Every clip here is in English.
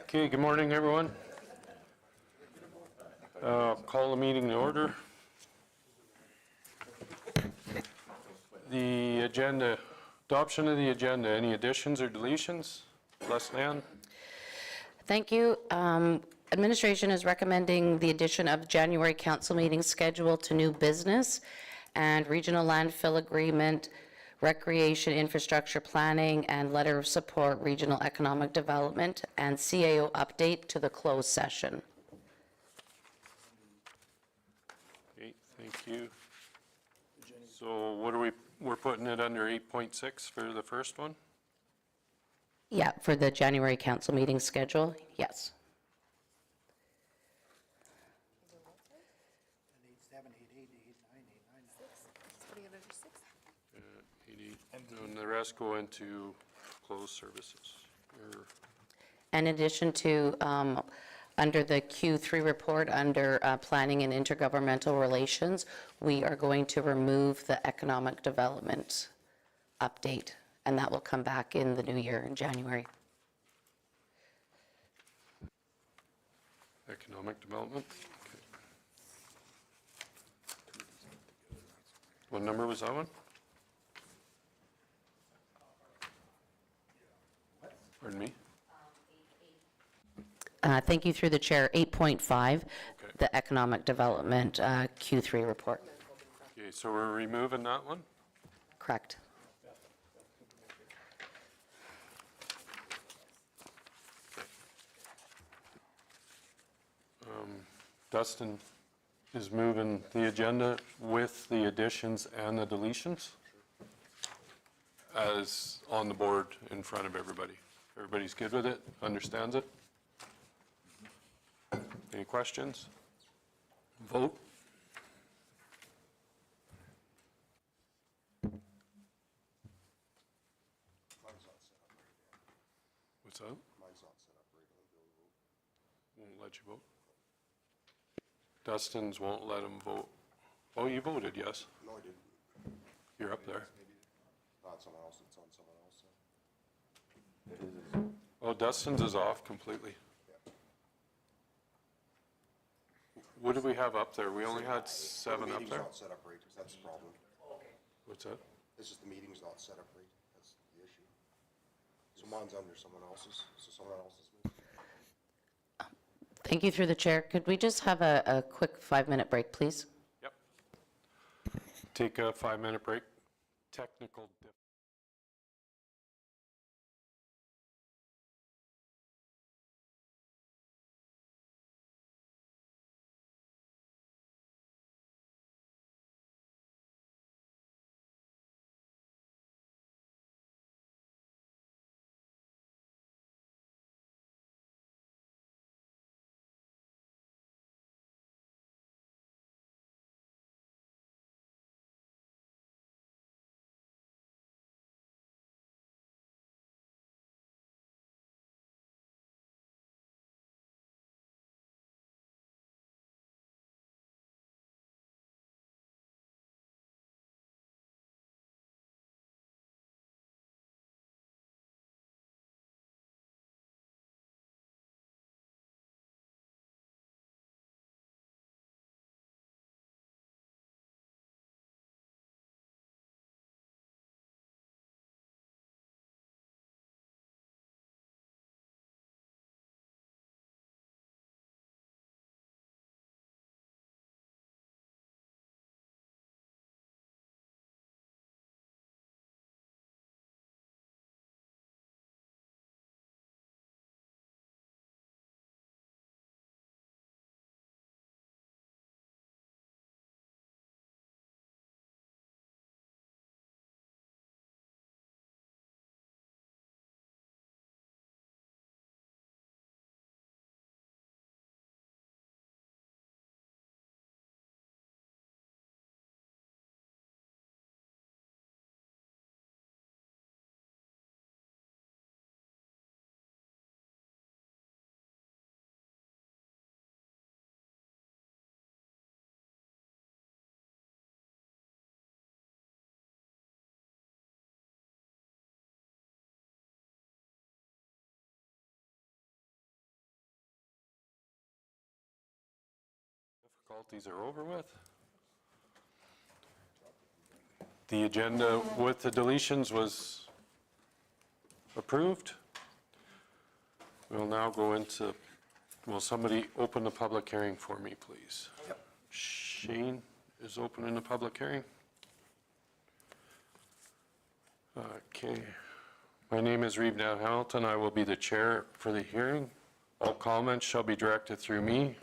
Okay, good morning, everyone. Call the meeting to order. The agenda, adoption of the agenda. Any additions or deletions? Leslie-Ann? Thank you. Administration is recommending the addition of January council meeting schedule to new business and regional landfill agreement, recreation infrastructure planning, and letter of support regional economic development, and CAO update to the closed session. Okay, thank you. So what are we're putting it under 8.6 for the first one? Yeah, for the January council meeting schedule, yes. 8, 7, 8, 8, 8, 9, 8, 9, 6. What do you have under 6? 80, and the rest go into closed services. In addition to, under the Q3 report, under planning and intergovernmental relations, we are going to remove the economic development update, and that will come back in the new year in January. Economic development. Okay. What number was that one? Pardon me? Thank you, through the chair. 8.5, Okay. the economic development Q3 report. Okay, so we're removing that one? Correct. Dustin is moving the agenda with the additions and the deletions as on the board in front of everybody. Everybody's good with it? Understands it? Any questions? Vote. What's that? Mine's not set up right. Won't let you vote. Dustin's won't let him vote. Oh, you voted, yes. No, I didn't. You're up there. Maybe not someone else. It's on someone else. Oh, Dustin's is off completely. Yeah. What did we have up there? We only had 7 The up meeting's there? not set up right. That's the problem. What's that? It's just the meeting's not set up right. That's the issue. So mine's under someone else's. So someone else's. Thank you, through the chair. Could we just have a quick 5-minute break, please? Yep. Take a 5-minute break. Technical difficulty. difficulties are over with. The agenda with the deletions was approved. We'll now go into, will somebody open the public hearing for me, please? Yep. Shane is opening the public hearing. Okay. My name is Reeve Nat Hamilton. I will be the chair for the hearing. All comments shall be directed through me.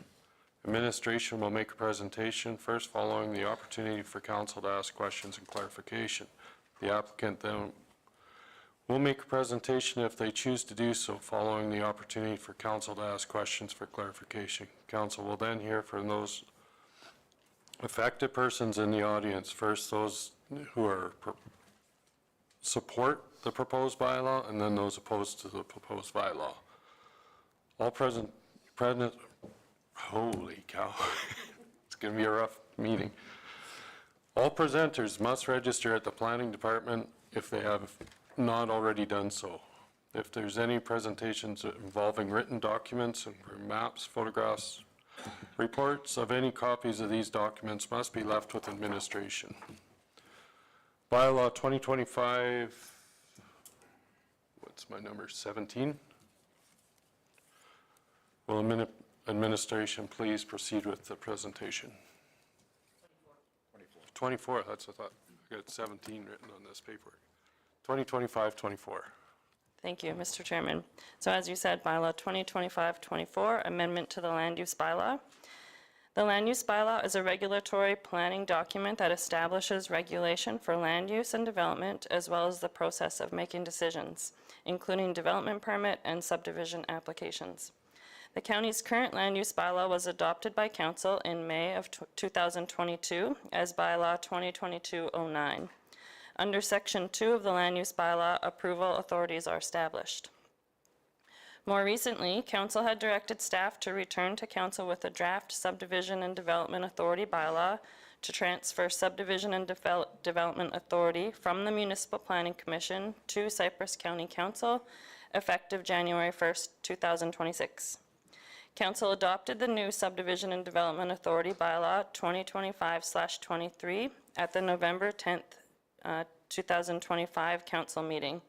Administration will make a presentation first, following the opportunity for council to ask questions and clarification. The applicant then will make a presentation if they choose to do so, following the opportunity for council to ask questions for clarification. Council will then hear from those affected persons in the audience. First, those who are support the proposed bylaw, and then those opposed to the proposed bylaw. All present, holy cow, it's going to be a rough meeting. All presenters must register at the planning department if they have not already done so. If there's any presentations involving written documents and maps, photographs, reports of any copies of these documents must be left with administration. Bylaw 2025, what's my number, 17? Will administration please proceed with the presentation? 24, that's what I thought. I got 17 written on this paperwork. 2025-24. Thank you, Mr. Chairman. So as you said, bylaw 2025-24, amendment to the land use bylaw. The land use bylaw is a regulatory planning document that establishes regulation for land use and development, as well as the process of making decisions, including development permit and subdivision applications. The county's current land use bylaw was adopted by council in May of 2022 as bylaw 2022-09. Under section 2 of the land use bylaw, approval authorities are established. More recently, council had directed staff to return to council with a draft subdivision and development authority bylaw to transfer subdivision and development authority from the Municipal Planning Commission to Cypress County Council, effective January 1st, 2026. Council adopted the new subdivision and development authority bylaw 2025/23 at the November 10th, 2025 council meeting.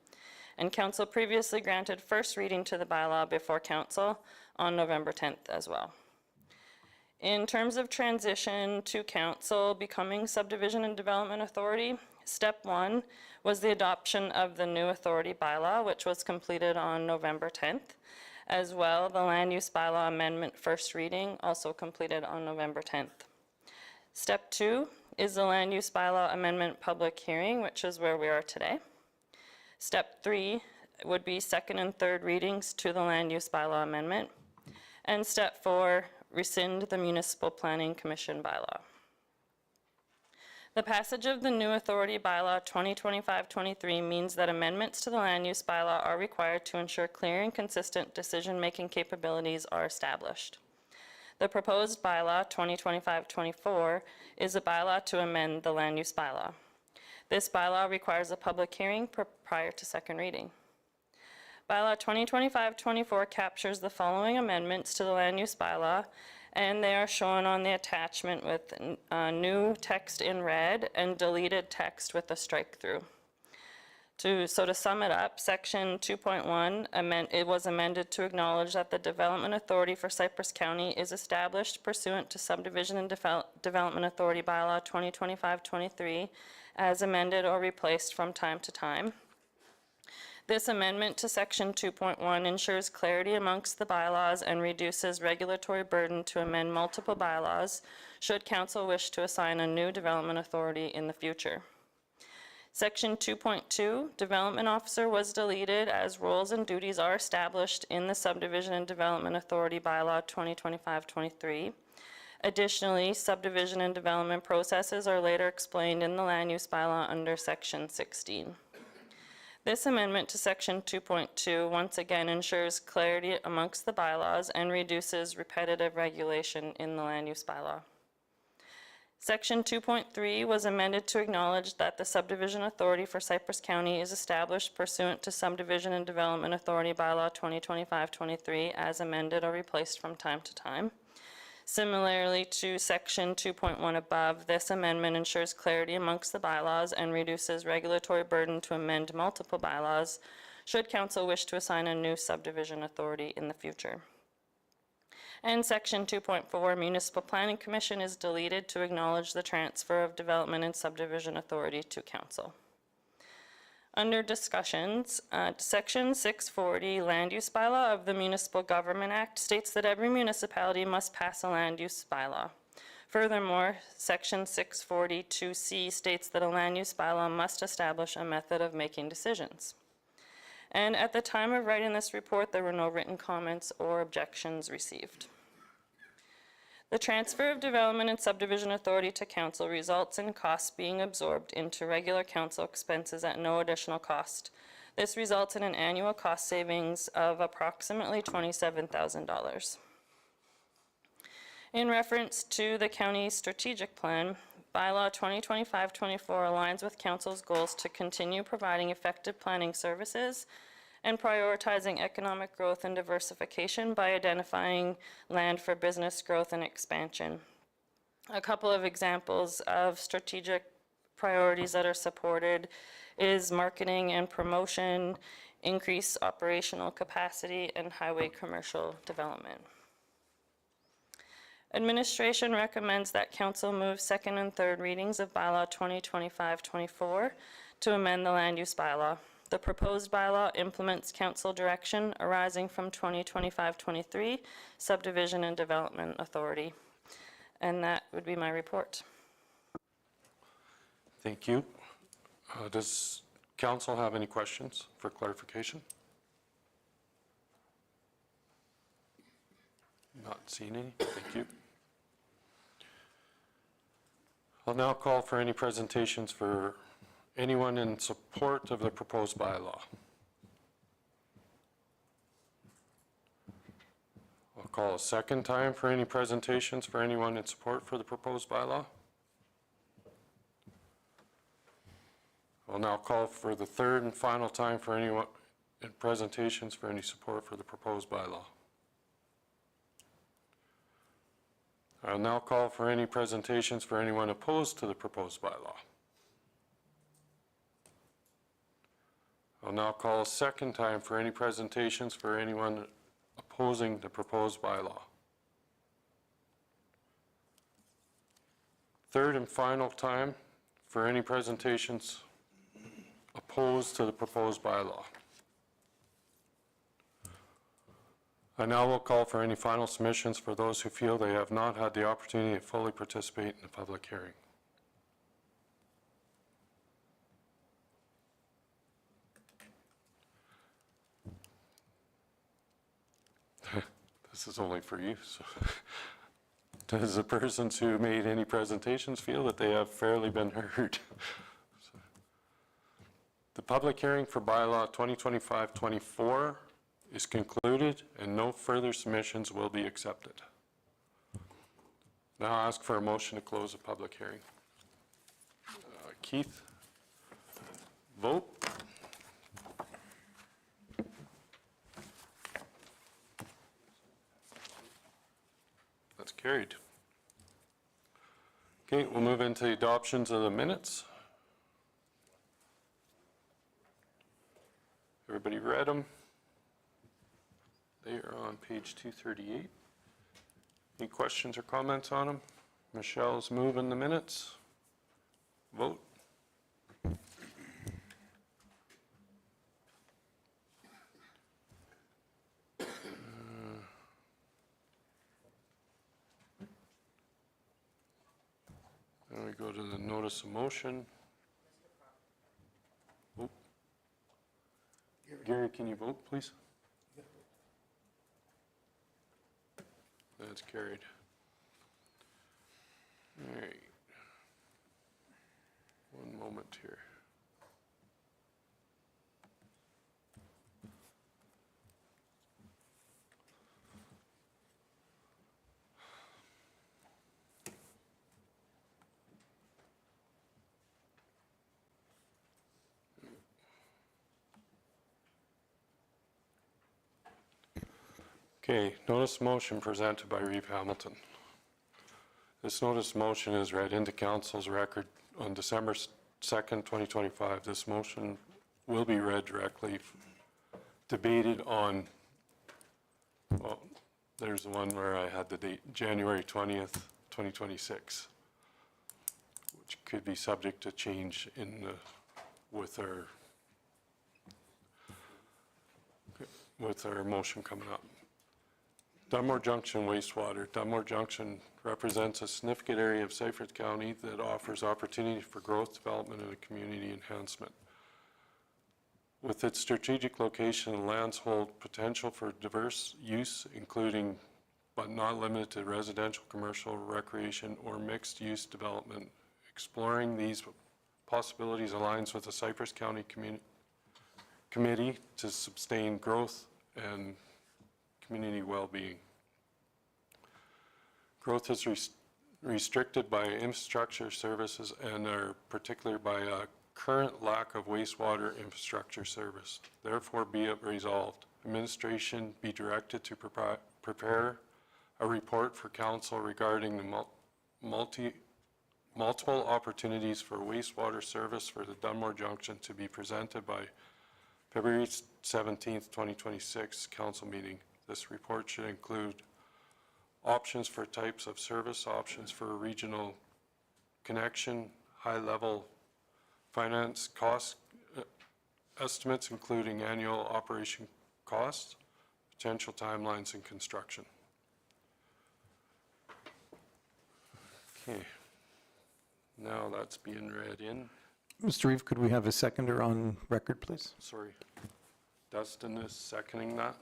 And council previously granted first reading to the bylaw before council on November 10th as well. In terms of transition to council becoming subdivision and development authority, step 1 was the adoption of the new authority bylaw, which was completed on November 10th. As well, the land use bylaw amendment first reading, also completed on November 10th. Step 2 is the land use bylaw amendment public hearing, which is where we are today. Step 3 would be second and third readings to the land use bylaw amendment. And step 4, rescind the Municipal Planning Commission bylaw. The passage of the new authority bylaw 2025-23 means that amendments to the land use bylaw are required to ensure clear and consistent decision-making capabilities are established. The proposed bylaw 2025-24 is a bylaw to amend the land use bylaw. This bylaw requires a public hearing prior to second reading. Bylaw 2025-24 captures the following amendments to the land use bylaw, and they are shown on the attachment with new text in red and deleted text with a strike through. So to sum it up, section 2.1, it was amended to acknowledge that the Development Authority for Cypress County is established pursuant to Subdivision and Development Authority Bylaw 2025-23 as amended or replaced from time to time. This amendment to section 2.1 ensures clarity amongst the bylaws and reduces regulatory burden to amend multiple bylaws should council wish to assign a new development authority in the future. Section 2.2, Development Officer, was deleted as roles and duties are established in the Subdivision and Development Authority Bylaw 2025-23. Additionally, subdivision and development processes are later explained in the Land Use Bylaw under Section 16. This amendment to Section 2.2 once again ensures clarity amongst the bylaws and reduces repetitive regulation in the Land Use Bylaw. Section 2.3 was amended to acknowledge that the Subdivision Authority for Cypress County is established pursuant to Subdivision and Development Authority Bylaw 2025-23 as amended or replaced from time to time. Similarly to section 2.1 above, this amendment ensures clarity amongst the bylaws and reduces regulatory burden to amend multiple bylaws should council wish to assign a new subdivision authority in the future. And section 2.4, Municipal Planning Commission, is deleted to acknowledge the transfer of development and subdivision authority to council. Under discussions, section 640, Land Use Bylaw of the Municipal Government Act states that every municipality must pass a land use bylaw. Furthermore, section 642C states that a land use bylaw must establish a method of making decisions. And at the time of writing this report, there were no written comments or objections received. The transfer of development and subdivision authority to council results in costs being absorbed into regular council expenses at no additional cost. This results in an annual cost savings of approximately $27,000. In reference to the county strategic plan, Bylaw 2025-24 aligns with council's goals to continue providing effective planning services and prioritizing economic growth and diversification by identifying land for business growth and expansion. A couple of examples of strategic priorities that are supported is marketing and promotion, increase operational capacity, and highway commercial development. Administration recommends that council move second and third readings of Bylaw 2025-24 to amend the land use bylaw. The proposed bylaw implements council direction arising from 2025-23 Subdivision and Development Authority. And that would be my report. Thank you. Does council have any questions for clarification? Not seeing any. Thank you. I'll now call for any presentations for anyone in support of the proposed bylaw. I'll call a second time for any presentations for anyone in support for the proposed bylaw. I'll now call for the third and final time for anyone in presentations for any support for the proposed bylaw. I'll now call for any presentations for anyone opposed to the proposed bylaw. I'll now call a second time for any presentations for anyone opposing the proposed bylaw. Third and final time for any presentations opposed to the proposed bylaw. I now will call for any final submissions for those who feel they have not had the opportunity to fully participate in the public hearing. This is only for you. So. Does the persons who made any presentations feel that they have fairly been heard? So. The public hearing for bylaw 2025-24 is concluded and no further submissions will be accepted. Now I ask for a motion to close the public hearing. Keith, vote. That's carried. Okay, we'll move into the adoptions of the minutes. Everybody read them? They are on page 238. Any questions or comments on them? Michelle's moving the minutes. Vote. Then we go to the notice of motion. Oh. Gary, can you vote, please? That's carried. All right. One moment here. Okay, notice motion presented by Reeve Hamilton. This notice of motion is read into council's record on December 2nd, 2025. This motion will be read directly, debated on, well, there's the one where I had the date, January 20th, 2026, which could be subject to change in the, with our motion coming up. Dunmore Junction wastewater. Dunmore Junction represents a significant area of Cypress County that offers opportunity for growth, development, and community enhancement. With its strategic location, lands hold potential for diverse use, including but not limited to residential, commercial, recreation, or mixed-use development. Exploring these possibilities aligns with the Cypress County Committee to sustain growth and community well-being. Growth is restricted by infrastructure services and are particularly by a current lack of wastewater infrastructure service. Therefore, be it resolved, administration be directed to prepare a report for council regarding the multiple opportunities for wastewater service for the Dunmore Junction to be presented by February 17th, 2026 council meeting. This report should include options for types of service, options for regional connection, high-level finance cost estimates, including annual operation costs, potential timelines, and construction. Okay. Now that's being read in. Mr. Reeve, could we have a seconder on record, please? Sorry. Dustin is seconding that.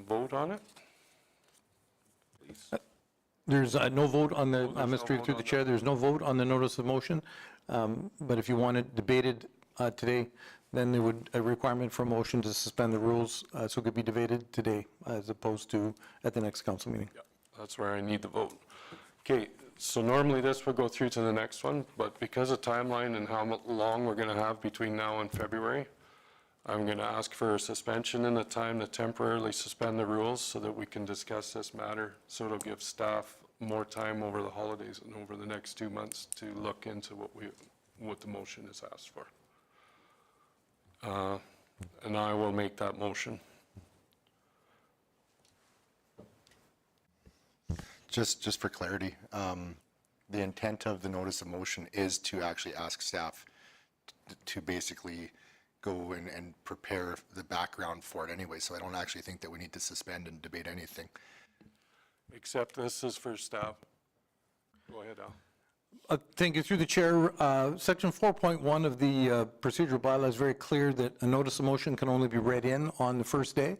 Vote on it, please. There's no vote on the, there's no Mr. Reeve, vote through on the that. chair, there's no vote on the notice of motion. But if you want it debated today, then there would a requirement for a motion to suspend the rules so it could be debated today as opposed to at the next council meeting. Yeah, that's where I need the vote. Okay, so normally this would go through to the next one, but because of timeline and how long we're going to have between now and February, I'm going to ask for a suspension in the time to temporarily suspend the rules so that we can discuss this matter. So it'll give staff more time over the holidays and over the next 2 months to look into what the motion is asked for. And I will make that motion. Just for clarity, the intent of the notice of motion is to actually ask staff to basically go and prepare the background for it anyway, so I don't actually think that we need to suspend and debate anything. Except this is for staff. Go ahead, Al. Thank you. Through the chair, section 4.1 of the procedural bylaw is very clear that a notice of motion can only be read in on the first day,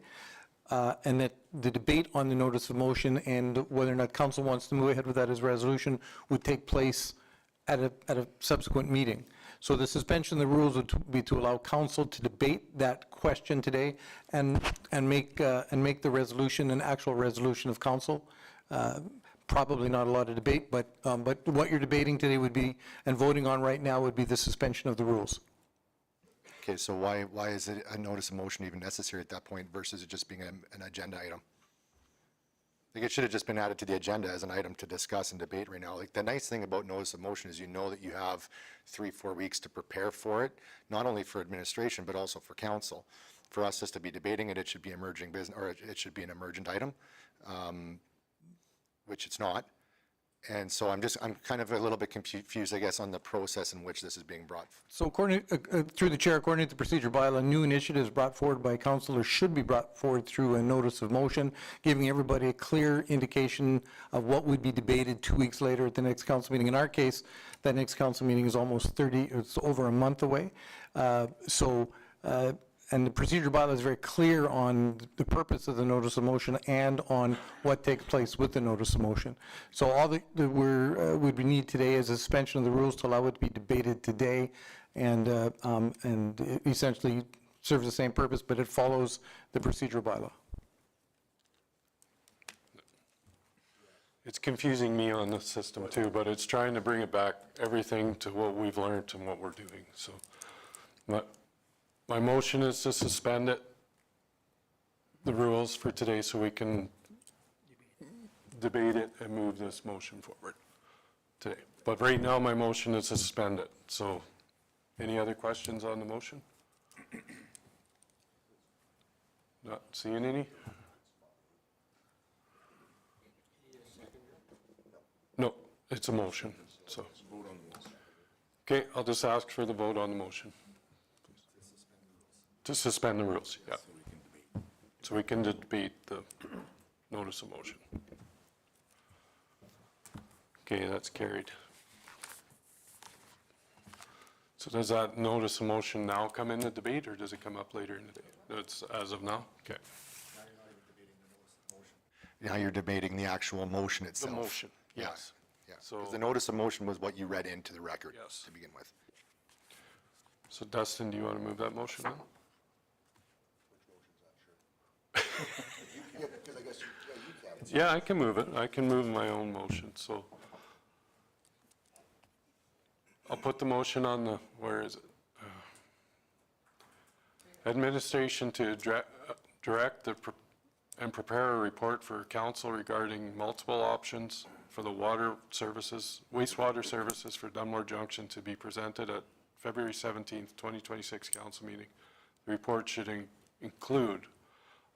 and that the debate on the notice of motion and whether or not council wants to move ahead with that as a resolution would take place at a subsequent meeting. So the suspension of the rules would be to allow council to debate that question today and make the resolution an actual resolution of council. Probably not a lot of debate, but what you're debating today would be, and voting on right now would be the suspension of the rules. Okay, so why is it a notice of motion even necessary at that point versus it just being an agenda item? Like, it should have just been added to the agenda as an item to discuss and debate right now. Like, the nice thing about notice of motion is you know that you have 3-4 weeks to prepare for it, not only for administration, but also for council. For us just to be debating it, it should be emerging business, or it should be an emergent item, which it's not. And so I'm kind of a little bit confused, I guess, on the process in which this is being brought. So according, through the chair, according to the procedure bylaw, new initiatives brought forward by councilors should be brought forward through a notice of motion, giving everybody a clear indication of what would be debated 2 weeks later at the next council meeting. In our case, that next council meeting is it's over a month away. And the procedure bylaw is very clear on the purpose of the notice of motion and on what takes place with the notice of motion. So all that we need today is a suspension of the rules to allow it to be debated today, and it essentially serves the same purpose, but it follows the procedure bylaw. It's confusing me on the system too, but it's trying to bring it back, everything to what we've learned and what we're doing. So my motion is to suspend the rules for today so we can debate it and move this motion forward today. But right now, my motion is to suspend it. So any other questions on the motion? Not seeing any? No, it's a motion, so. Okay, I'll just ask for the vote on the motion. To suspend the rules, yeah. So we can debate the notice of motion. Okay, that's carried. So does that notice of motion now come in the debate, or does it come up later in the day? It's as of now? Okay. Now you're debating the actual motion The itself. motion, Yeah, yes. yeah. So- 'Cause the notice of motion was what you read into the record Yes. to begin with. So Dustin, do you want to move that motion then? Yeah, I can move it. I can move my own motion, so. I'll put the motion on the, where is it? Administration to direct and prepare a report for council regarding multiple options for the water services, wastewater services for Dunmore Junction to be presented at February 17th, 2026 council meeting. The report should include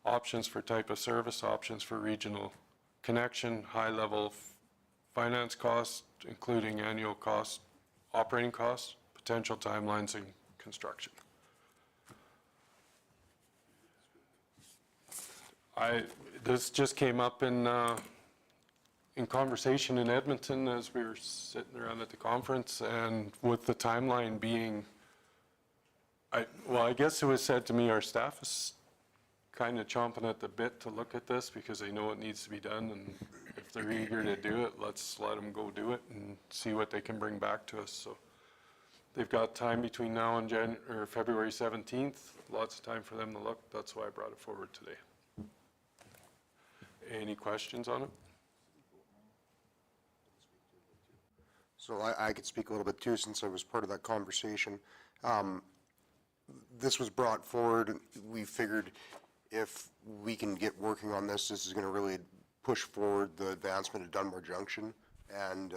options for type of service, options for regional connection, high-level finance costs, including annual costs, operating costs, potential timelines, and construction. This just came up in conversation in Edmonton as we were sitting around at the conference, and with the timeline being, I guess it was said to me, our staff is kind of chomping at the bit to look at this because they know it needs to be done, and if they're eager to do it, let's let them go do it and see what they can bring back to us. So they've got time between now and February 17th, lots of time for them to look. That's why I brought it forward today. Any questions on it? So I could speak a little bit too, since I was part of that conversation. This was brought forward, we figured if we can get working on this, this is going to really push forward the advancement of Dunmore Junction and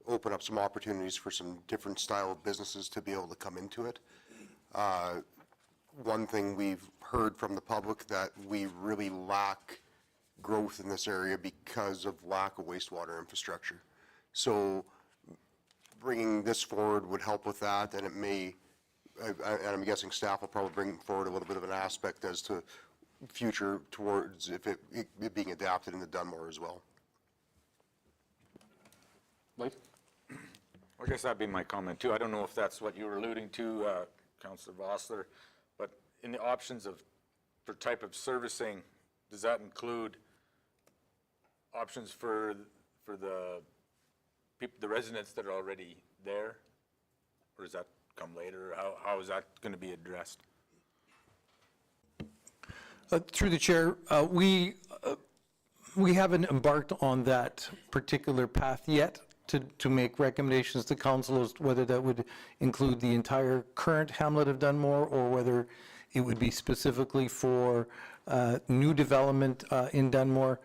open up some opportunities for some different style of businesses to be able to come into it. One thing we've heard from the public that we really lack growth in this area because of lack of wastewater infrastructure. So bringing this forward would help with that, and it may, and I'm guessing staff will probably bring forward a little bit of an aspect as to future towards if it being adapted into Dunmore as well. Mike? I guess that'd be my comment too. I don't know if that's what you were alluding to, Councillor Vossler, but in the options for type of servicing, does that include options for the people, the residents that are already there? Or does that come later? How is that going to be addressed? Through the chair, we haven't embarked on that particular path yet to make recommendations to council as to whether that would include the entire current hamlet of Dunmore or whether it would be specifically for new development in Dunmore.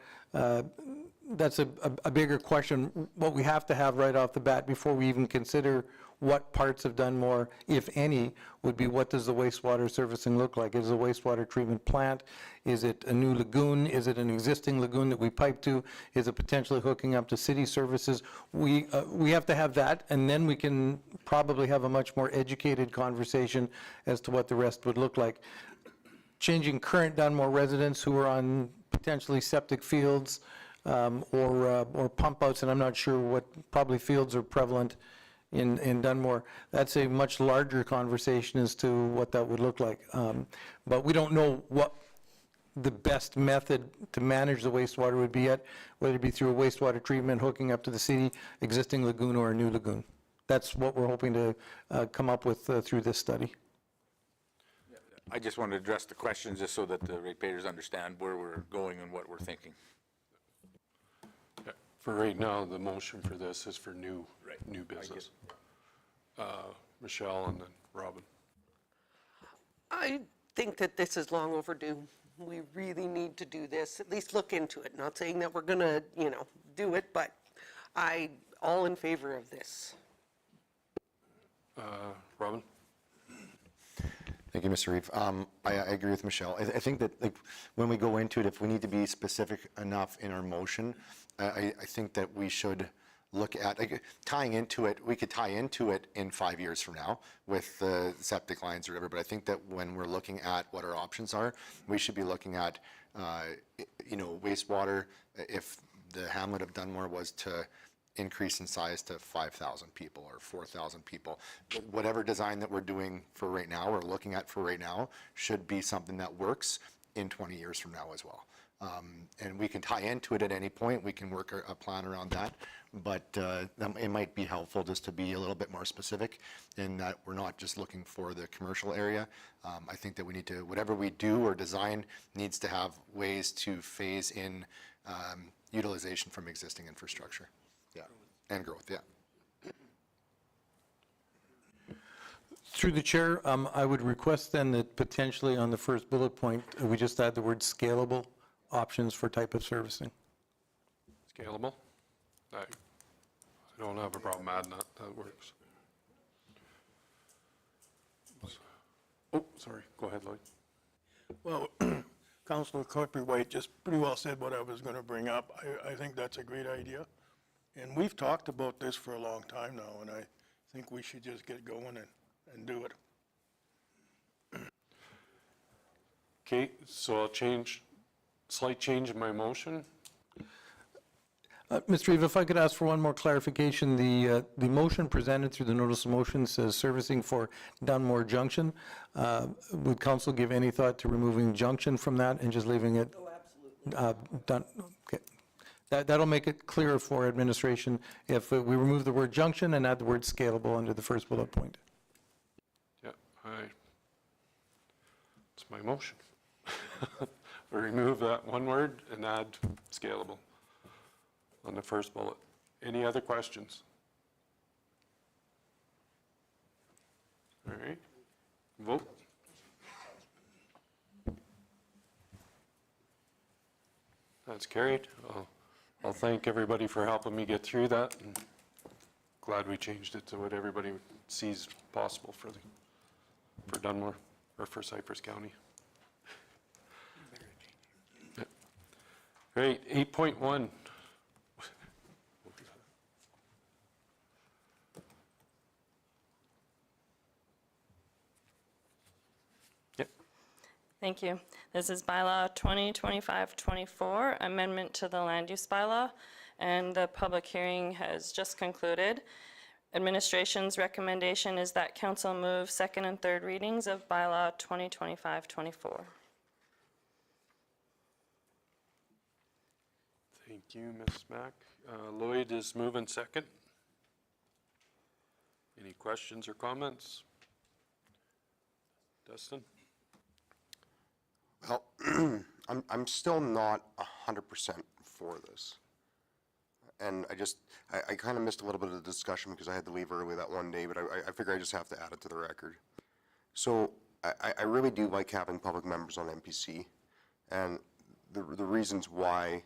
That's a bigger question. What we have to have right off the bat before we even consider what parts of Dunmore, if any, would be what does the wastewater servicing look like? Is it a wastewater treatment plant? Is it a new lagoon? Is it an existing lagoon that we pipe to? Is it potentially hooking up to city services? We have to have that, and then we can probably have a much more educated conversation as to what the rest would look like. Changing current Dunmore residents who are on potentially septic fields or pump outs, and I'm not sure what probably fields are prevalent in Dunmore. That's a much larger conversation as to what that would look like. But we don't know what the best method to manage the wastewater would be yet, whether it be through a wastewater treatment hooking up to the city, existing lagoon, or a new lagoon. That's what we're hoping to come up with through this study. I just want to address the questions just so that the ratepayers understand where we're going and what we're thinking. Yeah, for right now, the motion for this is for new business. Michelle and then Robin. I think that this is long overdue. we really need to do this, at least look into it. Not saying that we're gonna, do it, but all in favor of this. Robin? Thank you, Mr. Reeve. I agree with Michelle. I think that, like, when we go into it, if we need to be specific enough in our motion, I think that we should look at, like, tying into it, we could tie into it in 5 years from now with the septic lines or whatever, but I think that when we're looking at what our options are, we should be looking at, wastewater, if the hamlet of Dunmore was to increase in size to 5,000 people or 4,000 people. Whatever design that we're doing for right now, or looking at for right now, should be something that works in 20 years from now as well. And we can tie into it at any point. We can work a plan around that. But it might be helpful just to be a little bit more specific in that we're not just looking for the commercial area. I think that we need to, whatever we do or design needs to have ways to phase in utilization from existing infrastructure. Yeah, and growth, yeah. Through the chair, I would request then that potentially on the first bullet point, we just add the word scalable options for type of servicing. Scalable? I don't have a problem adding that. That works. Oh, sorry. Go ahead, Lloyd. Well, Councilor Copley-White just pretty well said what I was going to bring up. I think that's a great idea. And we've talked about this for a long time now, and I think we should just get going and do it. Okay, so I'll slight change in my motion. Mr. Reeve, if I could ask for one more clarification, the motion presented through the notice of motion says servicing for Dunmore Junction. Would council give any thought to removing junction from that and just leaving it? Oh, absolutely. Okay. That'll make it clearer for administration if we remove the word junction and add the word scalable under the first bullet point. Yeah, it's my motion. We remove that one word and add scalable on the first bullet. Any other questions? All right, vote. That's carried. I'll thank everybody for helping me get through that, and glad we changed it to what everybody sees possible for Dunmore, or for Cypress County. Yep. Great, 8.1. Thank you. This is bylaw 2025-24, amendment to the land use bylaw, and the public hearing has just concluded. Administration's recommendation is that council move second and third readings of bylaw 2025-24. Thank you, Ms. Mack. Lloyd is moving second. Any questions or comments? Dustin? Well, I'm still not 100% for this. And I kind of missed a little bit of the discussion because I had to leave early that one day, but I figure I just have to add it to the record. So I really do like having public members on MPC, and the reasons why,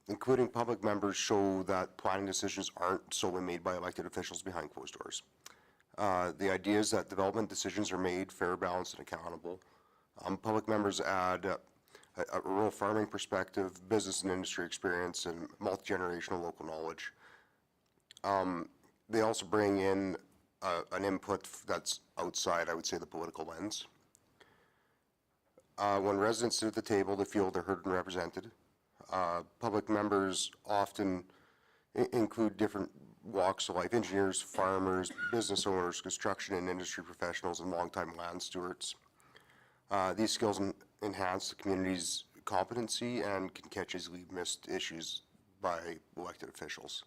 including public members, show that planning decisions aren't solely made by elected officials behind closed doors. The idea is that development decisions are made fair, balanced, and accountable. Public members add a rural farming perspective, business and industry experience, and multi-generational local knowledge. They also bring in an input that's outside, I would say, the political lens. When residents sit at the table, they feel they're heard and represented. Public members often include different walks of life: engineers, farmers, business owners, construction and industry professionals, and longtime land stewards. These skills enhance the community's competency and can catch easily missed issues by elected officials.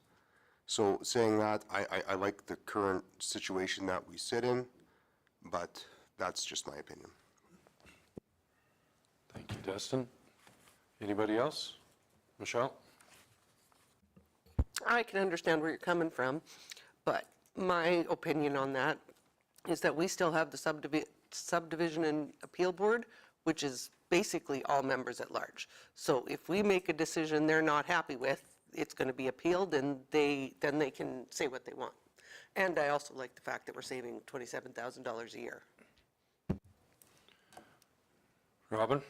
So saying that, I like the current situation that we sit in, but that's just my opinion. Thank you, Dustin. Anybody else? Michelle? I can understand where you're coming from, but my opinion on that is that we still have the subdivision and appeal board, which is basically all members at large. So if we make a decision they're not happy with, it's going to be appealed, and then they can say what they want. And I also like the fact that we're saving $27,000 a year. Robin?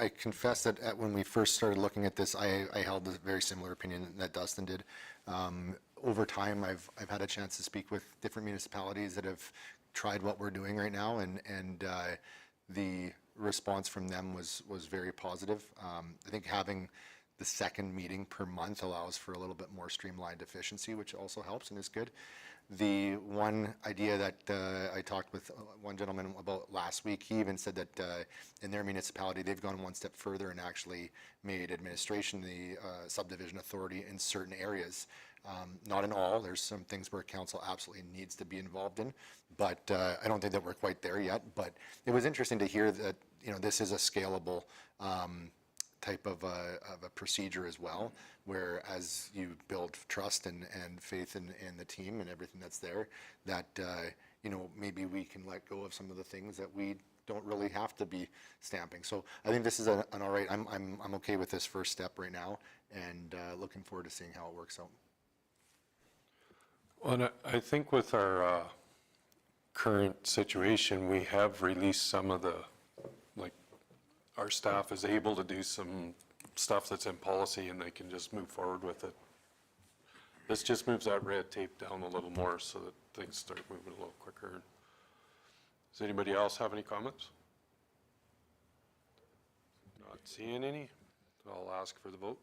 I confess that when we first started looking at this, I held a very similar opinion that Dustin did. Over time, I've had a chance to speak with different municipalities that have tried what we're doing right now, and the response from them was very positive. I think having the second meeting per month allows for a little bit more streamlined efficiency, which also helps and is good. The one idea that I talked with one gentleman about last week, he even said that in their municipality, they've gone one step further and actually made administration the subdivision authority in certain areas. Not in all, there's some things where council absolutely needs to be involved in, but I don't think that we're quite there yet. But it was interesting to hear that, you know, this is a scalable type of a procedure as well, where as you build trust and faith in the team and everything that's there, that you know, maybe we can let go of some of the things that we don't really have to be stamping. So I think this is an all right. I'm okay with this first step right now, and looking forward to seeing how it works out. Well, and I think with our current situation, we have released some of the, like, our staff is able to do some stuff that's in policy and they can just move forward with it. This just moves that red tape down a little more so that things start moving a little quicker. Does anybody else have any comments? Not seeing any. I'll ask for the vote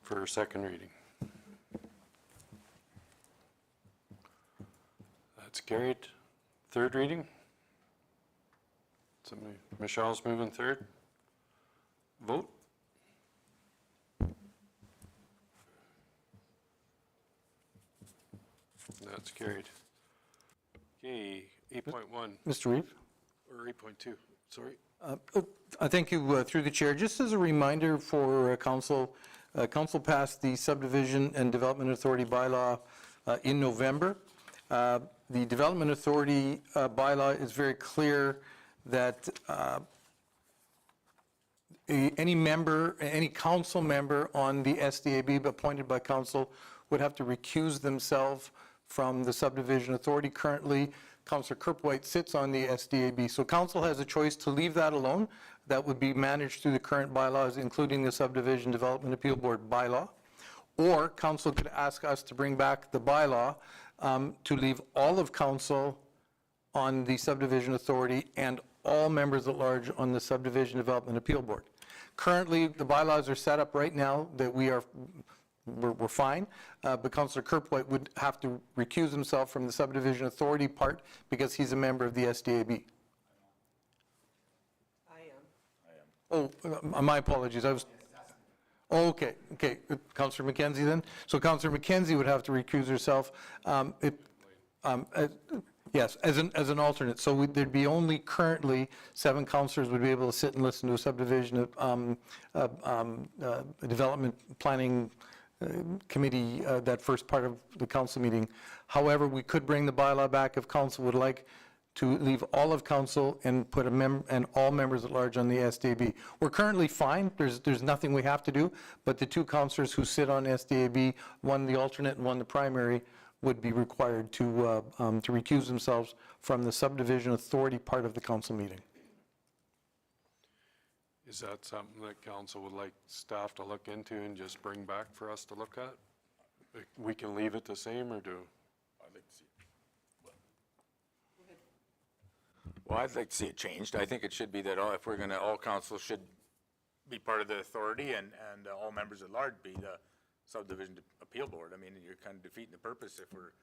for second reading. That's carried. Third reading. Somebody, Michelle's moving third. Vote. That's carried. Okay, 8.1, Mr. Reeve? or 8.2, sorry. I thank you through the chair. Just as a reminder for council, council passed the Subdivision and Development Authority bylaw in November. The Development Authority bylaw is very clear that any member, any council member on the SDAB appointed by council would have to recuse themselves from the subdivision authority. Currently, Councillor Kerpwhite sits on the SDAB, so council has a choice to leave that alone. That would be managed through the current bylaws, including the Subdivision Development Appeal Board bylaw. Or council could ask us to bring back the bylaw to leave all of council on the subdivision authority and all members at large on the Subdivision Development Appeal Board. Currently, the bylaws are set up right now that we're fine, but Councillor Kerpwhite would have to recuse himself from the subdivision authority part because he's a member of the SDAB. I am. Oh, my apologies. I was. Oh, okay. Councillor McKenzie then. So Councillor McKenzie would have to recuse herself. Yes, as an alternate. So there'd be only currently 7 councillors would be able to sit and listen to a subdivision development planning committee, that first part of the council meeting. However, we could bring the bylaw back if council would like to leave all of council and put and all members at large on the SDAB. We're currently fine. There's nothing we have to do, but the 2 councillors who sit on SDAB, one the alternate and one the primary, would be required to recuse themselves from the subdivision authority part of the council meeting. Is that something that council would like staff to look into and just bring back for us to look at? Like, we can leave it the same, or do? I'd like to see it. Well, I'd like to see it changed. I think it should be that if we're gonna, all council should be part of the authority and all members at large be the subdivision appeal board. I mean, you're kind of defeating the purpose if we're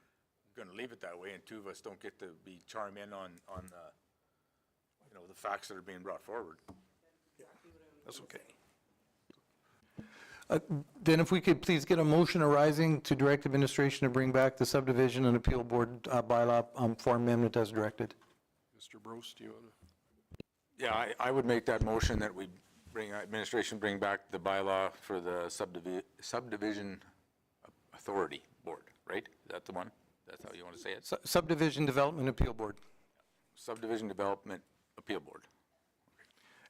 gonna leave it that way and 2 of us don't get to be charm in on you know, the facts that are being brought forward. That's okay. Then if we could please get a motion arising to direct administration to bring back the subdivision and appeal board bylaw for amendment as directed. Mr. Brost, do you want to? Yeah, I would make that motion that we administration bring back the bylaw for the subdivision authority board, right? Is that the one? that's how you want to say it? Subdivision Development Appeal Board. Subdivision Development Appeal Board.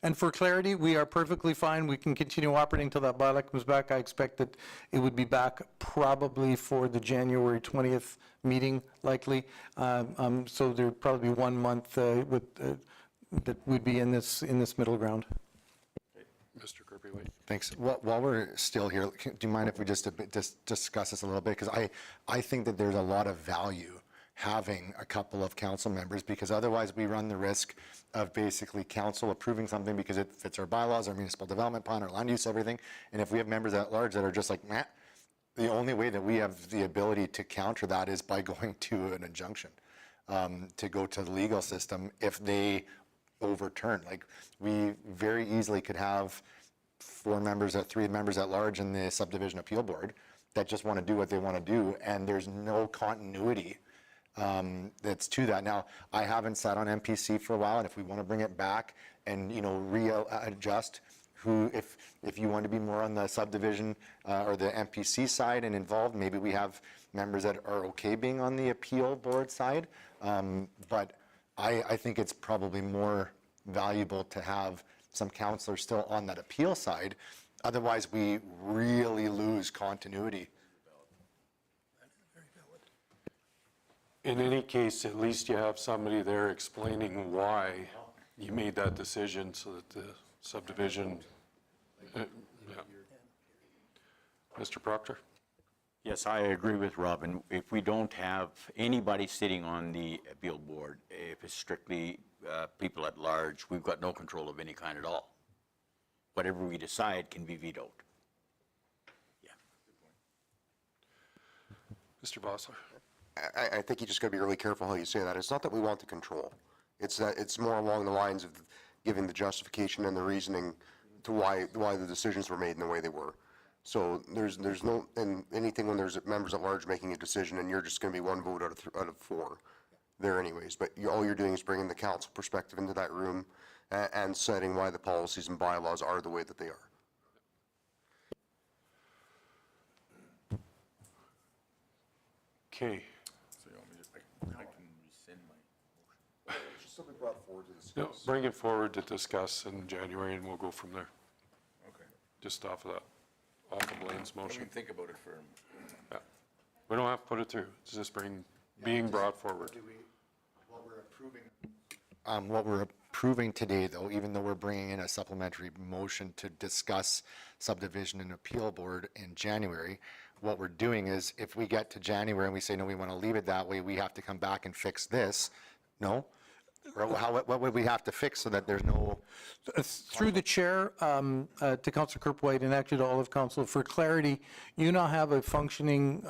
And for clarity, we are perfectly fine. We can continue operating until that bylaw comes back. I expect that it would be back probably for the January 20th meeting, likely. So there'd probably be 1 month that would be in this middle ground. Mr. Kirby-White. Thanks. While we're still here, do you mind if we just discuss this a little bit? Because I think that there's a lot of value having a couple of council members, because otherwise we run the risk of basically council approving something because it fits our bylaws, our municipal development plan, our land use, everything. And if we have members at large that are just like, meh, the only way that we have the ability to counter that is by going to an injunction, to go to the legal system if they overturn. Like, we very easily could have 3 members at large in the subdivision appeal board that just want to do what they want to do, and there's no continuity that's to that. Now, I haven't sat on MPC for a while, and if we want to bring it back and, readjust who, if you want to be more on the subdivision or the MPC side and involved, maybe we have members that are okay being on the appeal board side. But I think it's probably more valuable to have some counselors still on that appeal side. Otherwise, we really lose continuity. In any case, at least you have somebody there explaining why you made that decision so that the subdivision, yeah. Mr. Proctor? Yes, I agree with Robin. If we don't have anybody sitting on the appeal board, if it's strictly people at large, we've got no control of any kind at all. Whatever we decide can be vetoed. Yeah. Mr. Bossler? I think you just got to be really careful how you say that. It's not that we want the control. It's that it's more along the lines of giving the justification and the reasoning to why the decisions were made in the way they were. So there's no, and anything when there's members at large making a decision and you're just going to be 1 vote out of 4 there anyways. But all you're doing is bringing the council perspective into that room and setting why the policies and bylaws are the way that they are. Okay. So you want me to, I can rescind my motion. Should still be brought forward to No, discuss. bring it forward to discuss in January, and we'll go from there, Okay. just off of Blaine's Let me motion. think about it for, Yeah. We don't have to put it through, it's just being brought forward. What we're approving today, though, even though we're bringing in a supplementary motion to discuss subdivision and appeal board in January, what we're doing is, if we get to January and we say, no, we want to leave it that way, we have to come back and fix this, no? Or what would we have to fix so that there's no? Through the chair, to Councillor Kirkwood and actually to all of council, for clarity, you now have a functioning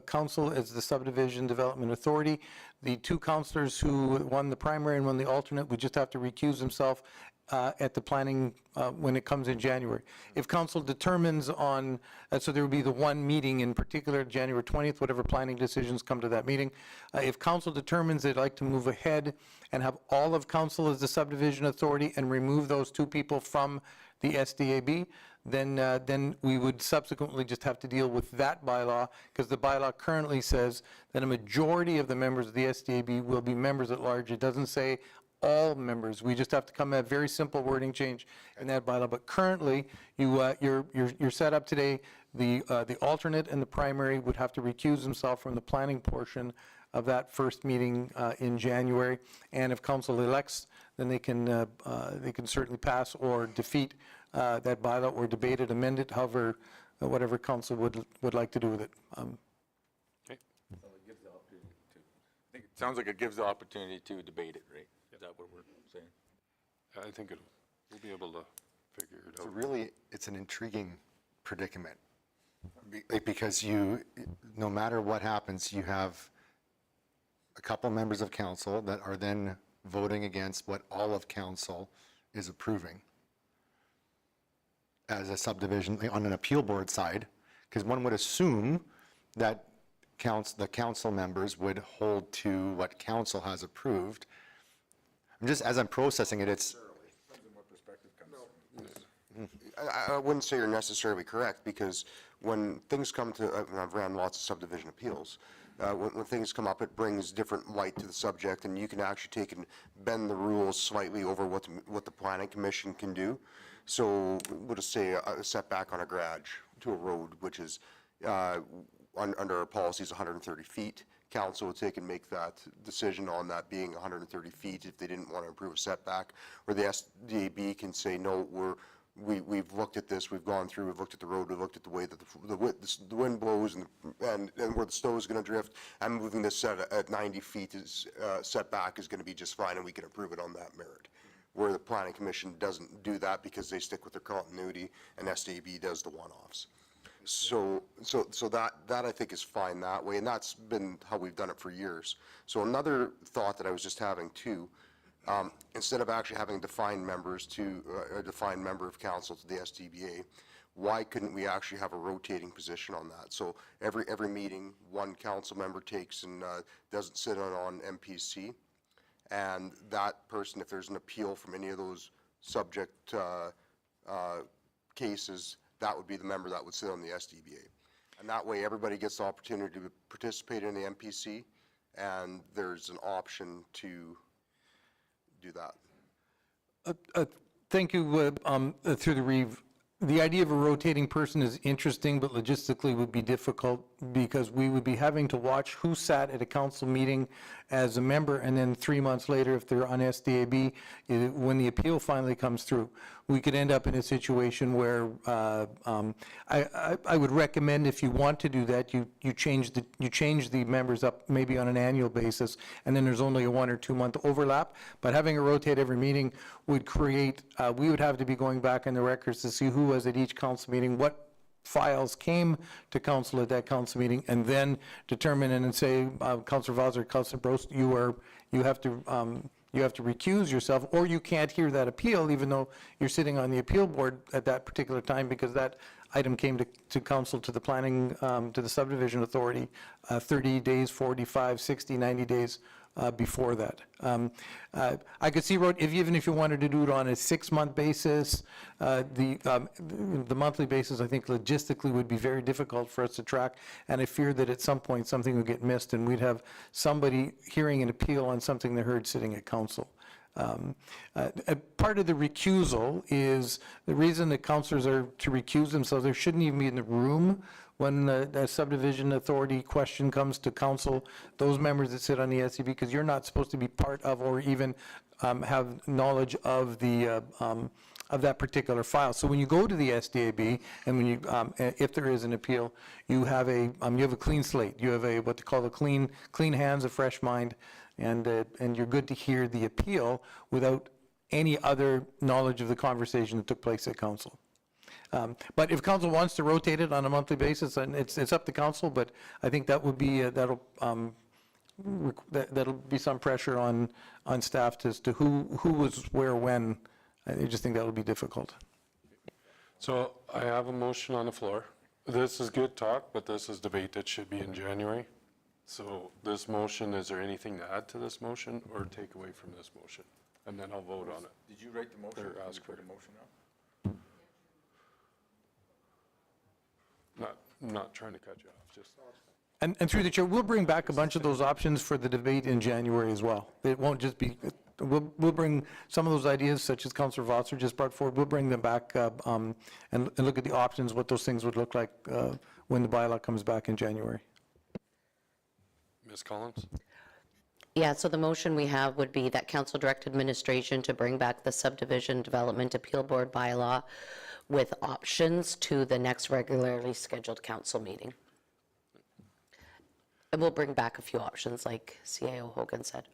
council as the Subdivision Development Authority. The 2 councillors who, one the primary and one the alternate, would just have to recuse themselves at the planning when it comes in January. If council determines on, so there would be the 1 meeting in particular, January 20th, whatever planning decisions come to that meeting. If council determines they'd like to move ahead and have all of council as the subdivision authority and remove those 2 people from the SDAB, then we would subsequently just have to deal with that bylaw, because the bylaw currently says that a majority of the members of the SDAB will be members at large. It doesn't say all members. We just have to come at a very simple wording change in that bylaw. But currently, you're set up today. The alternate and the primary would have to recuse themselves from the planning portion of that first meeting in January. And if council elects, then they can certainly pass or defeat that bylaw or debate it, amend it, however, whatever council would like to do with it. Okay. I think it sounds like it gives the opportunity to debate it, right? Is that what we're saying? I think we'll be able to figure it So out. really, it's an intriguing predicament. Because no matter what happens, you have a couple members of council that are then voting against what all of council is approving as a subdivision on an appeal board side, because one would assume that the council members would hold to what council has approved. As I'm processing it, it's, I wouldn't say you're necessarily correct, because when things come to, and I've ran lots of subdivision appeals, when things come up, it brings different light to the subject, and you can actually take and bend the rules slightly over what the planning commission can do. So we'll just say a setback on a garage to a road, which is, under our policy is 130 feet. Council would take and make that decision on that being 130 feet if they didn't want to improve a setback, or the SDAB can say, no, we've looked at this, we've gone through, we've looked at the road, we've looked at the way that the wind blows and where the snow is going to drift, and moving this set at 90 feet is, setback is going to be just fine, and we can approve it on that merit. Where the planning commission doesn't do that because they stick with their continuity, and SDAB does the one-offs. So that I think is fine that way, and that's been how we've done it for years. So another thought that I was just having too, instead of actually having defined members to, a defined member of council to the SDBA, why couldn't we actually have a rotating position on that? So every meeting, one council member takes and doesn't sit on MPC, and that person, if there's an appeal from any of those subject cases, that would be the member that would sit on the SDBA. And that way, everybody gets the opportunity to participate in the MPC, and there's an option to do that. Thank you, through the Reeve. The idea of a rotating person is interesting, but logistically would be difficult because we would be having to watch who sat at a council meeting as a member, and then 3 months later, if they're on SDAB, when the appeal finally comes through, we could end up in a situation where I would recommend, if you want to do that, you change the members up maybe on an annual basis, and then there's only a 1 or 2 month overlap. But having it rotate every meeting would create, we would have to be going back in the records to see who was at each council meeting, what files came to council at that council meeting, and then determine and say, Councillor Vaz or Councillor Brost, you have to recuse yourself, or you can't hear that appeal even though you're sitting on the appeal board at that particular time, because that item came to council, to the planning, to the subdivision authority 30 days, 45, 60, 90 days before that. I could see, even if you wanted to do it on a 6-month basis, the monthly basis, I think logistically would be very difficult for us to track, and I fear that at some point something would get missed and we'd have somebody hearing an appeal on something they heard sitting at council. Part of the recusal is the reason that councillors are to recuse themselves. They shouldn't even be in the room when the subdivision authority question comes to council, those members that sit on the SCB, because you're not supposed to be part of or even have knowledge of the of that particular file. So when you go to the SDAB, and when you if there is an appeal, you have a clean slate. You have a what they call a clean hands, a fresh mind, and you're good to hear the appeal without any other knowledge of the conversation that took place at council. But if council wants to rotate it on a monthly basis, and it's up to council, but I think that would be, that'll be some pressure on staff as to who was where when. I just think that would be difficult. So I have a motion on the floor. This is good talk, but this is debate that should be in January. So this motion, is there anything to add to this motion or take away from this motion? And then I'll vote on it. Did you write the motion? Or ask Did you for put it. a motion out? Not trying to cut you off, just. And through the chair, we'll bring back a bunch of those options for the debate in January as well. It won't just be, we'll bring some of those ideas, such as Councillor Vosser just brought forward, we'll bring them back and look at the options, what those things would look like when the bylaw comes back in January. Ms. Collins? Yeah, so the motion we have would be that council direct administration to bring back the subdivision development appeal board bylaw with options to the next regularly scheduled council meeting. And we'll bring back a few options, like CAO Hogan said.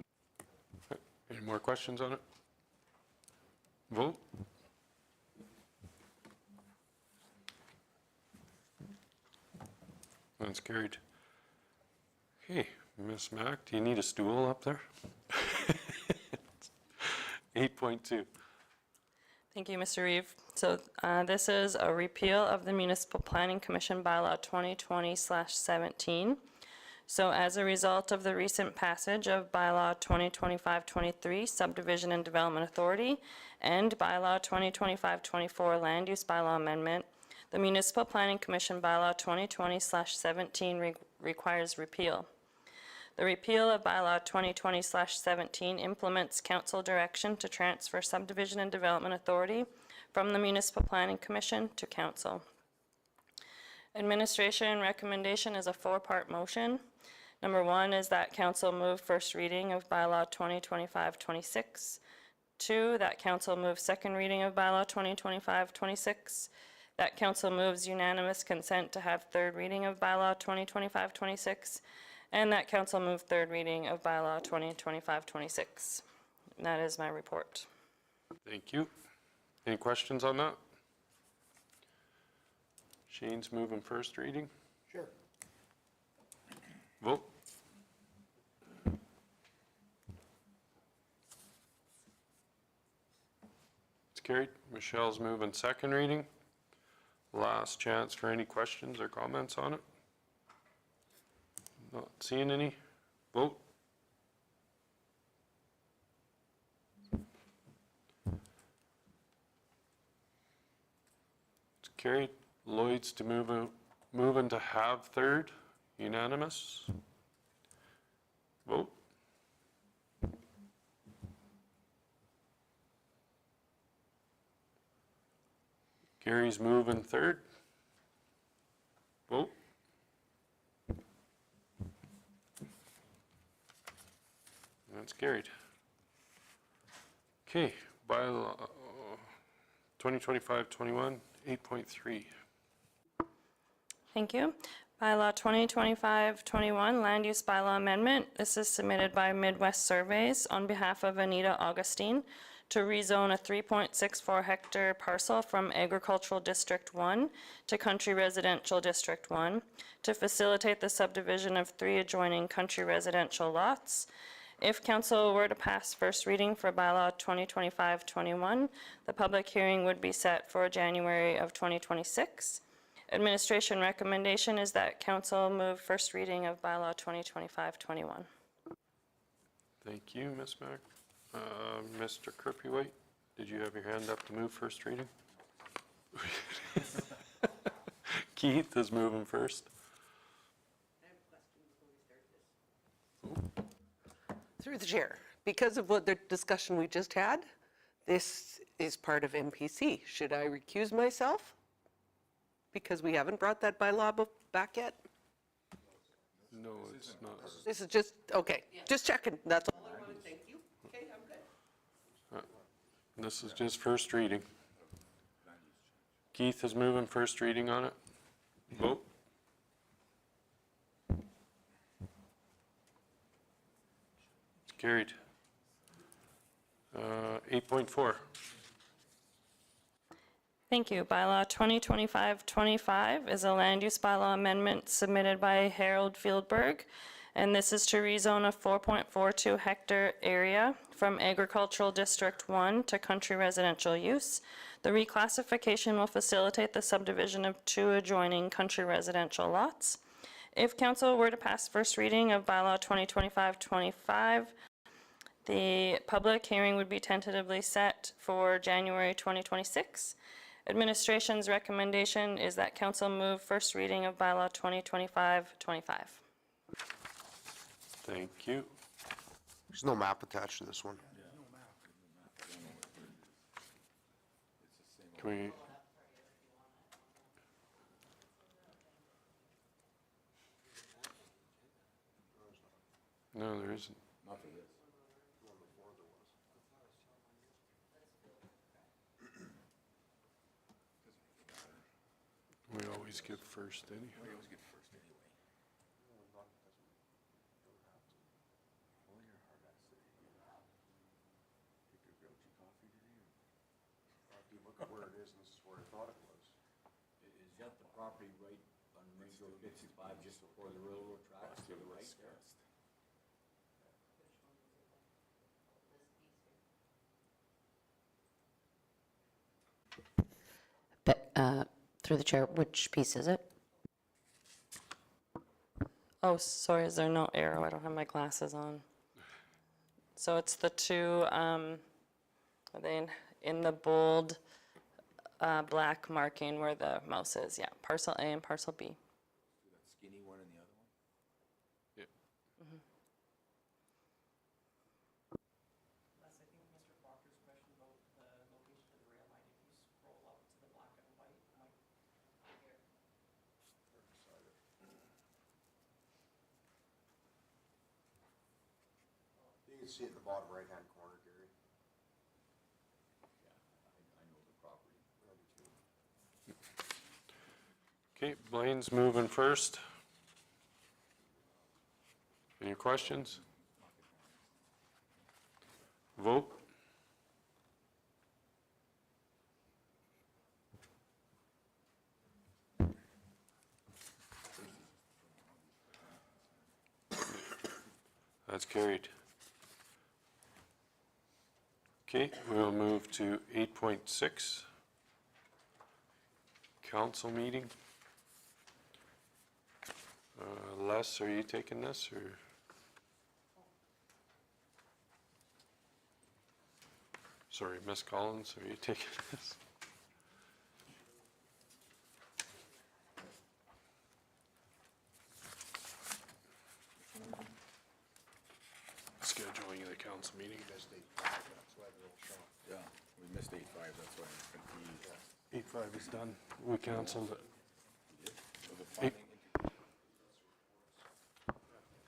Any more questions on it? Vote? That's carried. Okay, Ms. Mack, do you need a stool up there? 8.2. Thank you, Mr. Reeve. So this is a repeal of the Municipal Planning Commission Bylaw 2020/17. So as a result of the recent passage of Bylaw 2025-23 Subdivision and Development Authority and Bylaw 2025-24 Land Use Bylaw Amendment, the Municipal Planning Commission Bylaw 2020/17 requires repeal. The repeal of bylaw 2020/17 implements council direction to transfer subdivision and development authority from the Municipal Planning Commission to council. Administration recommendation is a four-part motion. Number one is that council move first reading of bylaw 2025-26. Two, that council move second reading of bylaw 2025-26. That council moves unanimous consent to have third reading of bylaw 2025-26. And that council move third reading of bylaw 2025-26. That is my report. Thank you. Any questions on that? Shane's moving first reading. Sure. Vote. It's carried. Michelle's moving second reading. Last chance for any questions or comments on it. Not seeing any. Vote. It's carried. Lloyd's to move into have third, unanimous. Vote. Gary's moving third. Vote. That's carried. Okay, bylaw 2025-21, 8.3. Thank you. Bylaw 2025-21, Land Use Bylaw Amendment. This is submitted by Midwest Surveys on behalf of Anita Augustine to rezone a 3.64 hectare parcel from Agricultural District 1 to Country Residential District 1 to facilitate the subdivision of 3 adjoining country residential lots. If council were to pass first reading for bylaw 2025-21, the public hearing would be set for January of 2026. Administration recommendation is that council move first reading of bylaw 2025-21. Thank you, Ms. Mack. Mr. Kirpywhite, did you have your hand up to move first reading? Keith is moving first. Through the chair, because of what the discussion we just had, this is part of MPC. Should I recuse myself? Because we haven't brought that bylaw back yet? No, it's not. This is just, okay, just checking, that's all I wanted, thank you. Okay, I'm good. This is just first reading. Keith is moving first reading on it. Vote. It's carried. 8.4. Thank you. Bylaw 2025-25 is a land use bylaw amendment submitted by Harold Fieldberg, and this is to rezone a 4.42 hectare area from Agricultural District 1 to country residential use. The reclassification will facilitate the subdivision of 2 adjoining country residential lots. If council were to pass first reading of bylaw 2025-25, the public hearing would be tentatively set for January 2026. Administration's recommendation is that council move first reading of bylaw 2025-25. Thank you. There's no map attached to this one. Can we? No, there isn't. We always give first anyhow. If you look at where it is, and this is where I thought it was. Is that the property right on Ring Road 55, just before the railroad tracks to the right? But, through the chair, which piece is it? Oh, sorry, is there no arrow? I don't have my glasses on. So it's the 2, are they in the bold black marking where the mouse is? Yeah, parcel A and parcel B. That skinny one and the other one? can see it in the bottom right-hand corner, Gary. Okay, Blaine's moving first. Any questions? Vote. That's carried. Okay, we'll move to 8.6. Council meeting. Les, are you taking this, or? Sorry, Ms. Collins, are you taking this? Scheduling of the council meeting. Yeah, we missed 8.5, that's why I'm confused. 8.5 is done. We canceled it. Was it finding?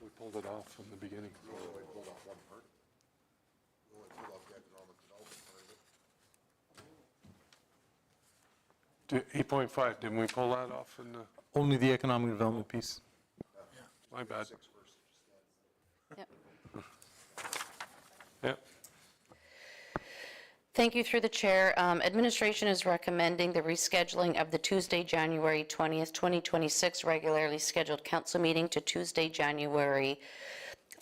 We pulled it off from the beginning. Pulled off one part. We only pulled off the economic development part of it. 8.5, didn't we pull that off in the, Only the economic development piece. my bad. Yep. Yep, Thank you through the chair. Administration is recommending the rescheduling of the Tuesday, January 20th, 2026 regularly scheduled council meeting to Tuesday, January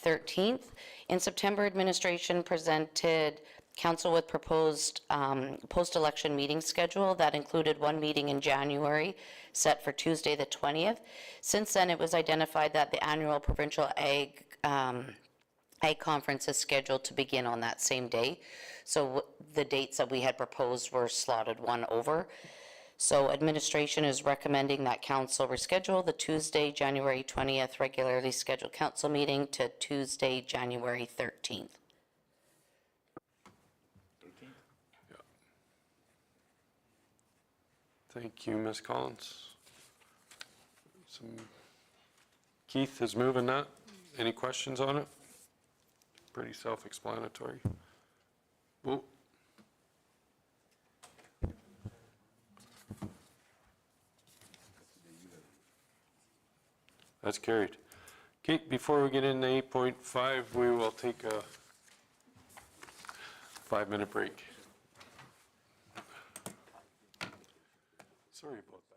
13th. In September, administration presented council with proposed post-election meeting schedule that included one meeting in January set for Tuesday, the 20th. Since then, it was identified that the annual provincial ag conference is scheduled to begin on that same day. So the dates that we had proposed were slotted one over. So administration is recommending that council reschedule the Tuesday, January 20th regularly scheduled council meeting to Tuesday, January 13th. thank you, Ms. Collins. Keith is moving that. Any questions on it? Pretty self-explanatory. Vote. That's carried. Okay, before we get into 8.5, we will take a 5-minute break. Sorry about that.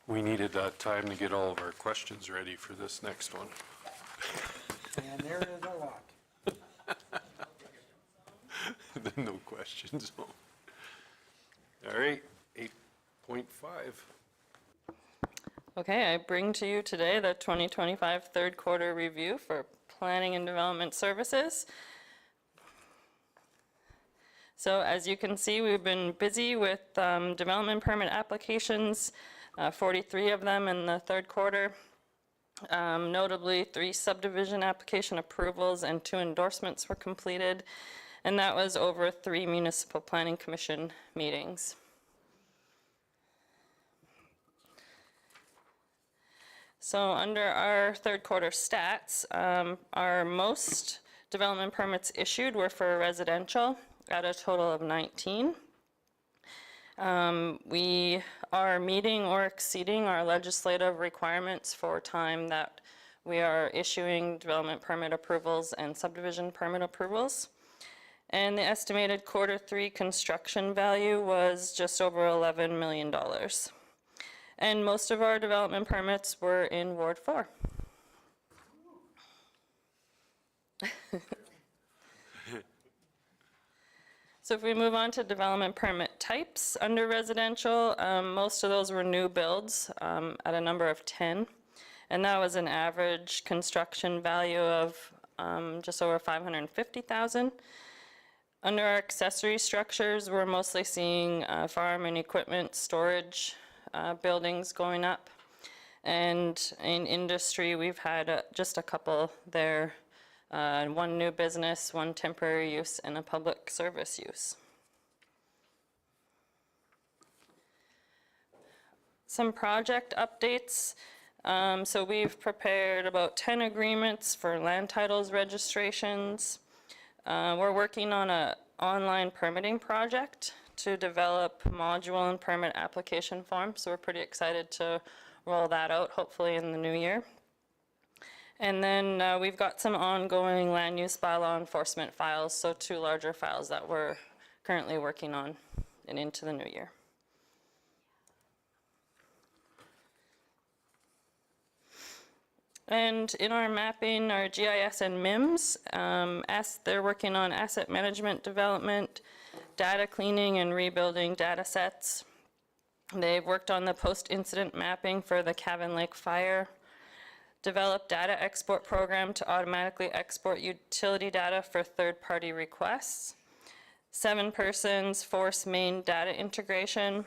We needed that time to get all of our questions ready for this next one. And there is a lot. No questions. All right, 8.5. Okay, I bring to you today the 2025 third quarter review for Planning and Development Services. So as you can see, we've been busy with development permit applications, 43 of them in the third quarter. Notably, 3 subdivision application approvals and 2 endorsements were completed, and that was over 3 municipal planning commission meetings. So under our third quarter stats, our most development permits issued were for residential at a total of 19. We are meeting or exceeding our legislative requirements for time that we are issuing development permit approvals and subdivision permit approvals. And the estimated Q3 construction value was just over $11 million. And most of our development permits were in Ward 4. So if we move on to development permit types under residential, most of those were new builds at a number of 10. And that was an average construction value of just over $550,000. Under our accessory structures, we're mostly seeing farm and equipment storage buildings going up. And in industry, we've had just a couple there. 1 new business, 1 temporary use, and a public service use. Some project updates. So we've prepared about 10 agreements for land titles registrations. We're working on an online permitting project to develop module and permit application forms. So we're pretty excited to roll that out, hopefully in the new year. And then we've got some ongoing land use bylaw enforcement files, so 2 larger files that we're currently working on and into the new year. And in our mapping, our GIS and MIMS, they're working on asset management development, data cleaning and rebuilding data sets. They've worked on the post-incident mapping for the Cavan Lake fire, developed data export program to automatically export utility data for third-party requests, 7 persons force main data integration,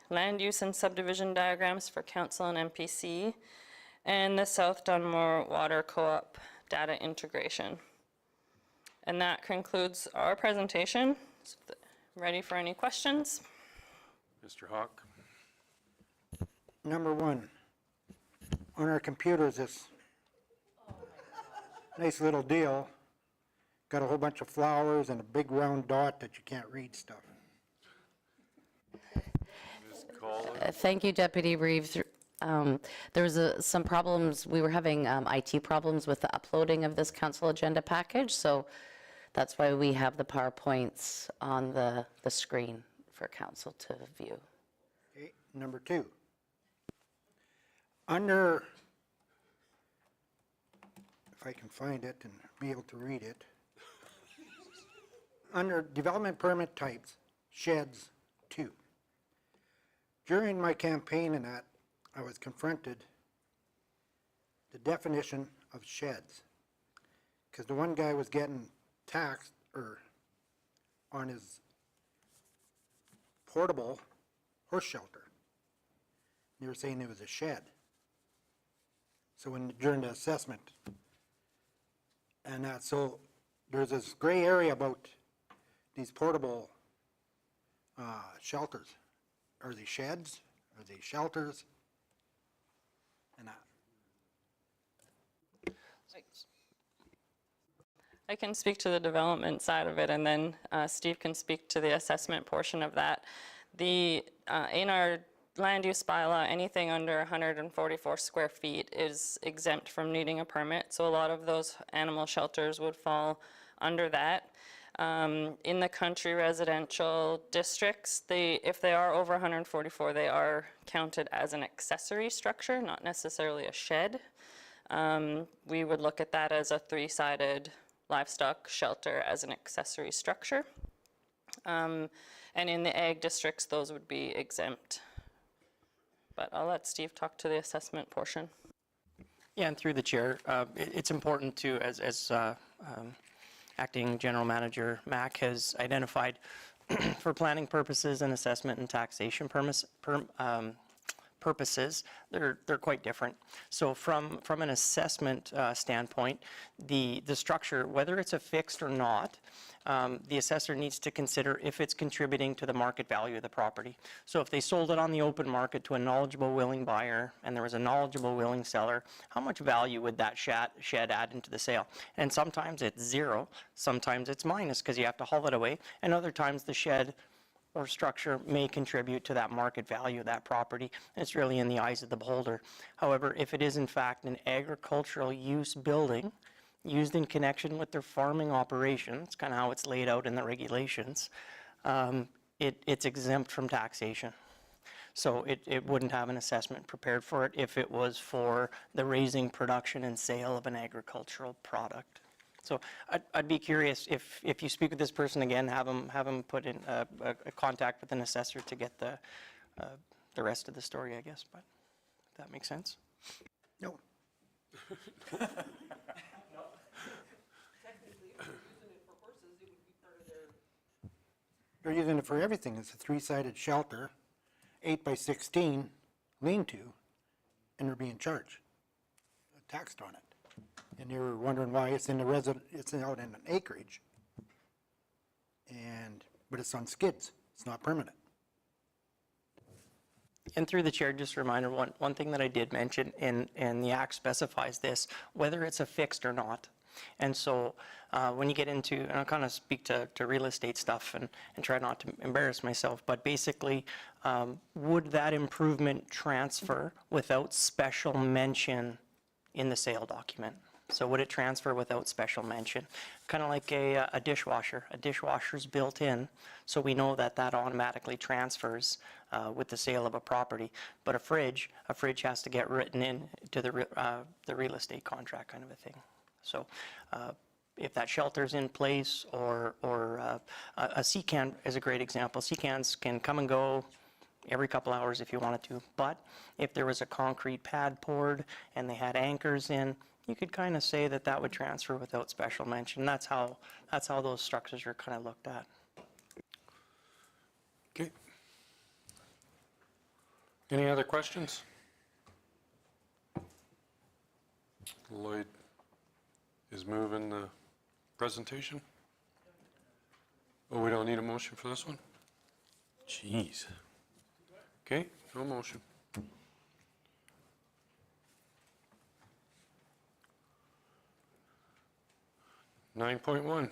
land use and subdivision diagrams for council and MPC, and the South Dunmore Water Co-op data integration. And that concludes our presentation. Ready for any questions? Mr. Hawk? Number 1, on our computers, this nice little deal, got a whole bunch of flowers and a big round dot that you can't read stuff. Ms. Collins? Thank you, Deputy Reeves. There was some problems, we were having IT problems with the uploading of this council agenda package, so that's why we have the PowerPoints on the screen for council to view. Okay, number 2. Under, if I can find it and be able to read it, under development permit types, sheds 2. During my campaign in that, I was confronted the definition of sheds, because the one guy was getting taxed on his portable horse shelter. They were saying it was a shed. So during the assessment, and so there's this gray area about these portable shelters. Are they sheds? Are they shelters? And I can speak to the development side of it, and then Steve can speak to the assessment portion of that. In our land use bylaw, anything under 144 square feet is exempt from needing a permit, so a lot of those animal shelters would fall under that. In the country residential districts, if they are over 144, they are counted as an accessory structure, not necessarily a shed. We would look at that as a 3-sided livestock shelter as an accessory structure. And in the ag districts, those would be exempt. But I'll let Steve talk to the assessment portion. Yeah, and through the chair, it's important to, as Acting General Manager Mack has identified, for planning purposes and assessment and taxation purposes, they're quite different. So from an assessment standpoint, the structure, whether it's a fixed or not, the assessor needs to consider if it's contributing to the market value of the property. So if they sold it on the open market to a knowledgeable, willing buyer, and there was a knowledgeable, willing seller, how much value would that shed add into the sale? And sometimes it's zero, sometimes it's minus because you have to haul it away, and other times the shed or structure may contribute to that market value of that property. It's really in the eyes of the beholder. However, if it is in fact an agricultural use building, used in connection with their farming operations, kind of how it's laid out in the regulations, it's exempt from taxation. So it wouldn't have an assessment prepared for it if it was for the raising, production, and sale of an agricultural product. So I'd be curious if you speak with this person again, have them put in a contact with an assessor to get the rest of the story, I guess. But if that makes sense. No. They're using it for everything. It's a 3-sided shelter, 8 by 16 lean-to, and they're being charged, taxed on it. And you're wondering why it's in the it's out in an acreage, but it's on skids. It's not permanent. And through the chair, just a reminder, one thing that I did mention, and the Act specifies this, whether it's a fixed or not. And so when you get into, and I'll kind of speak to real estate stuff and try not to embarrass myself, but basically, would that improvement transfer without special mention in the sale document? So would it transfer without special mention? Kind of like a dishwasher. A dishwasher's built in, so we know that automatically transfers with the sale of a property. But a fridge has to get written in to the real estate contract, kind of a thing. So if that shelter's in place, or a sea can is a great example. Sea cans can come and go every couple hours if you wanted to. But if there was a concrete pad poured and they had anchors in, you could kind of say that would transfer without special mention. That's how those structures are kind of looked at. Okay. Any other questions? Lloyd is moving the presentation. Oh, we don't need a motion for this one? Jeez. Okay, no motion. Nine point one.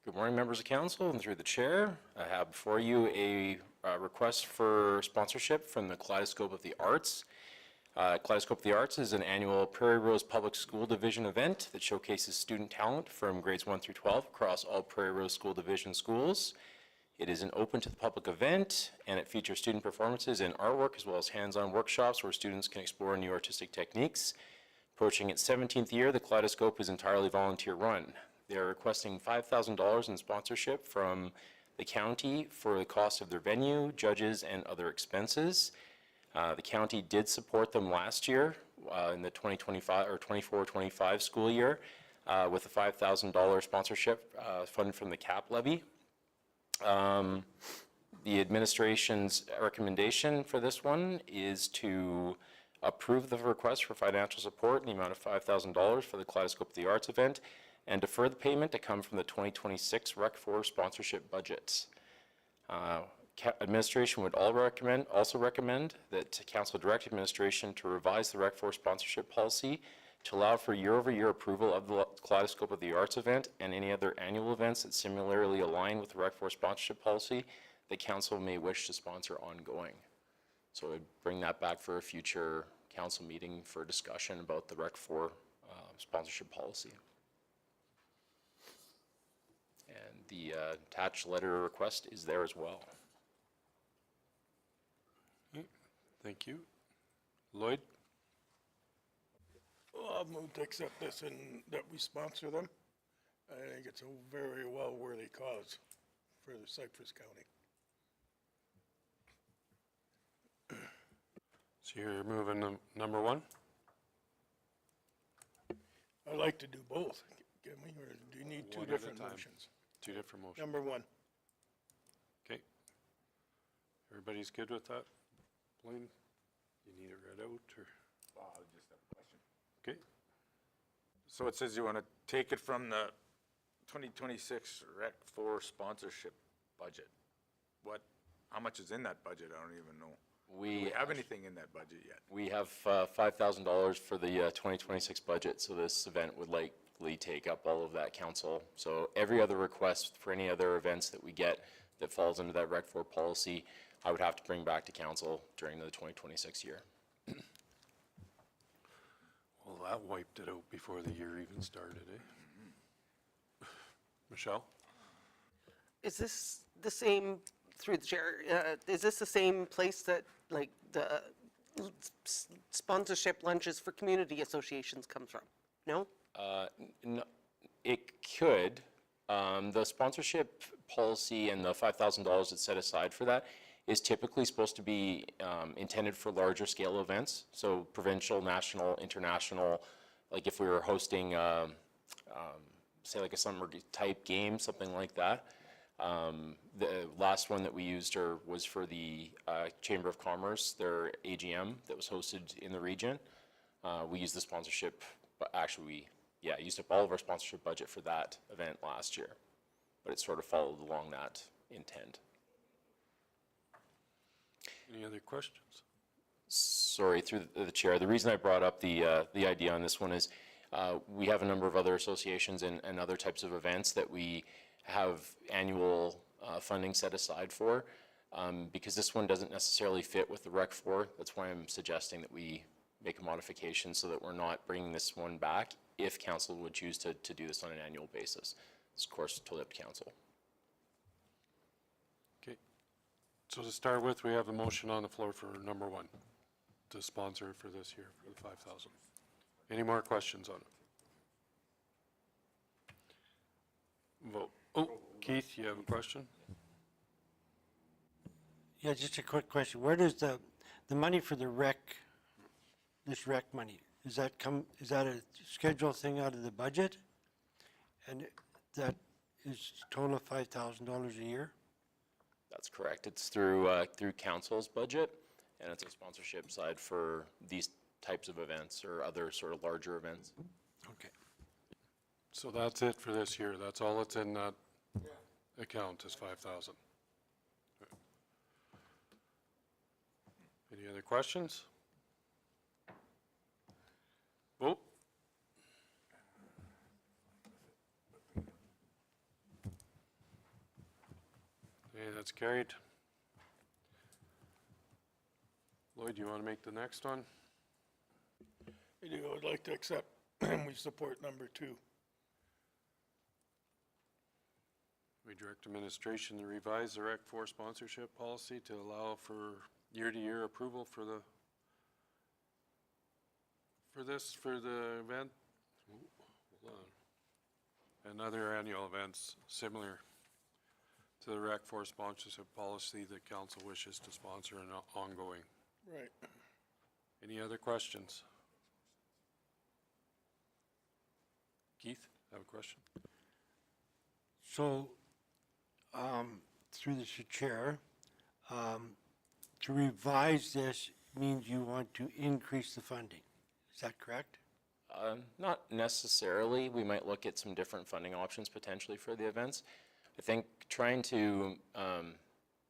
Good morning, members of council, and through the chair, I have before you a request for sponsorship from the Kaleidoscope of the Arts. Kaleidoscope of the Arts is an annual Prairie Rose Public School Division event that showcases student talent from grades 1 through 12 across all Prairie Rose School Division schools. It is an open to the public event, and it features student performances and artwork, as well as hands-on workshops where students can explore new artistic techniques. Approaching its 17th year, the Kaleidoscope is entirely volunteer run. They are requesting $5,000 in sponsorship from the county for the cost of their venue, judges, and other expenses. The county did support them last year in the 2025 or 24-25 school year with a $5,000 sponsorship fund from the cap levy. The administration's recommendation for this one is to approve the request for financial support in the amount of $5,000 for the Kaleidoscope of the Arts event, and defer the payment to come from the 2026 Rec 4 sponsorship budgets. Administration would also recommend that council direct administration to revise the Rec 4 sponsorship policy to allow for year-over-year approval of the Kaleidoscope of the Arts event and any other annual events that similarly align with the Rec 4 sponsorship policy that council may wish to sponsor ongoing. So I'd bring that back for a future council meeting for discussion about the Rec 4 sponsorship policy. And the attached letter of request is there as well. Thank you. Lloyd? Well, I'll move to accept this and that we sponsor them. I think it's a very well-worthy cause for the Cypress County. So you're moving to number 1? I'd like to do both. Can we, or do you need two One at a different time. motions? 2 different motions. Number 1. Okay. Everybody's good with that? Blaine? You need it read out, or? I just have a question. Okay. So it says you want to take it from the 2026 Rec 4 sponsorship budget. What, how much is in that budget? I don't even know. Do we have anything in that budget yet? We have $5,000 for the 2026 budget, so this event would likely take up all of that council. So every other request for any other events that we get that falls under that Rec 4 policy, I would have to bring back to council during the 2026 year. Well, that wiped it out before the year even started, eh? Michelle? Is this the same, through the chair, is this the same place that, like, the sponsorship lunches for community associations comes from? No? No, it could. The sponsorship policy and the $5,000 that's set aside for that is typically supposed to be intended for larger scale events. So provincial, national, international, like if we were hosting, say like a summer type game, something like that. The last one that we used was for the Chamber of Commerce, their AGM that was hosted in the region. We used the sponsorship, but actually used up all of our sponsorship budget for that event last year. But it sort of followed along that intent. Any other questions? Sorry, through the chair, the reason I brought up the idea on this one is we have a number of other associations and other types of events that we have annual funding set aside for. Because this one doesn't necessarily fit with the Rec 4, that's why I'm suggesting that we make a modification so that we're not bringing this one back if council would choose to do this on an annual basis. It's of course totally up to council. Okay. So to start with, we have a motion on the floor for number 1 to sponsor for this year for the 5,000. Any more questions on it? Vote. Oh, Keith, you have a question? Yeah, just a quick question. Where does the money for the rec, this rec money, is that a scheduled thing out of the budget? And that is total of $5,000 a year? That's correct. It's through council's budget, and it's a sponsorship side for these types of events or other sort of larger events. Okay. So that's it for this year. That's all that's in that account is 5,000. Any other questions? Vote. Okay, that's carried. Lloyd, do you want to make the next one? I do, I'd like to accept, and we support number 2. We direct administration to revise the Rec 4 sponsorship policy to allow for year-to-year approval for the event. Hold on. And other annual events similar to the Rec 4 sponsorship policy that council wishes to sponsor and ongoing. Right. Any other questions? Keith, have a question? So, through the chair, to revise this means you want to increase the funding. Is that correct? Not necessarily. We might look at some different funding options potentially for the events. I think trying to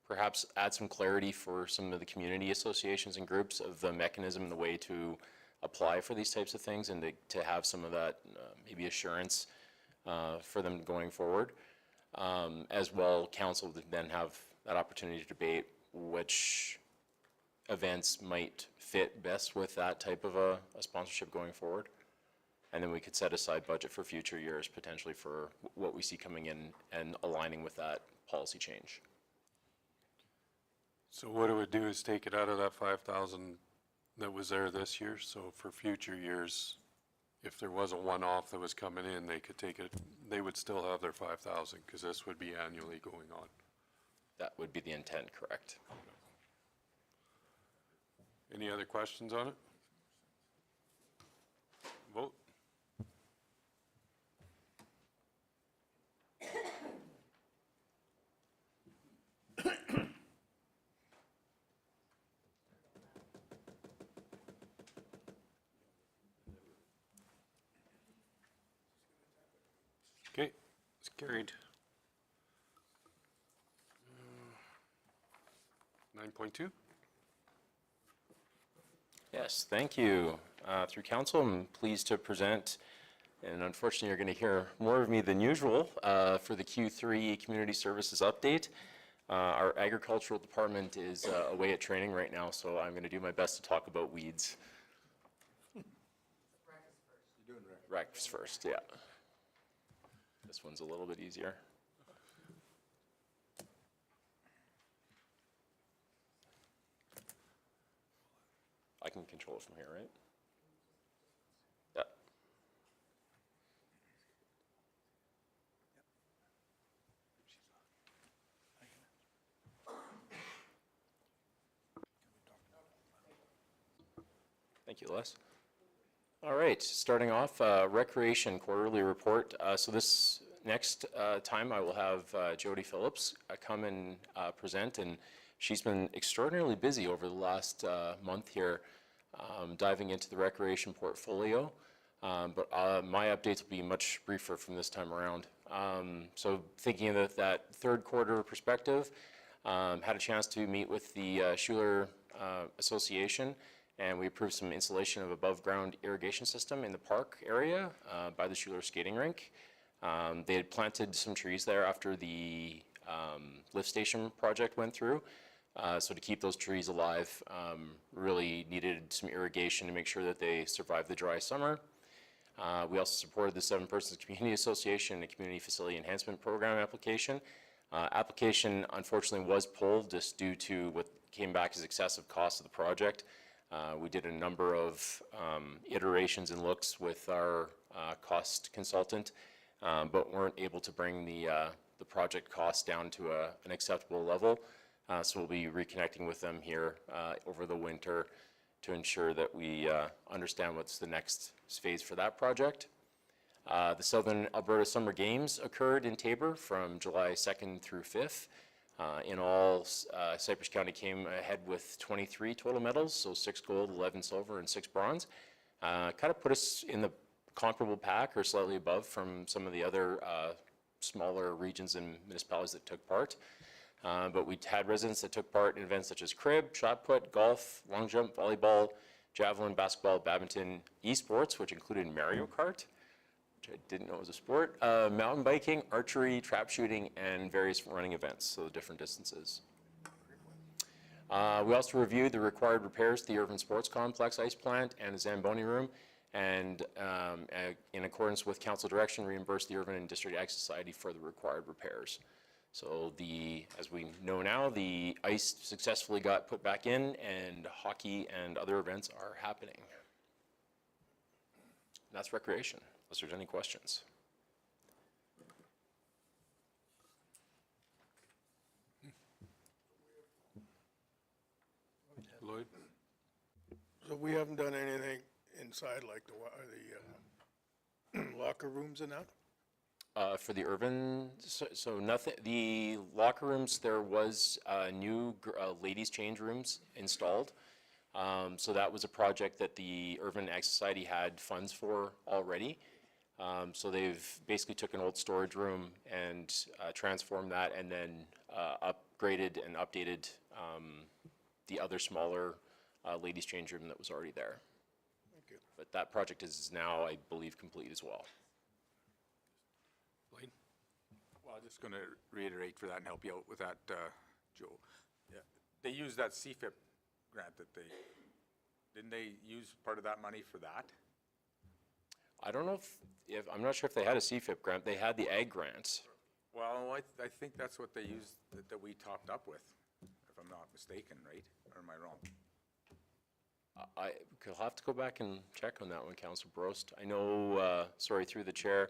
perhaps add some clarity for some of the community associations and groups of the mechanism and the way to apply for these types of things and to have some of that maybe assurance for them going forward. As well, council would then have that opportunity to debate which events might fit best with that type of a sponsorship going forward. And then we could set aside budget for future years potentially for what we see coming in and aligning with that policy change. So what it would do is take it out of that 5,000 that was there this year, so for future years, if there was a one-off that was coming in, they could take it, they would still have their 5,000, because this would be annually going on. That would be the intent, correct? Any other questions on it? Vote. Okay, it's carried. 9.2? Yes, thank you. Through council, I'm pleased to present, and unfortunately you're going to hear more of me than usual, for the Q3 Community Services Update. Our agricultural department is away at training right now, so I'm going to do my best to talk about weeds. Recs first, yeah. This one's a little bit easier. I can control it from here, right? Yeah. Thank you, Les. All right, starting off, Recreation Quarterly Report. So this next time I will have Jody Phillips come and present, and she's been extraordinarily busy over the last month here, diving into the recreation portfolio. But my updates will be much briefer from this time around. So thinking of that third quarter perspective, had a chance to meet with the Schuler Association, and we approved some installation of above ground irrigation system in the park area by the Schuler skating rink. They had planted some trees there after the lift station project went through. So to keep those trees alive, really needed some irrigation to make sure that they survived the dry summer. We also supported the Seven Persons Community Association and a Community Facility Enhancement Program application. Application unfortunately was pulled just due to what came back as excessive cost of the project. We did a number of iterations and looks with our cost consultant, but weren't able to bring the project cost down to an acceptable level. So we'll be reconnecting with them here over the winter to ensure that we understand what's the next phase for that project. The Southern Alberta Summer Games occurred in Taber from July 2nd through 5th. In all, Cypress County came ahead with 23 total medals, so 6 gold, 11 silver, and 6 bronze. Kind of put us in the comparable pack or slightly above from some of the other smaller regions and municipalities that took part. But we had residents that took part in events such as crib, shot put, golf, long jump, volleyball, javelin, basketball, badminton, esports, which included Mario Kart, which I didn't know was a sport, mountain biking, archery, trap shooting, and various running events, so different distances. We also reviewed the required repairs to the Urban Sports Complex ice plant and the Zamboni room, and in accordance with council direction, reimbursed the Urban and District Ag Society for the required repairs. So as we know now, the ice successfully got put back in, and hockey and other events are happening. And that's recreation, unless there's any questions. Lloyd? So we haven't done anything inside like the locker rooms and that? For the urban, so nothing, the locker rooms, there was new ladies' change rooms installed. So that was a project that the Urban Ag Society had funds for already. So they've basically took an old storage room and transformed that, and then upgraded and updated the other smaller ladies' change room that was already there. Okay. But that project is now, I believe, complete as well. Well, I'm just going to reiterate for that and help you out with that, Joe. Yeah, they used that CFIP grant that didn't they use part of that money for that? I don't know if I'm not sure if they had a CFIP grant. They had the ag grants. Well, I think that's what they used, that we topped up with, if I'm not mistaken, right? Or am I wrong? I could have to go back and check on that one, Councilor Brost. I know, sorry, through the chair,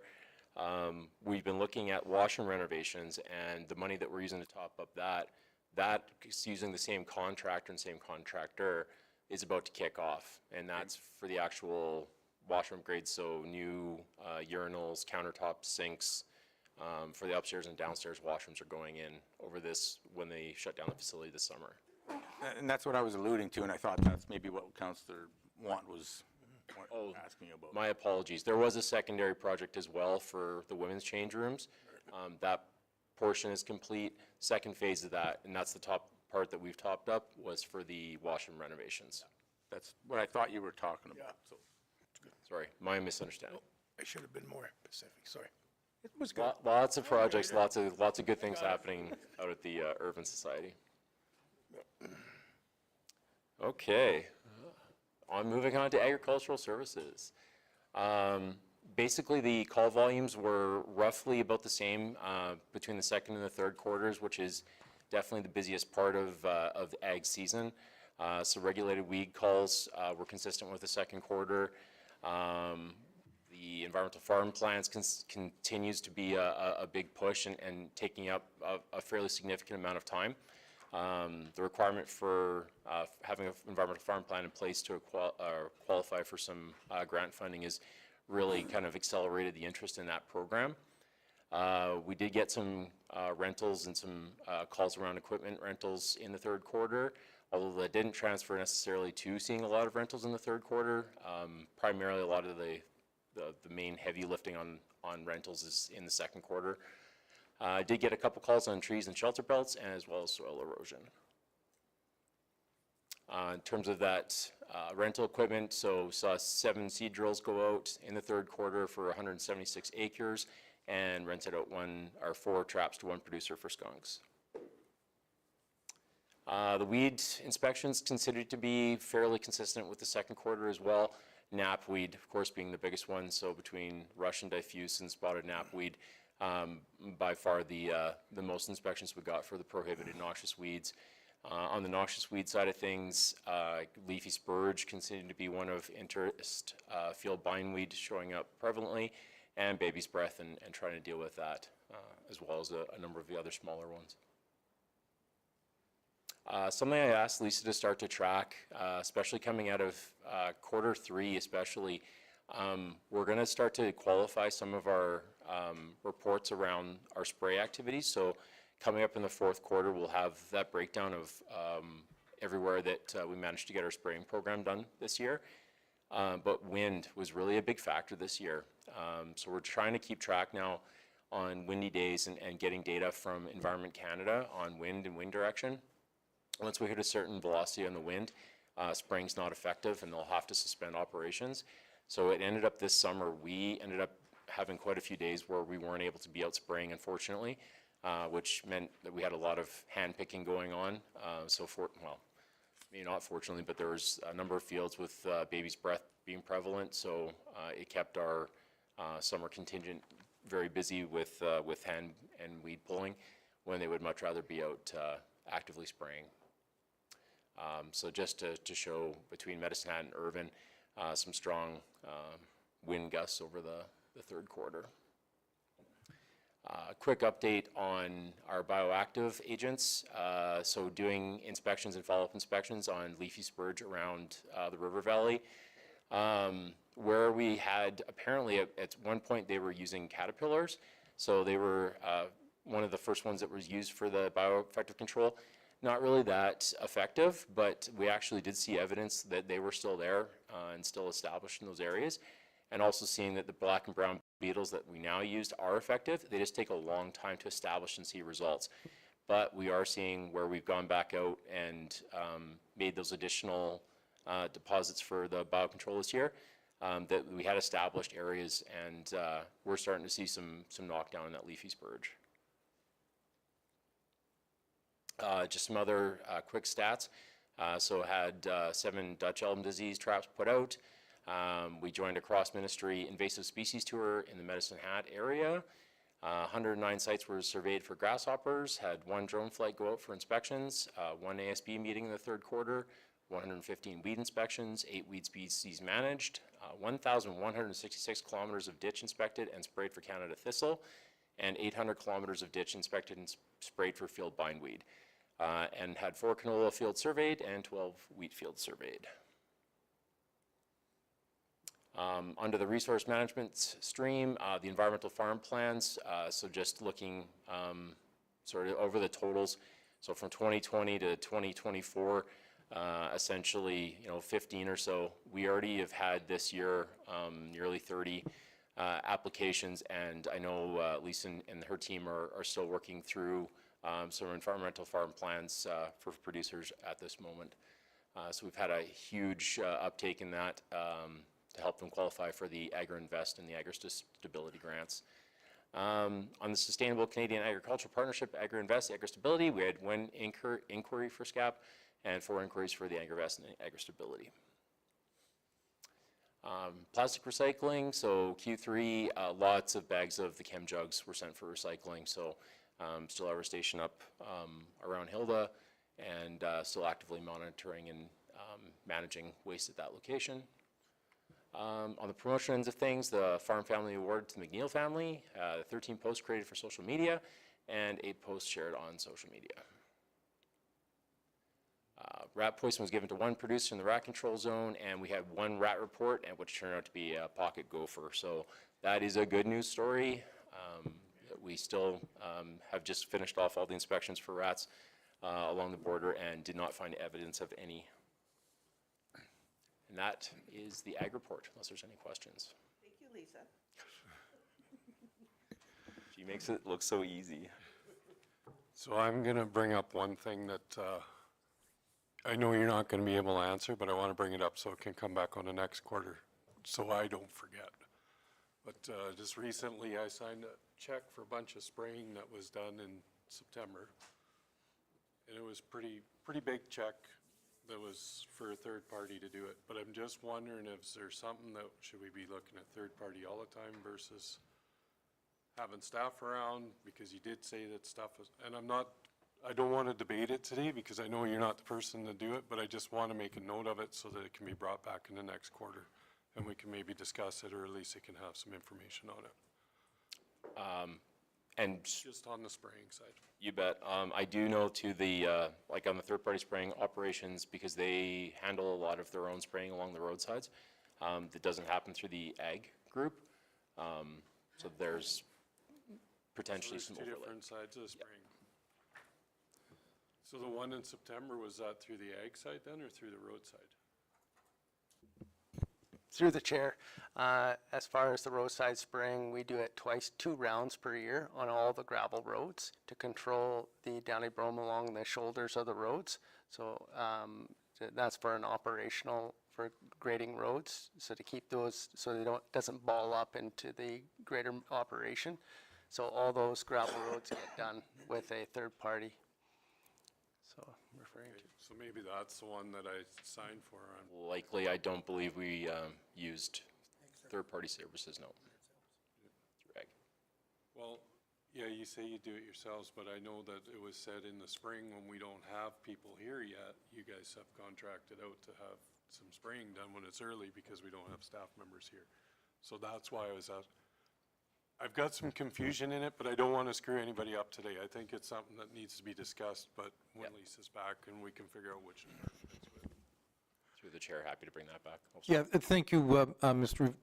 we've been looking at washroom renovations, and the money that we're using to top up that is using the same contractor and same contractor is about to kick off, and that's for the actual washroom upgrades, so new urinals, countertops, sinks, for the upstairs and downstairs washrooms are going in over this when they shut down the facility this summer. And that's what I was alluding to, and I thought that's maybe what Councillor Want was asking about. My apologies. There was a secondary project as well for the women's change rooms. That portion is complete. Second phase of that, and that's the top part that we've topped up, was for the washroom renovations. That's what I thought you were talking about, so. Sorry, my misunderstanding. I should have been more specific, sorry. It was good. Lots of projects, lots of good things happening out at the Irvin Society. Okay, moving on to agricultural services. Basically, the call volumes were roughly about the same between the second and the third quarters, which is definitely the busiest part of the ag season. So regulated weed calls were consistent with the second quarter. The environmental farm plans continues to be a big push and taking up a fairly significant amount of time. The requirement for having an environmental farm plan in place to qualify for some grant funding is really kind of accelerated the interest in that program. We did get some rentals and some calls around equipment rentals in the third quarter, although that didn't transfer necessarily to seeing a lot of rentals in the third quarter. Primarily, a lot of the main heavy lifting on rentals is in the second quarter. I did get a couple calls on trees and shelter belts, as well as soil erosion. In terms of that rental equipment, so saw 7 seed drills go out in the third quarter for 176 acres, and rented out 4 traps to 1 producer for skunks. The weed inspections considered to be fairly consistent with the second quarter as well. Knapweed, of course, being the biggest one, so between Russian diffuse and spotted knapweed, by far the most inspections we got for the prohibited noxious weeds. On the noxious weed side of things, leafy spurge continued to be one of interest, field bindweed showing up prevalently, and baby's breath and trying to deal with that, as well as a number of the other smaller ones. Something I asked Lisa to start to track, especially coming out of quarter 3 especially, we're going to start to qualify some of our reports around our spray activities. So coming up in the fourth quarter, we'll have that breakdown of everywhere that we managed to get our spraying program done this year. But wind was really a big factor this year. So we're trying to keep track now on windy days and getting data from Environment Canada on wind and wind direction. Once we hit a certain velocity on the wind, spraying's not effective and they'll have to suspend operations. So it ended up this summer, we ended up having quite a few days where we weren't able to be out spraying, unfortunately, which meant that we had a lot of hand picking going on. Maybe not fortunately, but there was a number of fields with baby's breath being prevalent, so it kept our summer contingent very busy with hand and weed pulling when they would much rather be out actively spraying. So just to show between Medicine Hat and Irvin, some strong wind gusts over the third quarter. A quick update on our bioactive agents. So doing inspections and follow-up inspections on leafy spurge around the river valley, where we had apparently at one point they were using caterpillars. So they were one of the first ones that was used for the bioeffective control. Not really that effective, but we actually did see evidence that they were still there and still established in those areas. And also seeing that the black and brown beetles that we now used are effective. They just take a long time to establish and see results. But we are seeing where we've gone back out and made those additional deposits for the biocontrol this year. that we had established areas, and we're starting to see some knockdown in that leafy spurge. Just some other quick stats. So had 7 Dutch elm disease traps put out. We joined a cross-ministry invasive species tour in the Medicine Hat area. 109 sites were surveyed for grasshoppers, had 1 drone flight go out for inspections, 1 ASB meeting in the 3rd quarter, 115 weed inspections, 8 weed species managed, 1,166 kilometers of ditch inspected and sprayed for Canada thistle, and 800 kilometers of ditch inspected and sprayed for field bindweed, and had 4 canola fields surveyed and 12 wheat fields surveyed. Under the resource management stream, the environmental farm plans, so just looking sort of over the totals, so from 2020 to 2024, essentially, 15 or so. We already have had this year nearly 30 applications, and I know Lisa and her team are still working through some environmental farm plans for producers at this moment. So we've had a huge uptake in that to help them qualify for the Agri-Invest and the Agri-Stability grants. On the Sustainable Canadian Agricultural Partnership, Agri-Invest, Agri-Stability, we had 1 inquiry for SCAP and 4 inquiries for the Agri-Invest and Agri-Stability. Plastic recycling, so Q3, lots of bags of the chem jugs were sent for recycling, so still have our station up around Hilda, and still actively monitoring and managing waste at that location. On the promotion ends of things, the Farm Family Award to the McNeil family, 13 posts created for social media, and 8 posts shared on social media. Rat poison was given to 1 producer in the rat control zone, and we had 1 rat report, and which turned out to be a pocket gopher. So that is a good news story. We still have just finished off all the inspections for rats along the border and did not find evidence of any. And that is the ag report, unless there's any questions. Thank you, Lisa. She makes it look so easy. So I'm going to bring up one thing that I know you're not going to be able to answer, but I want to bring it up so it can come back on the next quarter, so I don't forget. But just recently, I signed a check for a bunch of spraying that was done in September. And it was pretty big check that was for a third party to do it. But I'm just wondering if there's something that, should we be looking at third party all the time versus having staff around? Because you did say that stuff was, and I don't want to debate it today because I know you're not the person to do it, but I just want to make a note of it so that it can be brought back in the next quarter and we can maybe discuss it, or at least it can have some information on it. And Just on the spraying side. you bet. I do know to the, like on the third-party spraying operations, because they handle a lot of their own spraying along the roadsides, that doesn't happen through the ag group. So there's potentially So some there's two overlap. different sides of the spraying. So the one in September, was that through the ag side then or through the roadside? Through the chair, as far as the roadside spraying, we do it twice, 2 rounds per year on all the gravel roads to control the downy brome along the shoulders of the roads. So that's for an operational, for grading roads, so to keep those, so they doesn't ball up into the greater operation. So all those gravel roads get done with a third party. So I'm referring to. So maybe that's the one that I signed for on. Likely, I don't believe we used third-party services, no. Through ag. Well, yeah, you say you do it yourselves, but I know that it was said in the spring when we don't have people here yet, you guys have contracted out to have some spraying done when it's early because we don't have staff members here. So that's why I was out. I've got some confusion in it, but I don't want to screw anybody up today. I think it's something that needs to be discussed, but when Lisa's back and we can figure out which department it's with. Through the chair, happy to bring that back. Yeah, thank you, Mr.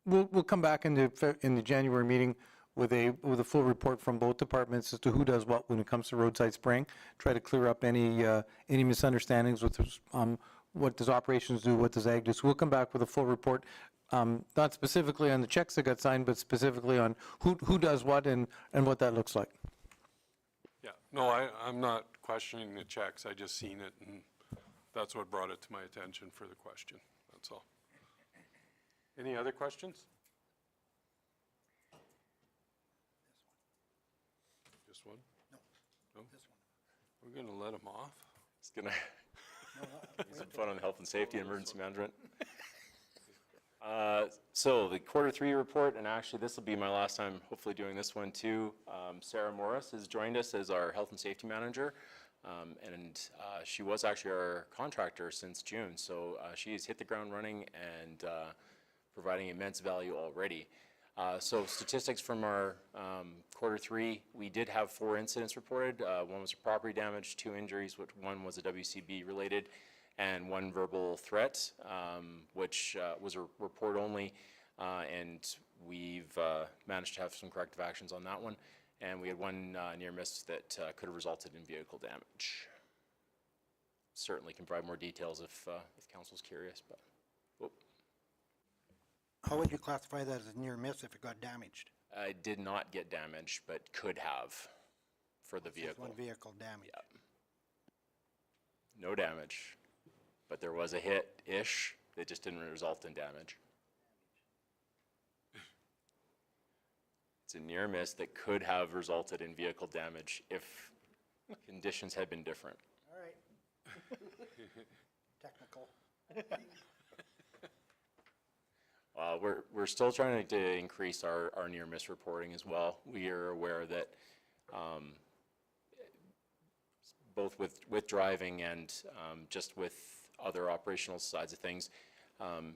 We'll come back in the January meeting with a full report from both departments as to who does what when it comes to roadside spraying. Try to clear up any misunderstandings with what does operations do, what does ag do. So we'll come back with a full report, not specifically on the checks that got signed, but specifically on who does what and what that looks like. Yeah, no, I'm not questioning the checks. I just seen it and that's what brought it to my attention for the question. That's all. Any other questions? Just one? No. We're going to let him off? It's gonna, some fun on health and safety and emergency management. So the Q3 report, and actually this will be my last time hopefully doing this one too. Sarah Morris has joined us as our health and safety manager. And she was actually our contractor since June. So she's hit the ground running and providing immense value already. So statistics from our Q3, we did have 4 incidents reported. One was a property damage, 2 injuries, one was a WCB related, and 1 verbal threat, which was a report only. And we've managed to have some corrective actions on that one. And we had 1 near miss that could have resulted in vehicle damage. Certainly can provide more details if council's curious, but. Whoop. How would you classify that as a near miss if it got damaged? I did not get damaged, but could have for the Just vehicle. one vehicle damage. Yep. No damage, but there was a hit-ish that just didn't result in damage. It's a near miss that could have resulted in vehicle damage if conditions had been different. All right. Technical. We're still trying to increase our near miss reporting as well. We are aware that both with driving and just with other operational sides of things,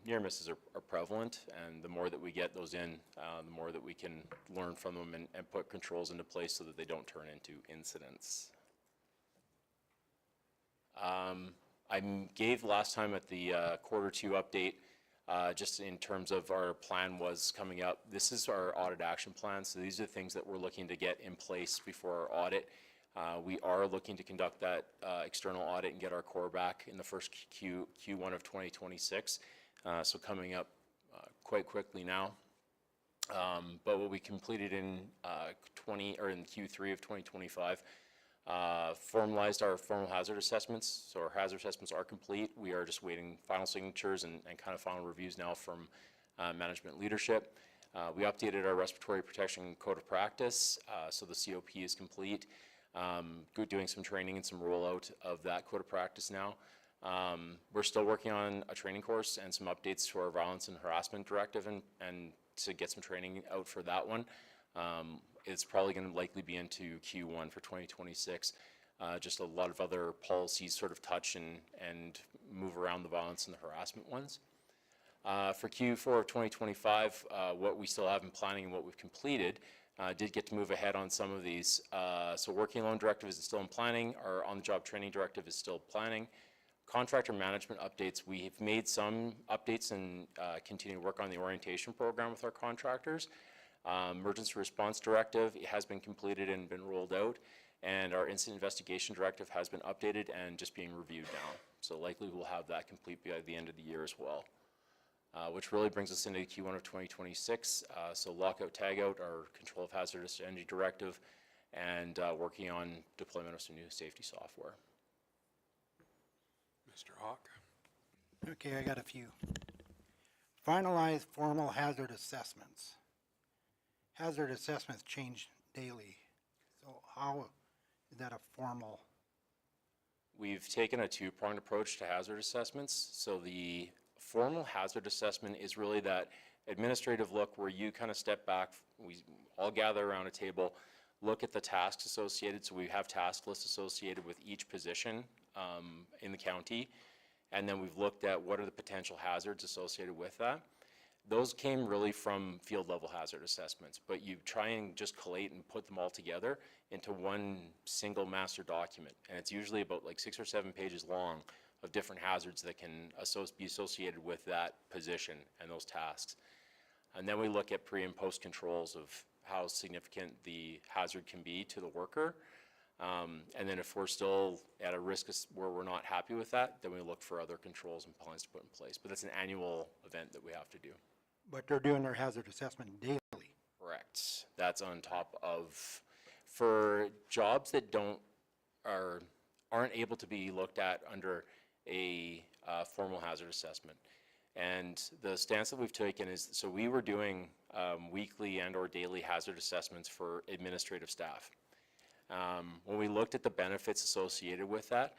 near misses are prevalent, and the more that we get those in, the more that we can learn from them and put controls into place so that they don't turn into incidents. I gave last time at the Q2 update, just in terms of our plan was coming up. This is our audit action plan, so these are the things that we're looking to get in place before our audit. We are looking to conduct that external audit and get our core back in the first Q1 of 2026, so coming up quite quickly now. But what we completed in in Q3 of 2025, formalized our formal hazard assessments. So our hazard assessments are complete. We are just waiting final signatures and kind of final reviews now from management leadership. We updated our respiratory protection code of practice, so the COP is complete. Doing some training and some rollout of that code of practice now. We're still working on a training course and some updates to our violence and harassment directive and to get some training out for that one. It's probably going to likely be into Q1 for 2026. Just a lot of other policies sort of touch and move around the violence and the harassment ones. For Q4 of 2025, what we still have in planning and what we've completed, did get to move ahead on some of these. So working loan directive is still in planning. Our on-the-job training directive is still planning. Contractor management updates, we have made some updates and continue to work on the orientation program with our contractors. Emergency response directive, it has been completed and been rolled out. And our incident investigation directive has been updated and just being reviewed now. So likely we'll have that complete by the end of the year as well. Which really brings us into Q1 of 2026. So lockout, tagout, our control of hazardous energy directive, and working on deployment of some new safety software. Mr. Hawk? Okay, I got a few. Finalize formal hazard assessments. Hazard assessments change daily. So how is that a formal? We've taken a 2-pronged approach to hazard assessments. So the formal hazard assessment is really that administrative look where you kind of step back, we all gather around a table, look at the tasks associated. So we have task lists associated with each position in the county. And then we've looked at what are the potential hazards associated with that. Those came really from field level hazard assessments, but you try and just collate and put them all together into one single master document. And it's usually about like 6 or 7 pages long of different hazards that can be associated with that position and those tasks. And then we look at pre and post controls of how significant the hazard can be to the worker. And then if we're still at a risk where we're not happy with that, then we look for other controls and plans to put in place. But that's an annual event that we have to do. But they're doing their hazard assessment daily. Correct. That's on top of, for jobs that aren't able to be looked at under a formal hazard assessment. And the stance that we've taken is, so we were doing weekly and/or daily hazard assessments for administrative staff. When we looked at the benefits associated with that,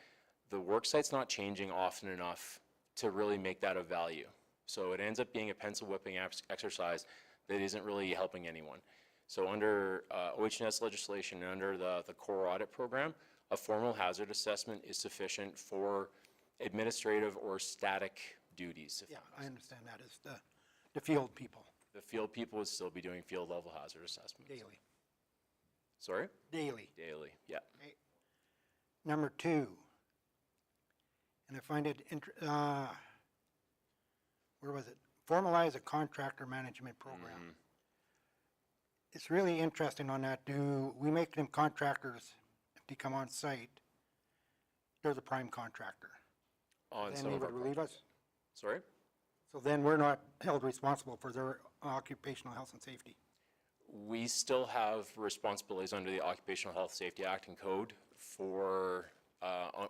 the work site's not changing often enough to really make that of value. So it ends up being a pencil whipping exercise that isn't really helping anyone. So under OHS legislation and under the core audit program, a formal hazard assessment is sufficient for administrative or static duties. Yeah, I understand that. It's the field people, The field people would still be doing field level hazard assessments. daily, Sorry? daily. Daily, yeah. Okay. Number 2, and I find it, where was it? Formalize a contractor management program. It's really interesting on that. Do we make them contractors if they come on site? They're the prime contractor. On Then some they of our would relieve us? Sorry? So then we're not held responsible for their occupational health and safety. We still have responsibilities under the Occupational Health Safety Act and Code for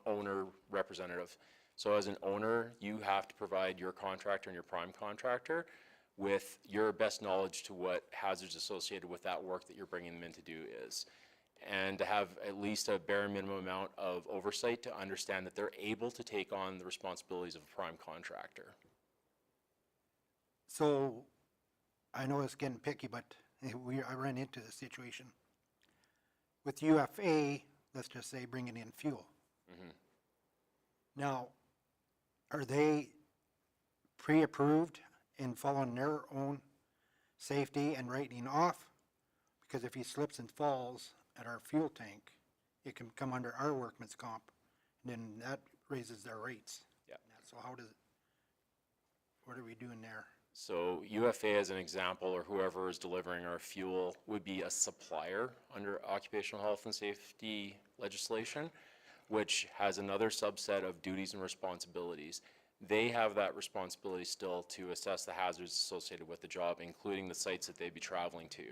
owner representative. So as an owner, you have to provide your contractor and your prime contractor with your best knowledge to what hazards associated with that work that you're bringing them in to do is. And to have at least a bare minimum amount of oversight to understand that they're able to take on the responsibilities of a prime contractor. So I know it's getting picky, but I ran into this situation. With UFA, let's just say bringing in fuel. Now, are they pre-approved in following their own safety and writing off? Because if he slips and falls at our fuel tank, it can come under our workman's comp, and then that raises their rates. Yeah. So what are we doing there? So UFA, as an example, or whoever is delivering our fuel, would be a supplier under occupational health and safety legislation, which has another subset of duties and responsibilities. They have that responsibility still to assess the hazards associated with the job, including the sites that they'd be traveling to.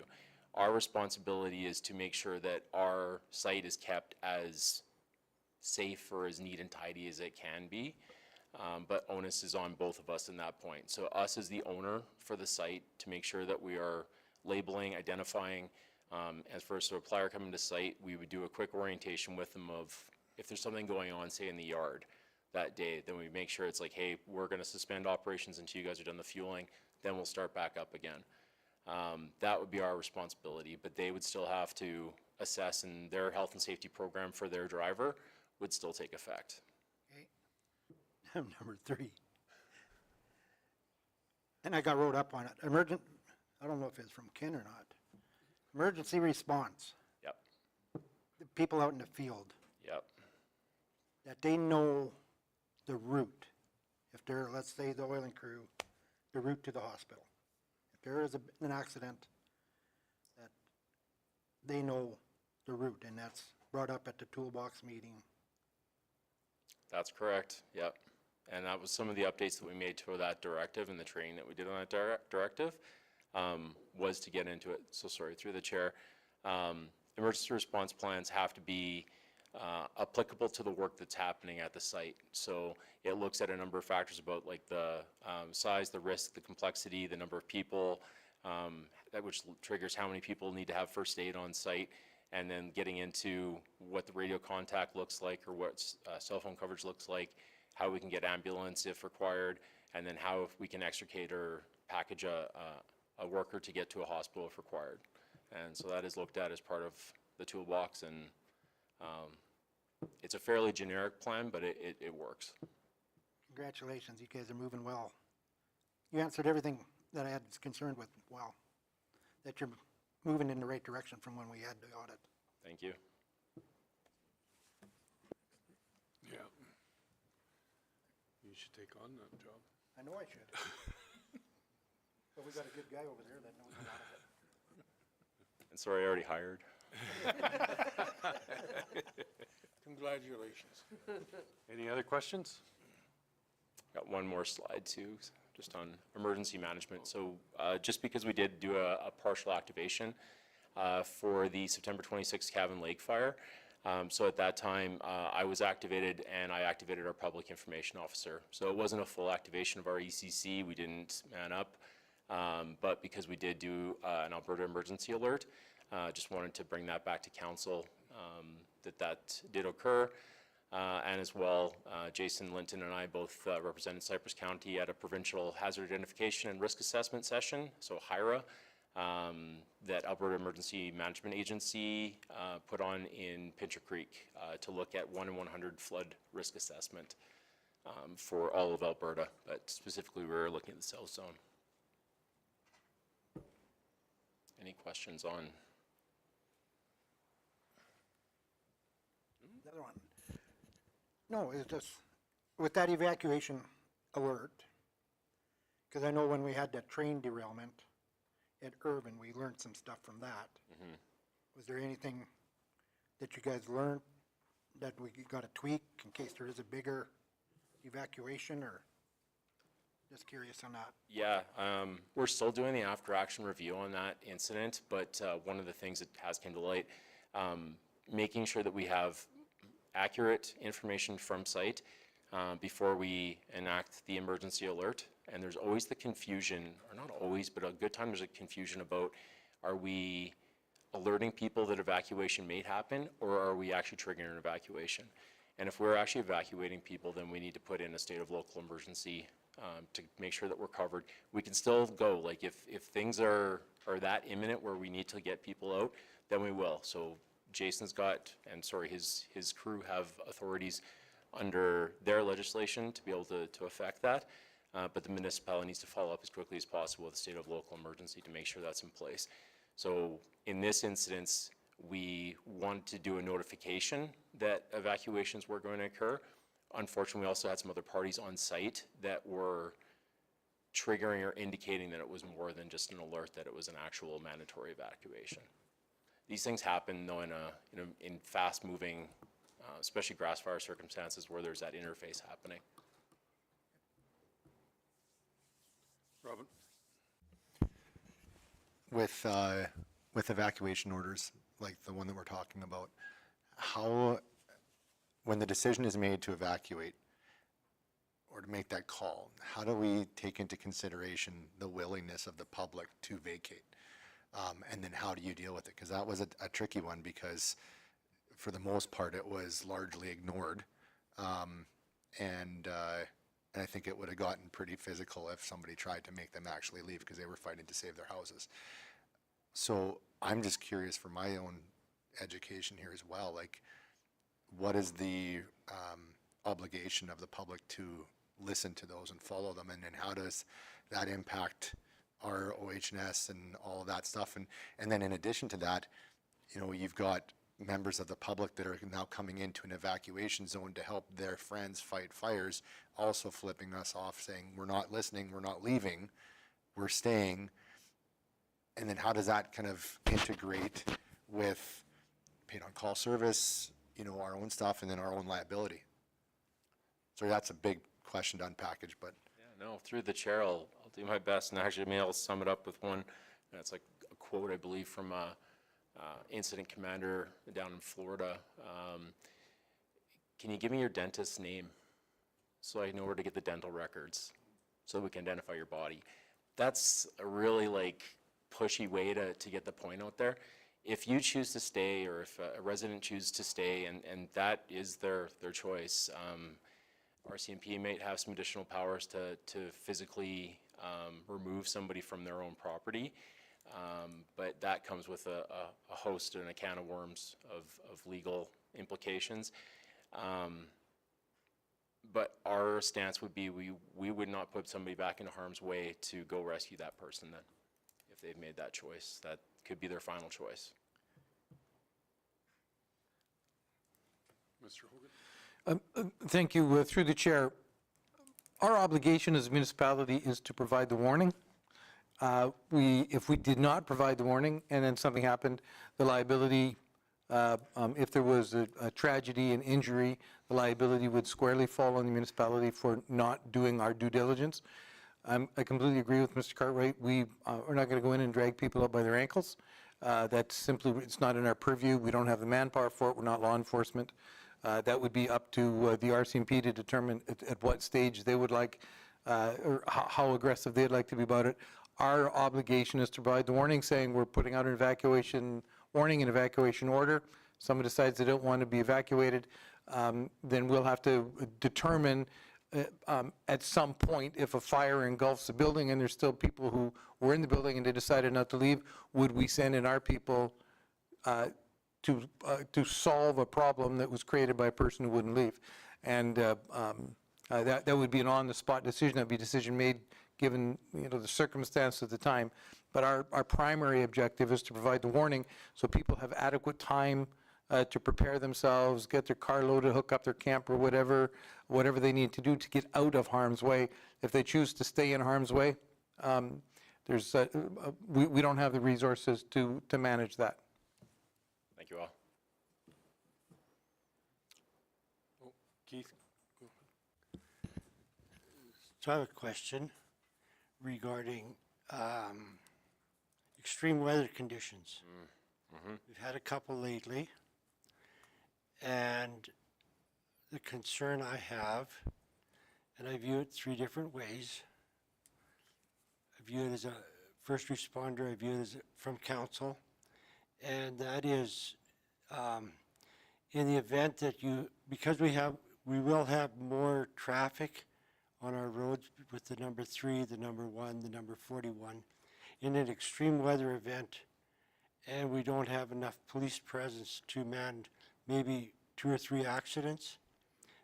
Our responsibility is to make sure that our site is kept as safe or as neat and tidy as it can be. But onus is on both of us in that point. So us as the owner for the site to make sure that we are labeling, identifying, as for a supplier coming to site, we would do a quick orientation with them of if there's something going on, say in the yard that day, then we make sure it's like, hey, we're gonna suspend operations until you guys are done the fueling, then we'll start back up again. That would be our responsibility, but they would still have to assess, and their health and safety program for their driver would still take effect. Number 3. And I got wrote up on it. I don't know if it's from Ken or not. Emergency response. Yep, The people out in the field, yep, that they know the route. If they're, let's say, the oiling crew, the route to the hospital. If there is an accident, that they know the route, and that's brought up at the toolbox meeting. that's correct, yep. And that was some of the updates that we made to that directive and the training that we did on that directive, was to get into it. So sorry, through the chair. Emergency response plans have to be applicable to the work that's happening at the site. So it looks at a number of factors about like the size, the risk, the complexity, the number of people, which triggers how many people need to have first aid on site, and then getting into what the radio contact looks like or what cell phone coverage looks like, how we can get ambulance if required, and then how we can extricate or package a worker to get to a hospital if required. And so that is looked at as part of the toolbox, and it's a fairly generic plan, but it works. Congratulations, you guys are moving well. You answered everything that I had concerned with well. That you're moving in the right direction from when we had the audit. Thank you. Yeah. You should take on that job. I know I should. But we got a good guy over there that knows a lot of it. And sorry, I already hired. Congratulations. Any other questions? Got one more slide too, just on emergency management. So just because we did do a partial activation for the September 26th Cavan Lake fire, So at that time, I was activated, and I activated our public information officer. So it wasn't a full activation of our ECC. We didn't man up. But because we did do an Alberta emergency alert, just wanted to bring that back to council, that did occur. And as well, Jason Linton and I both represented Cypress County at a provincial hazard identification and risk assessment session, so HIRA, that Alberta Emergency Management Agency put on in Pincher Creek to look at 1 in 100 flood risk assessment for all of Alberta, but specifically we were looking at the south zone. Any questions on? The other one. No, it's just, with that evacuation alert, because I know when we had that train derailment at Irvin, we learned some stuff from that. Was there anything that you guys learned that we got to tweak in case there is a bigger evacuation, or just curious on that? Yeah, we're still doing the after-action review on that incident, but one of the things that has come to light, making sure that we have accurate information from site before we enact the emergency alert. And there's always the confusion, or not always, but a good time there's a confusion about, are we alerting people that evacuation may happen, or are we actually triggering an evacuation? And if we're actually evacuating people, then we need to put in a state of local emergency to make sure that we're covered. We can still go, like if things are that imminent where we need to get people out, then we will. So Jason's got, and sorry, his crew have authorities under their legislation to be able to affect that. But the municipality needs to follow up as quickly as possible with a state of local emergency to make sure that's in place. So in this instance, we want to do a notification that evacuations were going to occur. Unfortunately, we also had some other parties on site that were triggering or indicating that it was more than just an alert, that it was an actual mandatory evacuation. These things happen though in fast-moving, especially grass fire circumstances where there's that interface happening. Robin? With evacuation orders, like the one that we're talking about, how, when the decision is made to evacuate or to make that call, how do we take into consideration the willingness of the public to vacate? And then how do you deal with it? Because that was a tricky one, because for the most part it was largely ignored. And I think it would have gotten pretty physical if somebody tried to make them actually leave because they were fighting to save their houses. So I'm just curious for my own education here as well, like what is the obligation of the public to listen to those and follow them, and then how does that impact our OH&S and all of that stuff? And then in addition to that, you know, you've got members of the public that are now coming into an evacuation zone to help their friends fight fires, also flipping us off, saying, we're not listening, we're not leaving, we're staying. And then how does that kind of integrate with paid on call service, you know, our own stuff, and then our own liability? So that's a big question to unpackage, but. Yeah, no, through the chair, I'll do my best, and actually maybe I'll sum it up with one, and it's like a quote, I believe, from a incident commander down in Florida. Can you give me your dentist's name so I know where to get the dental records so we can identify your body? That's a really like pushy way to get the point out there. If you choose to stay, or if a resident chooses to stay, and that is their choice, RCMP might have some additional powers to physically remove somebody from their own property. But that comes with a host and a can of worms of legal implications. But our stance would be we would not put somebody back into harm's way to go rescue that person then, if they've made that choice. That could be their final choice. Mr. Hogan? Thank you. Through the chair, our obligation as a municipality is to provide the warning. If we did not provide the warning and then something happened, the liability, if there was a tragedy, an injury, the liability would squarely fall on the municipality for not doing our due diligence. I completely agree with Mr. Cartwright. We are not going to go in and drag people up by their ankles. That's simply, it's not in our purview. We don't have the manpower for it. We're not law enforcement. That would be up to the RCMP to determine at what stage they would like, or how aggressive they'd like to be about it. Our obligation is to provide the warning saying we're putting out an evacuation warning and evacuation order. Someone decides they don't want to be evacuated, then we'll have to determine at some point if a fire engulfs the building and there's still people who were in the building and they decided not to leave, would we send in our people to solve a problem that was created by a person who wouldn't leave? And that would be an on-the-spot decision. That'd be a decision made given the circumstance at the time. But our primary objective is to provide the warning so people have adequate time to prepare themselves, get their car loaded, hook up their camper, whatever they need to do to get out of harm's way. If they choose to stay in harm's way, we don't have the resources to manage that. Thank you all. Keith? So I have a question regarding extreme weather conditions. We've had a couple lately, and the concern I have, and I view it 3 different ways. I view it as a first responder, I view it as from council, and that is in the event that because we will have more traffic on our roads with the number 3, the number 1, the number 41, in an extreme weather event, and we don't have enough police presence to man maybe 2 or 3 accidents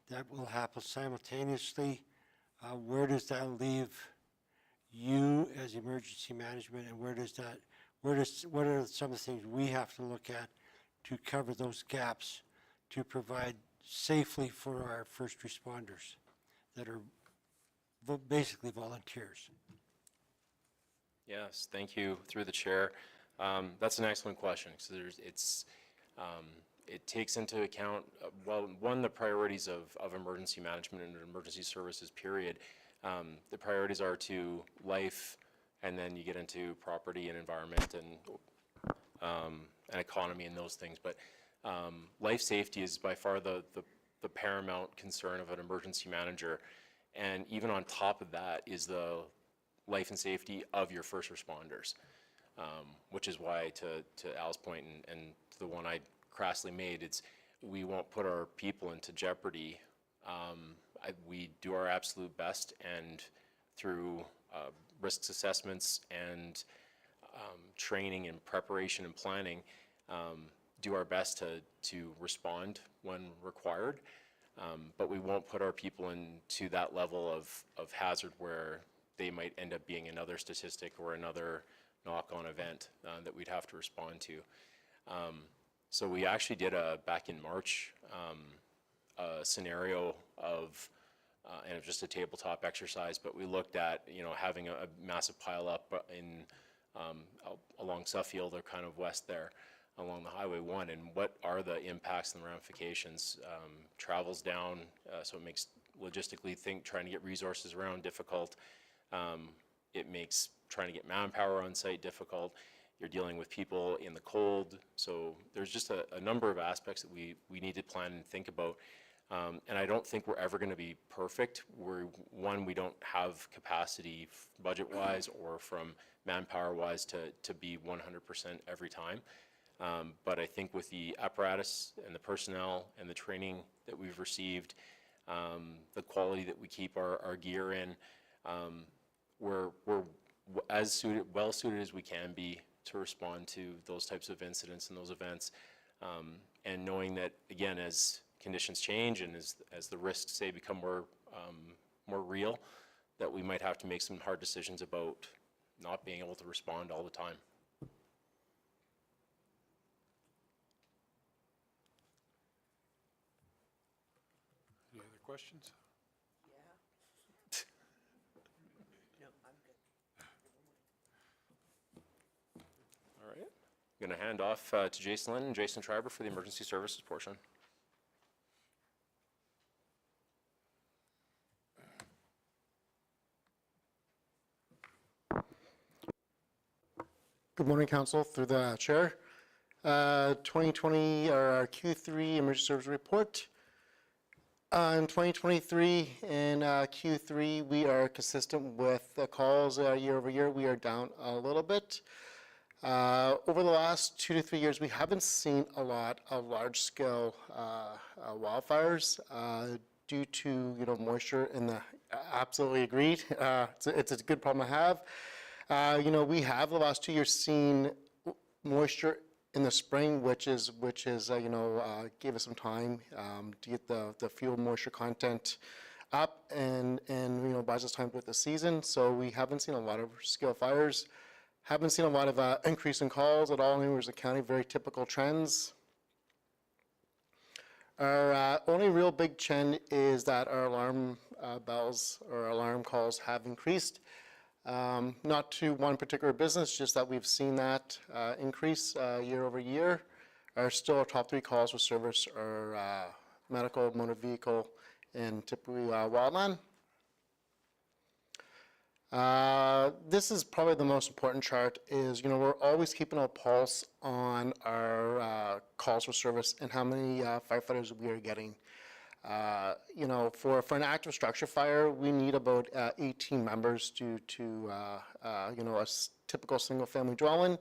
that will happen simultaneously. Where does that leave you as emergency management, and what are some of the things we have to look at to cover those gaps to provide safely for our first responders that are basically volunteers? Yes, thank you, through the chair. That's an excellent question. So it takes into account, one, the priorities of emergency management and emergency services, period. The priorities are to life, and then you get into property and environment and economy and those things. But life safety is by far the paramount concern of an emergency manager. And even on top of that is the life and safety of your first responders, which is why, to Al's point and to the one I crassly made, we won't put our people into jeopardy. We do our absolute best, and through risks assessments and training and preparation and planning, do our best to respond when required. But we won't put our people into that level of hazard where they might end up being another statistic or another knock-on event that we'd have to respond to. So we actually did back in March, a scenario of, and just a tabletop exercise, but we looked at, having a massive pile up along Suffield or kind of west there along the Highway 1, and what are the impacts and ramifications. Travel's down, so it makes logistically trying to get resources around difficult. It makes trying to get manpower on site difficult. You're dealing with people in the cold, so there's just a number of aspects that we need to plan and think about. And I don't think we're ever going to be perfect. We don't have capacity budget-wise or from manpower-wise to be 100% every time. But I think with the apparatus and the personnel and the training that we've received, the quality that we keep our gear in, we're as well suited as we can be to respond to those types of incidents and those events. And knowing that, again, as conditions change and as the risks, say, become more real, that we might have to make some hard decisions about not being able to respond all the time. Any other questions? All right. I'm going to hand off to Jason Lynn and Jason Schreiber for the emergency services portion. Good morning, Council, through the chair. 2020, our Q3 Emergency Service Report. In 2023, in Q3, we are consistent with the calls year over year. We are down a little bit. Over the last 2 to 3 years, we haven't seen a lot of large-scale wildfires due to moisture in the. Absolutely agreed. It's a good problem to have. We have the last 2 years seen moisture in the spring, which is gave us some time to get the fuel moisture content up and buys us time with the season. So we haven't seen a lot of scale fires. Haven't seen a lot of increase in calls at all in Cypress County. Very typical trends. Our only real big trend is that our alarm bells or alarm calls have increased. Not to one particular business, just that we've seen that increase year over year. Our top 3 calls for service are medical, motor vehicle, and typically wildland. This is probably the most important chart is, we're always keeping a pulse on our calls for service and how many firefighters we are getting. For an active structure fire, we need about 18 members to a typical single-family dwelling.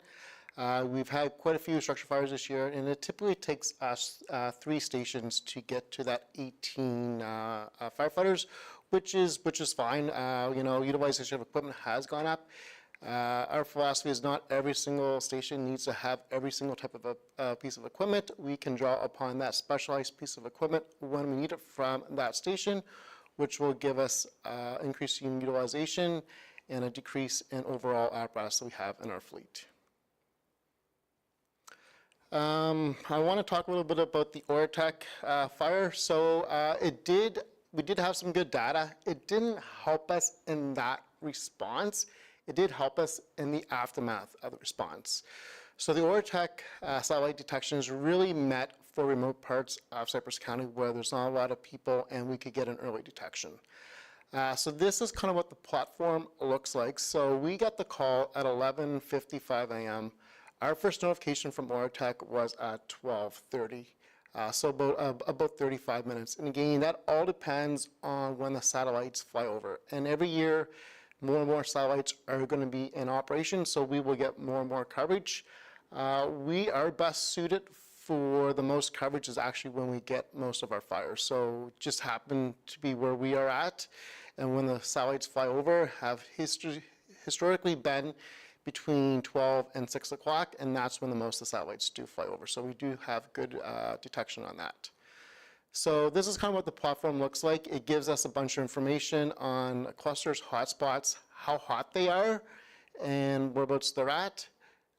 We've had quite a few structure fires this year, and it typically takes us 3 stations to get to that 18 firefighters, which is fine. Utilization of equipment has gone up. Our philosophy is not every single station needs to have every single type of piece of equipment. We can draw upon that specialized piece of equipment when we need it from that station, which will give us increasing utilization and a decrease in overall apparatus that we have in our fleet. I want to talk a little bit about the Oratech fire. So we did have some good data. It didn't help us in that response. It did help us in the aftermath of the response. So the Oratech satellite detection is really meant for remote parts of Cypress County where there's not a lot of people and we could get an early detection. So this is kind of what the platform looks like. So we got the call at 11:55 a.m. Our first notification from Oratech was at 12:30. So about 35 minutes. And again, that all depends on when the satellites fly over. And every year, more and more satellites are going to be in operation, so we will get more and more coverage. We are best suited for the most coverage is actually when we get most of our fires. So it just happened to be where we are at. And when the satellites fly over, have historically been between 12 and 6 o'clock, and that's when the most of the satellites do fly over. So we do have good detection on that. So this is kind of what the platform looks like. It gives us a bunch of information on clusters, hotspots, how hot they are, and whereabouts they're at.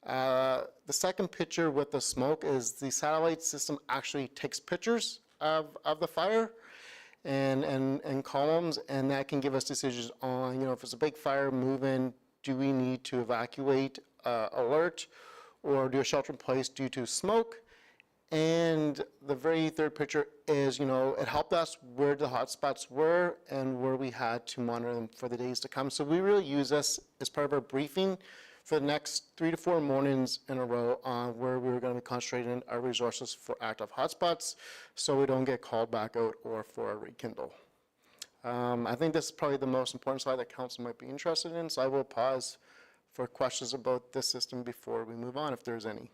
The second picture with the smoke is the satellite system actually takes pictures of the fire and columns, and that can give us decisions on, if it's a big fire moving, do we need to evacuate, alert, or do a shelter in place due to smoke? And the very third picture is, it helped us where the hotspots were and where we had to monitor them for the days to come. So we really use this as part of our briefing for the next 3 to 4 mornings in a row on where we're going to be concentrating our resources for active hotspots so we don't get called back out or for a rekindle. I think this is probably the most important slide that council might be interested in, so I will pause for questions about this system before we move on, if there's any.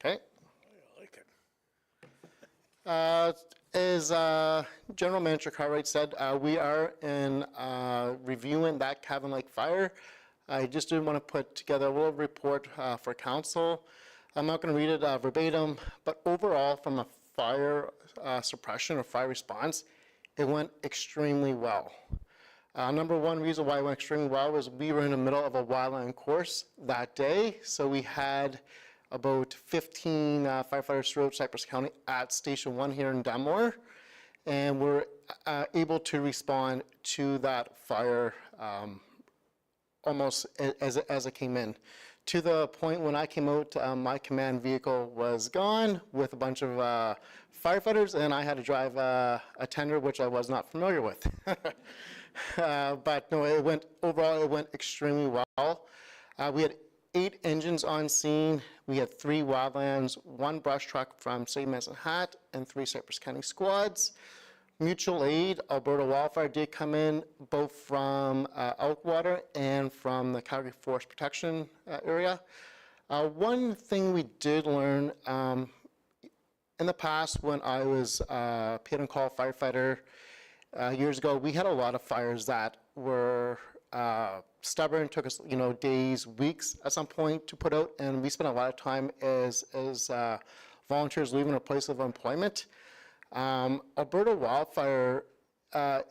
Okay. I like it. As General Manager Cartwright said, we are in reviewing that Cabin Lake fire. I just did want to put together a little report for council. I'm not going to read it verbatim, but overall, from a fire suppression or fire response, it went extremely well. Number one reason why it went extremely well was we were in the middle of a wildland course that day, so we had about 15 firefighters throughout Cypress County at Station 1 here in Dunmore, and we're able to respond to that fire almost as it came in. To the point when I came out, my command vehicle was gone with a bunch of firefighters, and I had to drive a tender, which I was not familiar with. But no, it went, overall, it went extremely well. We had 8 engines on scene. We had 3 wildlands, 1 brush truck from St. Medicine Hat, and 3 Cypress County squads. Mutual aid, Alberta Wildfire did come in, both from Elkwater and from the Calgary Forest Protection area. One thing we did learn, in the past when I was a paid-on-call firefighter years ago, we had a lot of fires that were stubborn, took us, days, weeks at some point to put out, and we spent a lot of time as volunteers leaving our place of employment. Alberta Wildfire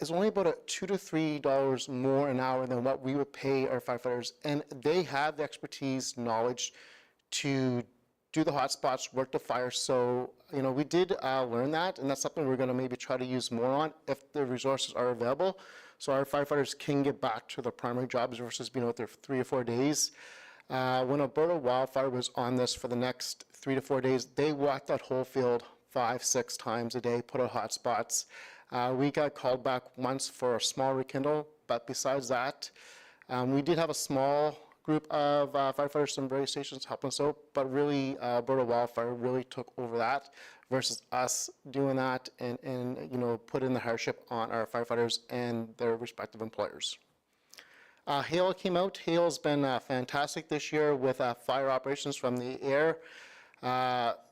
is only about $2 to $3 more an hour than what we would pay our firefighters, and they have the expertise, knowledge to do the hotspots, work the fire. So, we did learn that, and that's something we're going to maybe try to use more on if the resources are available, so our firefighters can get back to their primary jobs versus being out there for 3 or 4 days. When Alberta Wildfire was on this for the next 3 to 4 days, they walked that whole field 5-6 times a day, put out hotspots. We got called back once for a small rekindle, but besides that, we did have a small group of firefighters from various stations helping us out, but really Alberta Wildfire really took over that versus us doing that and put in the hardship on our firefighters and their respective employers. Hail came out. Hail's been fantastic this year with fire operations from the air.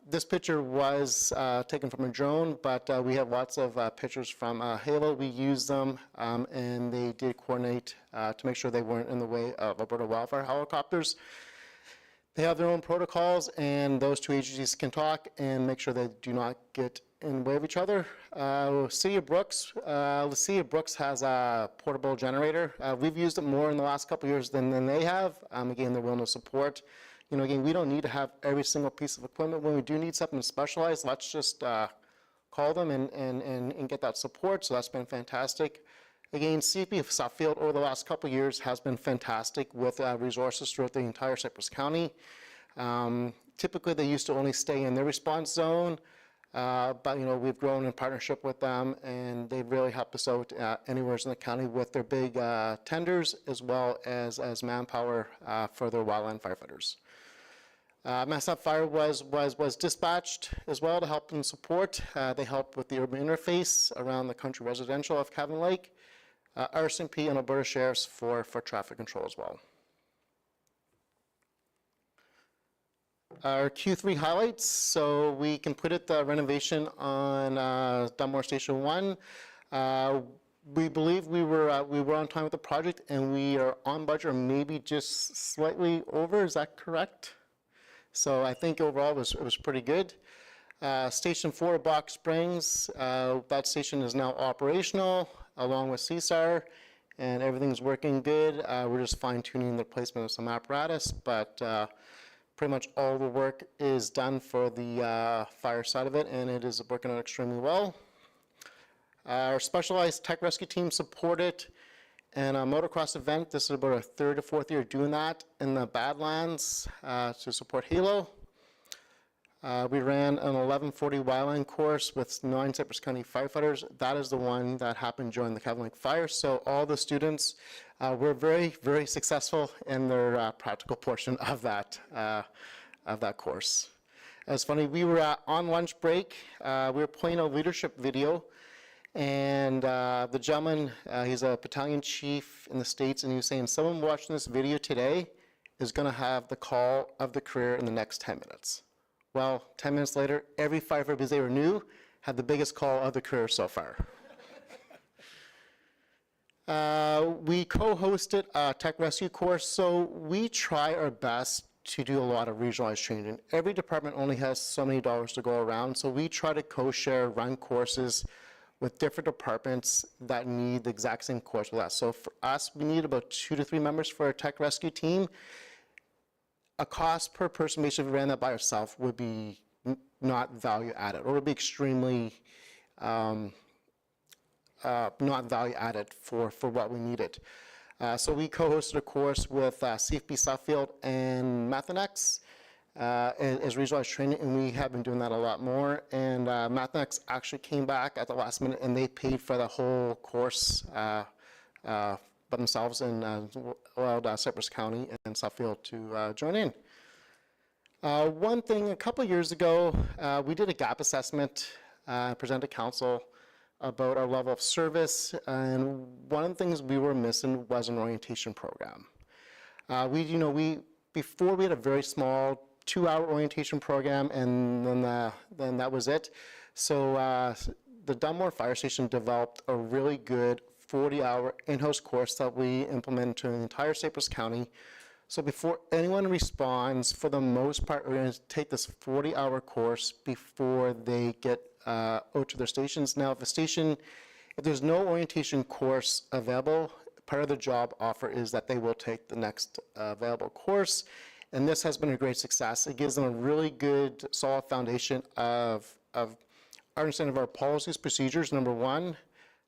This picture was taken from a drone, but we have lots of pictures from Halo. We used them, and they did coordinate to make sure they weren't in the way of Alberta Wildfire helicopters. They have their own protocols, and those 2 agencies can talk and make sure they do not get in the way of each other. The City of Brooks has a portable generator. We've used it more in the last couple of years than they have. Again, they're willing to support. Again, we don't need to have every single piece of equipment. When we do need something specialized, let's just call them and get that support. So that's been fantastic. Again, CP of Suffield over the last couple of years has been fantastic with resources throughout the entire Cypress County. Typically, they used to only stay in their response zone, but we've grown in partnership with them, and they've really helped us out anywhere in the county with their big tenders as well as manpower for their wildland firefighters. Massat Fire was dispatched as well to help and support. They helped with the urban interface around the country residential of Cabin Lake. RCMP and Alberta Sheriffs for traffic control as well. Our Q3 highlights, so we completed the renovation on Dunmore Station 1. We believe we were on time with the project, and we are on budget or maybe just slightly over. Is that correct? So I think overall it was pretty good. Station 4, Box Springs, that station is now operational along with CSAR, and everything's working good. We're just fine-tuning the placement of some apparatus, but pretty much all the work is done for the fire side of it, and it is working out extremely well. Our specialized tech rescue team supported in a motocross event. This is about our 3rd or 4th year doing that in the Badlands to support Halo. We ran an 1140 wildland course with 9 Cypress County firefighters. That is the one that happened during the Cabin Lake fire. So all the students were very, very successful in their practical portion of that course. It's funny, we were on lunch break. We were playing a leadership video, and the gentleman, he's a battalion chief in the States, and he was saying, someone watching this video today is going to have the call of the career in the next 10 minutes. Well, 10 minutes later, every firefighter, because they were new, had the biggest call of the career so far. We co-hosted a tech rescue course, so we try our best to do a lot of regionalized training. Every department only has so many dollars to go around, so we try to co-share, run courses with different departments that need the exact same course with us. So for us, we need about 2 to 3 members for our tech rescue team. A cost per person, basically, if we ran that by ourselves, would be not value added, or would be extremely not value added for what we needed. So we co-hosted a course with CFP Suffield and Methanex as regionalized training, and we have been doing that a lot more. And Methanex actually came back at the last minute, and they paid for the whole course by themselves and allowed Cypress County and Suffield to join in. One thing, a couple years ago, we did a gap assessment, presented to council about our level of service, and one of the things we were missing was an orientation program. Before we had a very small 2-hour orientation program, and then that was it. So the Dunmore Fire Station developed a really good 40-hour in-house course that we implemented to the entire Cypress County. So before anyone responds, for the most part, we're going to take this 40-hour course before they get out to their stations. Now, if there's no orientation course available, part of the job offer is that they will take the next available course. And this has been a great success. It gives them a really good, solid foundation of our understanding of our policies, procedures, number one,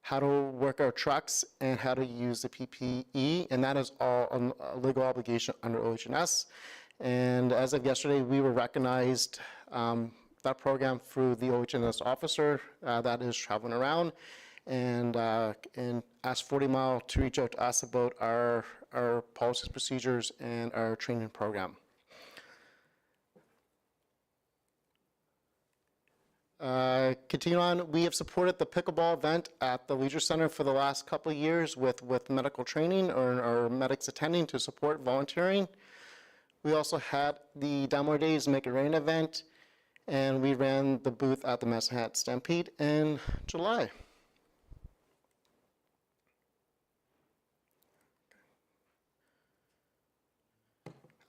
how to work our trucks, and how to use the PPE, and that is all a legal obligation under OH&S. And as of yesterday, we were recognized, that program, through the OH&S officer that is traveling around, and asked 40 Mile to reach out to us about our policies, procedures, and our training program. Continue on, we have supported the pickleball event at the Leisure Center for the last couple of years with medical training or medics attending to support volunteering. We also had the Dunmore Days Make It Rain event, and we ran the booth at the Medicine Hat Stampede in July.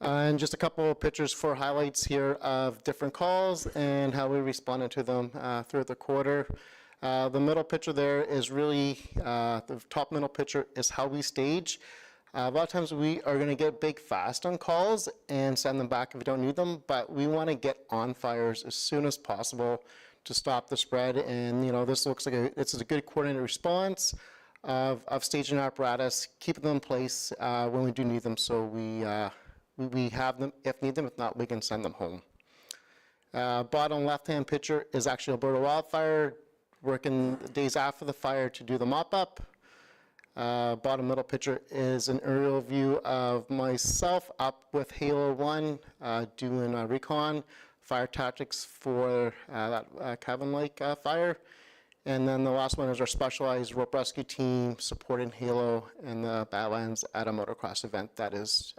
And just a couple of pictures for highlights here of different calls and how we responded to them throughout the quarter. The middle picture there is really, the top middle picture is how we stage. A lot of times we are going to get big fast on calls and send them back if we don't need them, but we want to get on fires as soon as possible to stop the spread. And this looks like this is a good coordinated response of staging apparatus, keeping them in place when we do need them, so we have them if need them. If not, we can send them home. Bottom left-hand picture is actually Alberta wildfire, working days after the fire to do the mop-up. Bottom middle picture is an aerial view of myself up with Halo 1 doing a recon, fire tactics for that Cabin Lake fire. And then the last one is our specialized rope rescue team supporting Halo and the Badlands at a motocross event that is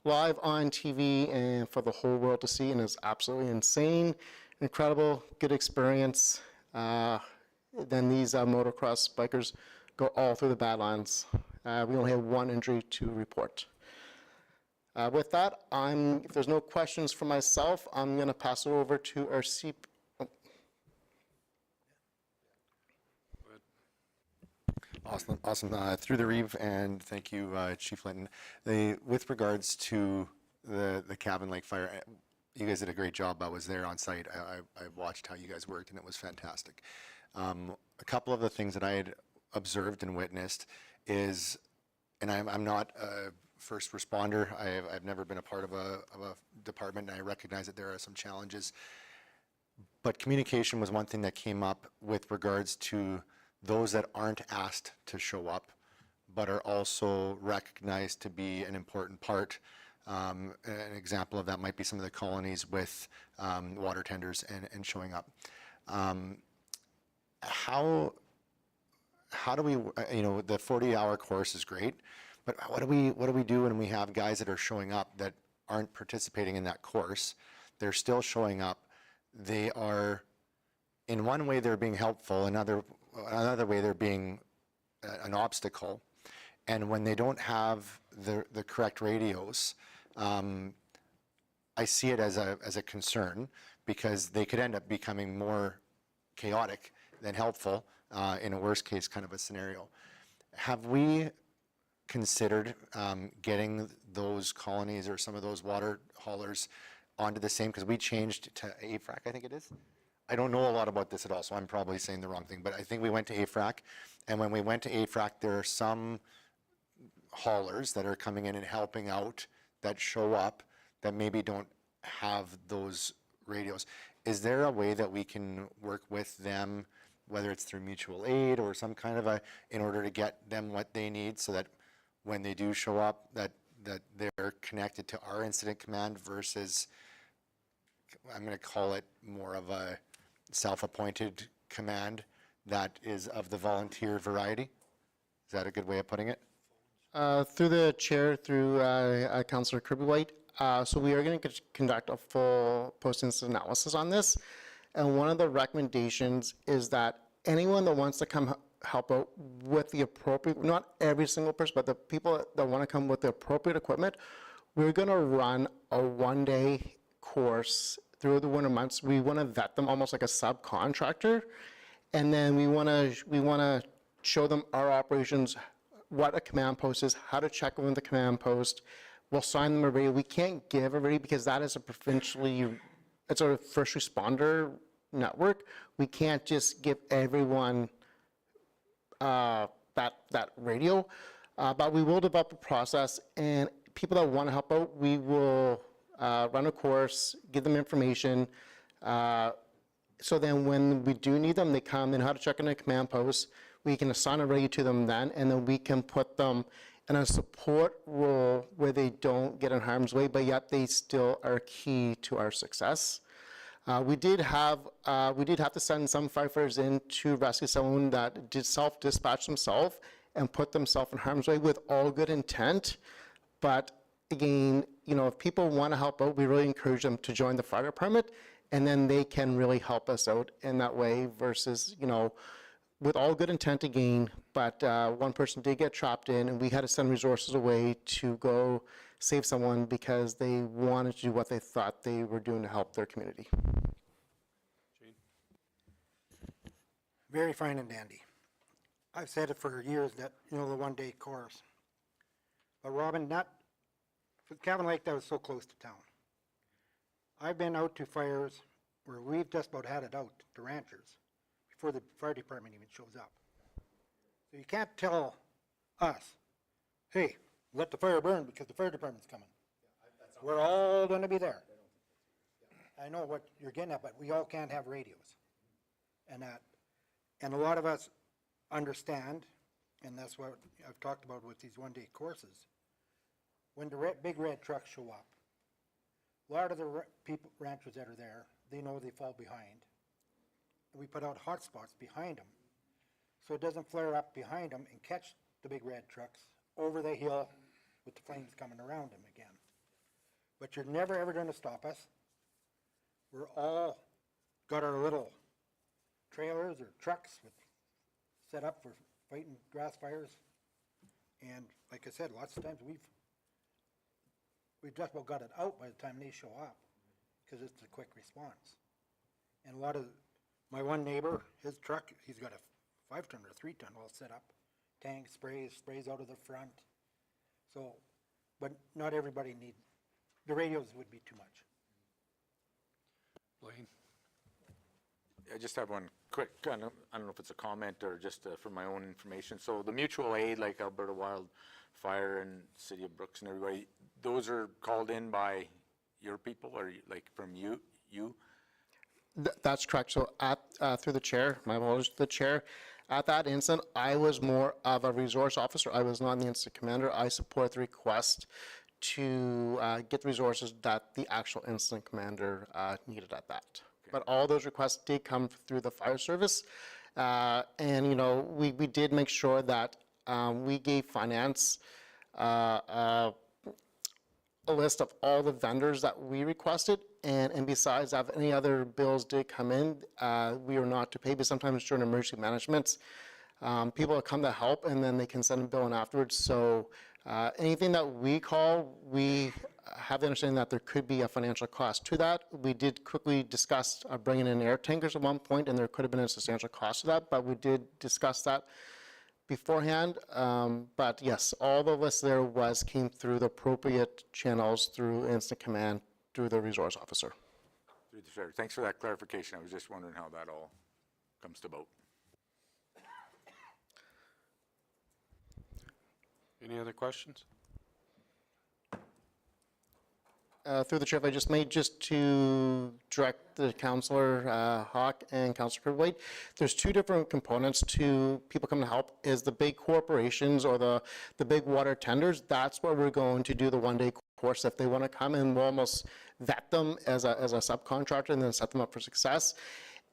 live on TV and for the whole world to see, and is absolutely insane, incredible, good experience. Then these motocross bikers go all through the Badlands. We only have one injury to report. With that, if there's no questions for myself, I'm going to pass it over to our Awesome. Through the Reeve, and thank you, Chief Linton. With regards to the Cabin Lake fire, you guys did a great job. I was there on site. I watched how you guys worked, and it was fantastic. A couple of the things that I had observed and witnessed is, and I'm not a first responder. I've never been a part of a department, and I recognize that there are some challenges. But communication was one thing that came up with regards to those that aren't asked to show up, but are also recognized to be an important part. An example of that might be some of the colonies with water tenders and showing up. How do we, the 40-hour course is great, but what do we do when we have guys that are showing up that aren't participating in that course? They're still showing up. They are, in one way, they're being helpful. Another way, they're being an obstacle. And when they don't have the correct radios, I see it as a concern, because they could end up becoming more chaotic than helpful in a worst case kind of a scenario. Have we considered getting those colonies or some of those water haulers onto the same, because we changed to AFRAC, I think it is? I don't know a lot about this at all, so I'm probably saying the wrong thing, but I think we went to AFRAC, and when we went to AFRAC, there are some haulers that are coming in and helping out that show up that maybe don't have those radios. Is there a way that we can work with them whether it's through mutual aid or some kind of in order to get them what they need so that when they do show up, that they're connected to our incident command versus, I'm going to call it more of a self-appointed command that is of the volunteer variety? Is that a good way of putting it? Through the chair, through Councillor Kirby-White, so we are going to conduct a full post-incident analysis on this. And one of the recommendations is that anyone that wants to come help out with the appropriate, not every single person, but the people that want to come with the appropriate equipment, we're going to run a one-day course through the winter months. We want to vet them almost like a subcontractor. And then we want to show them our operations, what a command post is, how to check in with the command post. We'll sign them a radio. We can't give a radio because that is a provincially, it's a first responder network. We can't just give everyone that radio, but we will develop a process, and people that want to help out, we will run a course, give them information, so then when we do need them, they come, they know how to check in a command post. We can assign a radio to them then, and then we can put them in a support role where they don't get in harm's way, but yet they still are key to our success. We did have to send some firefighters in to rescue someone that did self-dispatch themselves and put themselves in harm's way with all good intent. But again, you know, if people want to help out, we really encourage them to join the fire department, and then they can really help us out in that way versus, you know, with all good intent again, but one person did get trapped in, and we had to send resources away to go save someone because they wanted to do what they thought they were doing to help their community. Very fine and dandy. I've said it for years that, you know, the one-day course. But Robin, not, for Cabin Lake, that was so close to town. I've been out to fires where we've just about had it out to ranchers before the fire department even shows up. So you can't tell us, hey, let the fire burn because the fire department's coming. We're all going to be there. I know what you're getting at, but we all can't have radios. And a lot of us understand, and that's what I've talked about with these one-day courses. When the big red trucks show up, a lot of the ranchers that are there, they know they fall behind. And we put out hot spots behind them so it doesn't flare up behind them and catch the big red trucks over the hill with the flames coming around them again. But you're never ever going to stop us. We're all got our little trailers or trucks set up for fighting grass fires. And like I said, lots of times we've just about got it out by the time they show up because it's a quick response. And a lot of my one neighbor, his truck, he's got a 5-ton or a 3-ton all set up. Tank sprays out of the front. So, but not everybody need, the radios would be too much. Blaine? I just have one quick, I don't know if it's a comment or just for my own information. So the mutual aid, like Alberta Wildfire and City of Brooks and everybody, those are called in by your people or like from you? That's correct. So through the chair, my apologies to the chair, at that incident, I was more of a resource officer. I was not the incident commander. I support the request to get the resources that the actual incident commander needed at that. Okay. But all those requests did come through the fire service. And, you know, we did make sure that we gave finance a list of all the vendors that we requested, and besides that, if any other bills did come in, we were not to pay, but sometimes during emergency management, people come to help and then they can send a bill in afterwards. So anything that we call, we have the understanding that there could be a financial cost to that. We did quickly discuss bringing in air tankers at one point, and there could have been a substantial cost to that, but we did discuss that beforehand. But yes, all the list there came through the appropriate channels, through incident command, through the resource officer. Through the chair. Thanks for that clarification. I was just wondering how that all comes to boat. Any other questions? through the chair, if I just may, just to direct the Councillor Hawk and Councillor White, there's two different components to people coming to help, is the big corporations or the big water tenders. That's where we're going to do the one-day course. If they want to come in, we'll almost vet them as a subcontractor and then set them up for success.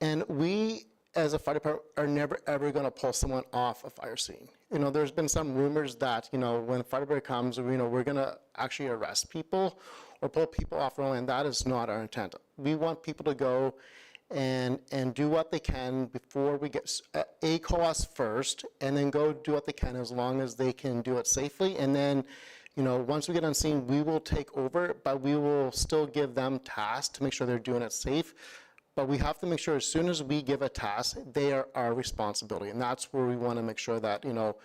And we, as a fire department, are never, ever going to pull someone off a fire scene. You know, there's been some rumors that, you know, when a fire department comes, you know, we're going to actually arrest people or pull people off the road, and that is not our intent. We want people to go and do what they can before we get, call us first, and then go do what they can as long as they can do it safely. And then, you know, once we get on scene, we will take over, but we will still give them tasks to make sure they're doing it safe. But we have to make sure as soon as we give a task, they are our responsibility. And that's where we want to make sure that, you know,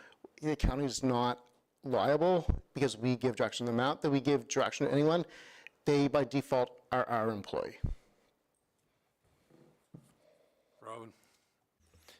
the county is not liable because we give direction to them out, that we give direction to anyone. They, by default, are our employee. Robin?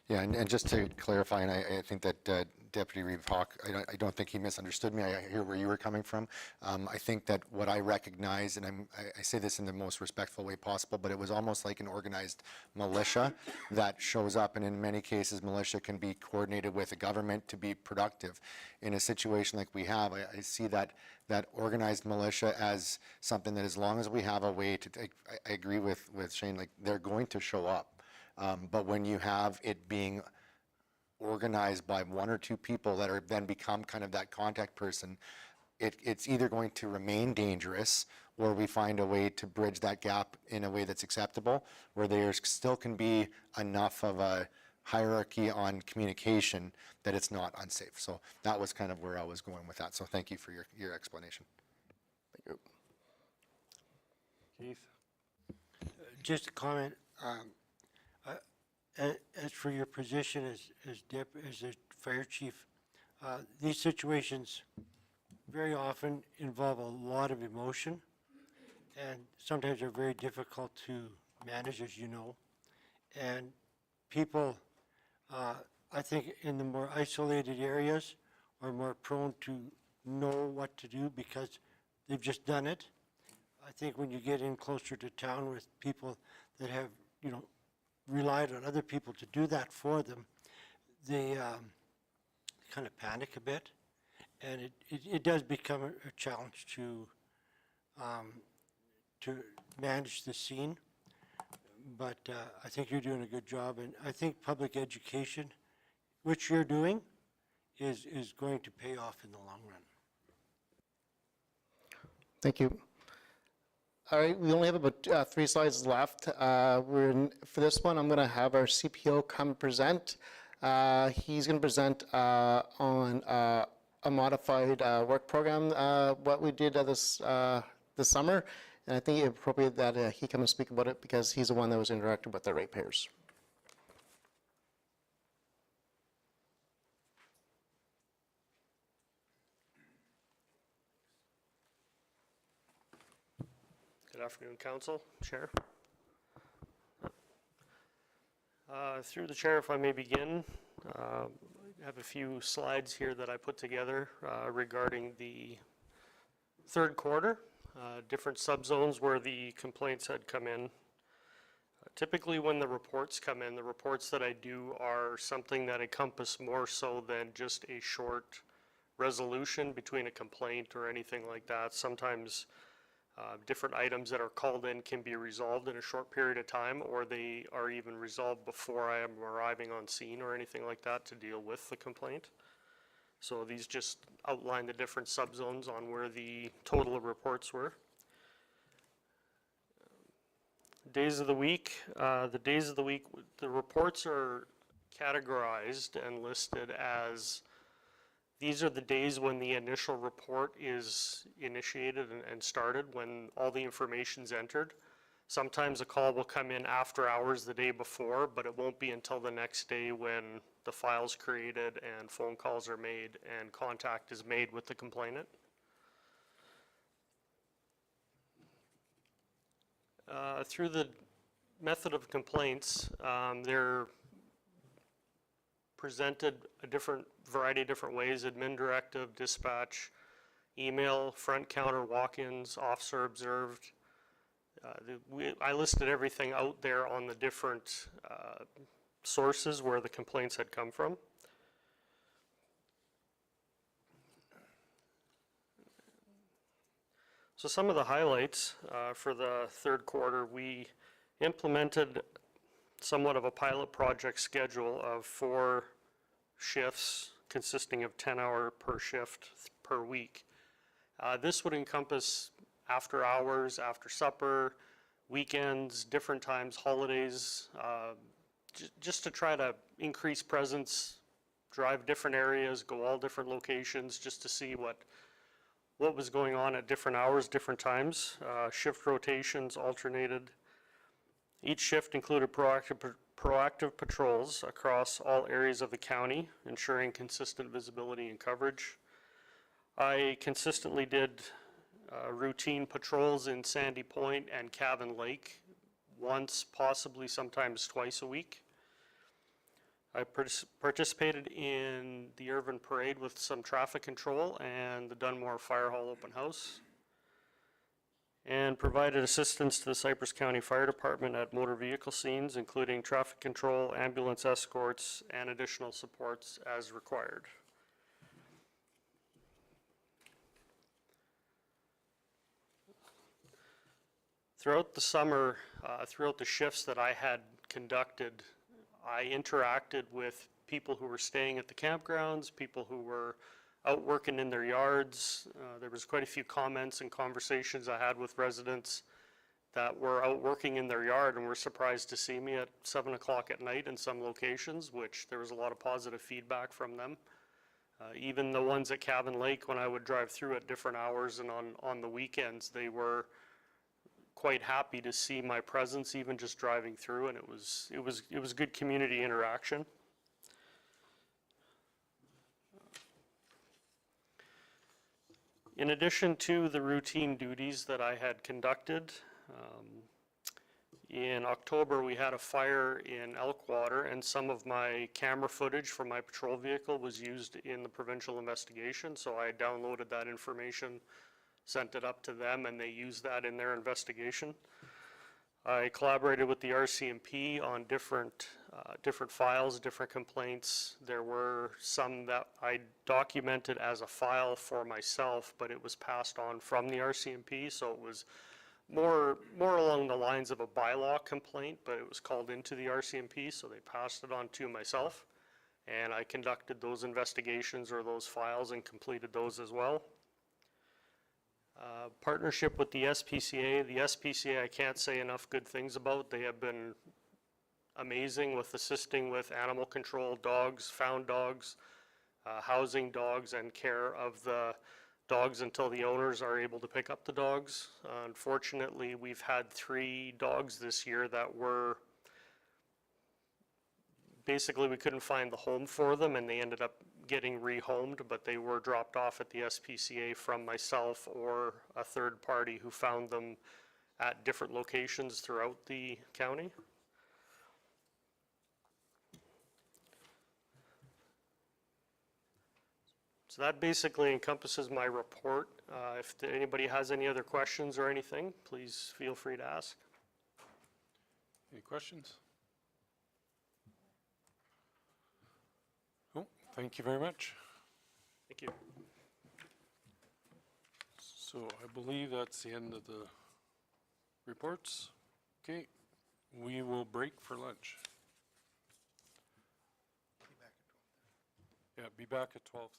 Yeah, and just to clarify, and I think that Deputy Reeve Hawk, I don't think he misunderstood me. I hear where you were coming from. I think that what I recognize, and I say this in the most respectful way possible, but it was almost like an organized militia that shows up, and in many cases, militia can be coordinated with the government to be productive. In a situation like we have, I see that organized militia as something that, as long as we have a way to, I agree with Shane, like they're going to show up. But when you have it being organized by one or two people that are then become kind of that contact person, it's either going to remain dangerous, or we find a way to bridge that gap in a way that's acceptable, where there still can be enough of a hierarchy on communication that it's not unsafe. So that was kind of where I was going with that. So thank you for your explanation. Thank you. Keith? Just a comment. As for your position as a fire chief, these situations very often involve a lot of emotion, and sometimes are very difficult to manage, as you know. And people, I think, in the more isolated areas are more prone to know what to do because they've just done it. I think when you get in closer to town with people that have, you know, relied on other people to do that for them, they kind of panic a bit, and it does become a challenge to manage the scene. But I think you're doing a good job, and I think public education, which you're doing, is going to pay off in the long run. Thank you. All right, we only have about 3 slides left. For this one, I'm going to have our CPO come present. He's going to present on a modified work program, what we did this summer. And I think it's appropriate that he come and speak about it because he's the one that was interacting with the ratepayers. Good afternoon, Council, Chair. Through the Chair, if I may begin, I have a few slides here that I put together regarding the third quarter, different subzones where the complaints had come in. Typically when the reports come in, the reports that I do are something that encompass more so than just a short resolution between a complaint or anything like that. Sometimes different items that are called in can be resolved in a short period of time, or they are even resolved before I am arriving on scene or anything like that to deal with the complaint. So these just outline the different subzones on where the total of reports were. Days of the week, the reports are categorized and listed as these are the days when the initial report is initiated and started, when all the information's entered. Sometimes a call will come in after hours the day before, but it won't be until the next day when the file's created and phone calls are made and contact is made with the complainant. Through the method of complaints, they're presented a variety of different ways: admin directive, dispatch, email, front counter walk-ins, officer observed. I listed everything out there on the different sources where the complaints had come from. So some of the highlights for the third quarter, we implemented somewhat of a pilot project schedule of 4 shifts consisting of 10-hour per shift per week. This would encompass after hours, after supper, weekends, different times, holidays, just to try to increase presence, drive different areas, go all different locations, just to see what was going on at different hours, different times. Shift rotations alternated. Each shift included proactive patrols across all areas of the county, ensuring consistent visibility and coverage. I consistently did routine patrols in Sandy Point and Cabin Lake once, possibly sometimes twice a week. I participated in the Irvin Parade with some traffic control and the Dunmore Fire Hall open house, and provided assistance to the Cypress County Fire Department at motor vehicle scenes, including traffic control, ambulance escorts, and additional supports as required. Throughout the summer, throughout the shifts that I had conducted, I interacted with people who were staying at the campgrounds, people who were out working in their yards. There was quite a few comments and conversations I had with residents that were out working in their yard and were surprised to see me at 7 o'clock at night in some locations, which there was a lot of positive feedback from them. Even the ones at Cabin Lake, when I would drive through at different hours and on the weekends, they were quite happy to see my presence, even just driving through, and it was good community interaction. In addition to the routine duties that I had conducted, in October we had a fire in Elkwater, and some of my camera footage from my patrol vehicle was used in the provincial investigation, so I downloaded that information, sent it up to them, and they used that in their investigation. I collaborated with the RCMP on different files, different complaints. There were some that I documented as a file for myself, but it was passed on from the RCMP, so it was more along the lines of a bylaw complaint, but it was called into the RCMP, so they passed it on to myself, and I conducted those investigations or those files and completed those as well. Partnership with the SPCA. The SPCA I can't say enough good things about. They have been amazing with assisting with animal control, dogs, found dogs, housing dogs, and care of the dogs until the owners are able to pick up the dogs. Unfortunately, we've had 3 dogs this year that were basically, we couldn't find the home for them, and they ended up getting rehomed, but they were dropped off at the SPCA from myself or a third party who found them at different locations throughout the county. So that basically encompasses my report. If anybody has any other questions or anything, please feel free to ask. Any questions? Oh, thank you very much. Thank you. So I believe that's the end of the reports. Okay, we will break for lunch. Yeah, be back at 12:30.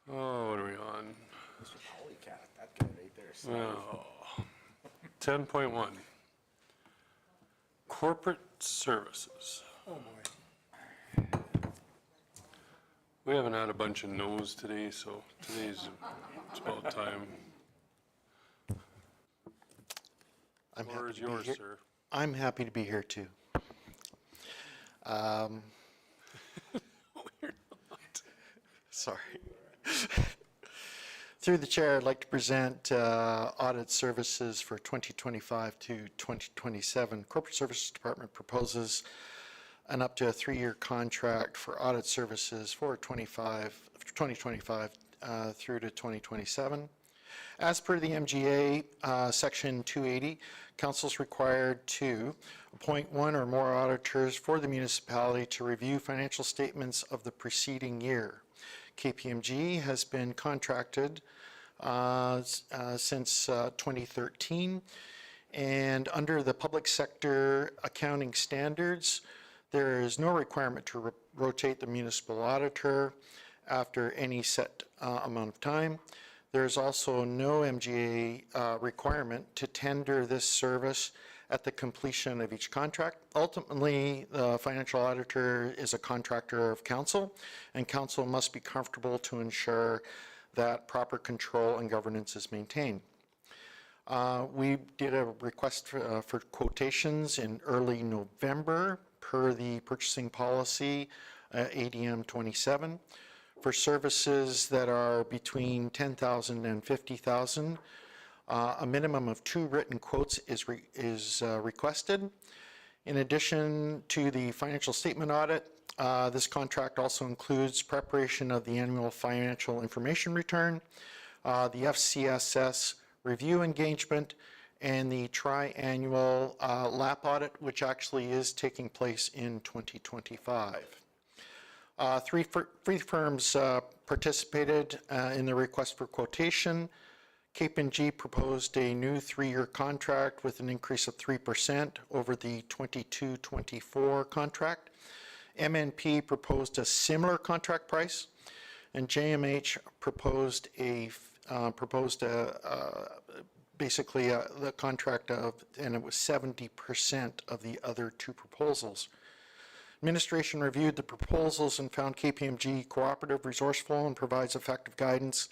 Oh, what are we on? Holy cat, that guy right there. Oh, 10.1. Corporate services. Oh, boy. We haven't had a bunch of no's today, so it's about time. Floor is yours, sir. I'm happy to be here too. Sorry. Through the chair, I'd like to present audit services for 2025 to 2027. Corporate Services Department proposes an up to a 3-year contract for audit services for 2025 through to 2027. As per the MGA, Section 280, council is required to appoint one or more auditors for the municipality to review financial statements of the preceding year. KPMG has been contracted since 2013, and under the public sector accounting standards, there is no requirement to rotate the municipal auditor after any set amount of time. There is also no MGA requirement to tender this service at the completion of each contract. Ultimately, the financial auditor is a contractor of council, and council must be comfortable to ensure that proper control and governance is maintained. We did a request for quotations in early November per the purchasing policy ADM 27 for services that are between $10,000 and $50,000. A minimum of 2 written quotes is requested. In addition to the financial statement audit, this contract also includes preparation of the annual financial information return, the FCSS review engagement, and the tri-annual LAP audit, which actually is taking place in 2025. Three firms participated in the request for quotation. KPMG proposed a new 3-year contract with an increase of 3% over the 22-24 contract. MNP proposed a similar contract price, and JMH proposed basically the contract of, and it was 70% of the other 2 proposals. Administration reviewed the proposals and found KPMG cooperative, resourceful, and provides effective guidance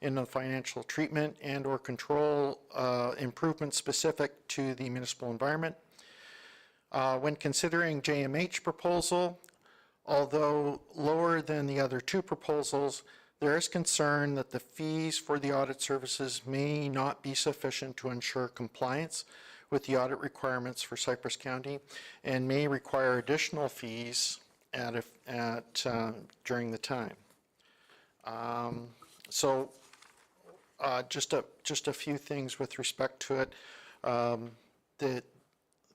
in the financial treatment and or control improvements specific to the municipal environment. When considering JMH proposal, although lower than the other 2 proposals, there is concern that the fees for the audit services may not be sufficient to ensure compliance with the audit requirements for Cypress County and may require additional fees during the time. Just a few things with respect to it.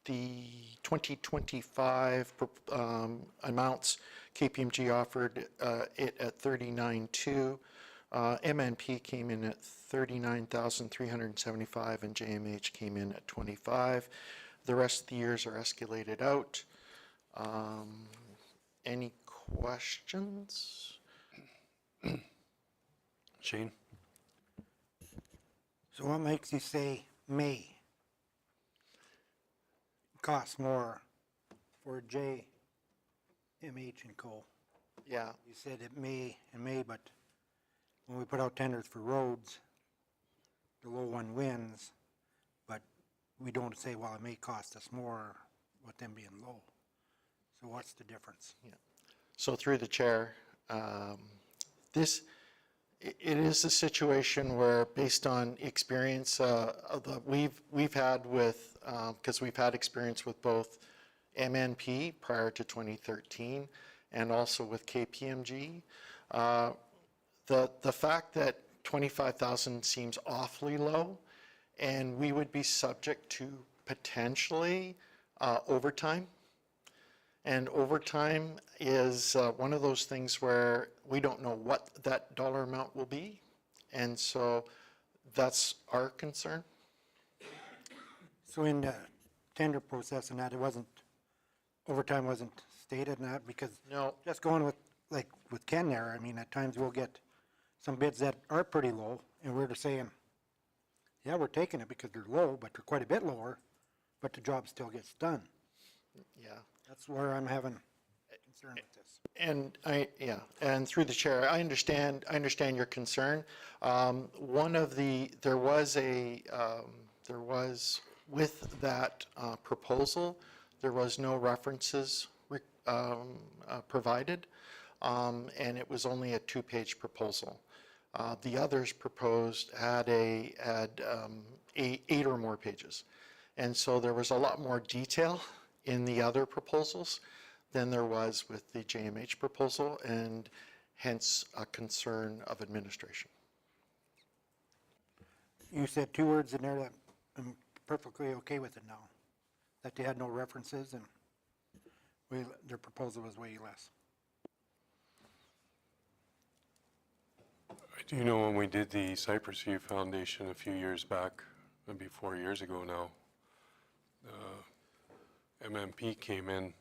The 2025 amounts, KPMG offered it at 39.2. MNP came in at 39,375 and JMH came in at 25. The rest of the years are escalated out. Any questions? Shane? So what makes you say may? Costs more for J, MH and Co. Yeah. You said it may and may, but when we put out tenders for roads, the low one wins, but we don't say, well, it may cost us more with them being low. So what's the difference? Yeah. So through the chair, it is a situation where, based on experience we've had with, because we've had experience with both MNP prior to 2013 and also with KPMG, the fact that 25,000 seems awfully low, and we would be subject to potentially overtime. And overtime is one of those things where we don't know what that dollar amount will be. And so that's our concern. So in the tender process and that, overtime wasn't stated in that, because No. just going with, like with Ken there, I mean, at times we'll get some bids that are pretty low, and we're just saying, yeah, we're taking it because they're low, but they're quite a bit lower, but the job still gets done. Yeah. That's where I'm having concern with this. And and through the chair, I understand your concern. There was with that proposal, there was no references provided, and it was only a 2-page proposal. The others proposed had 8 or more pages. And so there was a lot more detail in the other proposals than there was with the JMH proposal, and hence a concern of administration. You said 2 words in there that I'm perfectly okay with it now, that they had no references and their proposal was way less. I do know when we did the Cypress View Foundation a few years back, maybe 4 years ago now, MMP came in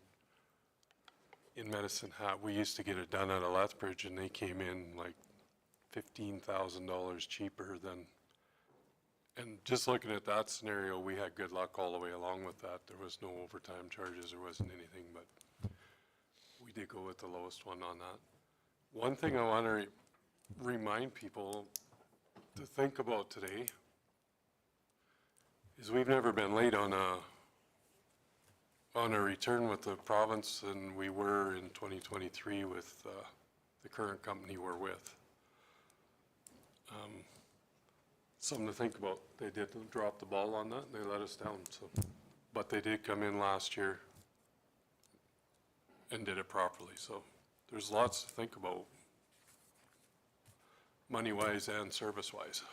Medicine Hat. We used to get it done out of Lethbridge, and they came in like $15,000 cheaper than, and just looking at that scenario, we had good luck all the way along with that. There was no overtime charges, there wasn't anything, but we did go with the lowest one on that. One thing I want to remind people to think about today is we've never been late on a return with the province than we were in 2023 with the current company we're with. Something to think about. They did drop the ball on that, and they let us down. So, but they did come in last year and did it properly. So there's lots to think about, money-wise and service-wise.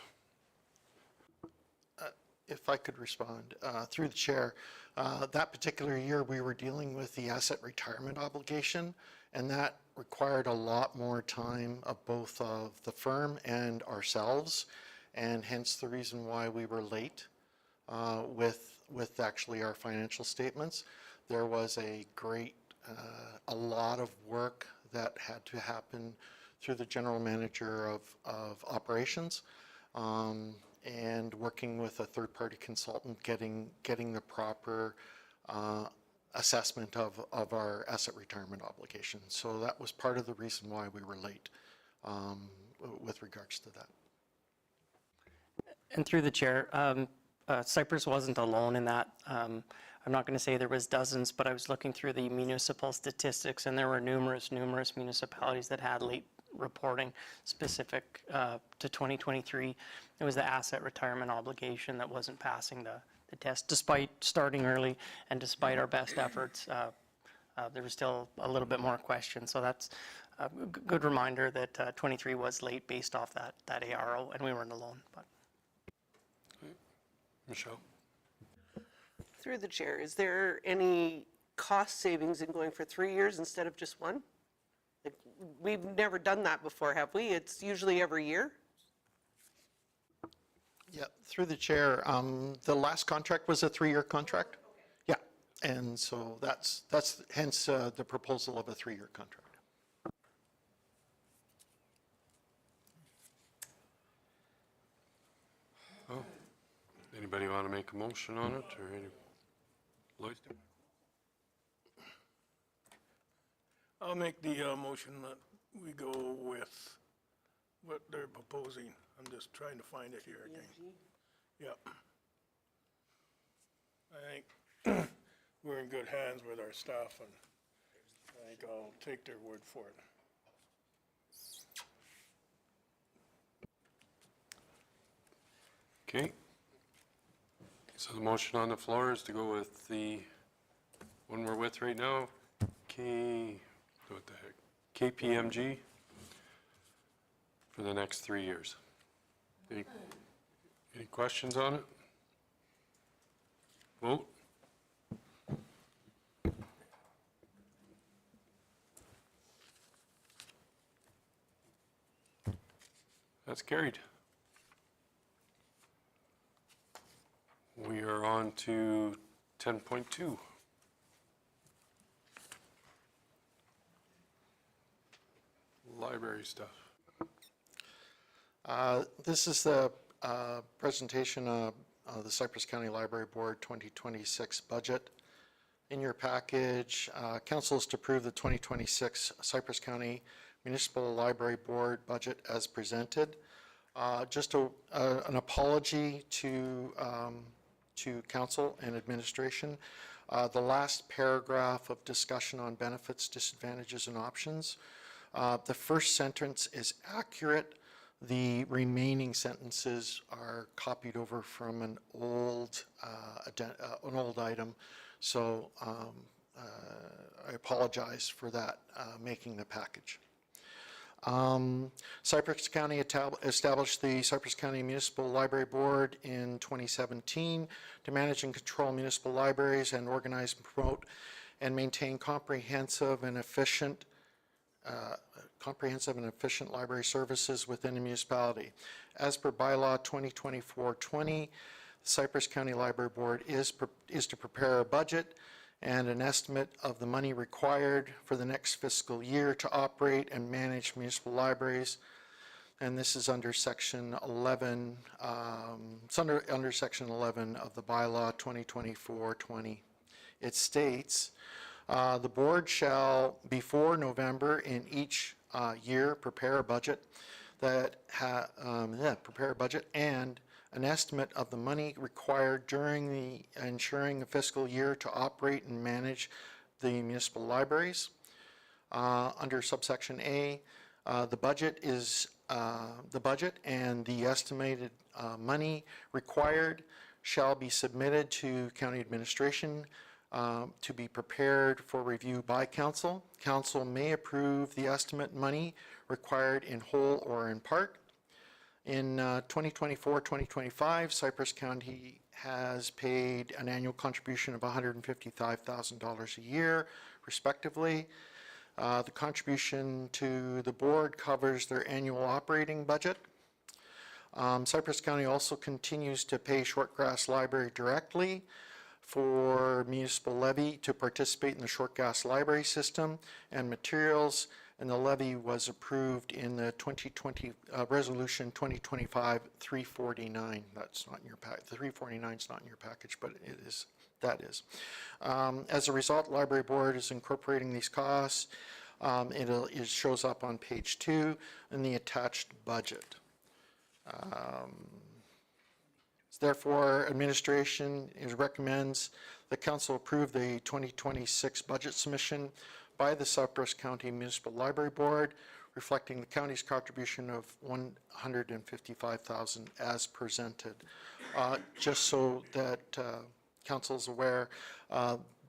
If I could respond through the chair, that particular year we were dealing with the asset retirement obligation, and that required a lot more time of both of the firm and ourselves, and hence the reason why we were late with actually our financial statements. There was a lot of work that had to happen through the general manager of operations, and working with a third-party consultant, getting the proper assessment of our asset retirement obligation. So that was part of the reason why we were late with regards to that. And through the chair, Cypress wasn't alone in that. I'm not going to say there was dozens, but I was looking through the municipal statistics, and there were numerous municipalities that had late reporting specific to 2023. It was the asset retirement obligation that wasn't passing the test, despite starting early and despite our best efforts. There was still a little bit more questions. So that's a good reminder that 23 was late based off that ARO, and we weren't alone. But. Michelle? Through the chair, is there any cost savings in going for 3 years instead of just 1? Like, we've never done that before, have we? It's usually every year? Yeah, through the chair, the last contract was a 3-year contract. Yeah, and so that's hence the proposal of a 3-year contract. Oh, anybody want to make a motion on it, or any? Lloyd? I'll make the motion that we go with what they're proposing. I'm just trying to find it here again. Yeah. I think we're in good hands with our staff, and I think I'll take their word for it. Okay. So the motion on the floor is to go with the one we're with right now, what the heck, KPMG for the next 3 years. Any questions on it? Vote. That's carried. We are on to 10.2. Library stuff. This is the presentation of the Cypress County Library Board 2026 budget. In your package, council is to approve the 2026 Cypress County Municipal Library Board budget as presented. Just an apology to council and administration. The last paragraph of discussion on benefits, disadvantages, and options. The first sentence is accurate. The remaining sentences are copied over from an old item. So I apologize for that, making the package. Cypress County established the Cypress County Municipal Library Board in 2017 to manage and control municipal libraries and organize, promote, and maintain comprehensive and efficient library services within a municipality. As per bylaw 2024-20, the Cypress County Library Board is to prepare a budget and an estimate of the money required for the next fiscal year to operate and manage municipal libraries. And this is under section 11, it's under section 11 of the bylaw 2024-20. It states, the board shall, before November in each year, prepare a budget and an estimate of the money required during the ensuring a fiscal year to operate and manage the municipal libraries. Under subsection A, the budget and the estimated money required shall be submitted to county administration to be prepared for review by council. Council may approve the estimate money required in whole or in part. In 2024-2025, Cypress County has paid an annual contribution of $155,000 a year, respectively. The contribution to the board covers their annual operating budget. Cypress County also continues to pay Shortgrass Library directly for municipal levy to participate in the Shortgrass Library system and materials, and the levy was approved in the 2020 resolution 2025-349. That's not in your package. The 349 is not in your package, but it is. That is. As a result, Library Board is incorporating these costs. It shows up on page 2 in the attached budget. Therefore, administration recommends the council approve the 2026 budget submission by the Cypress County Municipal Library Board, reflecting the county's contribution of $155,000 as presented. Just so that council is aware,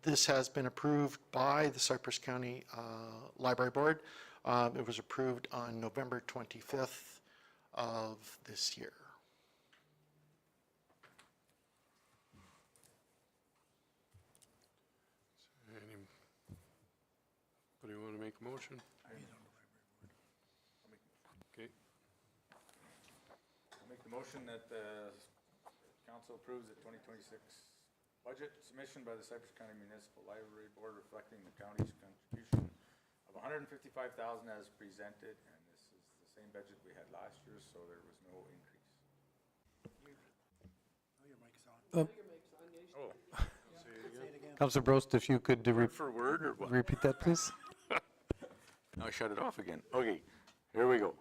this has been approved by the Cypress County Library Board. It was approved on November 25th of this year. Anybody want to make a motion? Okay. I'll make the motion that the council approves the 2026 budget submission by the Cypress County Municipal Library Board reflecting the county's contribution of $155,000 as presented, and this is the same budget we had last year, so there was no increase. Councilor Brost, if you could Word for word or what? repeat that, please. Now I shut it off again. Okay, here we go.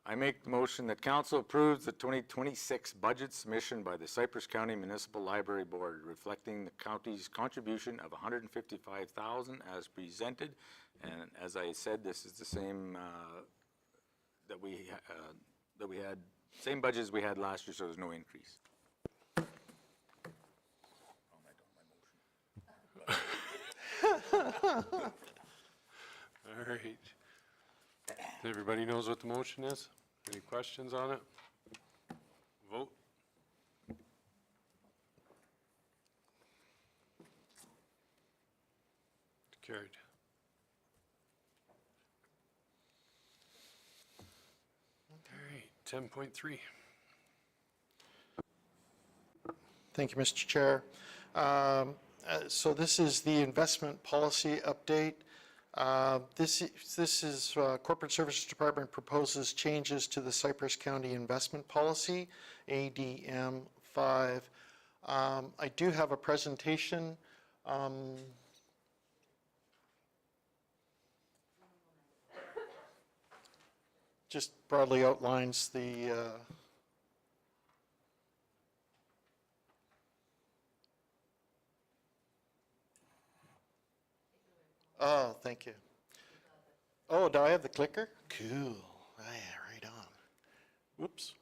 I make the motion that council approves the 2026 budget submission by the Cypress County Municipal Library Board reflecting the county's contribution of $155,000 as presented. And as I said, this is the same that we had, same budget as we had last year, so there's no increase. All right. Everybody knows what the motion is? Any questions on it? Vote. Carried. All right, 10.3. Thank you, Mr. Chair. So this is the investment policy update. This is Corporate Services Department proposes changes to the Cypress County Investment Policy, ADM 5. I do have a presentation. Just broadly outlines the oh, thank you. Oh, do I have the clicker? Cool. Yeah, right on. Whoops.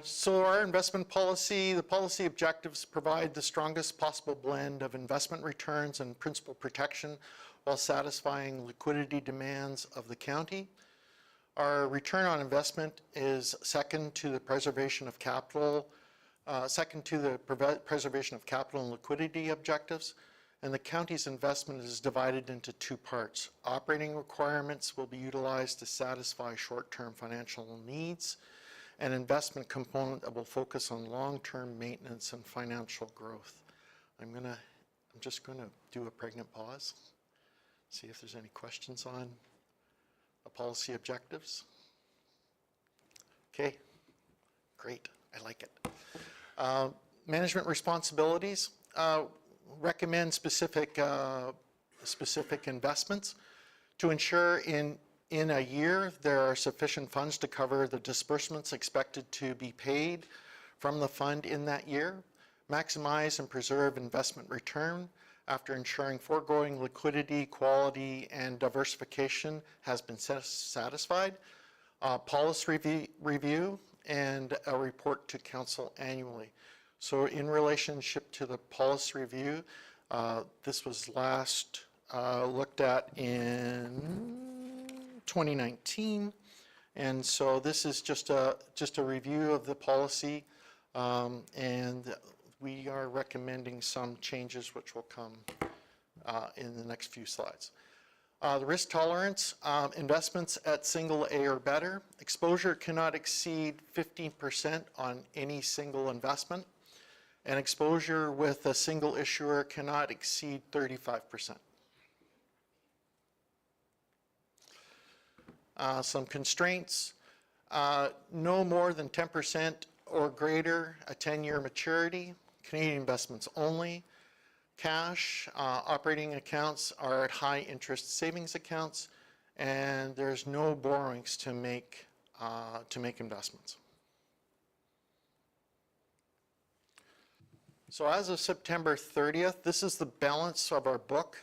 So our investment policy, the policy objectives provide the strongest possible blend of investment returns and principal protection while satisfying liquidity demands of the county. Our return on investment is second to the preservation of capital, preservation of capital and liquidity objectives. And the county's investment is divided into two parts. Operating requirements will be utilized to satisfy short-term financial needs. An investment component that will focus on long-term maintenance and financial growth. I'm just going to do a pregnant pause, see if there's any questions on the policy objectives. Okay, great, I like it. Management responsibilities. Recommend specific investments to ensure in a year there are sufficient funds to cover the disbursements expected to be paid from the fund in that year. Maximize and preserve investment return after ensuring foregoing liquidity, quality, and diversification has been satisfied. Policy review and a report to council annually. So in relationship to the policy review, this was last looked at in 2019. And so this is just a review of the policy, and we are recommending some changes which will come in the next few slides. The risk tolerance, investments at single A or better. Exposure cannot exceed 15% on any single investment. And exposure with a single issuer cannot exceed 35%. Some constraints, no more than 10% or greater, a 10-year maturity, Canadian investments only. Cash, operating accounts are at high interest savings accounts, and there's no borrowings to make investments. So as of September 30th, this is the balance of our book.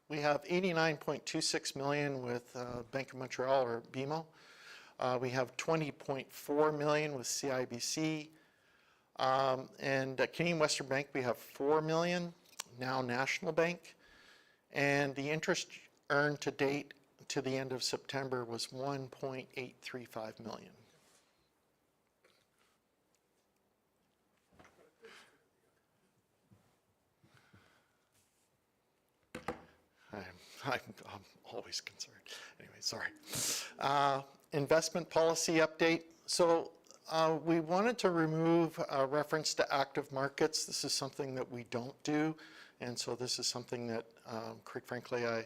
We have 89.26 million with Bank of Montreal or BMO. We have 20.4 million with CIBC. And Canadian Western Bank, we have 4 million, now National Bank. And the interest earned to date to the end of September was 1.835 million. I'm always concerned. Anyway, sorry. Investment policy update. So we wanted to remove a reference to active markets. This is something that we don't do. And so this is something that, quite frankly, I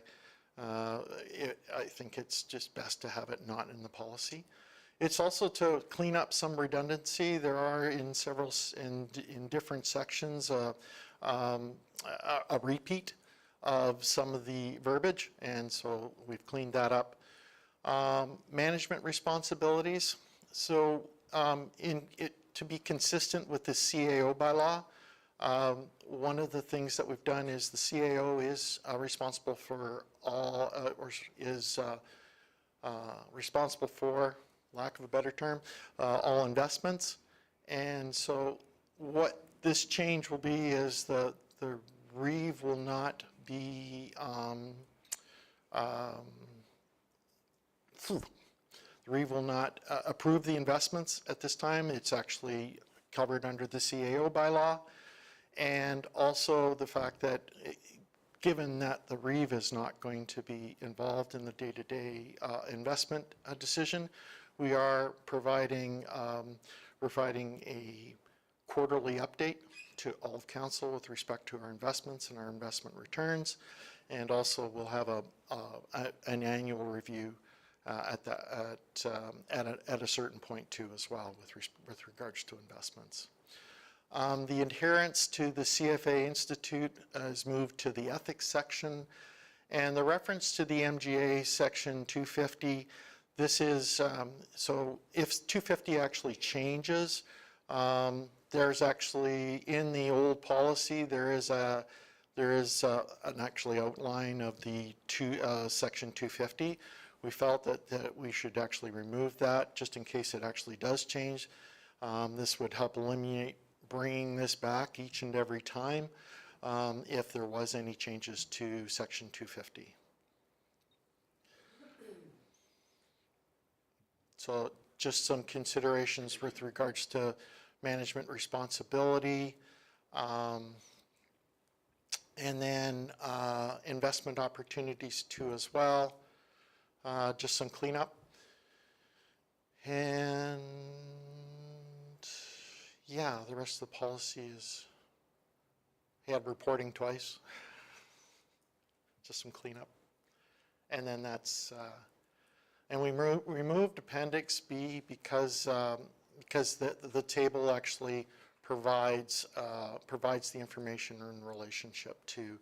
think it's just best to have it not in the policy. It's also to clean up some redundancy. There are in different sections a repeat of some of the verbiage, and so we've cleaned that up. Management responsibilities. So to be consistent with the CAO bylaw, one of the things that we've done is the CAO is responsible for all, responsible for, lack of a better term, all investments. And so what this change will be is the REIV will not be, the REIV will not approve the investments at this time. It's actually covered under the CAO bylaw. And also the fact that given that the REIV is not going to be involved in the day-to-day investment decision, we are providing a quarterly update to all of council with respect to our investments and our investment returns. And also, we'll have an annual review at a certain point too as well with regards to investments. The adherence to the CFA Institute is moved to the ethics section, and the reference to the MGA section 250, this is, so if 250 actually changes, there's actually, in the old policy, there is an actually outline of the section 250. We felt that we should actually remove that just in case it actually does change. This would help eliminate bringing this back each and every time if there was any changes to section 250. So just some considerations with regards to management responsibility, and then investment opportunities too as well. Just some cleanup. And yeah, the rest of the policy is, he had reporting twice. Just some cleanup. And then that's, and we removed Appendix B because the table actually provides the information in relationship to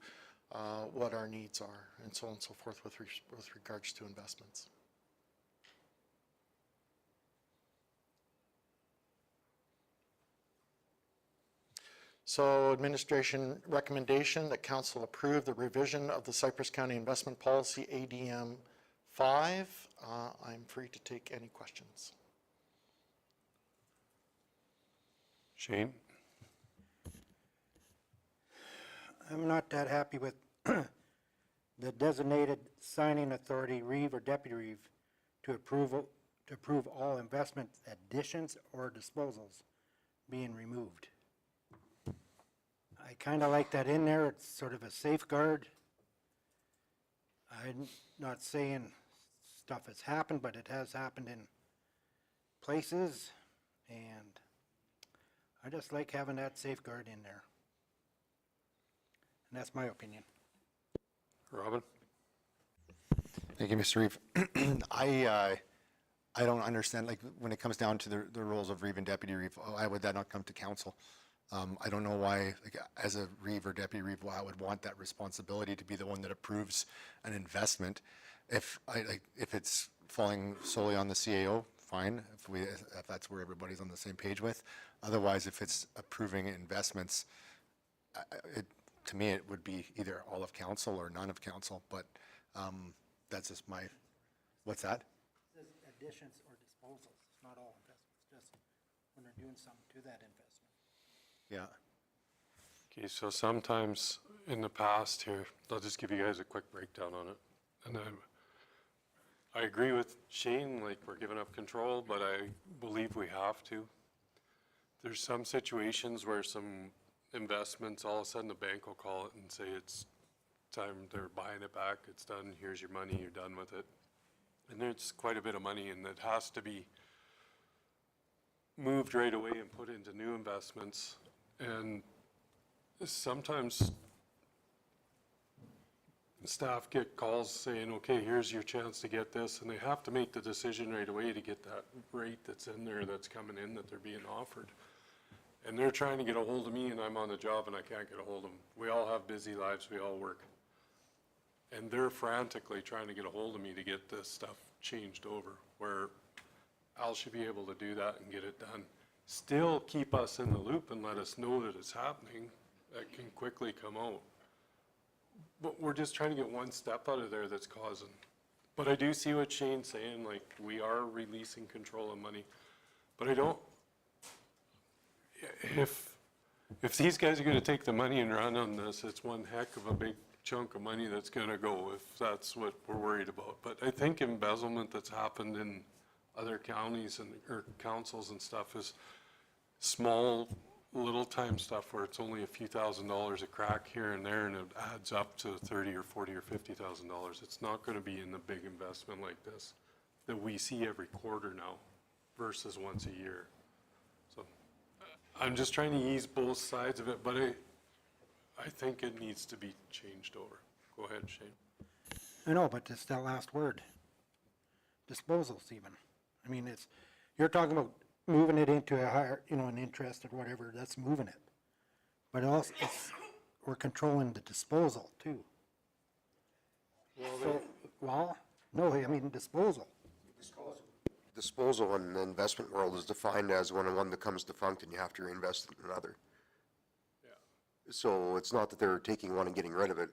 what our needs are, and so on and so forth with regards to investments. So administration recommendation that council approve the revision of the Cypress County Investment Policy ADM 5. I'm free to take any questions. Shane? I'm not that happy with the designated signing authority, Reeve or Deputy Reeve, to approve all investment additions or disposals being removed. I kind of like that in there. It's sort of a safeguard. I'm not saying stuff has happened, but it has happened in places, and I just like having that safeguard in there. And that's my opinion. Robin? Thank you, Mr. Reeve. I don't understand, like, when it comes down to the roles of Reeve and Deputy Reeve, why would that not come to council? I don't know why, like, as a Reeve or Deputy Reeve, why I would want that responsibility to be the one that approves an investment. If it's falling solely on the CAO, fine, if that's where everybody's on the same page with. Otherwise, if it's approving investments, to me, it would be either all of council or none of council, but that's just my, what's that? It says additions or disposals, it's not all investments, just when they're doing something to that investment. Yeah. Okay, so sometimes in the past here, I'll just give you guys a quick breakdown on it. And I agree with Shane, like, we're giving up control, but I believe we have to. There's some situations where some investments, all of a sudden the bank will call it and say it's time, they're buying it back, it's done, here's your money, you're done with it. And there's quite a bit of money, and it has to be moved right away and put into new investments. And sometimes staff get calls saying, okay, here's your chance to get this, and they have to make the decision right away to get that rate that's in there, that's coming in, that they're being offered. And they're trying to get a hold of me, and I'm on the job and I can't get a hold of them. We all have busy lives, we all work. And they're frantically trying to get a hold of me to get this stuff changed over, where Al should be able to do that and get it done. Still keep us in the loop and let us know that it's happening. That can quickly come out. But we're just trying to get one step out of there that's causing. But I do see what Shane's saying, like, we are releasing control of money. But I don't, if these guys are gonna take the money and run on this, it's one heck of a big chunk of money that's gonna go, if that's what we're worried about. But I think embezzlement that's happened in other counties and, or councils and stuff is small, little time stuff where it's only a few $1,000s a crack here and there, and it adds up to $30,000 or $40,000 or $50,000. It's not gonna be in the big investment like this that we see every quarter now versus once a year. So I'm just trying to ease both sides of it, but I think it needs to be changed over Go ahead, Shane. I know, but it's that last word. Disposals even. I mean, you're talking about moving it into a higher, an interest or whatever, that's moving it. But also, we're controlling the disposal too. No, I mean disposal. Disposal in the investment world is defined as when one becomes defunct and you have to reinvest in another. So it's not that they're taking one and getting rid of it.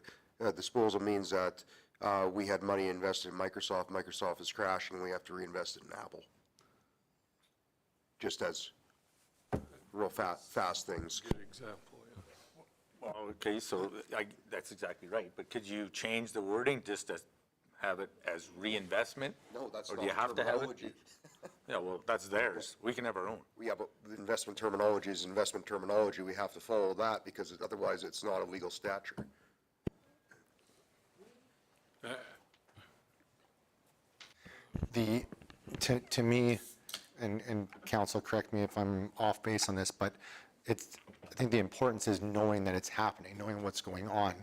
Disposal means that we had money invested in Microsoft. Microsoft is crashing. We have to reinvest it in Apple. Just as real fast things. Good example, yeah. Well, okay, so that's exactly right, but could you change the wording just to have it as reinvestment? No, that's Or not do you have to have it? terminology. Yeah, well, that's theirs. We can have our own. Yeah, but the investment terminology is investment terminology. We have to follow that because otherwise it's not a legal stature. To me, and council, correct me if I'm off base on this, but I think the importance is knowing that it's happening, knowing what's going on.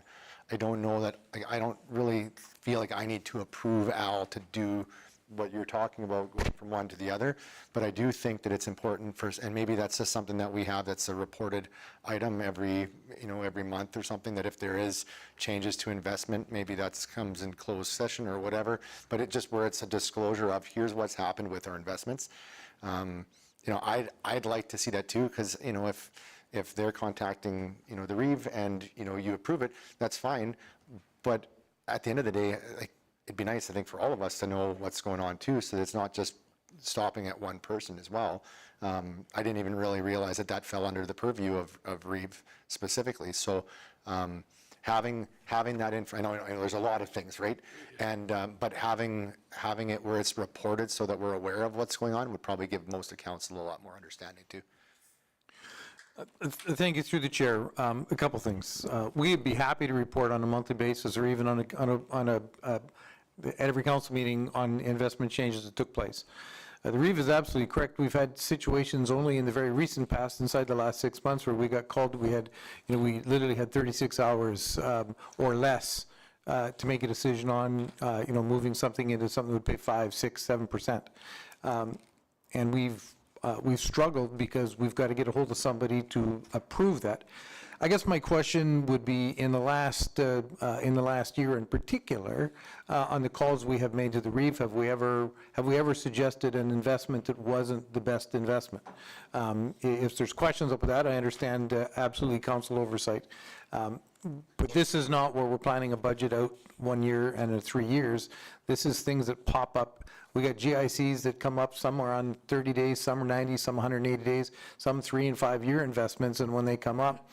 I don't know that, I don't really feel like I need to approve Al to do what you're talking about, going from one to the other, but I do think that it's important for, and maybe that's just something that we have that's a reported item every month or something, that if there is changes to investment, maybe that comes in closed session or whatever, but where it's a disclosure of here's what's happened with our investments. I'd like to see that too, because, if they're contacting, the REIV and, you approve it, that's fine, but at the end of the day, it'd be nice, I think, for all of us to know what's going on too, so that it's not just stopping at one person as well. I didn't even really realize that fell under the purview of REIV specifically. So having that info, I know there's a lot of things, right? And but having it where it's reported so that we're aware of what's going on would probably give most of council a lot more understanding too. Thank you, through the chair. A couple things. We'd be happy to report on a monthly basis or even at every council meeting on investment changes that took place. The REIV is absolutely correct. We've had situations only in the very recent past, inside the last 6 months, where we got called. We literally had 36 hours or less to make a decision on, moving something into something that would pay 5, 6, 7%. And we've struggled because we've got to get a hold of somebody to approve that. I guess my question would be, in the last year in particular, on the calls we have made to the REIV, have we ever suggested an investment that wasn't the best investment? If there's questions up with that, I understand absolutely council oversight. But this is not where we're planning a budget out 1 year and 3 years. This is things that pop up. We got GICs that come up, some are on 30 days, some are 90, some 180 days, some 3 and 5 year investments, and when they come up,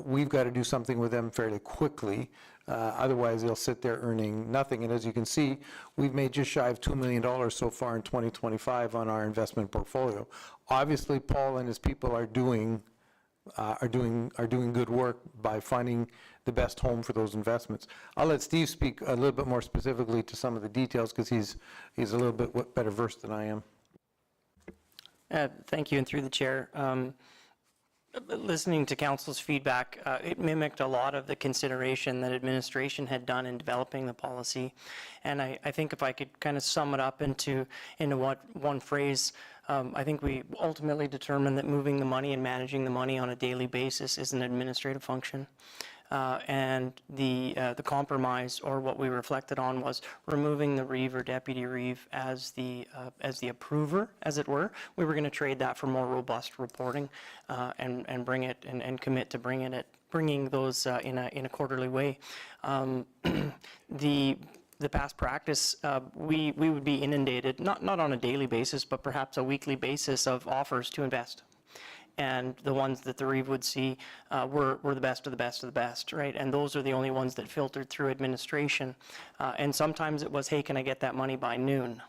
we've got to do something with them fairly quickly. Otherwise, they'll sit there earning nothing. And as you can see, we've made just shy of $2 million so far in 2025 on our investment portfolio. Obviously, Paul and his people are doing good work by finding the best home for those investments. I'll let Steve speak a little bit more specifically to some of the details, because he's a little bit better versed than I am. Thank you, and through the chair. Listening to council's feedback, it mimicked a lot of the consideration that administration had done in developing the policy. And I think if I could kind of sum it up into one phrase, I think we ultimately determined that moving the money and managing the money on a daily basis is an administrative function. And the compromise, or what we reflected on, was removing the REIV or deputy REIV as the approver, as it were. We were going to trade that for more robust reporting and bring it and commit to bringing those in a quarterly way. The past practice, we would be inundated, not on a daily basis, but perhaps a weekly basis, of offers to invest. And the ones that the REIV would see were the best of the best of the best, right? And those are the only ones that filtered through administration. And sometimes it was, hey, can I get that money by noon?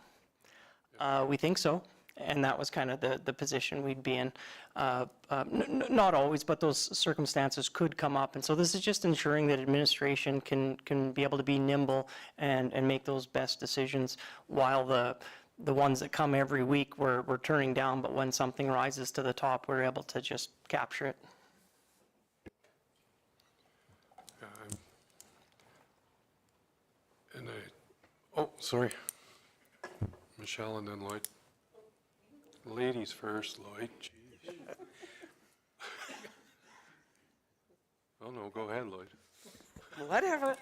We think so. And that was kind of the position we'd be in. Not always, but those circumstances could come up. And so this is just ensuring that administration can be able to be nimble and make those best decisions, while the ones that come every week we're turning down, but when something rises to the top, we're able to just capture it. Oh, sorry. Michelle and then Lloyd. Ladies first, Lloyd. Jeez. Oh, no, go ahead, Lloyd. Whatever.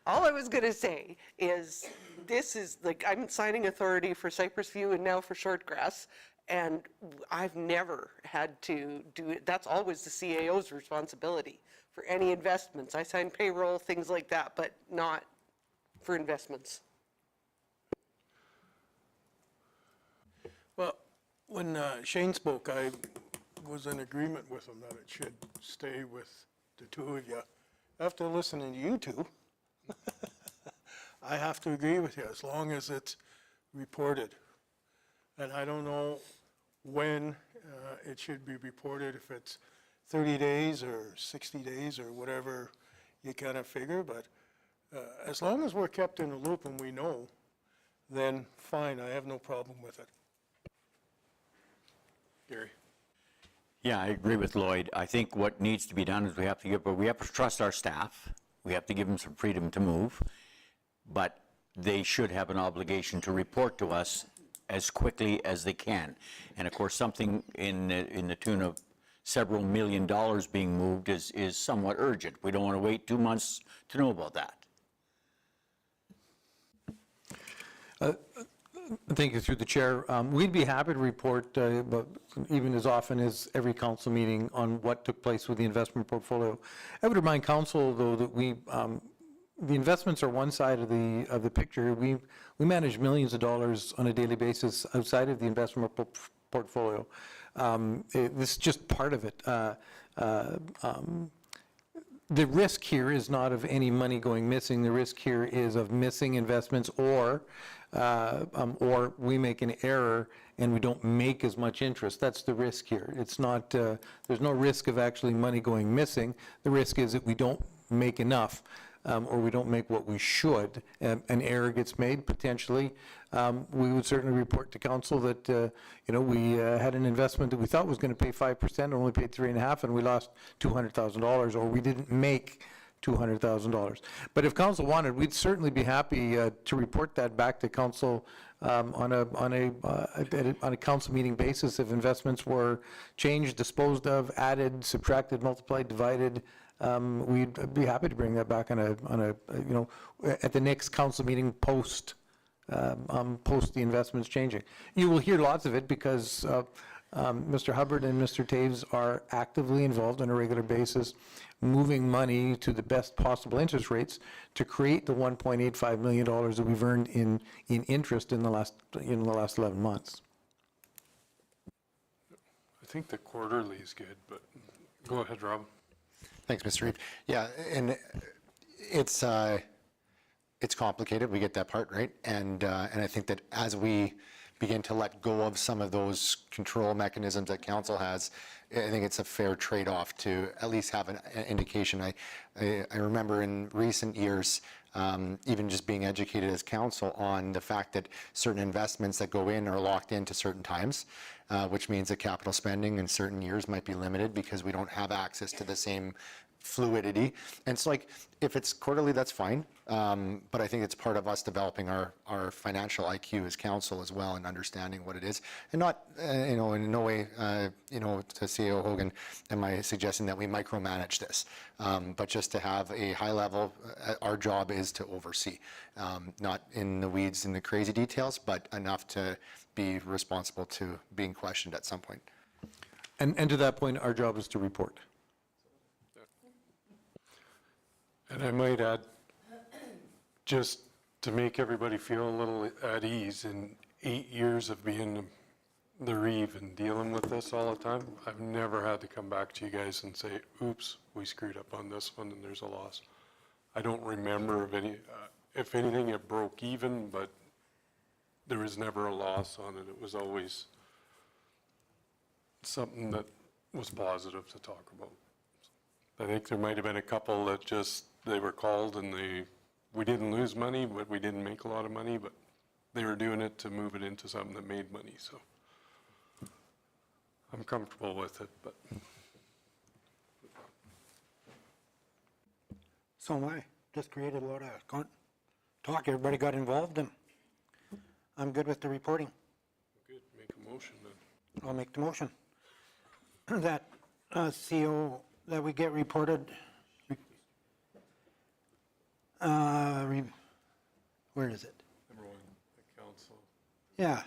All I was going to say is, this is like, I'm signing authority for Cypress View and now for Shortgrass, and I've never had to do it. That's always the CAO's responsibility for any investments. I sign payroll, things like that, but not for investments. Well, when Shane spoke, I was in agreement with him that it should stay with the two of you. After listening to you two, I have to agree with you, as long as it's reported. And I don't know when it should be reported, if it's 30 days or 60 days or whatever you kind of figure, but as long as we're kept in the loop and we know, then fine, I have no problem with it. Gary. Yeah, I agree with Lloyd. I think what needs to be done is we have to trust our staff. We have to give them some freedom to move, but they should have an obligation to report to us as quickly as they can. And of course, something in the tune of several $1 million being moved is somewhat urgent. We don't want to wait 2 months to know about that. Thank you, through the chair. We'd be happy to report, but even as often as every council meeting, on what took place with the investment portfolio. I would remind council, though, that the investments are one side of the picture. We manage millions of dollars on a daily basis outside of the investment portfolio. This is just part of it. The risk here is not of any money going missing. The risk here is of missing investments, or we make an error and we don't make as much interest. That's the risk here. It's not, there's no risk of actually money going missing. The risk is that we don't make enough, or we don't make what we should. An error gets made, potentially. We would certainly report to council that, we had an investment that we thought was going to pay 5% and only paid 3.5%, and we lost $200,000, or we didn't make $200,000. But if council wanted, we'd certainly be happy to report that back to council on a council meeting basis. If investments were changed, disposed of, added, subtracted, multiplied, divided, we'd be happy to bring that back at the next council meeting post the investments changing. You will hear lots of it because Mr. Hubbard and Mr. Taves are actively involved on a regular basis, moving money to the best possible interest rates to create the $1.85 million that we've earned in interest in the last 11 months. I think the quarterly is good, but go ahead, Rob. Thanks, Mr. Reeve. Yeah, and it's complicated. We get that part, right? And I think that as we begin to let go of some of those control mechanisms that council has, I think it's a fair trade-off to at least have an indication. I remember in recent years, even just being educated as council on the fact that certain investments that go in are locked into certain times, which means that capital spending in certain years might be limited because we don't have access to the same fluidity. And so, like, if it's quarterly, that's fine. But I think it's part of us developing our financial IQ as council as well, and understanding what it is. And not, in no way, to CEO Hogan, am I suggesting that we micromanage this. But just to have a high level, our job is to oversee. Not in the weeds in the crazy details, but enough to be responsible to being questioned at some point. And to that point, our job is to report. And I might add, just to make everybody feel a little at ease, in 8 years of being the Reeve and dealing with this all the time, I've never had to come back to you guys and say, oops, we screwed up on this one and there's a loss. I don't remember of any, if anything, it broke even, but there was never a loss on it. It was always something that was positive to talk about. I think there might have been a couple that just, they were called and we didn't lose money, but we didn't make a lot of money, but they were doing it to move it into something that made money, so I'm comfortable with it, but. So am I. just created a lot of talk. Everybody got involved, and I'm good with the reporting. Good, make a motion then. I'll make the motion. That CO, that we get reported, where is it? Number one, the council. Yeah.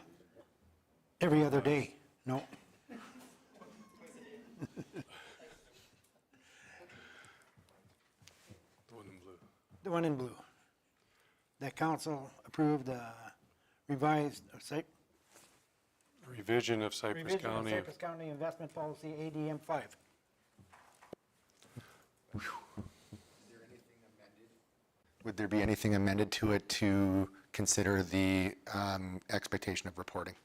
Every other day. No. The one in blue. The one in blue. That council approved revised Revision of Cypress County. Cypress County Investment Policy, ADM 5. Would there be anything amended to it to consider the expectation of reporting?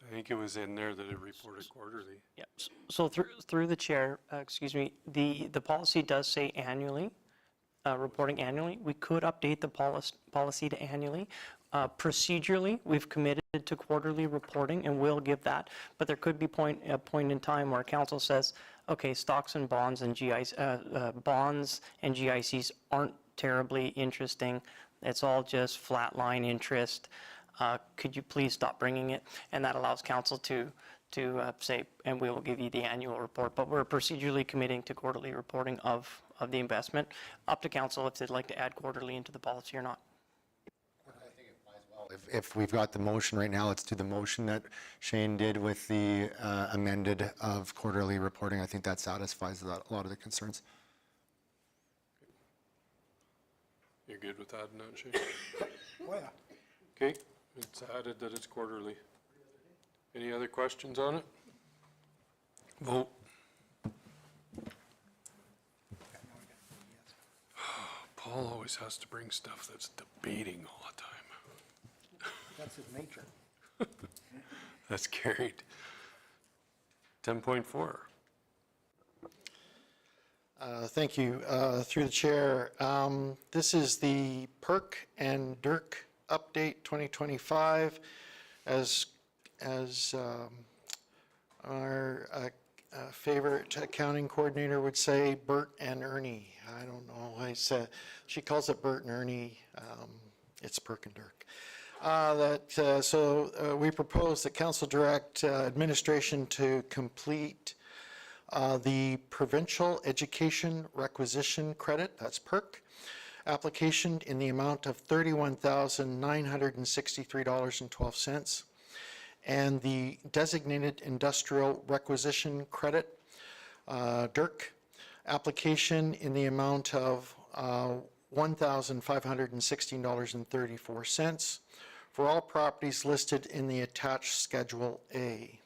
I think it was in there that it reported quarterly. Yeah, so through the chair, excuse me, the policy does say annually, reporting annually. We could update the policy to annually. Procedurally, we've committed to quarterly reporting, and we'll give that. But there could be a point in time where council says, okay, stocks and bonds and GICs aren't terribly interesting. It's all just flatline interest. Could you please stop bringing it? And that allows council to say, and we will give you the annual report. But we're procedurally committing to quarterly reporting of the investment. Up to council if they'd like to add quarterly into the policy or not. If we've got the motion right now, let's do the motion that Shane did with the amended of quarterly reporting. I think that satisfies a lot of the concerns. You're good with that, not Shane? Oh, yeah. Okay, it's added that it's quarterly. Any other questions on it? Vote. Paul always has to bring stuff that's debating all the time. That's his nature. That's carried. 10.4. Thank you. Through the chair, this is the PERC and DIRC update 2025. As our favorite accounting coordinator would say, Bert and Ernie. I don't know. She calls it Bert and Ernie. It's PERC and DIRC. We propose that council direct administration to complete the Provincial Education Requisition Credit, that's PERC, application in the amount of $31,963.12, and the Designated Industrial Requisition Credit, DIRC, application in the amount of $1,516.34 for all properties listed in the attached Schedule A.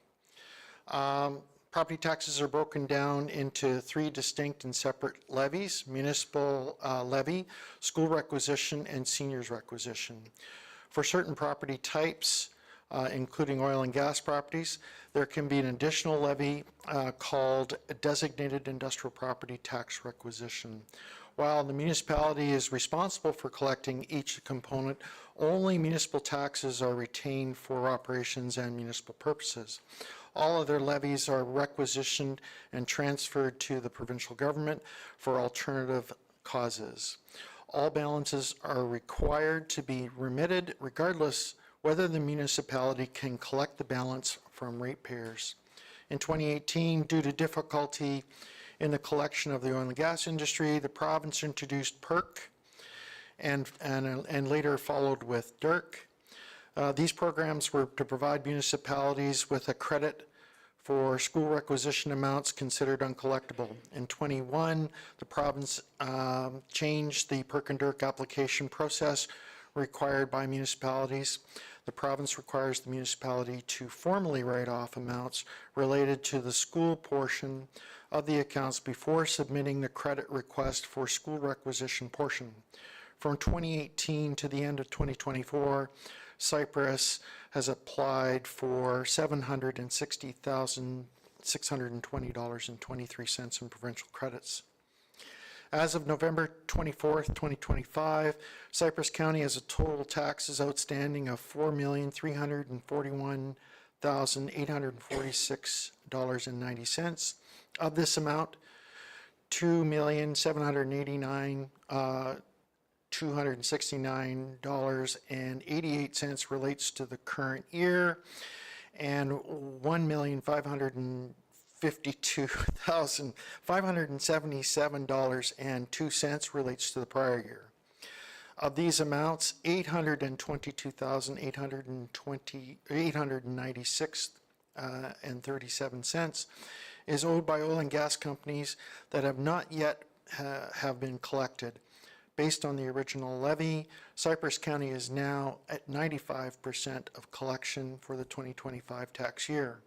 Property taxes are broken down into three distinct and separate levies: municipal levy, school requisition, and seniors requisition. For certain property types, including oil and gas properties, there can be an additional levy called a designated industrial property tax requisition. While the municipality is responsible for collecting each component, only municipal taxes are retained for operations and municipal purposes. All other levies are requisitioned and transferred to the provincial government for alternative causes. All balances are required to be remitted regardless whether the municipality can collect the balance from ratepayers. In 2018, due to difficulty in the collection of the oil and gas industry, the province introduced PERC and later followed with DIRC. These programs were to provide municipalities with a credit for school requisition amounts considered uncollectible. In 21, the province changed the PERC and DIRC application process required by municipalities. The province requires the municipality to formally write off amounts related to the school portion of the accounts before submitting the credit request for school requisition portion. From 2018 to the end of 2024, Cypress has applied for $760,620.23 in provincial credits. As of November 24th, 2025, Cypress County has a total taxes outstanding of $4,341,846.90. Of this amount, $2,789,269.88 relates to the current year, and $1,552,577.02 relates to the prior year. Of these amounts, $822,896 is owed by oil and gas companies that have not yet have been collected. Based on the original levy, Cypress County is now at 95% of collection for the 2025 tax year.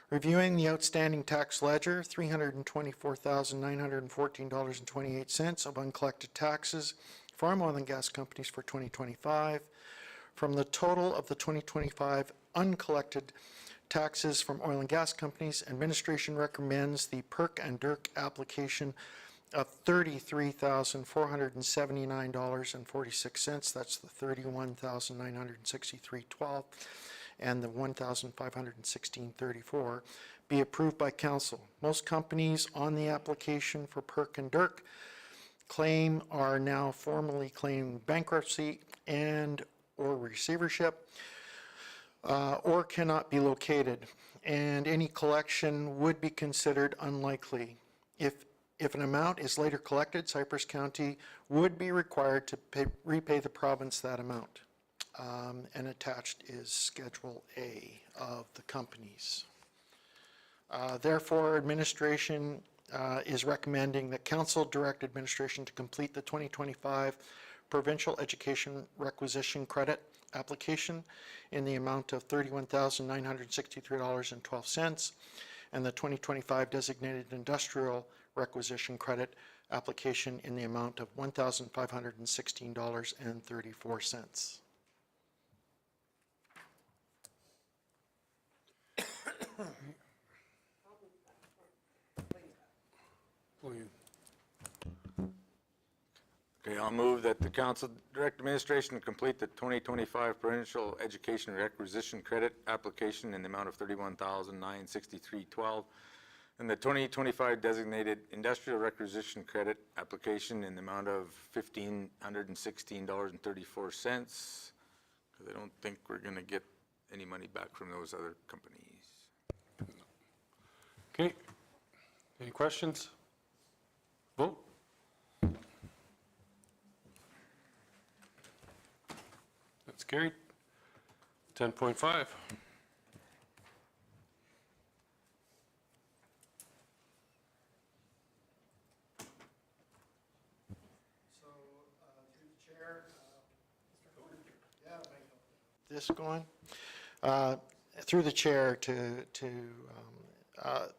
Reviewing the outstanding tax ledger, $324,914.28 of uncollected taxes from oil and gas companies for 2025. From the total of the 2025 uncollected taxes from oil and gas companies, administration recommends the Perk and Dirk application of $33,479.46. That's the $31,963.12 and the $1,516.34 be approved by council. Most companies on the application for Perk and Dirk claim are now formally claiming bankruptcy and or receivership or cannot be located, and any collection would be considered unlikely. If an amount is later collected, Cypress County would be required to repay the province that amount. And attached is Schedule A of the companies. Therefore, administration is recommending that council direct administration to complete the 2025 provincial education requisition credit application in the amount of $31,963.12 and the 2025 designated industrial requisition credit application in the amount of $1,516.34. Okay, I'll move that the council direct administration to complete the 2025 provincial education requisition credit application in the amount of $31,963.12 and the 2025 designated industrial requisition credit application in the amount of $1,516.34, because I don't think we're going to get any money back from those other companies. Okay. Any questions? Vote. That's carried. 10.5. This going through the chair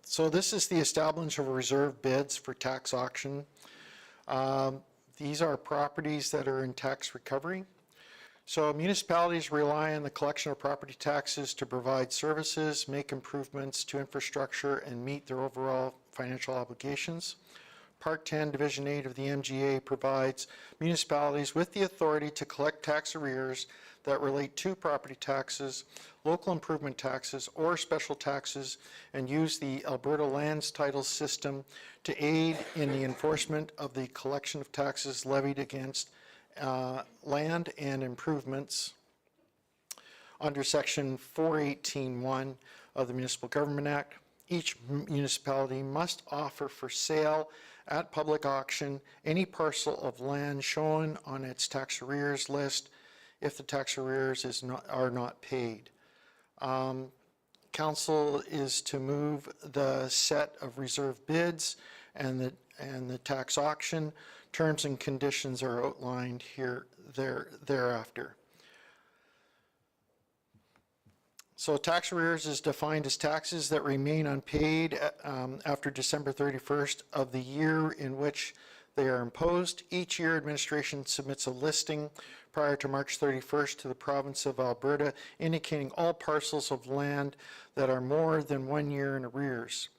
so this is the establishment of reserve bids for tax auction. These are properties that are in tax recovery. So municipalities rely on the collection of property taxes to provide services, make improvements to infrastructure, and meet their overall financial obligations. Part 10, Division 8 of the MGA provides municipalities with the authority to collect tax arrears that relate to property taxes, local improvement taxes, or special taxes, and use the Alberta Lands Title System to aid in the enforcement of the collection of taxes levied against land and improvements under Section 418(1) of the Municipal Government Act. Each municipality must offer for sale at public auction any parcel of land shown on its tax arrears list if the tax arrears are not paid. Council is to move the set of reserve bids and the tax auction. Terms and conditions are outlined here thereafter. So tax arrears is defined as taxes that remain unpaid after December 31st of the year in which they are imposed. Each year, administration submits a listing prior to March 31st to the province of Alberta, indicating all parcels of land that are more than 1 year in arrears.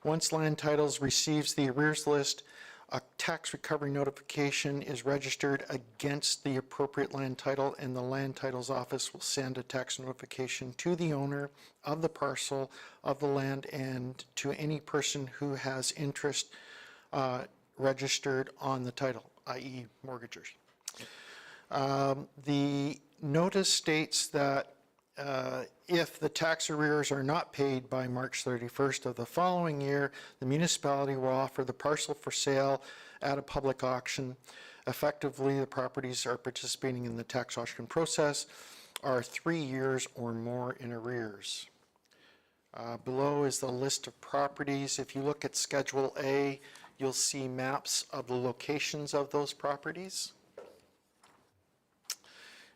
Once Land Titles receives the arrears list, a tax recovery notification is registered against the appropriate land title, and the Land Titles Office will send a tax notification to the owner of the parcel of the land and to any person who has interest registered on the title, i.e. mortgagors. The notice states that if the tax arrears are not paid by March 31st of the following year, the municipality will offer the parcel for sale at a public auction. Effectively, the properties are participating in the tax auction process are 3 years or more in arrears. Below is the list of properties. If you look at Schedule A, you'll see maps of the locations of those properties.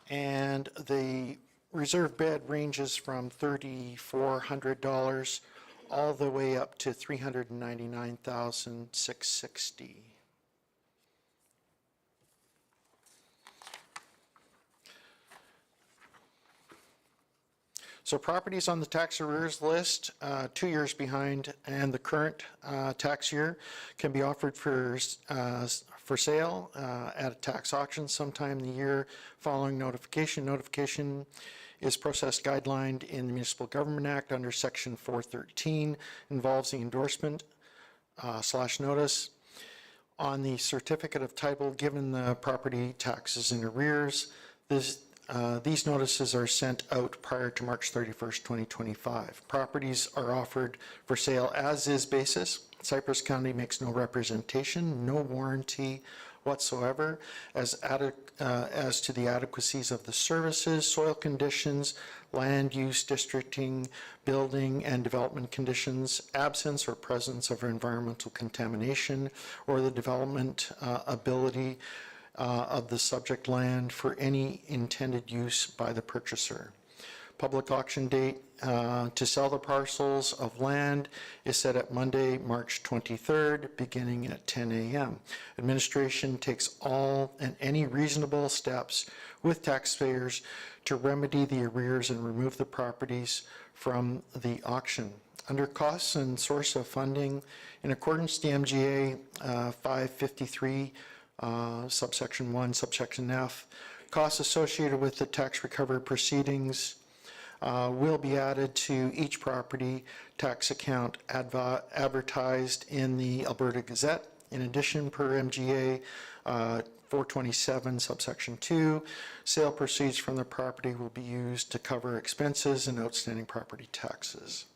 And the reserve bid ranges from $3,400 all the way up to $399,660. So properties on the tax arrears list, 2 years behind and the current tax year, can be offered for sale at a tax auction sometime in the year following notification. Notification is process guidelined in the Municipal Government Act under Section 413, involves the endorsement / notice on the certificate of title given the property taxes in arrears. These notices are sent out prior to March 31st, 2025. Properties are offered for sale as is basis. Cypress County makes no representation, no warranty whatsoever as to the adequacies of the services, soil conditions, land use, districting, building and development conditions, absence or presence of environmental contamination, or the development ability of the subject land for any intended use by the purchaser. Public auction date to sell the parcels of land is set at Monday, March 23rd, beginning at 10 a.m. Administration takes all and any reasonable steps with taxpayers to remedy the arrears and remove the properties from the auction. Under costs and source of funding, in accordance to the MGA 553, subsection 1, subsection F, costs associated with the tax recovery proceedings will be added to each property tax account advertised in the Alberta Gazette. In addition, per MGA 427, subsection 2, sale proceeds from the property will be used to cover expenses and outstanding property taxes.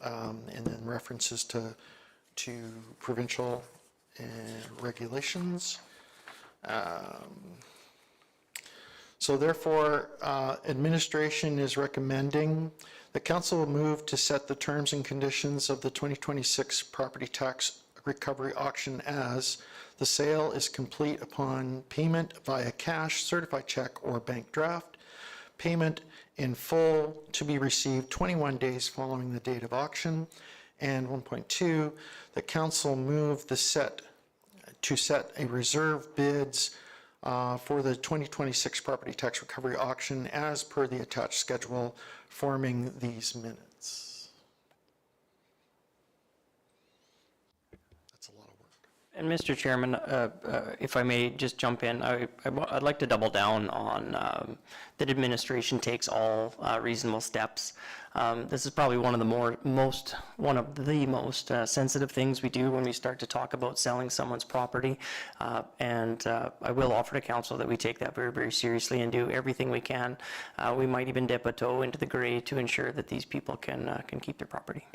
And then references to provincial regulations. So therefore, administration is recommending the council will move to set the terms and conditions of the 2026 property tax recovery auction as the sale is complete upon payment via cash, certified check, or bank draft. Payment in full to be received 21 days following the date of auction. And 1.2, the council moved to set a reserve bids for the 2026 property tax recovery auction as per the attached schedule forming these minutes. That's a lot of work. And Mr. Chairman, if I may just jump in, I'd like to double down on that administration takes all reasonable steps. This is probably one of the most sensitive things we do when we start to talk about selling someone's property. And I will offer to council that we take that very, very seriously and do everything we can. We might even dip a toe into the gray to ensure that these people can keep their property.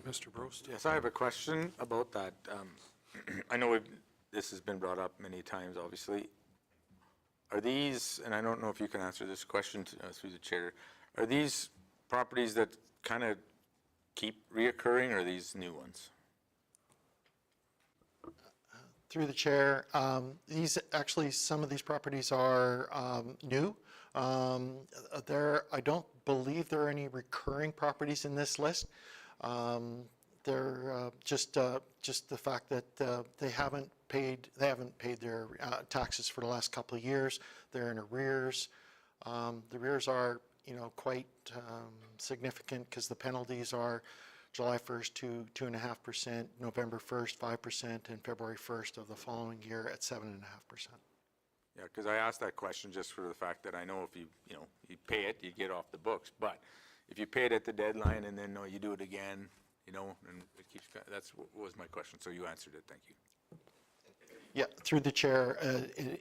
Mr. Brost? Yes, I have a question about that. I know this has been brought up many times, obviously. Are these, and I don't know if you can answer this question through the chair, are these properties that kind of keep reoccurring, or are these new ones? Through the chair, some of these properties are new. I don't believe there are any recurring properties in this list. They're just the fact that they haven't paid their taxes for the last couple of years. They're in arrears. The arrears are quite significant because the penalties are July 1st 2.5%, November 1st 5%, and February 1st of the following year at 7.5%. Yeah, because I asked that question just for the fact that I know if you pay it, you get off the books. But if you pay it at the deadline and then, no, you do it again, and it keeps, that's what was my question. So you answered it. Thank you. Yeah, through the chair,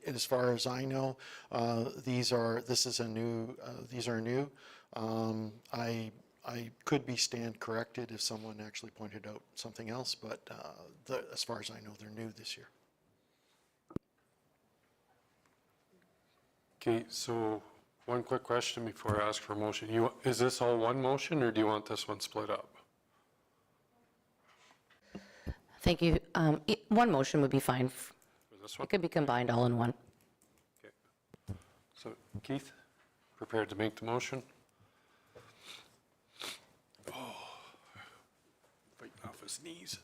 as far as I know, these are new. I could be stand corrected if someone actually pointed out something else, but as far as I know, they're new this year. Okay, so one quick question before I ask for a motion. Is this all one motion, or do you want this one split up? Thank you. One motion would be fine. For this one? It could be combined all in one. Okay. So Keith, prepared to make the motion? Fighting off his knees.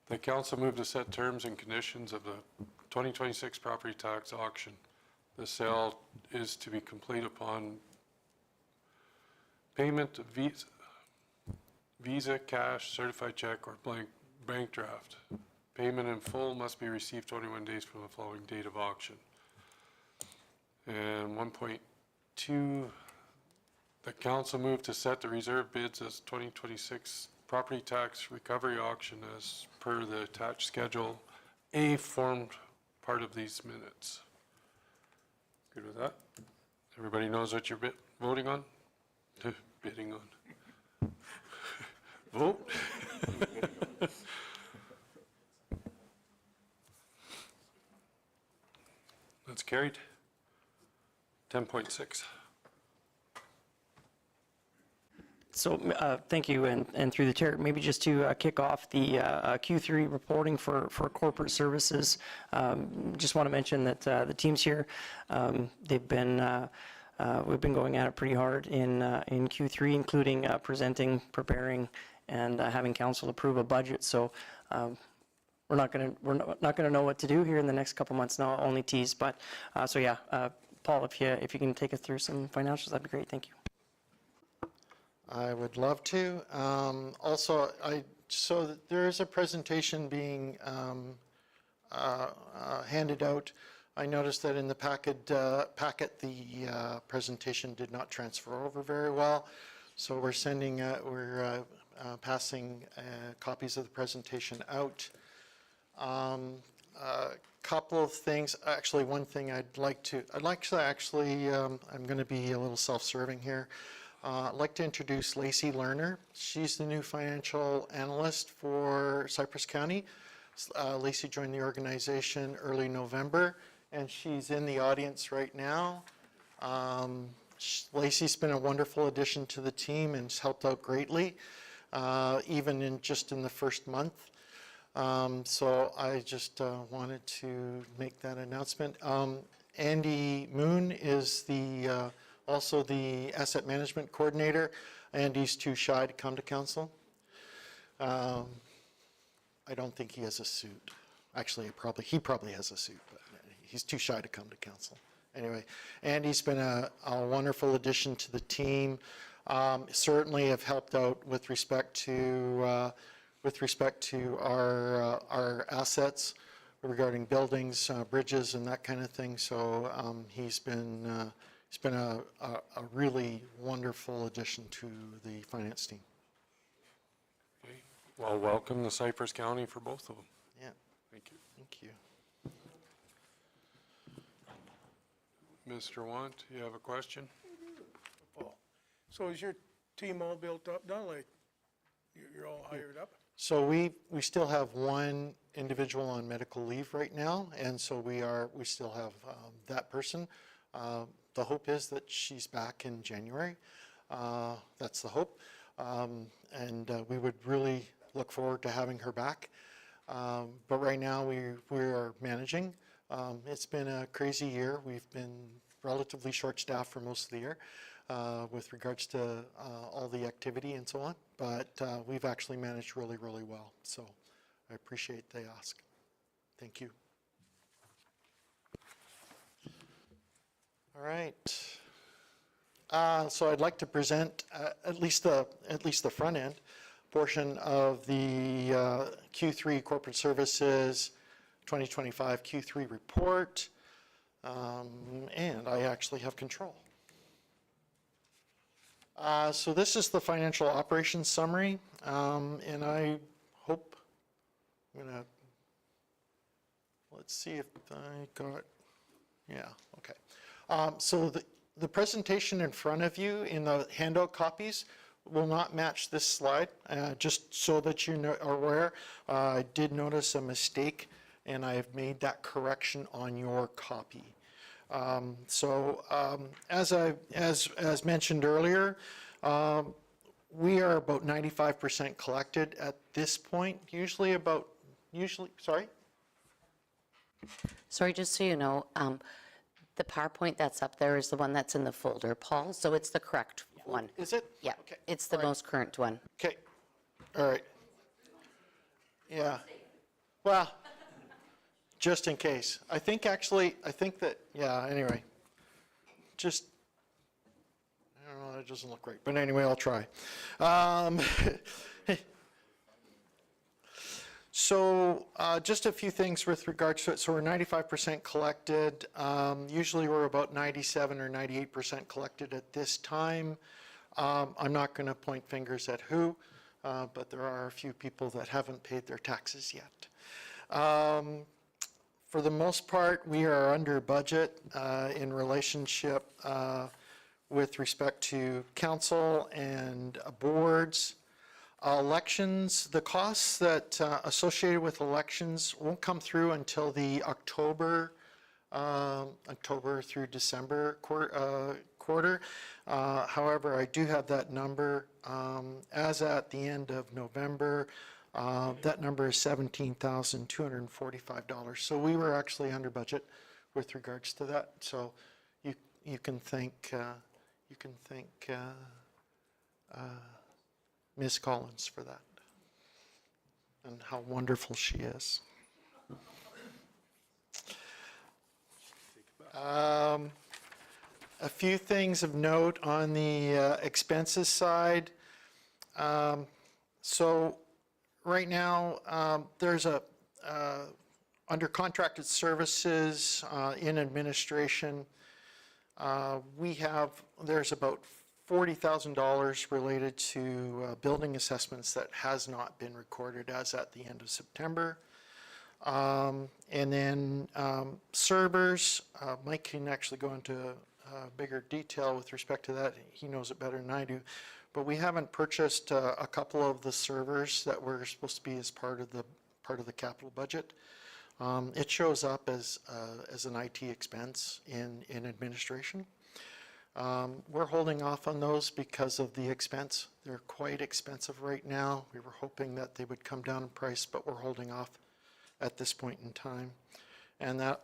The council moved to set terms and conditions of the 2026 property tax auction. The sale is to be complete upon payment of Visa, cash, certified check, or blank bank draft. Payment in full must be received 21 days from the following date of auction. And 1.2, the council moved to set the reserve bids as 2026 property tax recovery auction as per the attached Schedule A formed part of these minutes. Good with that? Everybody knows what you're voting on? Bidding on. Vote. That's carried. 10.6. So thank you, and through the chair, maybe just to kick off the Q3 reporting for corporate services, just want to mention that the teams here, we've been going at it pretty hard in Q3, including presenting, preparing, and having council approve a budget. So we're not going to know what to do here in the next couple months. Now, only tease, but so yeah, Paul, if you can take us through some financials, that'd be great. Thank you. I would love to. Also, so there is a presentation being handed out. I noticed that in the packet, the presentation did not transfer over very well. So we're passing copies of the presentation out. A couple of things. Actually, one thing I'm going to be a little self-serving here. I'd like to introduce Lacey Lerner. She's the new financial analyst for Cypress County. Lacey joined the organization early November, and she's in the audience right now. Lacey's been a wonderful addition to the team and has helped out greatly, even in the first month. So I just wanted to make that announcement. Andy Moon is also the asset management coordinator, and he's too shy to come to council. I don't think he has a suit. Actually, he probably has a suit, but he's too shy to come to council. Anyway, Andy's been a wonderful addition to the team. Certainly have helped out with respect to our assets regarding buildings, bridges, and that kind of thing. So he's been a really wonderful addition to the finance team. Okay. Well, welcome to Cypress County for both of them. Yeah. Thank you. Thank you. Mr. Want, you have a question? Paul, so is your team all built up now? Like you're all hired up? So we still have one individual on medical leave right now, and so we still have that person. The hope is that she's back in January. That's the hope. And we would really look forward to having her back. But right now we are managing. It's been a crazy year. We've been relatively short-staffed for most of the year with regards to all the activity and so on. But we've actually managed really, really well. So I appreciate the ask. Thank you. All right. So I'd like to present at least the front end portion of the Q3 Corporate Services 2025 Q3 report. And I actually have control. So this is the financial operations summary, and I hope, let's see if I got, yeah, okay. So the presentation in front of you in the handout copies will not match this slide, just so that you are aware. I did notice a mistake, and I have made that correction on your copy. As mentioned earlier, we are about 95% collected at this point, sorry? Sorry, just so you know, the PowerPoint that's up there is the one that's in the folder, Paul, so it's the correct one. Is it? Yeah, Okay. it's the most current one. Okay, all right. Yeah, well, just in case. I think that, yeah, anyway, just, I don't know, it doesn't look great, but anyway, I'll try. So just a few things with regards to it. So we're 95% collected. Usually we're about 97 or 98% collected at this time. I'm not going to point fingers at who, but there are a few people that haven't paid their taxes yet. For the most part, we are under budget in relationship with respect to council and boards. Elections, the costs that associated with elections won't come through until the October through December quarter. However, I do have that number. As at the end of November, that number is $17,245. So we were actually under budget with regards to that. So you can thank Ms. Collins for that and how wonderful she is. A few things of note on the expenses side. So right now, there's under contracted services in administration, there's about $40,000 related to building assessments that has not been recorded as at the end of September. And then servers, Mike can actually go into bigger detail with respect to that. He knows it better than I do. But we haven't purchased a couple of the servers that were supposed to be as part of the capital budget. It shows up as an IT expense in administration. We're holding off on those because of the expense. They're quite expensive right now. We were hoping that they would come down in price, but we're holding off at this point in time. And that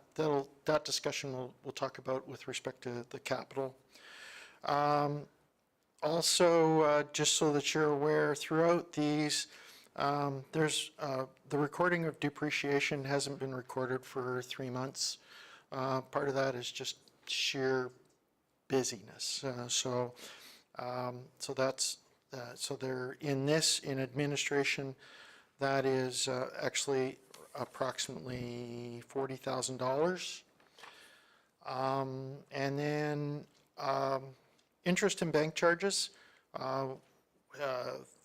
discussion we'll talk about with respect to the capital. Also, just so that you're aware, throughout these, there's the recording of depreciation hasn't been recorded for 3 months. Part of that is just sheer busyness. So they're in administration, that is actually approximately $40,000. And then interest and bank charges,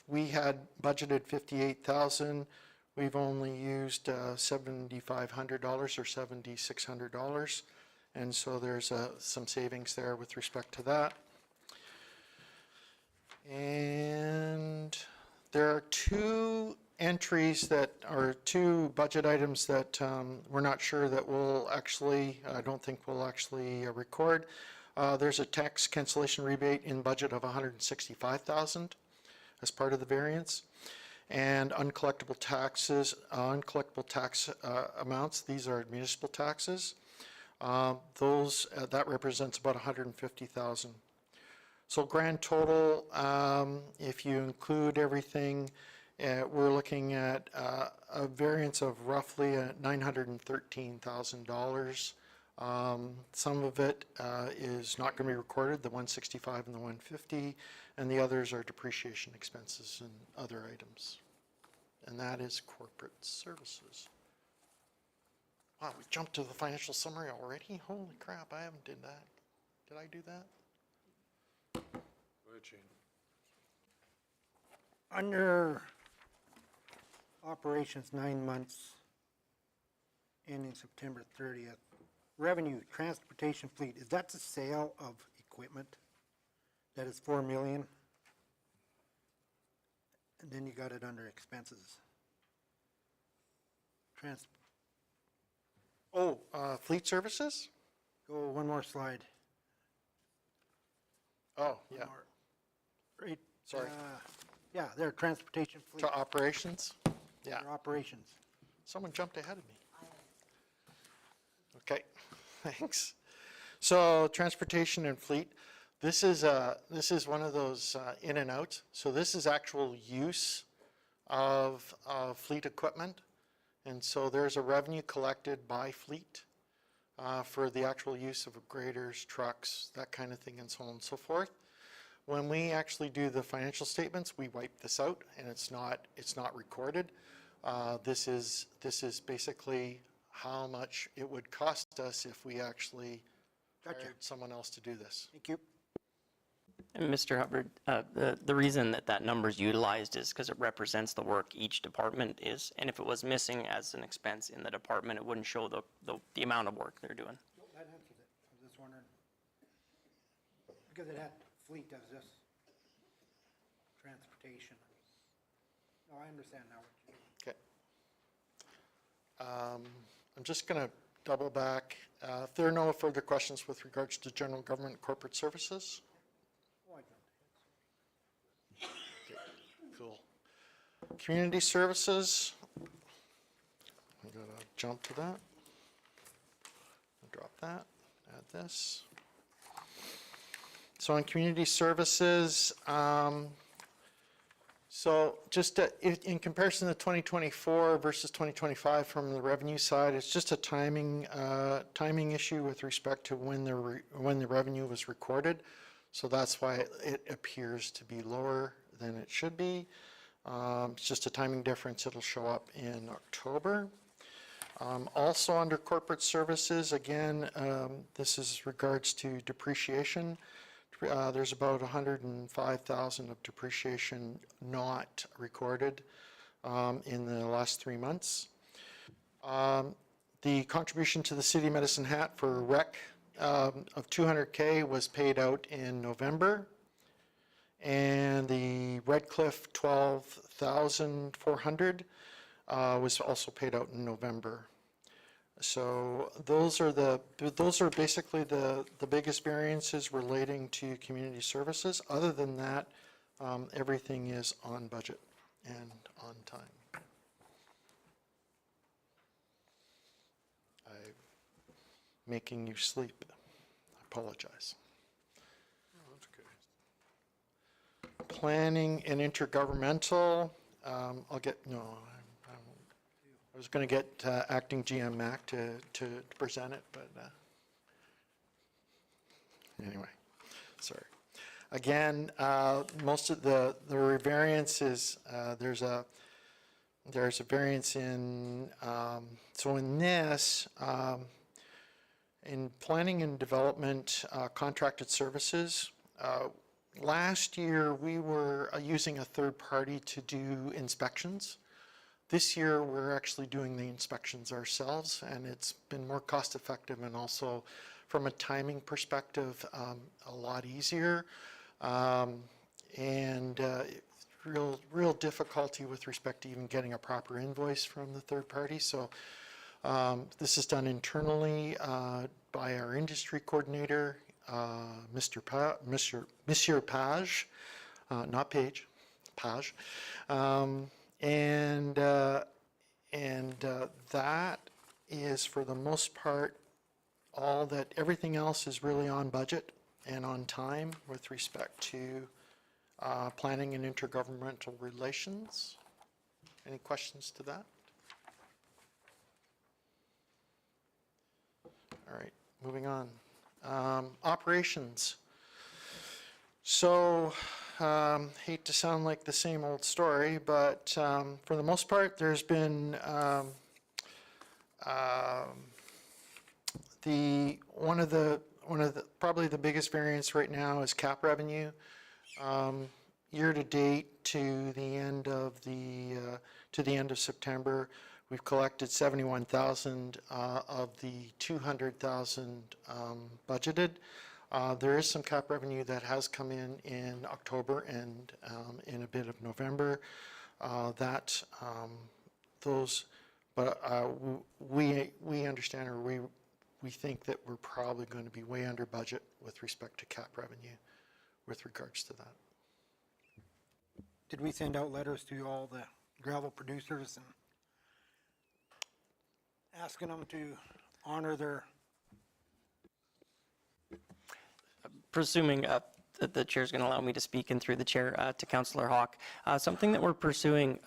we had budgeted $58,000. We've only used $7,500 or $7,600. And so there's some savings there with respect to that. And there are two entries that are two budget items that we're not sure that we'll actually, I don't think we'll actually record. There's a tax cancellation rebate in budget of $165,000 as part of the variance. And uncollectible tax amounts, these are municipal taxes. That represents about $150,000. So grand total, if you include everything, we're looking at a variance of roughly $913,000. Some of it is not going to be recorded, the $165 and the $150, and the others are depreciation expenses and other items. And that is corporate services. Wow, we jumped to the financial summary already? Holy crap, I haven't did that. Did I do that? Go ahead, Shane. Under operations 9 months ending September 30th, revenue, transportation fleet, is that the sale of equipment? That is 4 million? And then you got it under expenses. Oh, fleet services? Go one more slide. Oh, yeah. Right. Sorry. Yeah, there, transportation fleet. To operations? Yeah. Under operations. Someone jumped ahead of me. Okay, thanks. So transportation and fleet, this is one of those in and outs. So this is actual use of fleet equipment. And so there's a revenue collected by fleet for the actual use of graders, trucks, that kind of thing, and so on and so forth. When we actually do the financial statements, we wipe this out, and it's not recorded. This is basically how much it would cost us if we actually hired someone else to do this. Thank you. And Mr. Hubbard, the reason that number is utilized is because it represents the work each department is, and if it was missing as an expense in the department, it wouldn't show the amount of work they're doing. That answers it. I was just wondering. Because it had fleet as this transportation. No, I understand now what you mean. Okay. I'm just going to double back. If there are no further questions with regards to general government and corporate services. Oh, I jumped ahead. Okay, cool. Community services. I'm going to jump to that. Drop that. Add this. So in community services, so just in comparison to 2024 versus 2025 from the revenue side, it's just a timing issue with respect to when the revenue was recorded. So that's why it appears to be lower than it should be. It's just a timing difference. It'll show up in October. Also under corporate services, again, this is regards to depreciation. There's about 105,000 of depreciation not recorded in the last 3 months. The contribution to the City of Medicine Hat for rec of $200K was paid out in November, and the Red Cliff $12,400 was also paid out in November. So those are basically the biggest variances relating to community services. Other than that, everything is on budget and on time. I'm making you sleep. I apologize. Planning and intergovernmental, I was going to get acting GM Mac to present it, but anyway, sorry. Again, most of the variance is there's a variance in so in this in planning and development contracted services. Last year we were using a third party to do inspections. This year, we're actually doing the inspections ourselves, and it's been more cost-effective and also, from a timing perspective, a lot easier. Real difficulty with respect to even getting a proper invoice from the third party. So this is done internally by our industry coordinator, Monsieur Page, not Page, Page. And that is, for the most part, everything else is really on budget and on time with respect to planning and intergovernmental relations. Any questions to that? All right, moving on. Operations. So, hate to sound like the same old story, but for the most part, there's been Probably the biggest variance right now is cap revenue. Year to date to the end of September, we've collected 71,000 of the 200,000 budgeted. There is some cap revenue that has come in October and in a bit of November. We understand, or we think that we're probably going to be way under budget with respect to cap revenue with regards to that. Did we send out letters to all the gravel producers and asking them to honor their? Presuming that the chair's going to allow me to speak, and through the chair to Councillor Hawk, something that we're pursuing,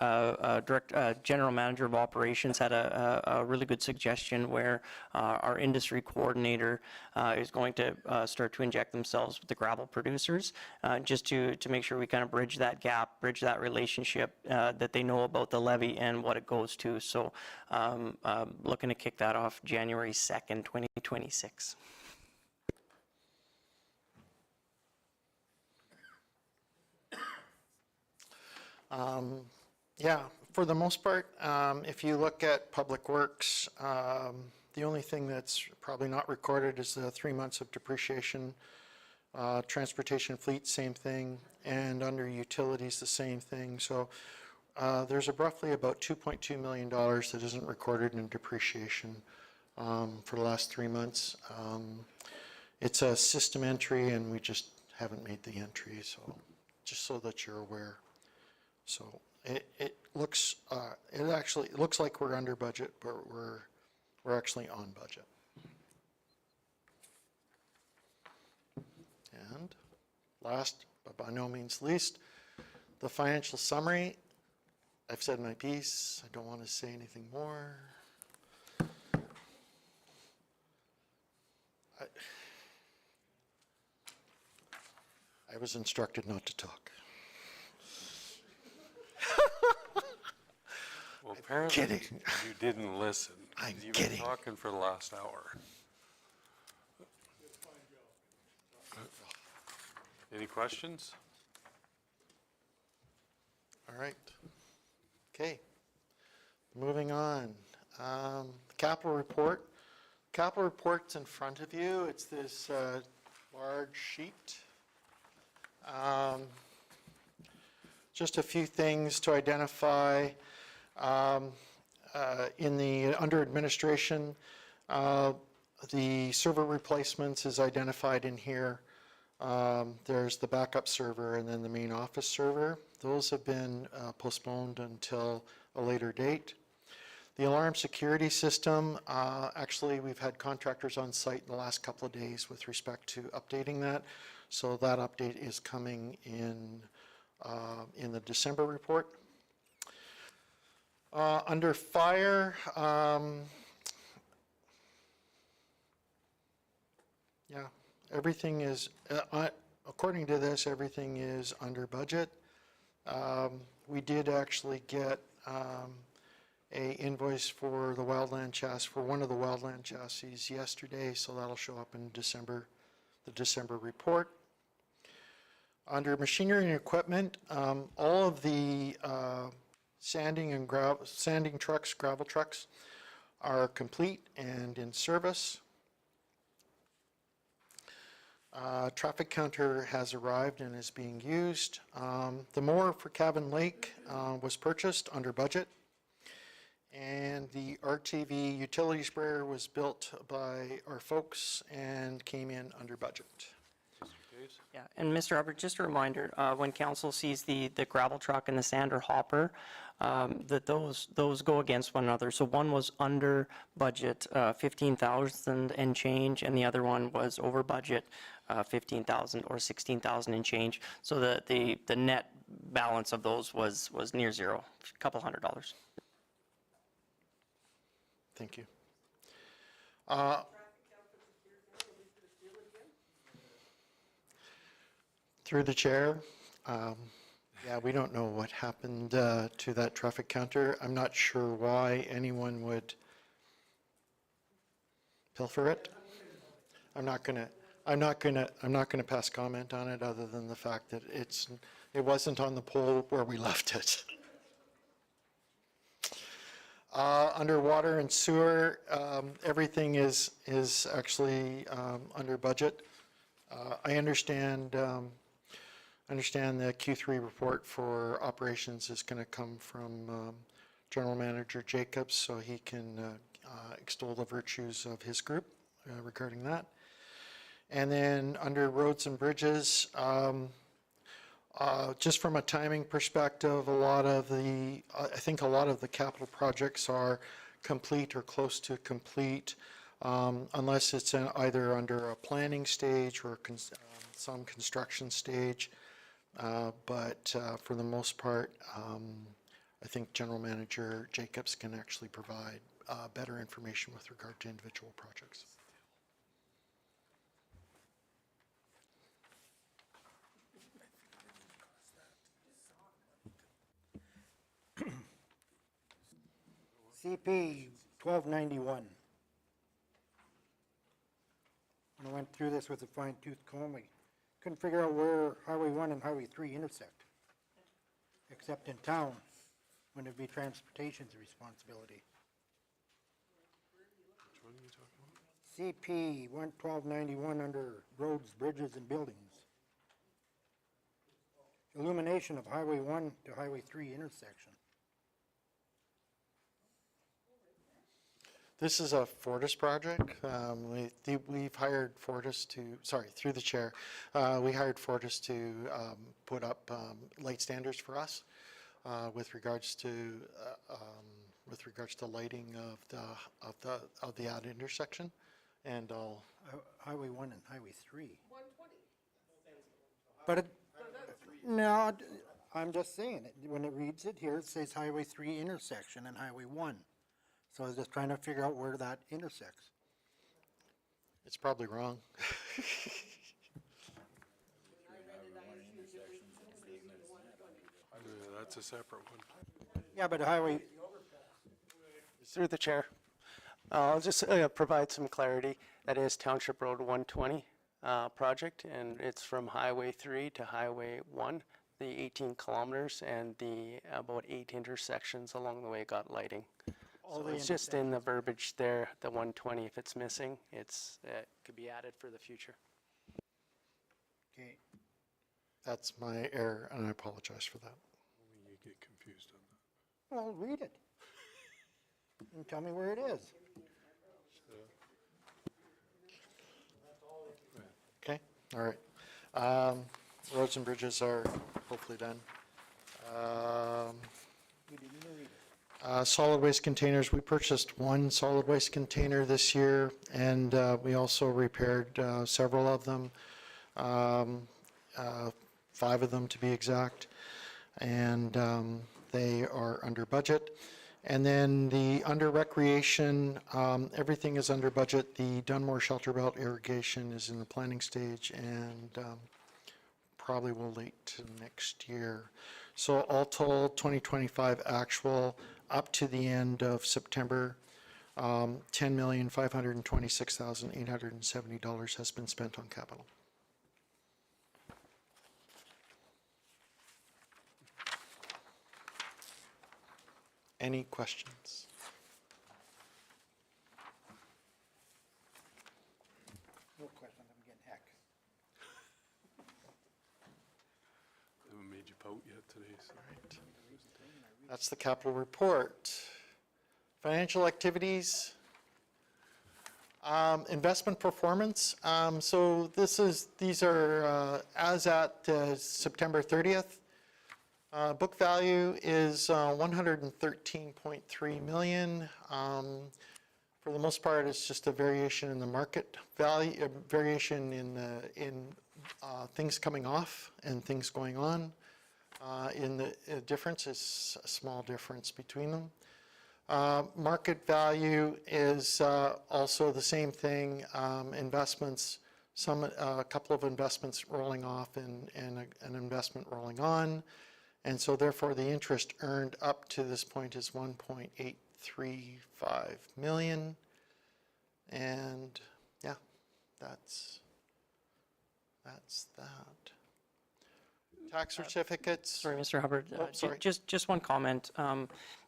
General Manager of Operations had a really good suggestion where our industry coordinator is going to start to inject themselves with the gravel producers, just to make sure we kind of bridge that gap, bridge that relationship, that they know about the levy and what it goes to. So looking to kick that off January 2nd, 2026. Yeah, for the most part, if you look at Public Works, the only thing that's probably not recorded is the 3 months of depreciation. Transportation fleet, same thing, and under utilities, the same thing. So there's roughly about $2.2 million that isn't recorded in depreciation for the last 3 months. It's a system entry, and we just haven't made the entry, so just so that you're aware. So it looks like we're under budget, but we're actually on budget. And last, but by no means least, the financial summary. I've said my piece. I don't want to say anything more. I was instructed not to talk. Well, apparently you didn't listen. You've been talking for the last hour. Any questions? All right. Okay. Moving on. Capital report. Capital report's in front of you. It's this large sheet. Just a few things to identify. Under administration, the server replacements is identified in here. There's the backup server and then the main office server. Those have been postponed until a later date. The alarm security system, actually we've had contractors on site in the last couple of days with respect to updating that. So that update is coming in the December report. Under fire, yeah, everything is, according to this, everything is under budget. We did actually get a invoice for the wildland chassis, for one of the wildland chassis yesterday, so that'll show up in December, the December report. Under machinery and equipment, all of the sanding trucks, gravel trucks are complete and in service. Traffic counter has arrived and is being used. The mower for Cabin Lake was purchased under budget, and the RTV utility sprayer was built by our folks and came in under budget. Yeah, and Mr. Hubbard, just a reminder, when council sees the gravel truck and the sander hopper, that those go against one another. So one was under budget, 15,000 and change, and the other one was over budget, 15,000 or 16,000 and change. So the net balance of those was near zero, a couple $100. Thank you. Through the chair, yeah, we don't know what happened to that traffic counter. I'm not sure why anyone would pilfer it. I'm not going to pass comment on it other than the fact that it wasn't on the poll where we left it. Under water and sewer, everything is actually under budget. I understand the Q3 report for operations is going to come from General Manager Jacobs, so he can extol the virtues of his group regarding that. And then under roads and bridges, just from a timing perspective, I think a lot of the capital projects are complete or close to complete, unless it's either under a planning stage or some construction stage. But for the most part, I think General Manager Jacobs can actually provide better information with regard to individual projects. CP 1291. When I went through this with a fine-tooth comb, we couldn't figure out where Highway 1 and Highway 3 intersect, except in town, when it'd be transportation's responsibility. Which one are you talking about? CP 1291 under roads, bridges, and buildings. Illumination of Highway 1 to Highway 3 intersection. This is a Fortis project. We've hired Fortis through the chair, we hired Fortis to put up light standards for us with regards to lighting of the ad intersection. And Highway 1 and Highway 3. 120. But no, I'm just saying, when it reads it here, it says Highway 3 intersection and Highway 1. So I was just trying to figure out where that intersects. it's probably wrong. That's a separate one. Yeah, but Highway, Through the chair, I'll just provide some clarity. That is Township Road 120 project, and it's from Highway 3 to Highway 1, the 18 kilometers, and the about 8 intersections along the way got lighting. So it's just in the verbiage there, the 120, if it's missing, it could be added for the future. okay, That's my error, and I apologize for that. You get confused on that. well, read it. And tell me where it is. Okay, all right. Roads and bridges are hopefully done. We didn't even read it. Solid waste containers, we purchased one solid waste container this year, and we also repaired several of them, 5 of them to be exact, and they are under budget. And then the under recreation, everything is under budget. The Dunmore Shelter Belt irrigation is in the planning stage and probably will late to next year. So all told, 2025 actual up to the end of September, $10,526,870 has been spent on capital. Any questions? No question, I'm getting heck. Haven't made you pout yet today, so. That's the capital report. Financial activities, investment performance. So these are as at September 30th. Book value is 113.3 million. For the most part, it's just a variation in the market value, a variation in things coming off and things going on. In the difference is a small difference between them. Market value is also the same thing. Investments, a couple of investments rolling off and an investment rolling on. And so therefore the interest earned up to this point is 1.835 million. And yeah, that's that. Tax certificates. Sorry, Mr. Hubbard. Oh, sorry. Just one comment.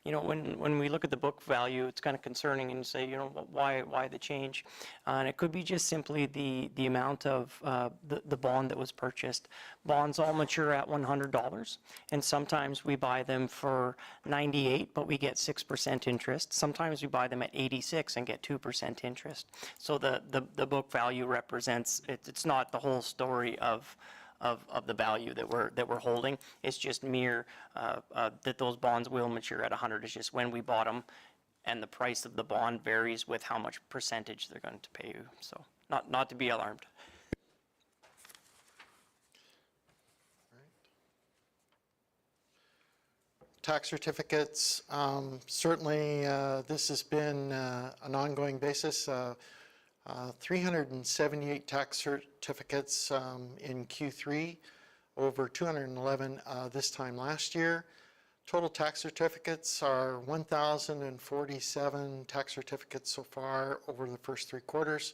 You know, when we look at the book value, it's kind of concerning and say, you know, why the change? And it could be just simply the amount of the bond that was purchased. Bonds all mature at $100, and sometimes we buy them for 98, but we get 6% interest. Sometimes we buy them at 86 and get 2% interest. So the book value represents, it's not the whole story of the value that we're holding. It's just mere that those bonds will mature at 100. It's just when we bought them, and the price of the bond varies with how much percentage they're going to pay you. So not to be alarmed. Tax certificates, certainly this has been an ongoing basis. 378 tax certificates in Q3, over 211 this time last year. Total tax certificates are 1,047 tax certificates so far over the first 3 quarters,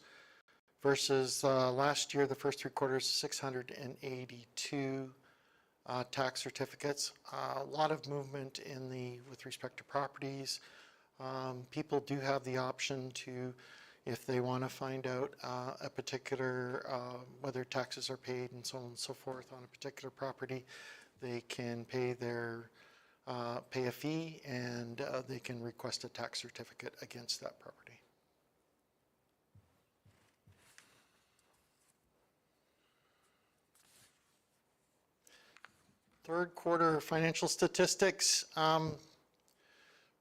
versus last year, the first 3 quarters, 682 tax certificates. A lot of movement with respect to properties. People do have the option to, if they want to find out a particular, whether taxes are paid and so on and so forth on a particular property, they can pay a fee, and they can request a tax certificate against that property. Third quarter financial statistics. For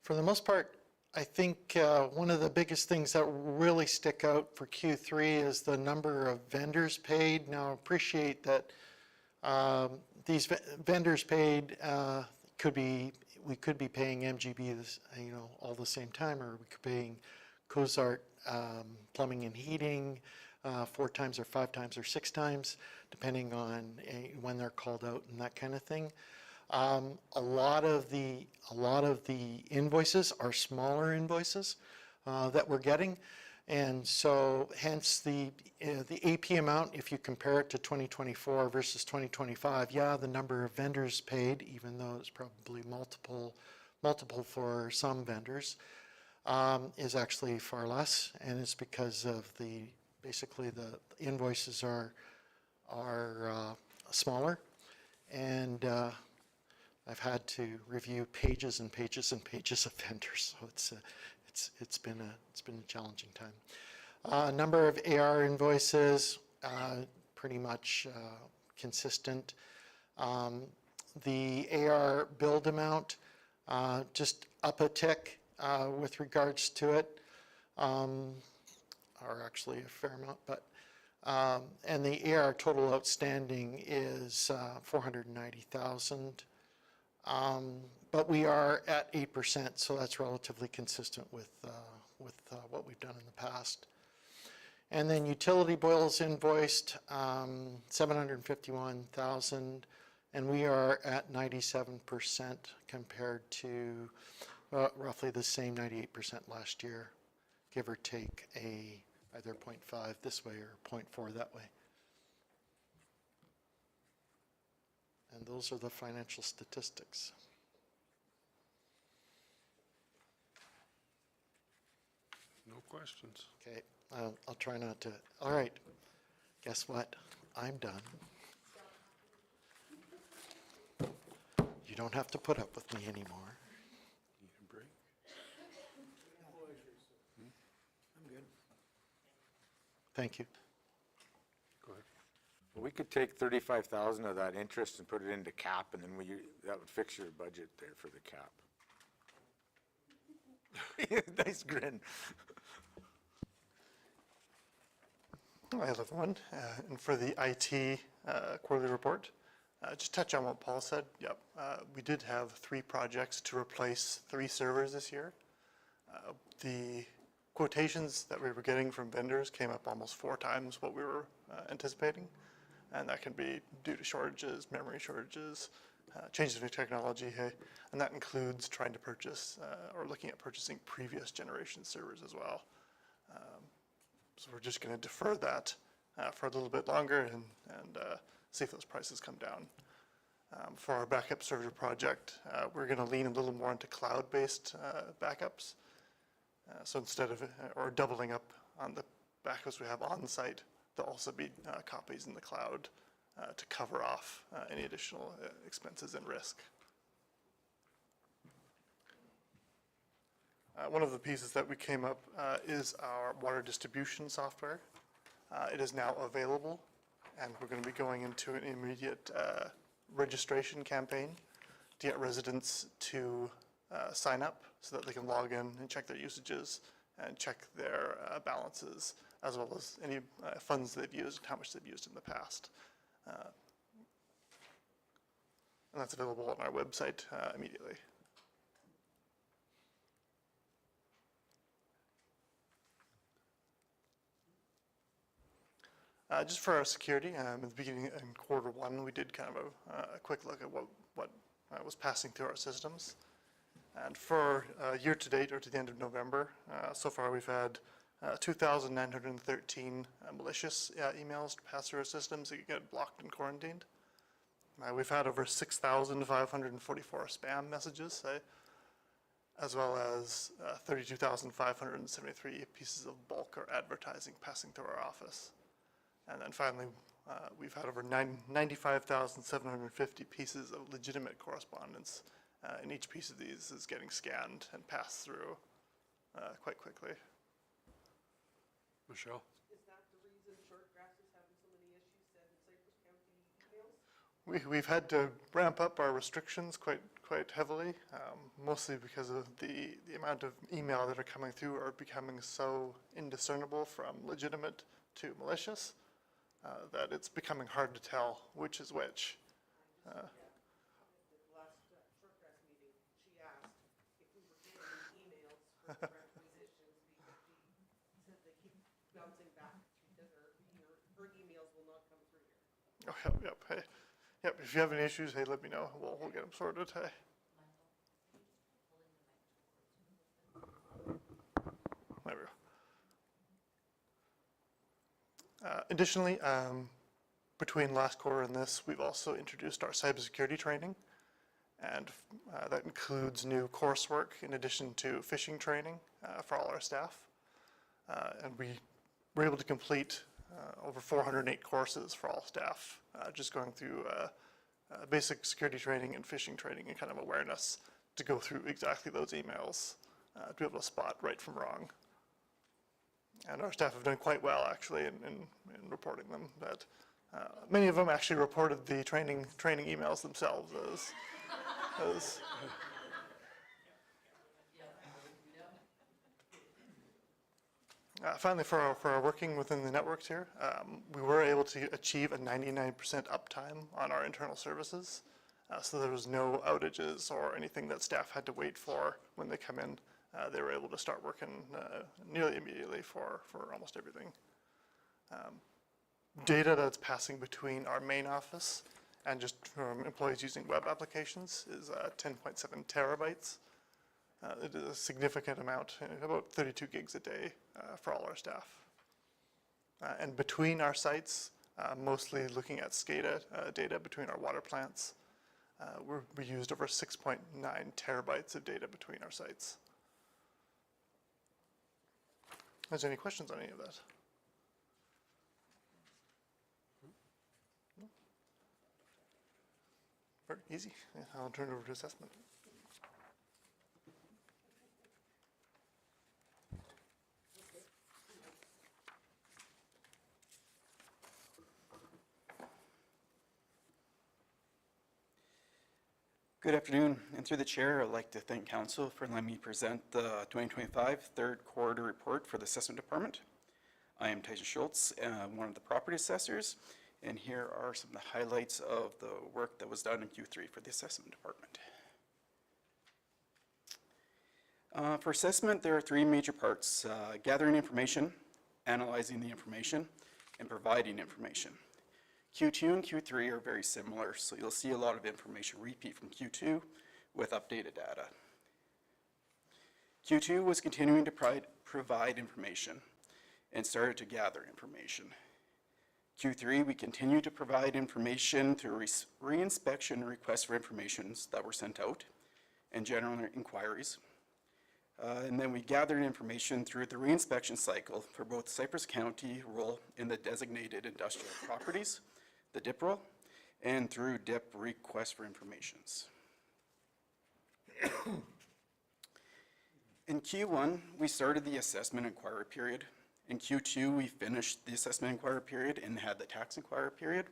the most part, I think one of the biggest things that really stick out for Q3 is the number of vendors paid. Now, appreciate that these vendors paid we could be paying MGB all the same time, or we could be paying Cozart plumbing and heating 4 times or 5 times or 6 times, depending on when they're called out and that kind of thing. A lot of the invoices are smaller invoices that we're getting, and so hence the AP amount, if you compare it to 2024 versus 2025, yeah, the number of vendors paid, even though it's probably multiple for some vendors, is actually far less, and it's because of basically the invoices are smaller, and I've had to review pages and pages and pages of vendors, so it's been a challenging time. Number of AR invoices, pretty much consistent. The AR billed amount, just up a tick with regards to it, or actually a fair amount, but and the AR total outstanding is 490,000. But we are at 8%, so that's relatively consistent with what we've done in the past. And then utility bills invoiced, 751,000, and we are at 97% compared to roughly the same 98% last year, give or take either 0.5 this way or 0.4 that way. And those are the financial statistics. No questions. Okay, I'll try not to. All right, guess what? I'm done. You don't have to put up with me anymore. Need a break? I'm good. Thank you. Go ahead. Well, we could take 35,000 of that interest and put it into cap, and then that would fix your budget there for the cap. Nice grin. Hi, everyone. And for the IT quarterly report, just touch on what Paul said. Yep, we did have 3 projects to replace 3 servers this year. The quotations that we were getting from vendors came up almost 4 times what we were anticipating. And that can be due to shortages, memory shortages, changes in technology, and that includes trying to purchase or looking at purchasing previous generation servers as well. So we're just going to defer that for a little bit longer and see if those prices come down. For our backup server project, we're going to lean a little more into cloud-based backups. So instead of, or doubling up on the backups we have on site, there'll also be copies in the cloud to cover off any additional expenses and risk. One of the pieces that we came up is our water distribution software. It is now available, and we're going to be going into an immediate registration campaign to get residents to sign up so that they can log in and check their usages and check their balances, as well as any funds they've used and how much they've used in the past. And that's available on our website immediately. Just for our security, at the beginning in Q1, we did kind of a quick look at what was passing through our systems. And for year to date, or to the end of November, so far we've had 2,913 malicious emails pass through our systems that get blocked and quarantined. We've had over 6,544 spam messages, as well as 32,573 pieces of bulk or advertising passing through our office. And then finally, we've had over 95,750 pieces of legitimate correspondence, and each piece of these is getting scanned and passed through quite quickly. Michelle? Is that the reason Shortgrass is having so many issues sending Cypress County emails? We've had to ramp up our restrictions quite heavily, mostly because of the amount of email that are coming through are becoming so indiscernible from legitimate to malicious. That it's becoming hard to tell which is which. At the last Shortgrass meeting, she asked if we were getting emails for the requisitions because she said they keep bouncing back because her emails will not come through here. Oh, yep. Hey, yep. If you have any issues, hey, let me know. We'll get them sorted. Hey. There we go. Additionally, between last quarter and this, we've also introduced our cybersecurity training, and that includes new coursework in addition to phishing training for all our staff. And we were able to complete over 408 courses for all staff, just going through basic security training and phishing training and kind of awareness to go through exactly those emails to be able to spot right from wrong. And our staff have done quite well, actually, in reporting them. That many of them actually reported the training emails themselves as finally, for our working within the networks here, we were able to achieve a 99% uptime on our internal services. So there was no outages or anything that staff had to wait for when they come in. They were able to start working nearly immediately for almost everything. Data that's passing between our main office and just from employees using web applications is 10.7 terabytes. It is a significant amount, about 32 gigs a day for all our staff. And between our sites, mostly looking at SCADA data between our water plants, we used over 6.9 terabytes of data between our sites. Is there any questions on any of that? No? Very easy. Yeah, I'll turn it over to assessment. Good afternoon, and through the chair, I'd like to thank council for letting me present the 2025 third quarter report for the assessment department. I am Tyson Schultz, one of the property assessors, and here are some of the highlights of the work that was done in Q3 for the assessment department. For assessment, there are three major parts: gathering information, analyzing the information, and providing information. Q2 and Q3 are very similar, so you'll see a lot of information repeat from Q2 with updated data. Q2 was continuing to provide information, and started to gather information. Q3, we continued to provide information through reinspection requests for informations that were sent out and general inquiries. And then we gathered information through the reinspection cycle for both Cypress County role in the designated industrial properties, the DIP role, and through DIP requests for informations. In Q1, we started the assessment inquiry period. In Q2, we finished the assessment inquiry period and had the tax inquiry period,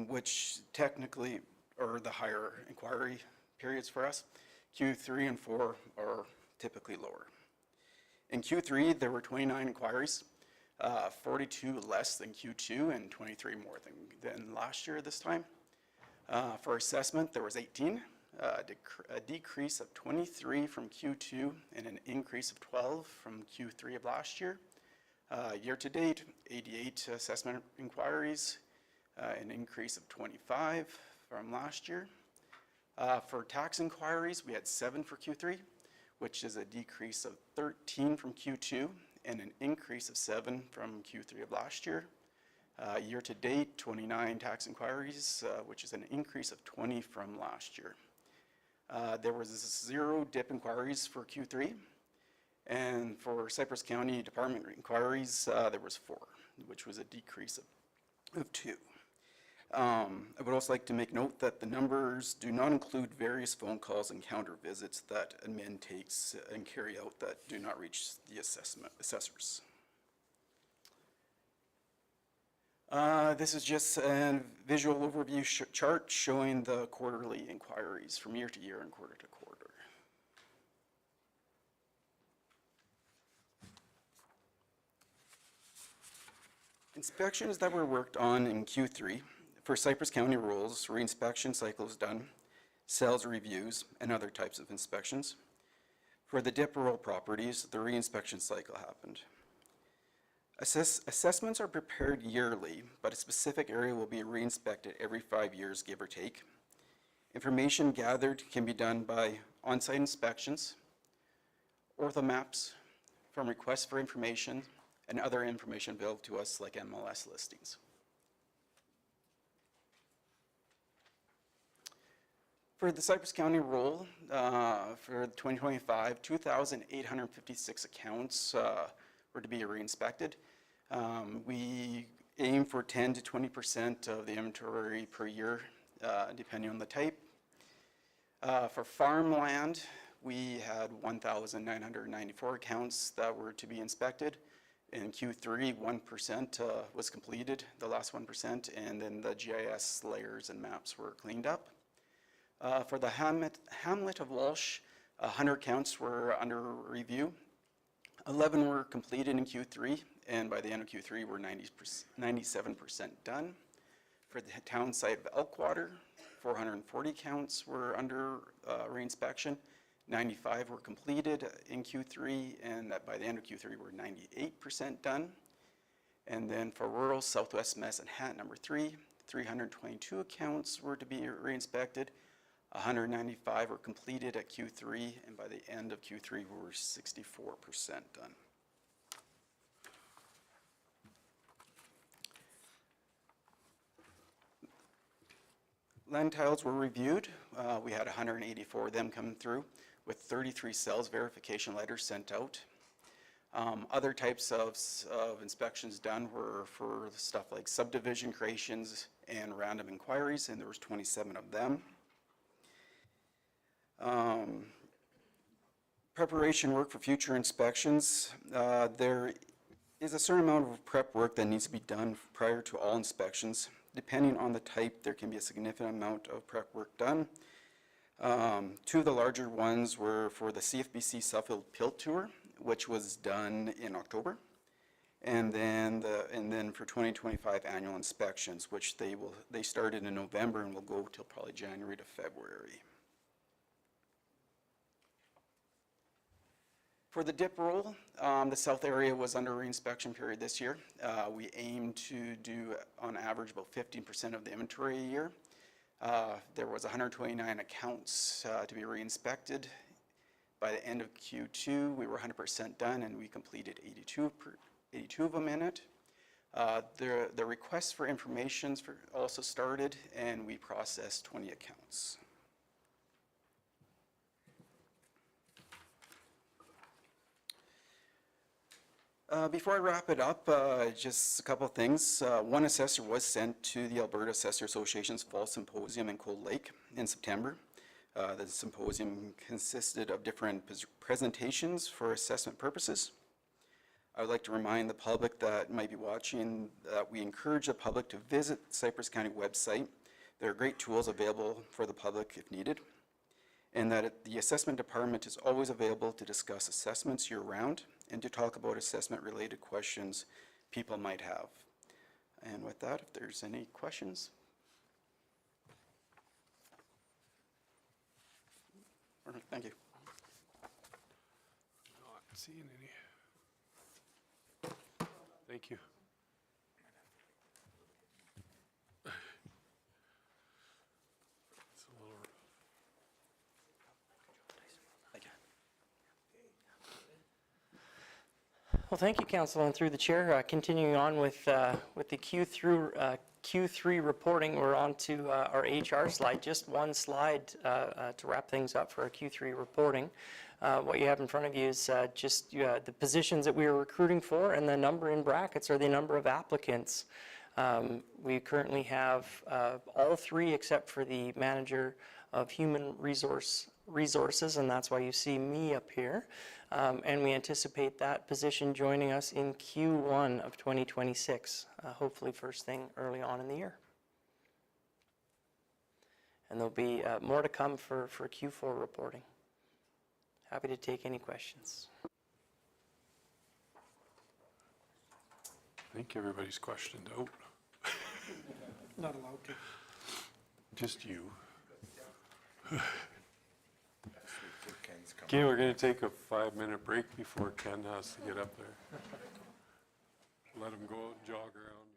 which technically are the higher inquiry periods for us. Q3 and 4 are typically lower. In Q3, there were 29 inquiries, 42 less than Q2 and 23 more than last year this time. For assessment, there was 18, a decrease of 23 from Q2 and an increase of 12 from Q3 of last year. Year to date, 88 assessment inquiries, an increase of 25 from last year. For tax inquiries, we had 7 for Q3, which is a decrease of 13 from Q2 and an increase of 7 from Q3 of last year. Year to date, 29 tax inquiries, which is an increase of 20 from last year. There was 0 DIP inquiries for Q3, and for Cypress County Department inquiries, there was 4, which was a decrease of 2. I would also like to make note that the numbers do not include various phone calls and counter visits that admin takes and carry out that do not reach the assessors. This is just a visual overview chart showing the quarterly inquiries from year to year and quarter to quarter. Inspections that were worked on in Q3 for Cypress County rules, reinspection cycles done, sales reviews, and other types of inspections. For the DIP rural properties, the reinspection cycle happened. Assessments are prepared yearly, but a specific area will be reinspected every 5 years, give or take. Information gathered can be done by on-site inspections, orthomaps, from requests for information, and other information available to us like MLS listings. For the Cypress County role, for 2025, 2,856 accounts were to be reinspected. We aim for 10 to 20% of the inventory per year, depending on the type. For farmland, we had 1,994 accounts that were to be inspected. In Q3, 1% was completed, the last 1%, and then the GIS layers and maps were cleaned up. For the Hamlet of Walsh, 100 counts were under review. 11 were completed in Q3, and by the end of Q3, we're 97% done. For the town site of Elkwater, 440 counts were under reinspection. 95 were completed in Q3, and by the end of Q3, we're 98% done. And then for rural Southwest Medicine Hat number 3, 322 accounts were to be reinspected. 195 were completed at Q3, and by the end of Q3, we were 64% done. Land tiles were reviewed. We had 184 of them come through, with 33 sales verification letters sent out. Other types of inspections done were for stuff like subdivision creations and random inquiries, and there was 27 of them. Preparation work for future inspections. There is a certain amount of prep work that needs to be done prior to all inspections. Depending on the type, there can be a significant amount of prep work done. 2 of the larger ones were for the CFBC Suffield Pilt Tour, which was done in October, and then for 2025 annual inspections, which they started in November and will go till probably January to February. For the DIP role, the south area was under reinspection period this year. We aim to do, on average, about 15% of the inventory a year. There was 129 accounts to be reinspected. By the end of Q2, we were 100% done, and we completed 82 of them in it. The requests for information also started, and we processed 20 accounts. Before I wrap it up, just a couple of things. One assessor was sent to the Alberta Assessor Association's Fall Symposium in Cold Lake in September. The symposium consisted of different presentations for assessment purposes. I would like to remind the public that might be watching that we encourage the public to visit the Cypress County website. There are great tools available for the public if needed, and that the assessment department is always available to discuss assessments year-round and to talk about assessment-related questions people might have. And with that, if there's any questions. Thank you. Not seeing any. Thank you. It's a little rough. Well, thank you, Council, and through the chair, continuing on with the Q3 reporting, we're on to our HR slide. Just one slide to wrap things up for our Q3 reporting. What you have in front of you is just the positions that we are recruiting for, and the number in brackets are the number of applicants. We currently have all three except for the manager of human resources, and that's why you see me up here. And we anticipate that position joining us in Q1 of 2026, hopefully first thing early on in the year. And there'll be more to come for Q4 reporting. Happy to take any questions. I think everybody's questioned out. Not allowed to. Just you. Okay, we're going to take a 5-minute break before Ken has to get up there. Let him go out and jog around.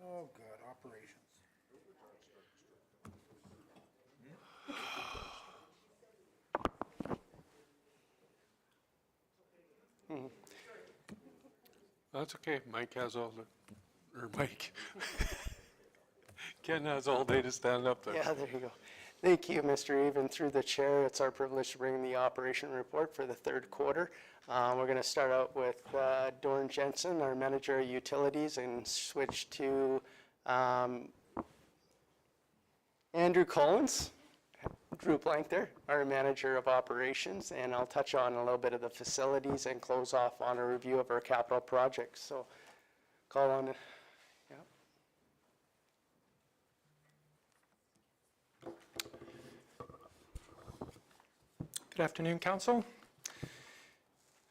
Oh, good, operations. That's okay. Mike has all the, or Mike. Ken has all day to stand up there. Yeah, there you go. Thank you, Mr. Even. Through the chair, it's our privilege to bring the operation report for the third quarter. We're going to start out with Dorn Jensen, our manager of utilities, and switch to Andrew Collins, Drew blank there, our manager of operations, and I'll touch on a little bit of the facilities and close off on a review of our capital projects. So call on, yeah. Good afternoon, Council.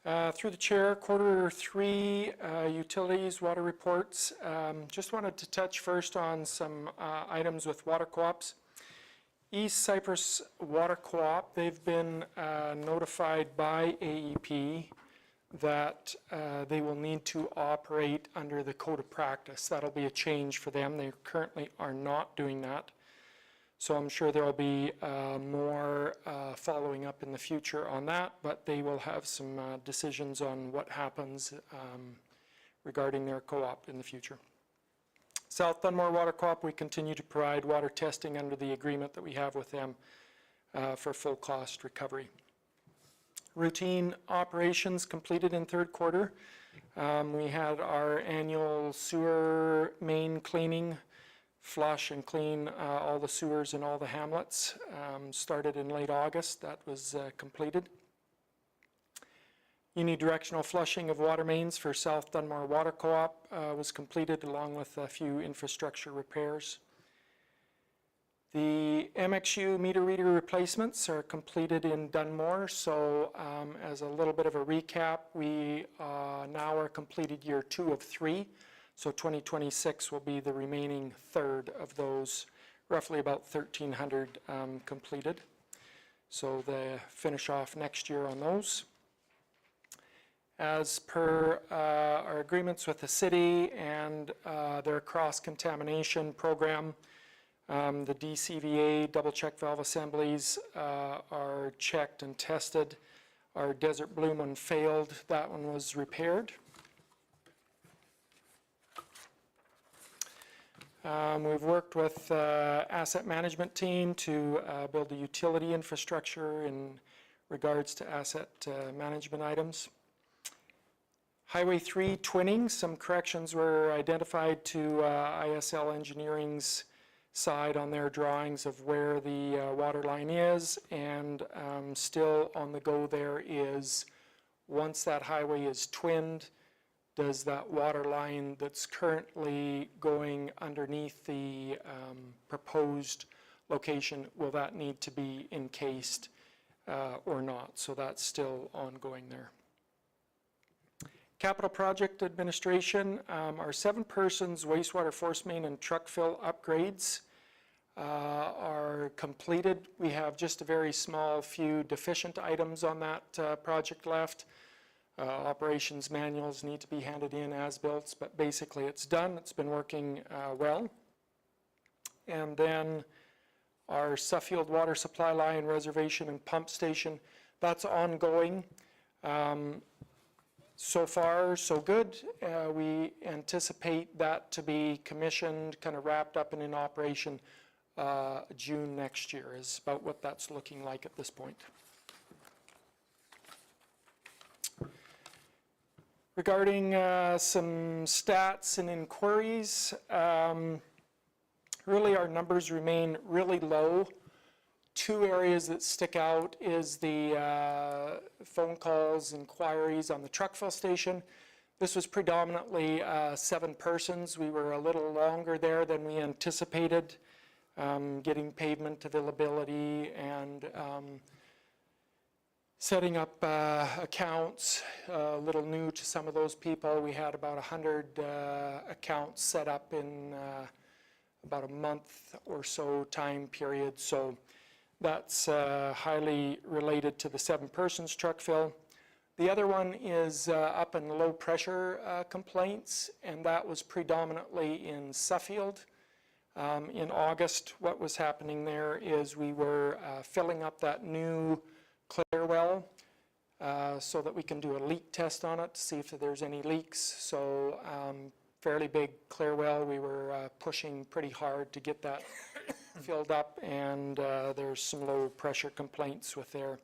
Through the chair, quarter three utilities, water reports. Just wanted to touch first on some items with water co-ops. East Cypress Water Co-op, they've been notified by AEP that they will need to operate under the code of practice. That'll be a change for them. They currently are not doing that. So I'm sure there will be more following up in the future on that, but they will have some decisions on what happens regarding their co-op in the future. South Dunmore Water Co-op, we continue to provide water testing under the agreement that we have with them for full cost recovery. Routine operations completed in third quarter. We had our annual sewer main cleaning, flush and clean all the sewers in all the hamlets. Started in late August. That was completed. Unidirectional flushing of water mains for South Dunmore Water Co-op was completed, along with a few infrastructure repairs. The MXU meter reader replacements are completed in Dunmore. So as a little bit of a recap, we now are completed year 2 of 3. So 2026 will be the remaining third of those, roughly about 1,300 completed. So they finish off next year on those. As per our agreements with the city and their cross-contamination program, the DCVA double check valve assemblies are checked and tested. Our Desert Bloom one failed. That one was repaired. We've worked with asset management team to build a utility infrastructure in regards to asset management items. Highway 3 twinning, some corrections were identified to ISL Engineering's side on their drawings of where the water line is, and still on the go there is, once that highway is twinned, does that water line that's currently going underneath the proposed location, will that need to be encased or not? So that's still ongoing there. Capital project administration, our 7 persons wastewater force main and truck fill upgrades are completed. We have just a very small few deficient items on that project left. Operations manuals need to be handed in as built, but basically it's done. It's been working well. And then our Suffield water supply line reservation and pump station, that's ongoing. So far, so good. We anticipate that to be commissioned, kind of wrapped up and in operation June next year is about what that's looking like at this point. Regarding some stats and inquiries, really our numbers remain really low. 2 areas that stick out is the phone calls, inquiries on the truck fill station. This was predominantly 7 persons. We were a little longer there than we anticipated, getting pavement availability and setting up accounts, a little new to some of those people. We had about 100 accounts set up in about a month or so time period. So that's highly related to the 7 persons truck fill. The other one is up in low pressure complaints, and that was predominantly in Suffield. In August, what was happening there is we were filling up that new clear well so that we can do a leak test on it to see if there's any leaks. So fairly big clear well, we were pushing pretty hard to get that filled up, and there's some low pressure complaints with there.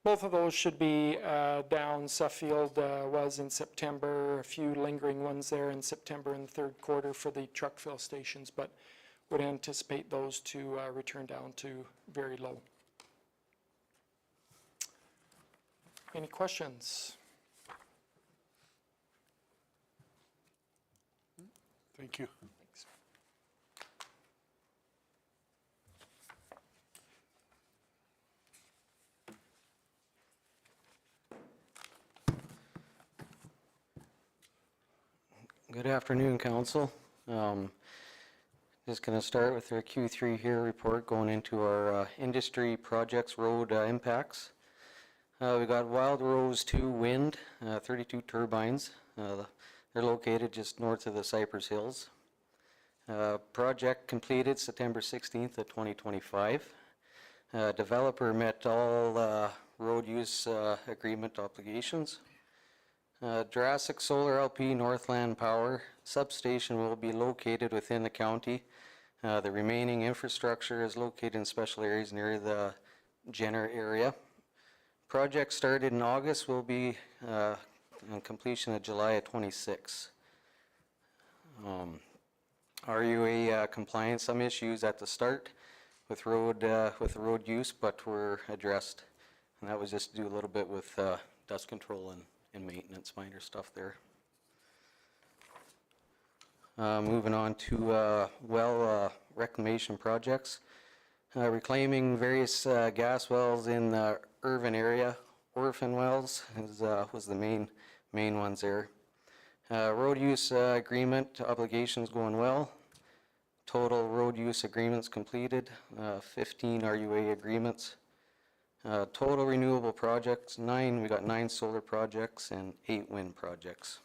Both of those should be down. Suffield was in September, a few lingering ones there in September in the 3rd quarter for the truck fill stations, but would anticipate those to return down to very low. Any questions? Thank you. Thanks. Good afternoon, Council. Just going to start with our Q3 here report going into our industry projects road impacts. We got Wild Rose 2 wind, 32 turbines. They're located just north of the Cypress Hills. Project completed September 16th of 2025. Developer met all road use agreement obligations. Jurassic Solar LP Northland Power substation will be located within the county. The remaining infrastructure is located in special areas near the Jenner area. Project started in August, will be on completion of July of 26. RUA compliance, some issues at the start with the road use, but were addressed. And that was just to do a little bit with dust control and maintenance, minor stuff there. Moving on to well reclamation projects. Reclaiming various gas wells in the Irvin area. Orphan wells was the main ones there. Road use agreement obligations going well. Total road use agreements completed, 15 RUA agreements. Total renewable projects, 9. We got 9 solar projects and 8 wind projects.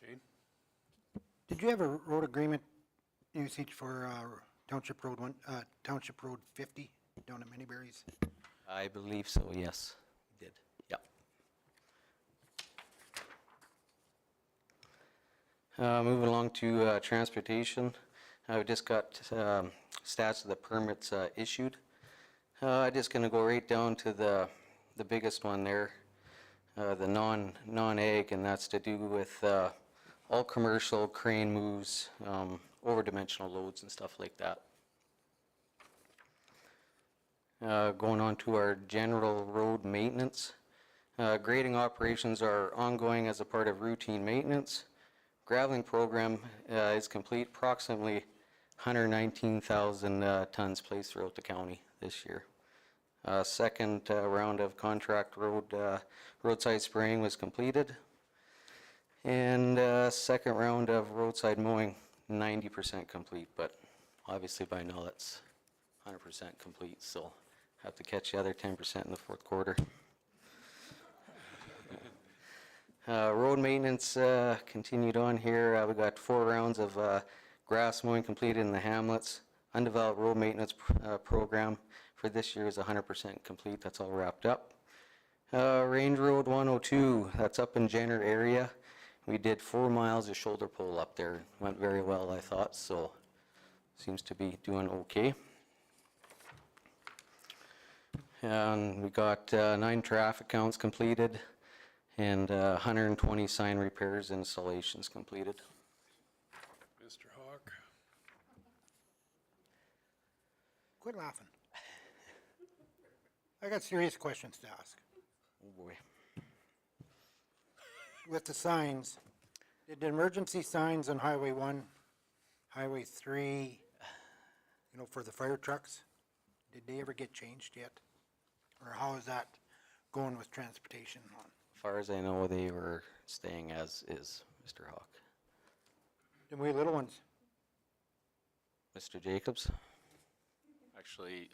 Shane? Did you have a road agreement usage for Township Road 50 down at Manyberries? I believe so, yes, we did. Yep. Moving along to transportation. We just got stats of the permits issued. I'm just going to go right down to the biggest one there, the non-ag, and that's to do with all commercial crane moves, over-dimensional loads and stuff like that. Going on to our general road maintenance. Grading operations are ongoing as a part of routine maintenance. Graveling program is complete, approximately 119,000 tons placed throughout the county this year. Second round of contract roadside spraying was completed. And second round of roadside mowing, 90% complete, but obviously by now that's 100% complete, so have to catch the other 10% in the 4th quarter. Road maintenance continued on here. We got 4 rounds of grass mowing completed in the hamlets. Undeveloped road maintenance program for this year is 100% complete. That's all wrapped up. Range Road 102, that's up in Jenner area. We did 4 miles of shoulder pole up there. Went very well, I thought, so seems to be doing okay. And we got 9 traffic counts completed and 120 sign repairs and installations completed. Mr. Hawk? Quit laughing. I got serious questions to ask. Oh boy. With the signs, did the emergency signs on Highway 1, Highway 3, for the fire trucks, did they ever get changed yet? Or how is that going with transportation on? As far as I know, they were staying as is, Mr. Hawk. The wee little ones, Mr. Jacobs? Actually,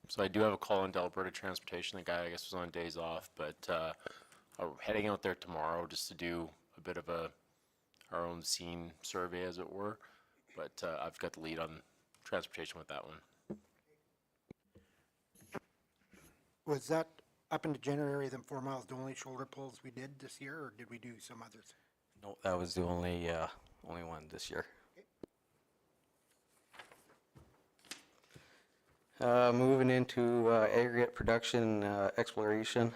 so I do have a call into Alberta Transportation. The guy, I guess, was on days off, but I'm heading out there tomorrow just to do a bit of our own scene survey, as it were. But I've got the lead on transportation with that one. Was that up into January, them 4 miles, the only shoulder pulls we did this year, or did we do some others? No, that was the only one this year. Moving into aggregate production exploration.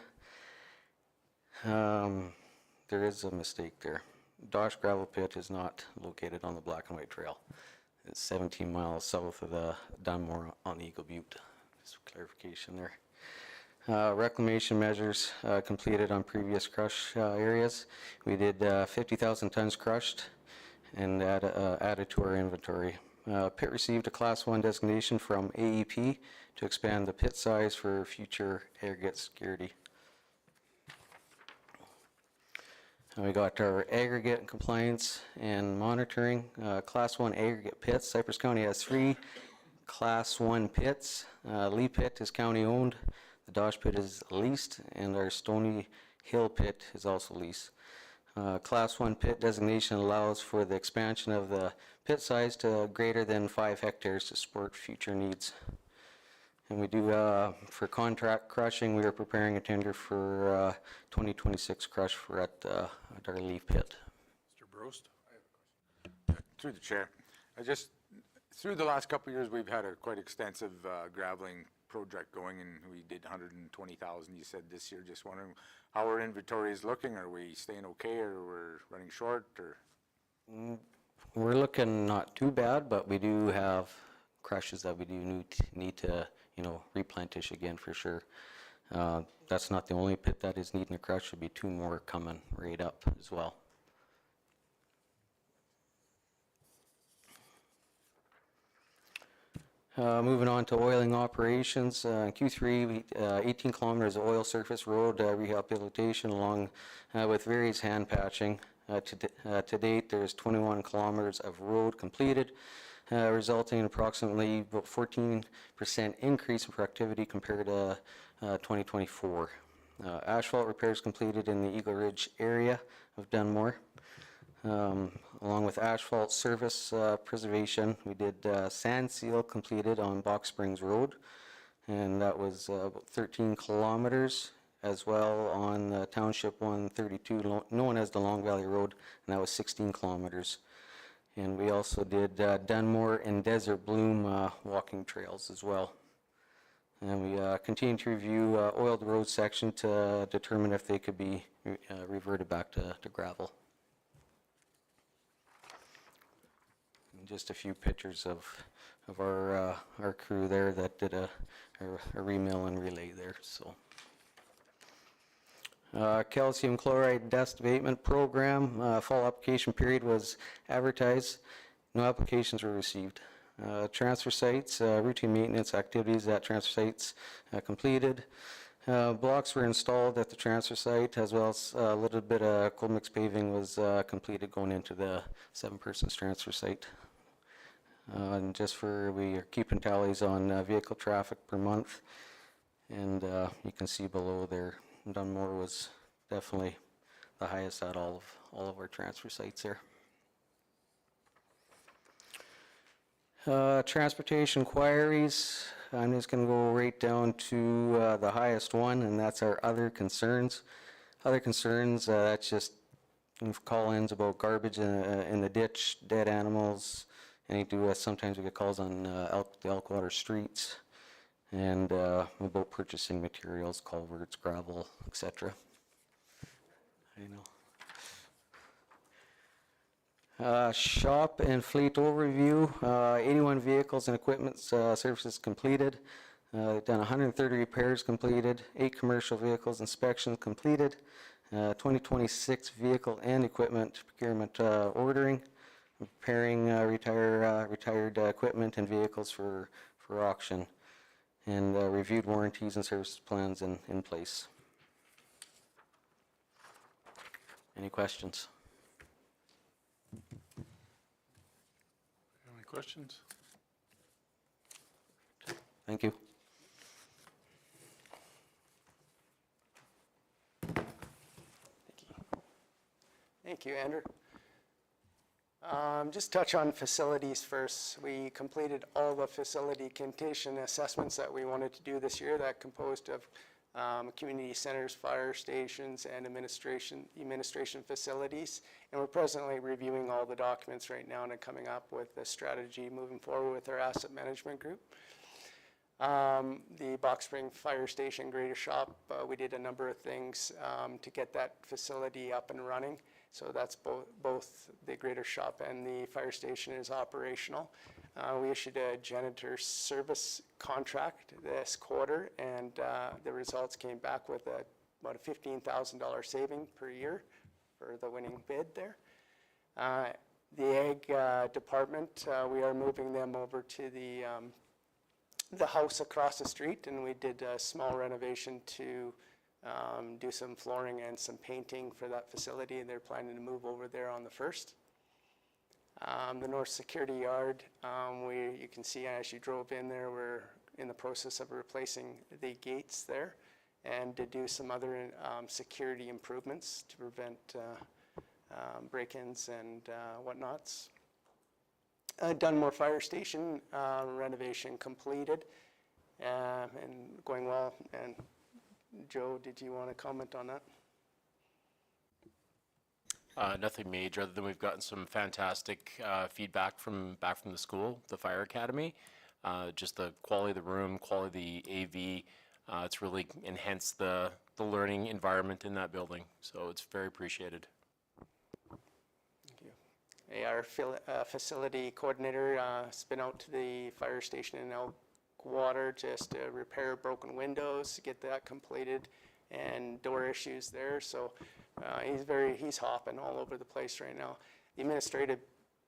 There is a mistake there. Dosh Gravel Pit is not located on the Black and White Trail. It's 17 miles south of the Dunmore on the Eagle Butte. Just clarification there. Reclamation measures completed on previous crush areas. We did 50,000 tons crushed and added to our inventory. Pit received a Class 1 designation from AEP to expand the pit size for future aggregate security. We got our aggregate compliance and monitoring. Class 1 aggregate pits. Cypress County has 3 Class 1 pits. Lee Pit is county owned. The Dosh Pit is leased, and our Stony Hill Pit is also leased. Class 1 pit designation allows for the expansion of the pit size to greater than 5 hectares to support future needs. And we do, for contract crushing, we are preparing a tender for 2026 crush for at our Leaf Pit. Mr. Brost? Through the chair. Through the last couple of years, we've had a quite extensive graveling project going, and we did 120,000, you said, this year. Just wondering how our inventory is looking. Are we staying okay, or we're running short, or? We're looking not too bad, but we do have crushes that we do need to, replenish again for sure. That's not the only pit that is needing a crush. There'll be 2 more coming right up as well. Moving on to oiling operations. In Q3, 18 kilometers of oil surface road rehabilitation along with various hand patching. To date, there's 21 kilometers of road completed, resulting in approximately about 14% increase in productivity compared to 2024. Asphalt repairs completed in the Eagle Ridge area of Dunmore. Along with asphalt surface preservation, we did sand seal completed on Box Springs Road, and that was about 13 kilometers, as well on Township 132, known as the Long Valley Road, and that was 16 kilometers. And we also did Dunmore and Desert Bloom walking trails as well. And we continue to review oiled road section to determine if they could be reverted back to gravel. Just a few pictures of our crew there that did a remill and relay there. So, calcium chloride dust abatement program. Fall application period was advertised. No applications were received. Transfer sites, routine maintenance activities at transfer sites completed. Blocks were installed at the transfer site, as well as a little bit of cold mix paving was completed going into the 7-person transfer site. And we are keeping tallies on vehicle traffic per month, and you can see below there, Dunmore was definitely the highest at all of our transfer sites there. Transportation inquiries. I'm just going to go right down to the highest one, and that's our other concerns. Other concerns, that's just call-ins about garbage in the ditch, dead animals. Sometimes we get calls on the Elkwater streets, and about purchasing materials, culverts, gravel, etc. Shop and fleet overview. 81 vehicles and equipment services completed. Done 130 repairs completed. 8 commercial vehicles inspections completed. 2026 vehicle and equipment procurement ordering. Preparing retired equipment and vehicles for auction, and reviewed warranties and service plans in place. Any questions? Any questions? Thank you. Thank you, Andrew. Just touch on facilities first. We completed all the facility condition assessments that we wanted to do this year, that composed of community centers, fire stations, and administration facilities. And we're presently reviewing all the documents right now and coming up with a strategy moving forward with our asset management group. The Box Spring Fire Station Greater Shop, we did a number of things to get that facility up and running. So that's both the Greater Shop and the fire station is operational. We issued a janitor service contract this quarter, and the results came back with about a $15,000 saving per year for the winning bid there. The ag department, we are moving them over to the house across the street, and we did a small renovation to do some flooring and some painting for that facility, and they're planning to move over there on the 1st. The North Security Yard, you can see as you drove in there, we're in the process of replacing the gates there and to do some other security improvements to prevent break-ins and whatnots. Dunmore Fire Station renovation completed and going well. And Joe, did you want to comment on that? Nothing major, other than we've gotten some fantastic feedback back from the school, the fire academy. Just the quality of the room, quality of the AV. It's really enhanced the learning environment in that building. So it's very appreciated. Thank you. Our facility coordinator has been out to the fire station in Elkwater just to repair broken windows, get that completed, and door issues there. So he's hopping all over the place right now. The administrative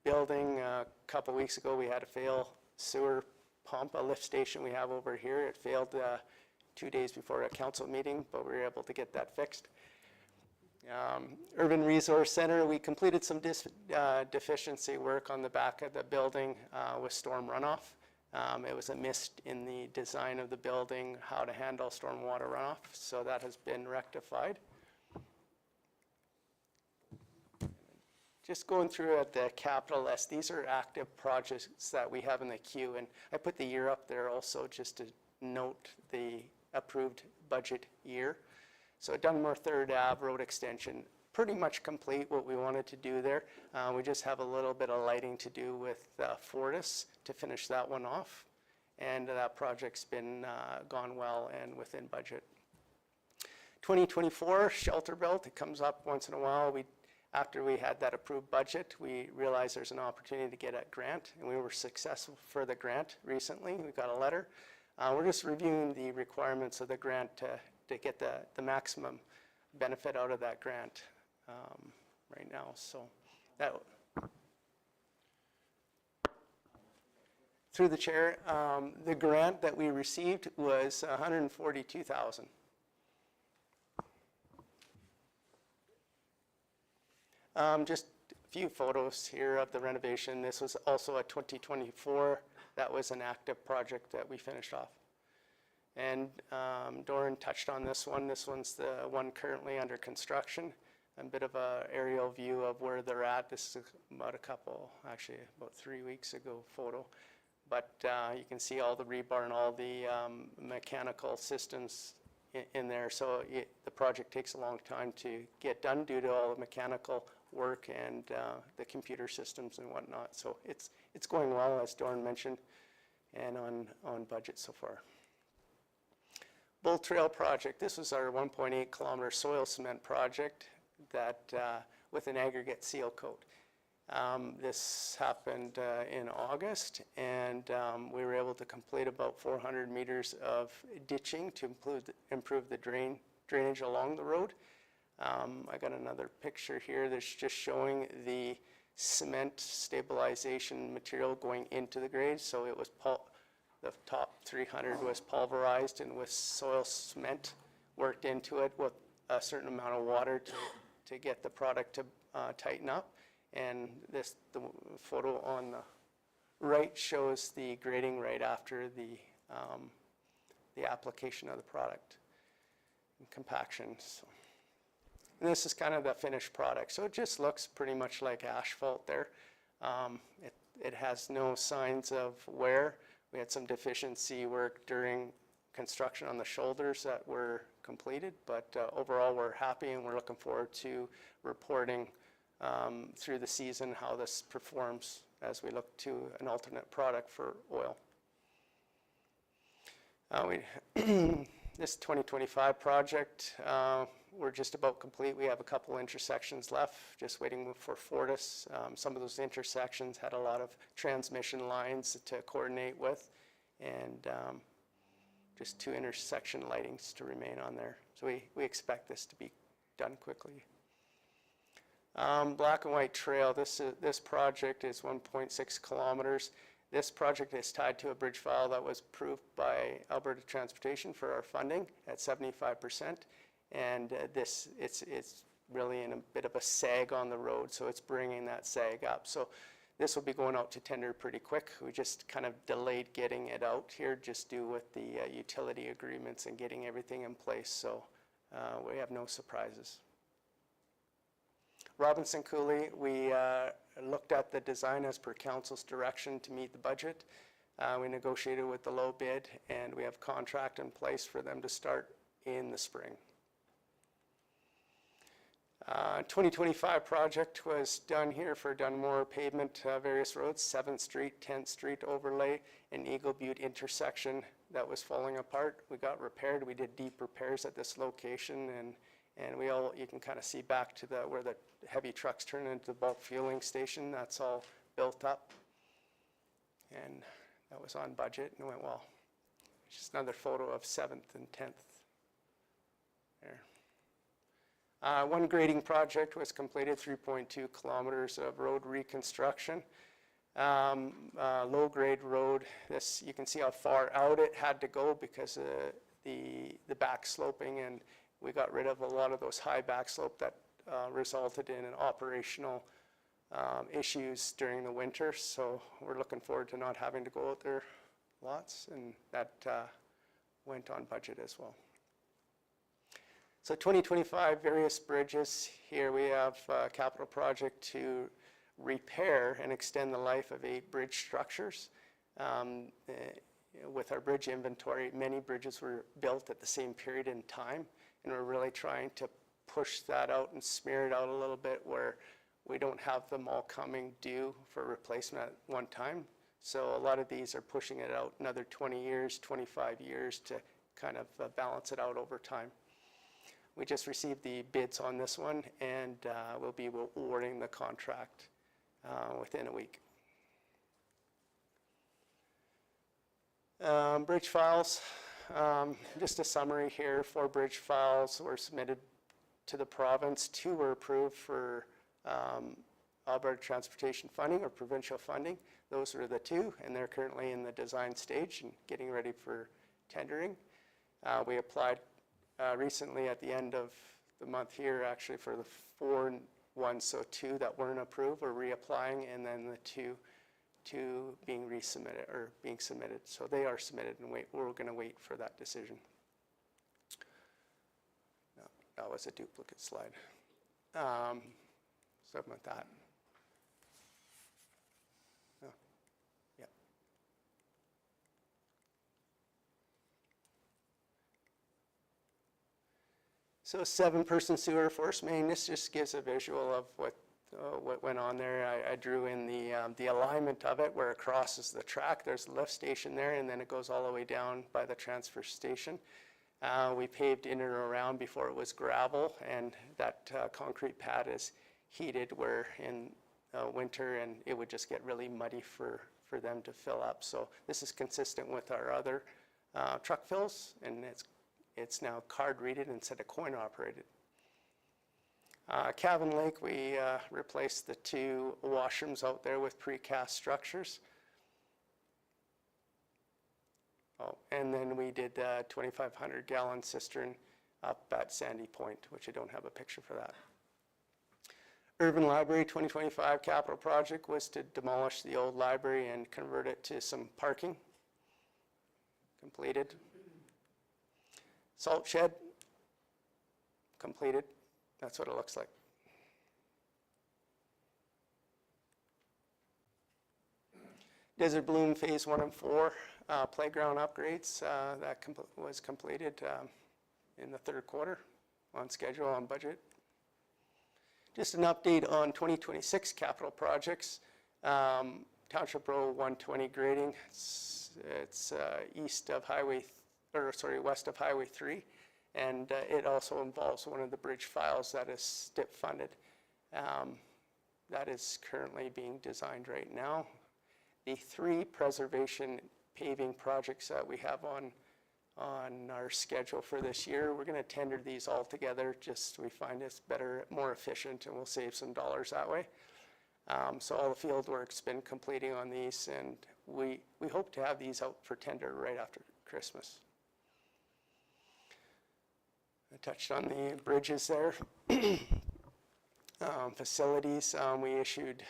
building, a couple weeks ago, we had a fail sewer pump, a lift station we have over here. It failed 2 days before a council meeting, but we were able to get that fixed. Urban Resource Center, we completed some deficiency work on the back of the building with storm runoff. It was a miss in the design of the building, how to handle stormwater runoff, so that has been rectified. Just going through at the capital list, these are active projects that we have in the queue, and I put the year up there also just to note the approved budget year. So Dunmore 3rd Ave Road Extension, pretty much complete what we wanted to do there. We just have a little bit of lighting to do with Fortis to finish that one off, and that project's been gone well and within budget. 2024 shelter belt, it comes up once in a while. After we had that approved budget, we realized there's an opportunity to get a grant, and we were successful for the grant recently. We got a letter. We're just reviewing the requirements of the grant to get the maximum benefit out of that grant right now. So that, through the chair, the grant that we received was $142,000. Just a few photos here of the renovation. This was also a 2024. That was an active project that we finished off. And Doran touched on this one. This one's the one currently under construction. A bit of an aerial view of where they're at. This is about about 3 weeks ago photo. But you can see all the rebar and all the mechanical systems in there. So the project takes a long time to get done due to all the mechanical work and the computer systems and whatnot. So it's going well, as Doran mentioned, and on budget so far. Bull Trail project. This was our 1.8 kilometer soil cement project that with an aggregate seal coat. This happened in August, and we were able to complete about 400 meters of ditching to improve the drainage along the road. I got another picture here that's just showing the cement stabilization material going into the grade. So it was the top 300 was pulverized and with soil cement worked into it with a certain amount of water to get the product to tighten up. And the photo on the right shows the grading right after the the application of the product and compaction. So, and this is kind of the finished product. So it just looks pretty much like asphalt there. It has no signs of wear. We had some deficiency work during construction on the shoulders that were completed, but overall we're happy and we're looking forward to reporting through the season how this performs as we look to an alternate product for oil. This 2025 project, we're just about complete. We have a couple intersections left, just waiting for Fortis. Some of those intersections had a lot of transmission lines to coordinate with, and just 2 intersection lightings to remain on there. So we expect this to be done quickly. Black and White Trail, this project is 1.6 kilometers. This project is tied to a bridge file that was approved by Alberta Transportation for our funding at 75%. And it's really in a bit of a sag on the road, so it's bringing that sag up. So this will be going out to tender pretty quick. We just kind of delayed getting it out here just due with the utility agreements and getting everything in place. So we have no surprises. Robinson Coulee, we looked at the design as per council's direction to meet the budget. We negotiated with the low bid, and we have contract in place for them to start in the spring. 2025 project was done here for Dunmore pavement, various roads, 7th Street, 10th Street overlay, and Eagle Butte intersection that was falling apart. We got repaired. We did deep repairs at this location, and you can kind of see back to where the heavy trucks turn into the bulk fueling station. That's all built up, and that was on budget and went well. Just another photo of 7th and 10th there. One grading project was completed, 3.2 kilometers of road reconstruction. Low grade road, this you can see how far out it had to go because of the back sloping, and we got rid of a lot of those high backslope that resulted in an operational issues during the winter. So we're looking forward to not having to go out there lots, and that went on budget as well. So 2025, various bridges. Here we have a capital project to repair and extend the life of 8 bridge structures. With our bridge inventory, many bridges were built at the same period in time, and we're really trying to push that out and smear it out a little bit where we don't have them all coming due for replacement at one time. So a lot of these are pushing it out another 20 years, 25 years to kind of balance it out over time. We just received the bids on this one, and we'll be awarding the contract within a week. Bridge files, just a summary here. 4 bridge files were submitted to the province. 2 were approved for Alberta Transportation funding or provincial funding. Those are the 2, and they're currently in the design stage and getting ready for tendering. We applied recently at the end of the month here actually for the 4 ones, so 2 that weren't approved we're reapplying, and then the 2 being resubmitted or being submitted. So they are submitted, and we're going to wait for that decision. No, that was a duplicate slide. Something like that. Oh, yeah. So 7-person sewer force main, this just gives a visual of what went on there. I drew in the alignment of it where it crosses the track. There's a lift station there, and then it goes all the way down by the transfer station. We paved in and around before it was gravel, and that concrete pad is heated where in winter, and it would just get really muddy for them to fill up. So this is consistent with our other truck fills, and it's now card readed instead of coin operated. Cabin Lake, we replaced the 2 washrooms out there with precast structures. Oh, and then we did a 2,500 gallon cistern up at Sandy Point, which I don't have a picture for that. Urban Library 2025 capital project was to demolish the old library and convert it to some parking. completed. Salt shed, completed. That's what it looks like. Desert Bloom Phase 1 and 4 playground upgrades, that was completed in the third quarter, on schedule, on budget. Just an update on 2026 capital projects. Township Road 120 grading, it's west of Highway 3, and it also involves one of the bridge files that is STIP funded. That is currently being designed right now. The 3 preservation paving projects that we have on our schedule for this year, we're going to tender these all together, just we find it's better, more efficient, and we'll save some dollars that way. So all the field work's been completing on these, and we hope to have these out for tender right after Christmas. I touched on the bridges there. Facilities, we issued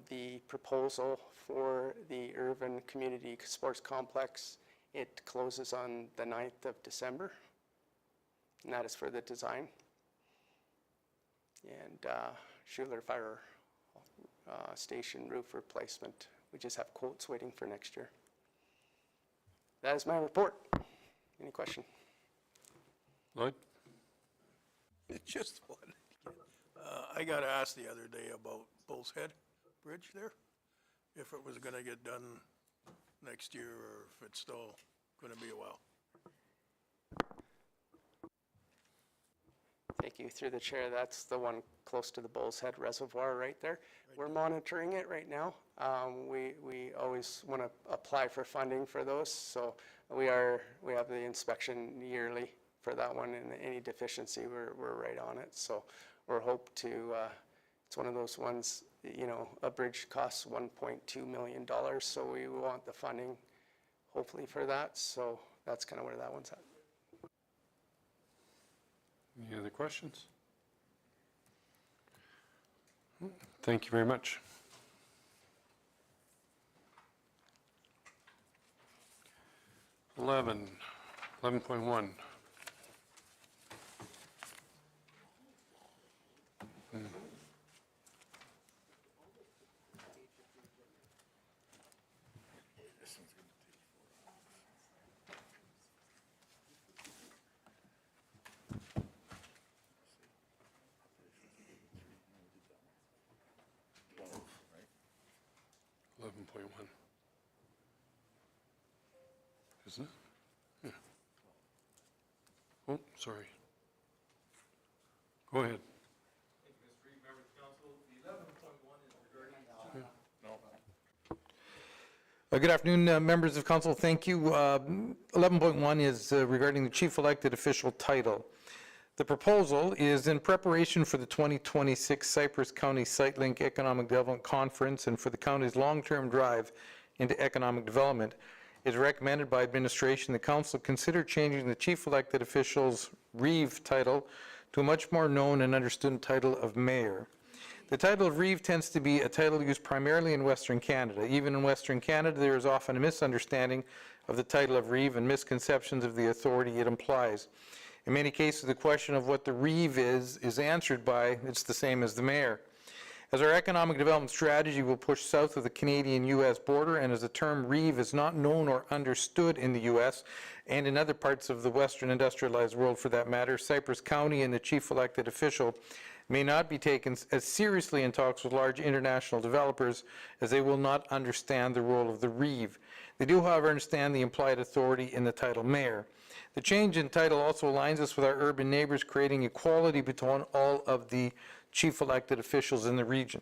the proposal for the Irvin Community Sports Complex. It closes on the 9th of December, and that is for the design. And Schuler Fire Station roof replacement. We just have quotes waiting for next year. That is my report. Any question? Lloyd? It's just one. I got asked the other day about Bull's Head Bridge there, if it was going to get done next year or if it's still going to be a while. Thank you. Through the chair, that's the one close to the Bull's Head Reservoir right there. We're monitoring it right now. We always want to apply for funding for those, so we have the inspection yearly for that one, and any deficiency, we're right on it. So we're hope to, it's one of those ones, you know, a bridge costs $1.2 million, so we want the funding hopefully for that. So that's kind of where that one's at. Any other questions? Thank you very much. 11.1. Isn't it? Yeah. Oh, sorry. Go ahead. Good afternoon, members of council. Thank you. 11.1 is regarding the chief elected official title. The proposal is in preparation for the 2026 Cypress County SiteLink Economic Development Conference and for the county's long-term drive into economic development. It is recommended by administration the council consider changing the chief elected official's Reeve title to a much more known and understood title of mayor. The title of Reeve tends to be a title used primarily in Western Canada. Even in Western Canada, there is often a misunderstanding of the title of Reeve and misconceptions of the authority it implies. In many cases, the question of what the Reeve is answered by, it's the same as the mayor. As our economic development strategy will push south of the Canadian-U.S. border, and as the term Reeve is not known or understood in the U.S. and in other parts of the Western industrialized world for that matter, Cypress County and the chief elected official may not be taken as seriously in talks with large international developers, as they will not understand the role of the Reeve. They do, however, understand the implied authority in the title mayor. The change in title also aligns us with our urban neighbors, creating equality between all of the chief elected officials in the region.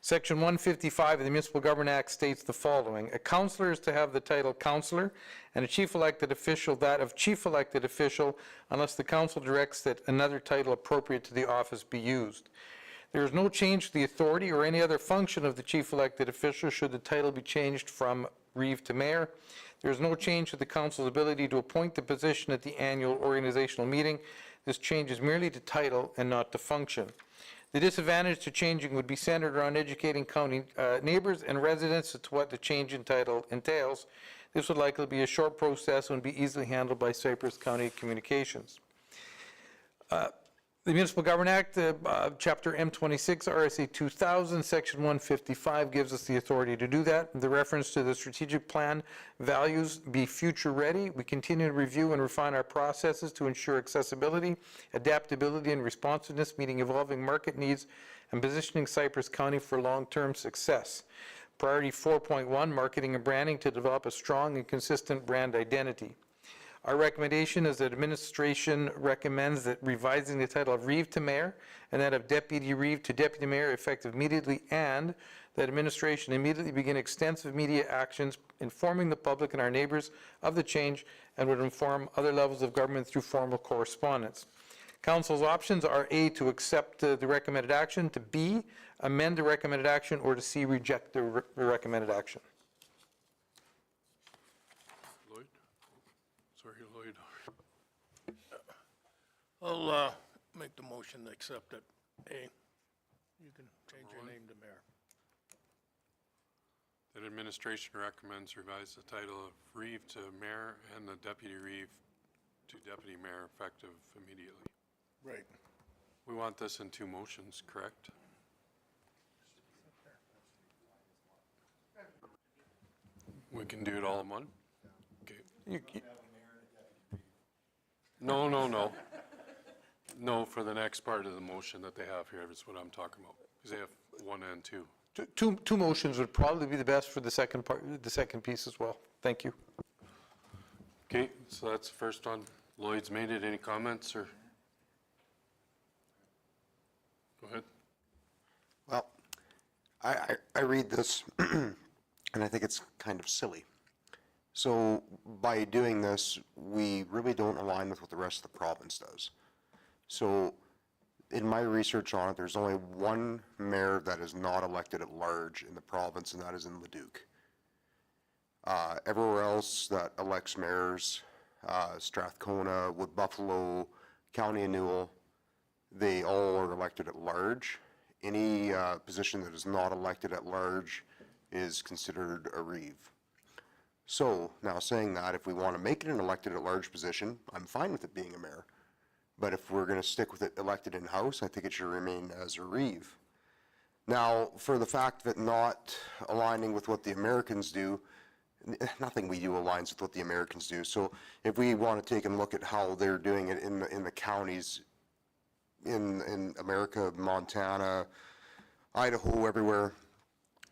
Section 155 of the Municipal Government Act states the following: a councillor is to have the title councillor, and a chief elected official that of chief elected official, unless the council directs that another title appropriate to the office be used. There is no change to the authority or any other function of the chief elected official should the title be changed from Reeve to mayor. There is no change to the council's ability to appoint the position at the annual organizational meeting. This change is merely to title and not to function. The disadvantage to changing would be centered around educating county neighbors and residents as to what the change in title entails. This would likely be a short process and be easily handled by Cypress County Communications. The Municipal Government Act, Chapter M26, RSA 2000, Section 155 gives us the authority to do that. The reference to the strategic plan values be future ready. We continue to review and refine our processes to ensure accessibility, adaptability, and responsiveness, meeting evolving market needs, and positioning Cypress County for long-term success. Priority 4.1, marketing and branding to develop a strong and consistent brand identity. Our recommendation is that administration recommends that revising the title of Reeve to Mayor and that of Deputy Reeve to Deputy Mayor effective immediately, and that administration immediately begin extensive media actions informing the public and our neighbors of the change and would inform other levels of government through formal correspondence. Council's options are A, to accept the recommended action, to B, amend the recommended action, or to C, reject the recommended action. Lloyd? Sorry, Lloyd. I'll make the motion to accept it. A, you can change your name to Mayor. That administration recommends revise the title of Reeve to Mayor and the Deputy Reeve to Deputy Mayor effective immediately. Right. We want this in two motions, correct? We can do it all in one? Okay. No, no, no. No, for the next part of the motion that they have here is what I'm talking about, because they have 1 and 2. Two motions would probably be the best for the second part, the second piece as well. Thank you. Okay, so that's the first one. Lloyd's made it. Any comments or? Go ahead. Well, I read this and I think it's kind of silly. So by doing this, we really don't align with what the rest of the province does. So in my research on it, there's only one mayor that is not elected at large in the province, and that is in Leduc. Everywhere else that elects mayors, Strathcona, Wood Buffalo, County of Newell, they all are elected at large. Any position that is not elected at large is considered a reeve. So now saying that, if we want to make it an elected at large position, I'm fine with it being a mayor. But if we're going to stick with it elected in-house, I think it should remain as a reeve. Now, for the fact that not aligning with what the Americans do, nothing we do aligns with what the Americans do. So if we want to take a look at how they're doing it in the counties in America, Montana, Idaho, everywhere,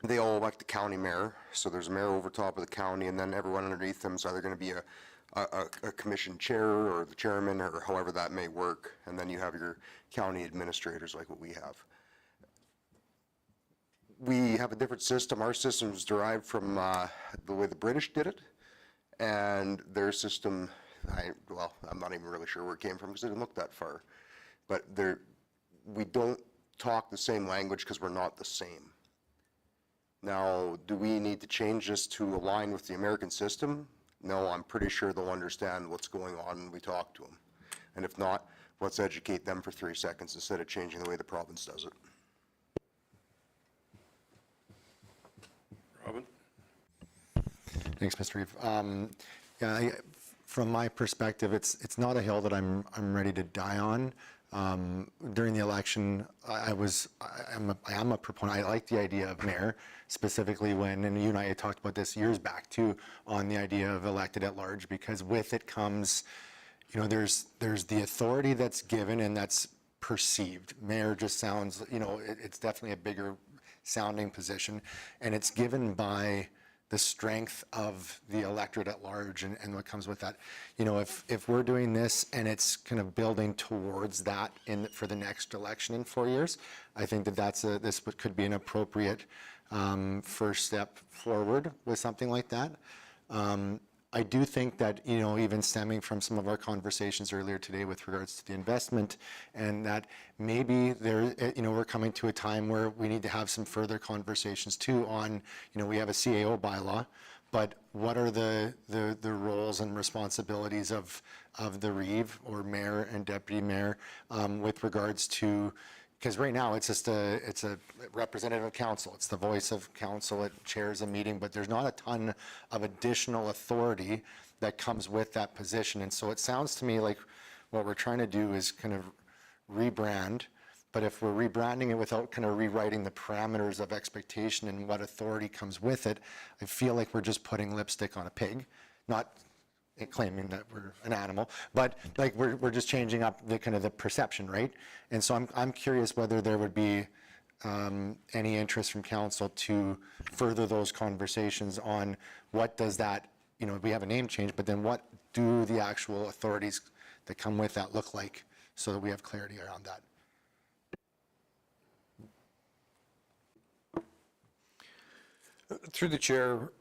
they all elect the county mayor. So there's a mayor over top of the county, and then everyone underneath them is either going to be a commission chair or the chairman, or however that may work. And then you have your county administrators like what we have. We have a different system. Our system is derived from the way the British did it, and their system, well, I'm not even really sure where it came from because it didn't look that far. But we don't talk the same language because we're not the same. Now, do we need to change this to align with the American system? No, I'm pretty sure they'll understand what's going on when we talk to them. And if not, let's educate them for 3 seconds instead of changing the way the province does it. Robin? Thanks, Mr. Reeve. Yeah, from my perspective, it's not a hill that I'm ready to die on. During the election, I am a proponent. I like the idea of mayor, specifically when, and you and I had talked about this years back too, on the idea of elected at large, because with it comes, there's the authority that's given and that's perceived. Mayor just sounds, it's definitely a bigger sounding position, and it's given by the strength of the electorate at large and what comes with that. If we're doing this and it's kind of building towards that for the next election in 4 years, I think that this could be an appropriate first step forward with something like that. I do think that, even stemming from some of our conversations earlier today with regards to the investment, and that maybe we're coming to a time where we need to have some further conversations too on, we have a CAO bylaw, but what are the roles and responsibilities of the reeve or mayor and deputy mayor with regards to Because right now, it's just it's a representative of council. It's the voice of council. It chairs a meeting, but there's not a ton of additional authority that comes with that position. And so it sounds to me like what we're trying to do is kind of rebrand. But if we're rebranding it without kind of rewriting the parameters of expectation and what authority comes with it, I feel like we're just putting lipstick on a pig, not claiming that we're an animal, but like we're just changing up the kind of the perception, right? And so I'm curious whether there would be any interest from council to further those conversations on what does that, you know, we have a name change, but then what do the actual authorities that come with that look like, so that we have clarity around that. Through the chair,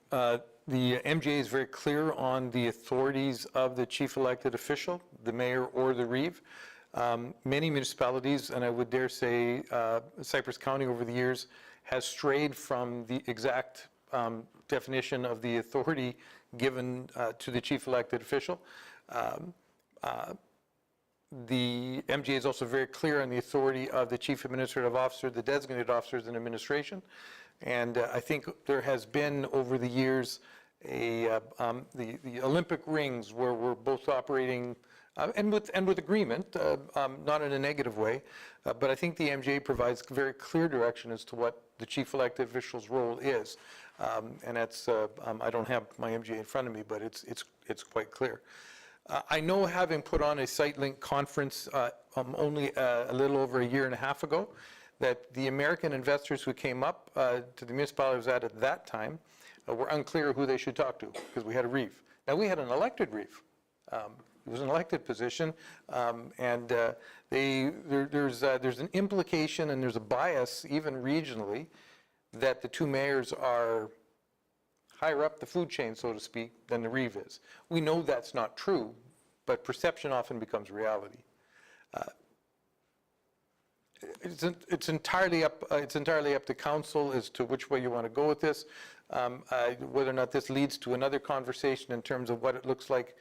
the MJA is very clear on the authorities of the chief elected official, the mayor or the reeve. Many municipalities, and I would dare say Cypress County over the years, has strayed from the exact definition of the authority given to the chief elected official. The MJA is also very clear on the authority of the chief administrative officer, the designated officers in administration. And I think there has been over the years the Olympic rings where we're both operating and with agreement, not in a negative way. But I think the MJA provides very clear direction as to what the chief elected official's role is. And that's I don't have my MJA in front of me, but it's quite clear. I know, having put on a SiteLink conference only a little over a year and a half ago, that the American investors who came up to the municipality I was at that time were unclear who they should talk to, because we had a reeve. Now, we had an elected reeve. It was an elected position, and there's an implication and there's a bias, even regionally, that the two mayors are higher up the food chain, so to speak, than the reeve is. We know that's not true, but perception often becomes reality. It's entirely up to council as to which way you want to go with this. Whether or not this leads to another conversation in terms of what it looks like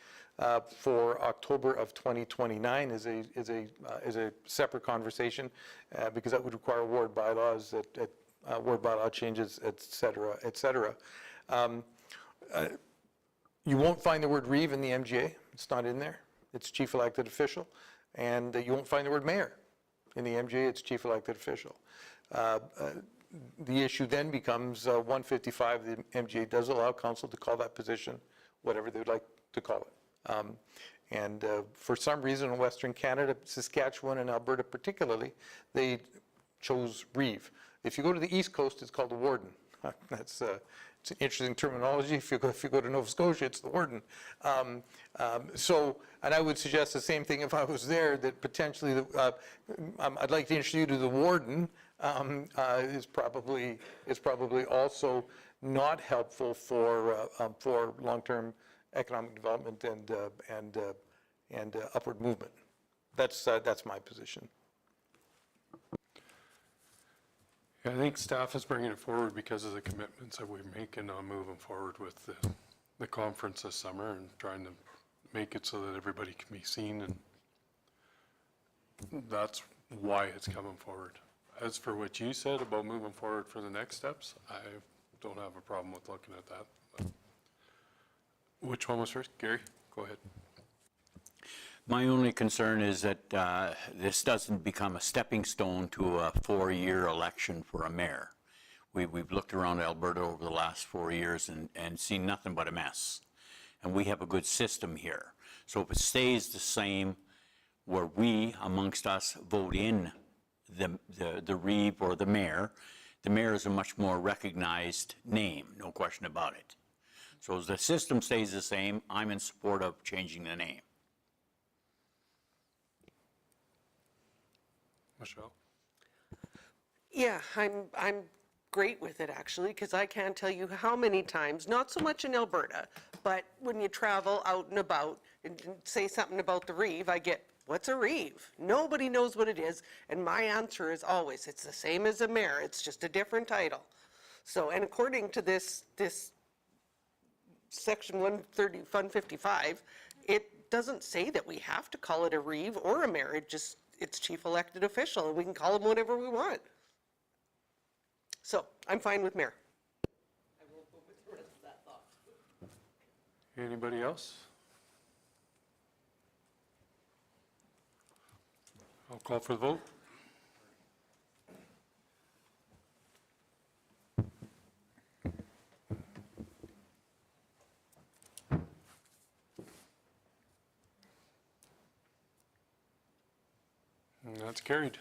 for October of 2029 is a separate conversation, because that would require ward bylaws, ward bylaw changes, et cetera, et cetera. You won't find the word reeve in the MJA. It's not in there. It's chief elected official. And you won't find the word mayor in the MJA. It's chief elected official. The issue then becomes 155. The MJA does allow council to call that position whatever they would like to call it. And for some reason in Western Canada, Saskatchewan and Alberta particularly, they chose reeve. If you go to the East Coast, it's called the warden. That's it's an interesting terminology. If you go to Nova Scotia, it's the warden. And I would suggest the same thing if I was there, that potentially I'd like to introduce you to the warden. Is probably also not helpful for long-term economic development and upward movement. That's my position. Yeah, I think staff is bringing it forward because of the commitments that we're making on moving forward with the conference this summer and trying to make it so that everybody can be seen, and that's why it's coming forward. As for what you said about moving forward for the next steps, I don't have a problem with looking at that. But which one was first? Gary, go ahead. My only concern is that this doesn't become a stepping stone to a 4-year election for a mayor. We've looked around Alberta over the last 4 years and seen nothing but a mess. And we have a good system here. So if it stays the same, where we, amongst us, vote in the reeve or the mayor is a much more recognized name, no question about it. So as the system stays the same, I'm in support of changing the name. Michelle? Yeah, I'm great with it, actually, because I can't tell you how many times, not so much in Alberta, but when you travel out and about and say something about the reeve, I get, what's a reeve? Nobody knows what it is, and my answer is always, it's the same as a mayor, it's just a different title. So, and according to this section 155, it doesn't say that we have to call it a reeve or a mayor, it's chief elected official, and we can call him whatever we want. So, I'm fine with mayor. I won't go with the rest of that thought. Anybody else? I'll call for the vote. And that's carried.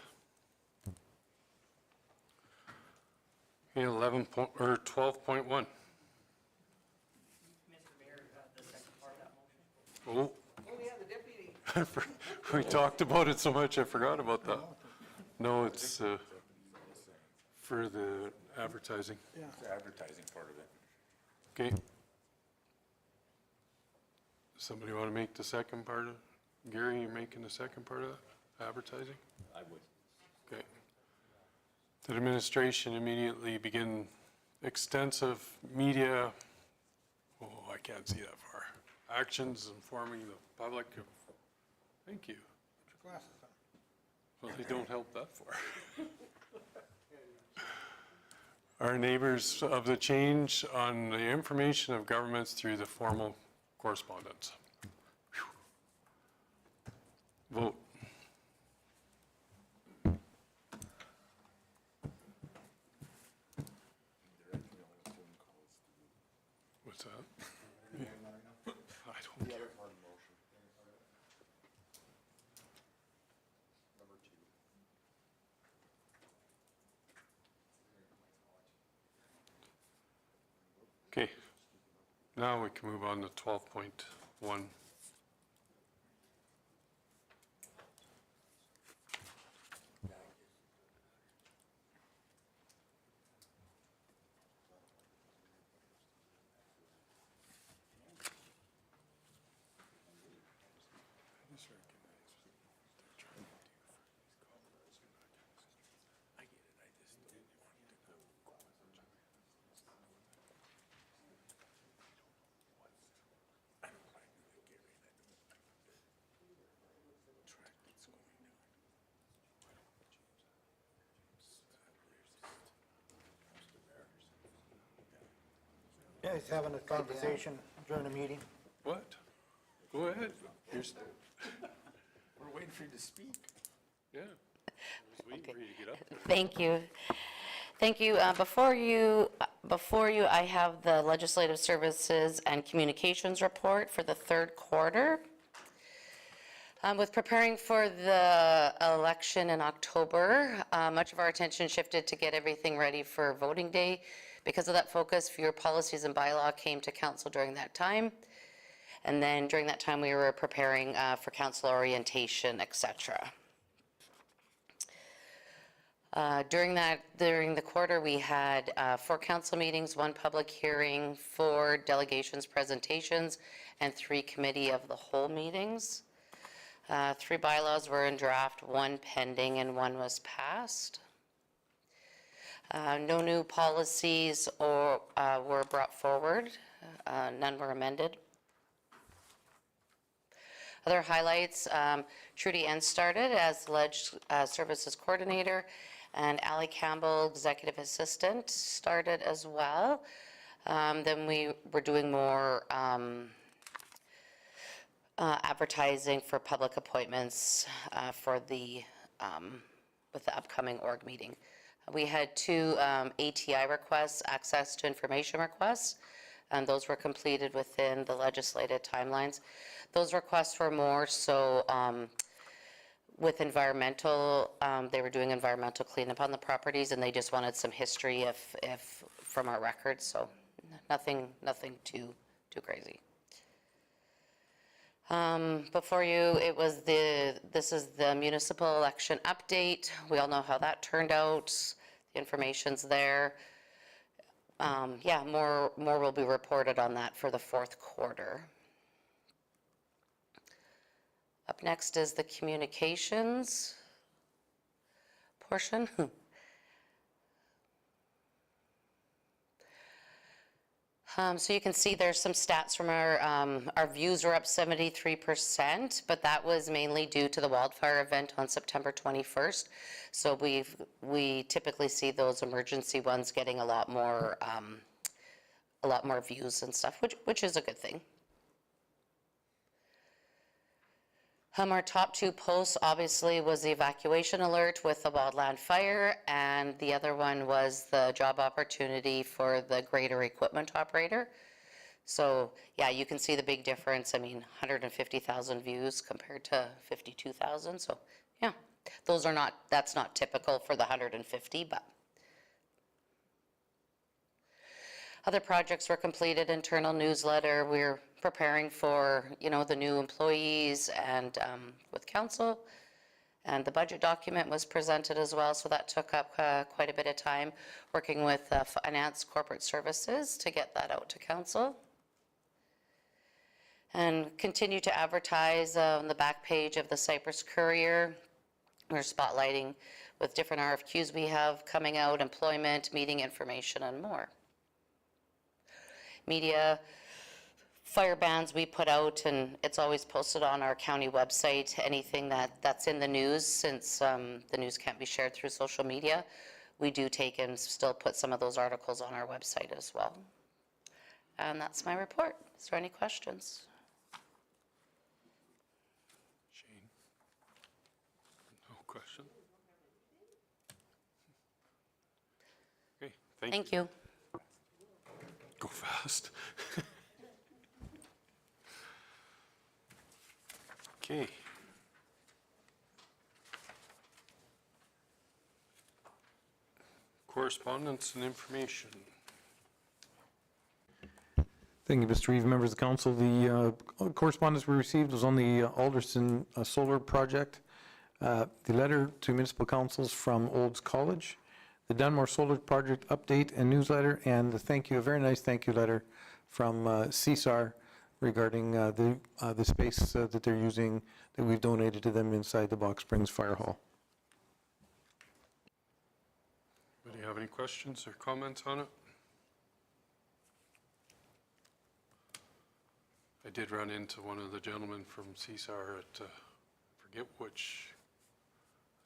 Okay, 12.1. Oh. Oh, yeah, the deputy. We talked about it so much, I forgot about that. No, it's for the advertising. Yeah. The advertising part of it. Okay. Somebody want to make the second part of, Gary, you're making the second part of that, advertising? I would. Okay. That administration immediately begin extensive media, oh, I can't see that far, actions informing the public of, thank you. Put your glasses on. Well, they don't help that far. Our neighbors of the change on the information of governments through the formal correspondence. Whew. Vote. What's that? I don't care. Okay, now we can move on to 12.1. Yeah, he's having a conversation during a meeting. What? Go ahead. You're We're waiting for you to speak. yeah. I was waiting for you to get up there. Thank you. Thank you. Before you, I have the Legislative Services and Communications Report for the third quarter. With preparing for the election in October, much of our attention shifted to get everything ready for voting day. Because of that focus, fewer policies and bylaw came to council during that time. And then during that time, we were preparing for council orientation, et cetera. During the quarter, we had 4 council meetings, 1 public hearing, 4 delegations presentations, and 3 committee of the whole meetings. 3 bylaws were in draft, 1 pending, and 1 was passed. No new policies were brought forward. None were amended. Other highlights, Trudy N. started as Ledge Services Coordinator, and Allie Campbell, Executive Assistant, started as well. Then we were doing more advertising for public appointments with the upcoming org meeting. We had 2 ATI requests, access to information requests, and those were completed within the legislated timelines. Those requests were more so with environmental, they were doing environmental cleanup on the properties, and they just wanted some history if from our records, so nothing too crazy. Before you, this is the municipal election update. We all know how that turned out. The information's there. Yeah, more will be reported on that for the fourth quarter. Up next is the communications portion. So you can see there's some stats from our views are up 73%, but that was mainly due to the wildfire event on September 21st. So we typically see those emergency ones getting a lot more views and stuff, which is a good thing. Our top 2 posts obviously was the evacuation alert with the wildland fire, and the other one was the job opportunity for the grader equipment operator. So yeah, you can see the big difference. I mean, 150,000 views compared to 52,000. So yeah, that's not typical for the 150, but. Other projects were completed, internal newsletter. We're preparing for, the new employees and with council. And the budget document was presented as well, so that took up quite a bit of time, working with finance corporate services to get that out to council. And continue to advertise on the back page of the Cypress Courier. We're spotlighting with different RFQs we have coming out, employment, meeting information, and more. Media, fire bans we put out, and it's always posted on our county website, anything that's in the news, since the news can't be shared through social media. We do take and still put some of those articles on our website as well. And that's my report. Is there any questions? Shane? No question? Okay, Thank you. Go fast. Okay. Correspondence and information. Thank you, Mr. Reeve, members of the council. The correspondence we received was on the Alderson Solar Project, the letter to municipal councils from Olds College, the Dunmore Solar Project update and newsletter, and a very nice thank you letter from CSAR regarding the space that they're using, that we've donated to them inside the Box Springs Fire Hall. Anybody have any questions or comments on it? I did run into one of the gentlemen from CSAR at, forget which,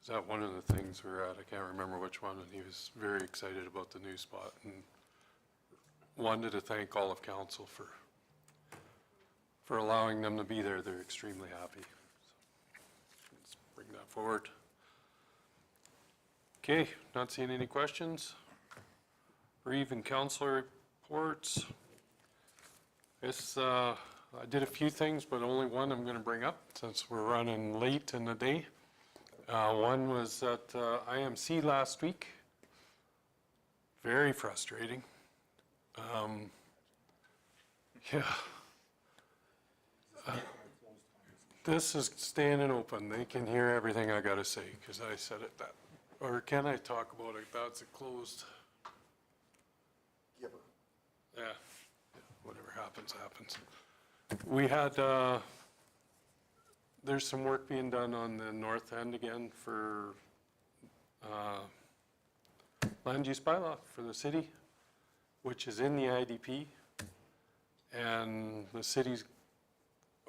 is that one of the things we were at? I can't remember which one, and he was very excited about the new spot and wanted to thank all of council for allowing them to be there. They're extremely happy. So let's bring that forward. Okay, not seeing any questions. Reeve and council reports. I did a few things, but only one I'm going to bring up since we're running late in the day. One was at IMC last week. Very frustrating. Yeah. This is standing open. They can hear everything I got to say because I said it that. Or can I talk about it? That's a closed. Yeah. Whatever happens, happens. We had, there's some work being done on the north end again for land use bylaw for the city, which is in the IDP. And the city's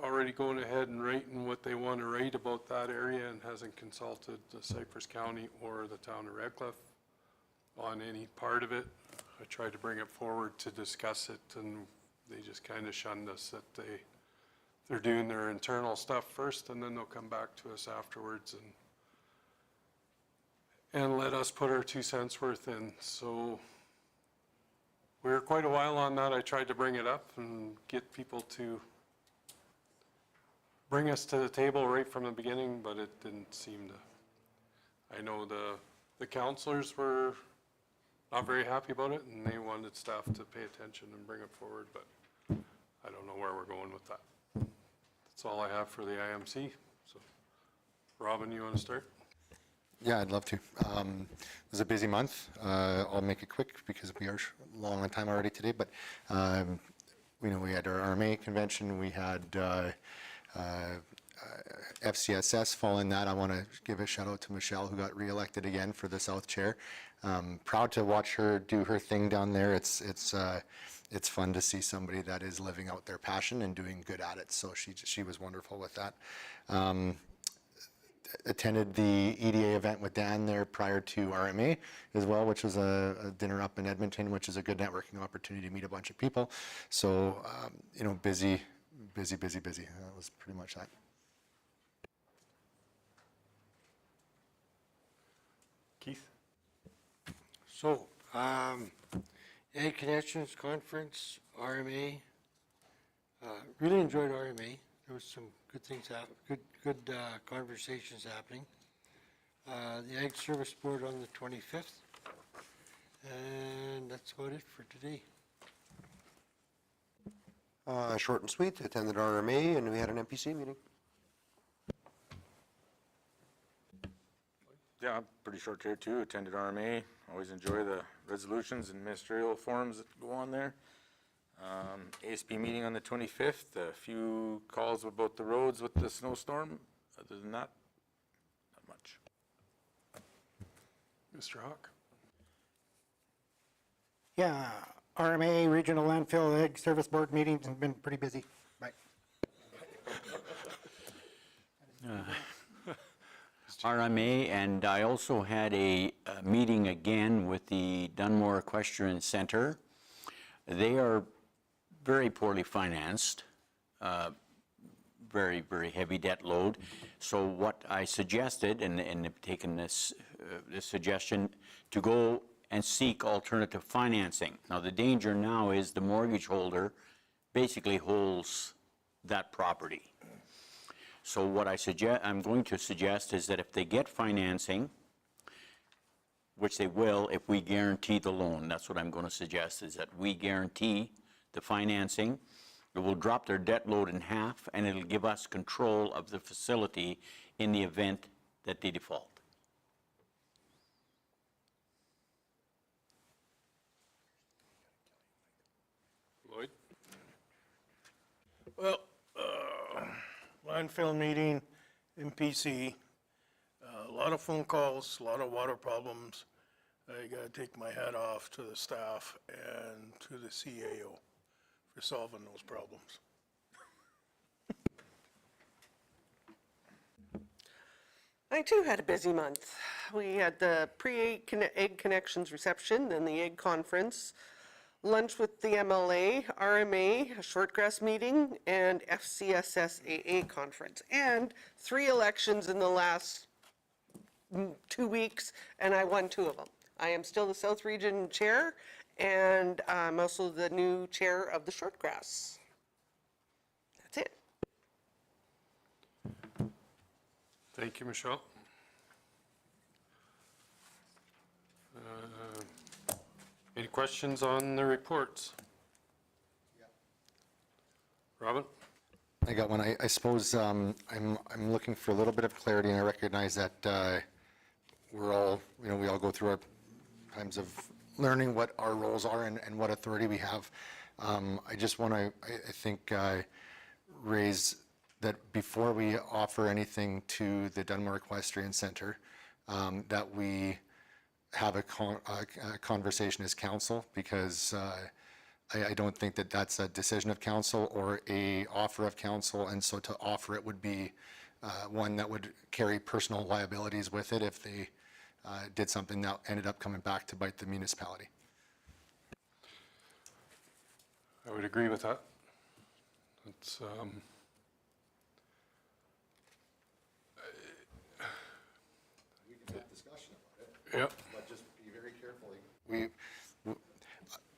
already going ahead and writing what they want to write about that area and hasn't consulted the Cypress County or the town of Redcliffe on any part of it. I tried to bring it forward to discuss it, and they just kind of shunned us that they're doing their internal stuff first, and then they'll come back to us afterwards and let us put our 2 cents worth in. So we were quite a while on that. I tried to bring it up and get people to bring us to the table right from the beginning, but it didn't seem to. I know the councilors were not very happy about it, and they wanted staff to pay attention and bring it forward, but I don't know where we're going with that. That's all I have for the IMC. So, Robin, you want to start? Yeah, I'd love to. It was a busy month. I'll make it quick because we are long on time already today, but we had our RMA convention. We had FCSS. Following that, I want to give a shout out to Michelle, who got reelected again for the South Chair. Proud to watch her do her thing down there. It's fun to see somebody that is living out their passion and doing good at it. So she was wonderful with that. Attended the EDA event with Dan there prior to RMA as well, which was a dinner up in Edmonton, which is a good networking opportunity to meet a bunch of people. So, busy. That was pretty much that. Keith? So, Ag Connections Conference, RMA. Really enjoyed RMA. There was some good things good conversations happening. The Ag Service Board on the 25th. And that's about it for today. Short and sweet, attended RMA, and we had an MPC meeting. Yeah, I'm pretty short here too. Attended RMA. Always enjoy the resolutions and ministerial forums that go on there. ASP meeting on the 25th. A few calls about the roads with the snowstorm. Other than that, not much. Mr. Hawk? Yeah, RMA, Regional Landfill Ag Service Board meetings have been pretty busy. Bye. RMA, and I also had a meeting again with the Dunmore Equestrian Center. They are very poorly financed, very, very heavy debt load. So what I suggested, and have taken this suggestion, to go and seek alternative financing. Now, the danger now is the mortgage holder basically holds that property. So what I'm going to suggest is that if they get financing, which they will if we guarantee the loan, that's what I'm going to suggest, is that we guarantee the financing. It will drop their debt load in half, and it'll give us control of the facility in the event that they default. Lloyd? Well, landfill meeting, MPC, a lot of phone calls, a lot of water problems. I gotta take my hat off to the staff and to the CAO for solving those problems. I too had a busy month. We had the pre-Egg Connections reception, then the Egg Conference, lunch with the MLA, RMA, a shortgrass meeting, and FCSS AA conference, and 3 elections in the last 2 weeks, and I won 2 of them. I am still the South Region Chair, and I'm also the new Chair of the Shortgrass. That's it. Thank you, Michelle. Any questions on the reports? Robin? I got one. I suppose I'm looking for a little bit of clarity, and I recognize that we're all, we all go through our times of learning what our roles are and what authority we have. I just want to, I think, raise that before we offer anything to the Dunmore Equestrian Center, that we have a conversation as council, because I don't think that that's a decision of council or a offer of council, and so to offer it would be one that would carry personal liabilities with it if they did something that ended up coming back to bite the municipality. I would agree with that. It's, We can have discussion about it. Yep. But just be very careful.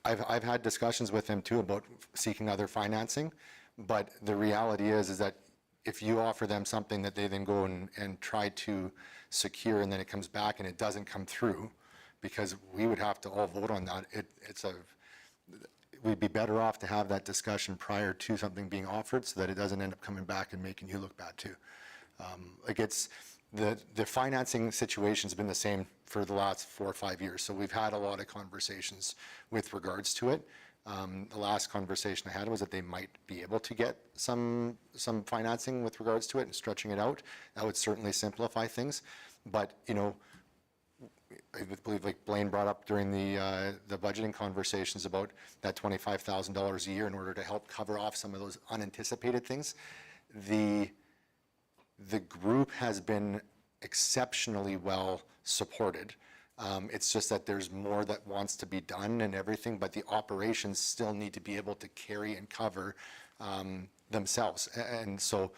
I've had discussions with him too about seeking other financing, but the reality is that if you offer them something that they then go and try to secure, and then it comes back and it doesn't come through, because we would have to all vote on that, we'd be better off to have that discussion prior to something being offered, so that it doesn't end up coming back and making you look bad too. The financing situation's been the same for the last 4 or 5 years, so we've had a lot of conversations with regards to it. The last conversation I had was that they might be able to get some financing with regards to it and stretching it out. That would certainly simplify things. But, you know, I believe like Blaine brought up during the budgeting conversations about that $25,000 a year in order to help cover off some of those unanticipated things. The group has been exceptionally well supported. It's just that there's more that wants to be done and everything, but the operations still need to be able to carry and cover themselves. And so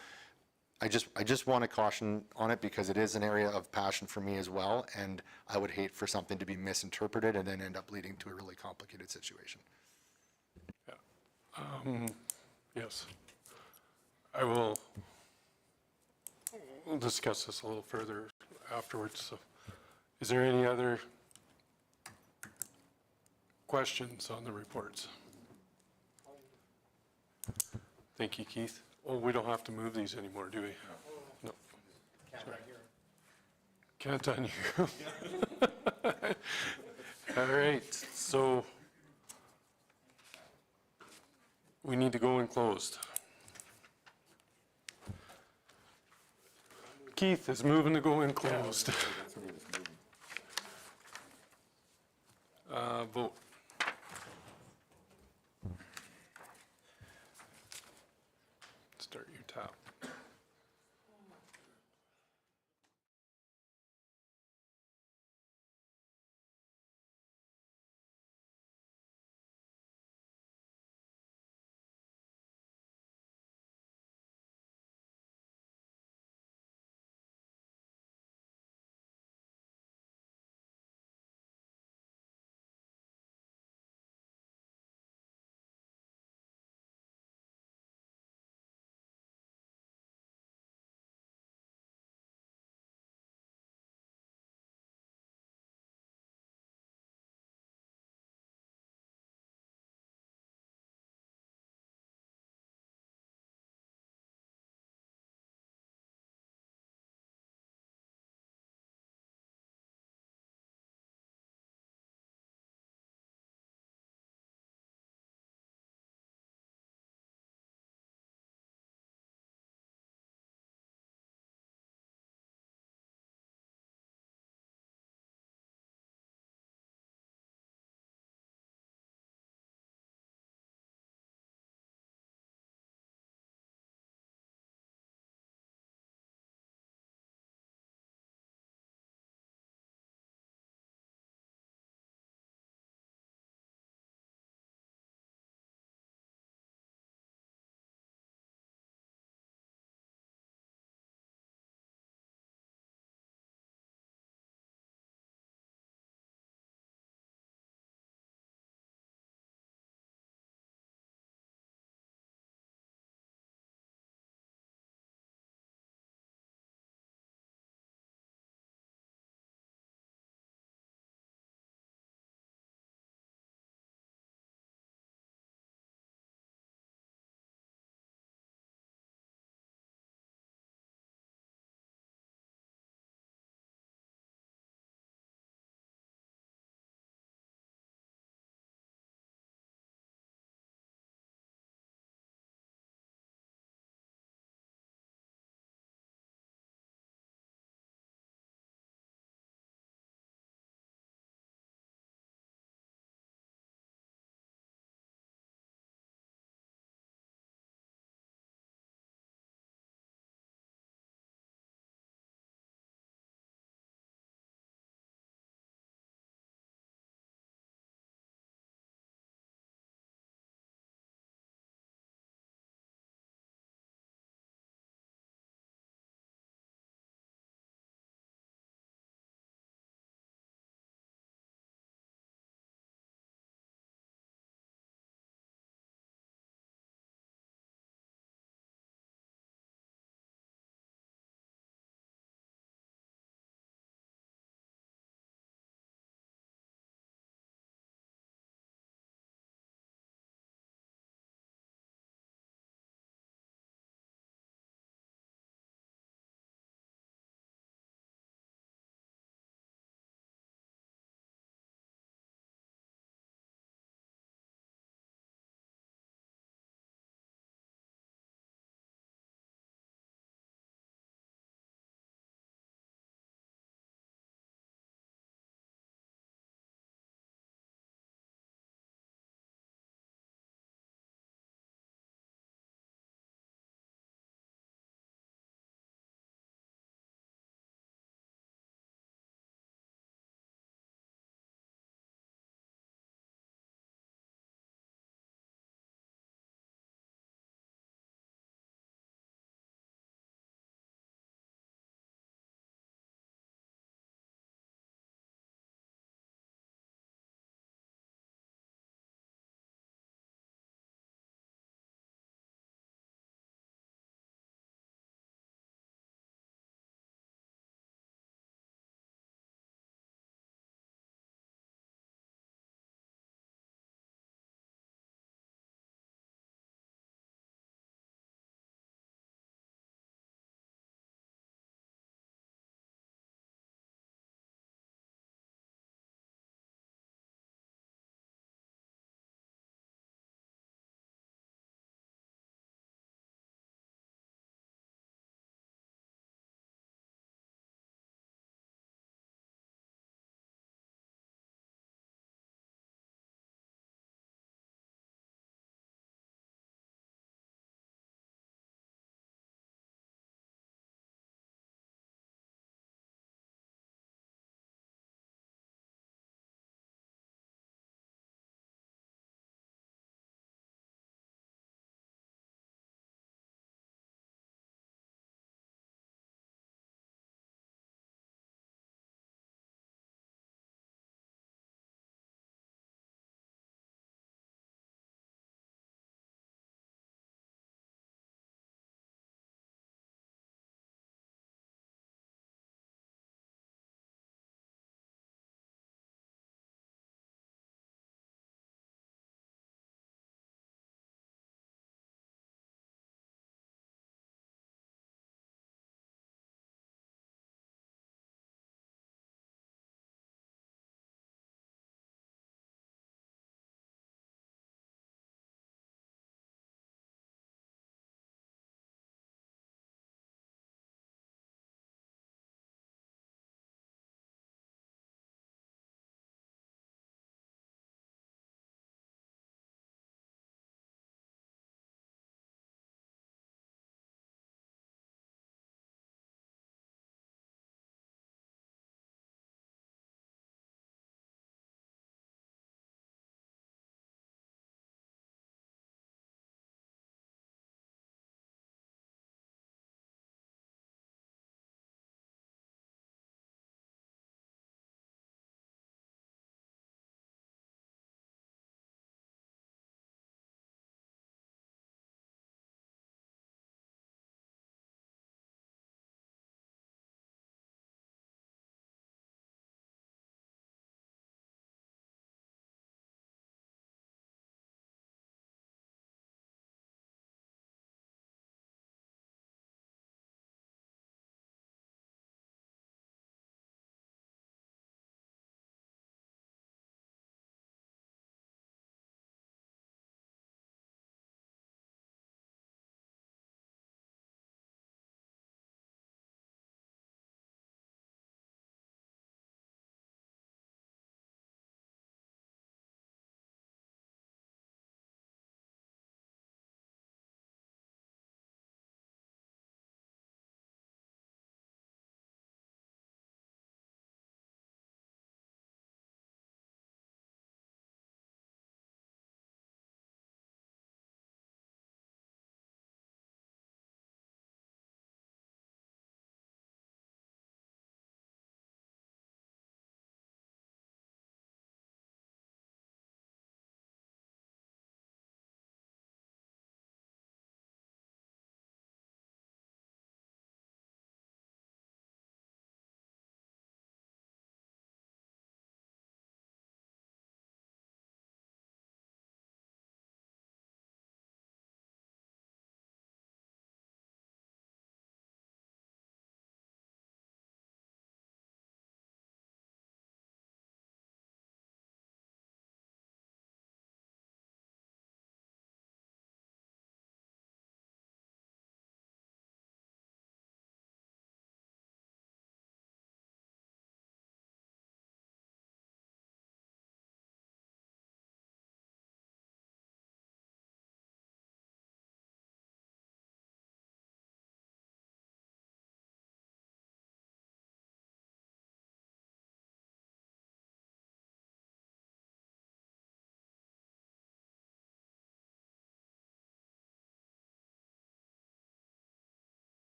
I just want to caution on it because it is an area of passion for me as well, and I would hate for something to be misinterpreted and then end up leading to a really complicated situation. Yes. We'll discuss this a little further afterwards. So, is there any other questions on the reports? Thank you, Keith. Oh, we don't have to move these anymore, do we? No. Can't unhear. All right, so we need to go in closed. Keith is moving to go in closed. Vote.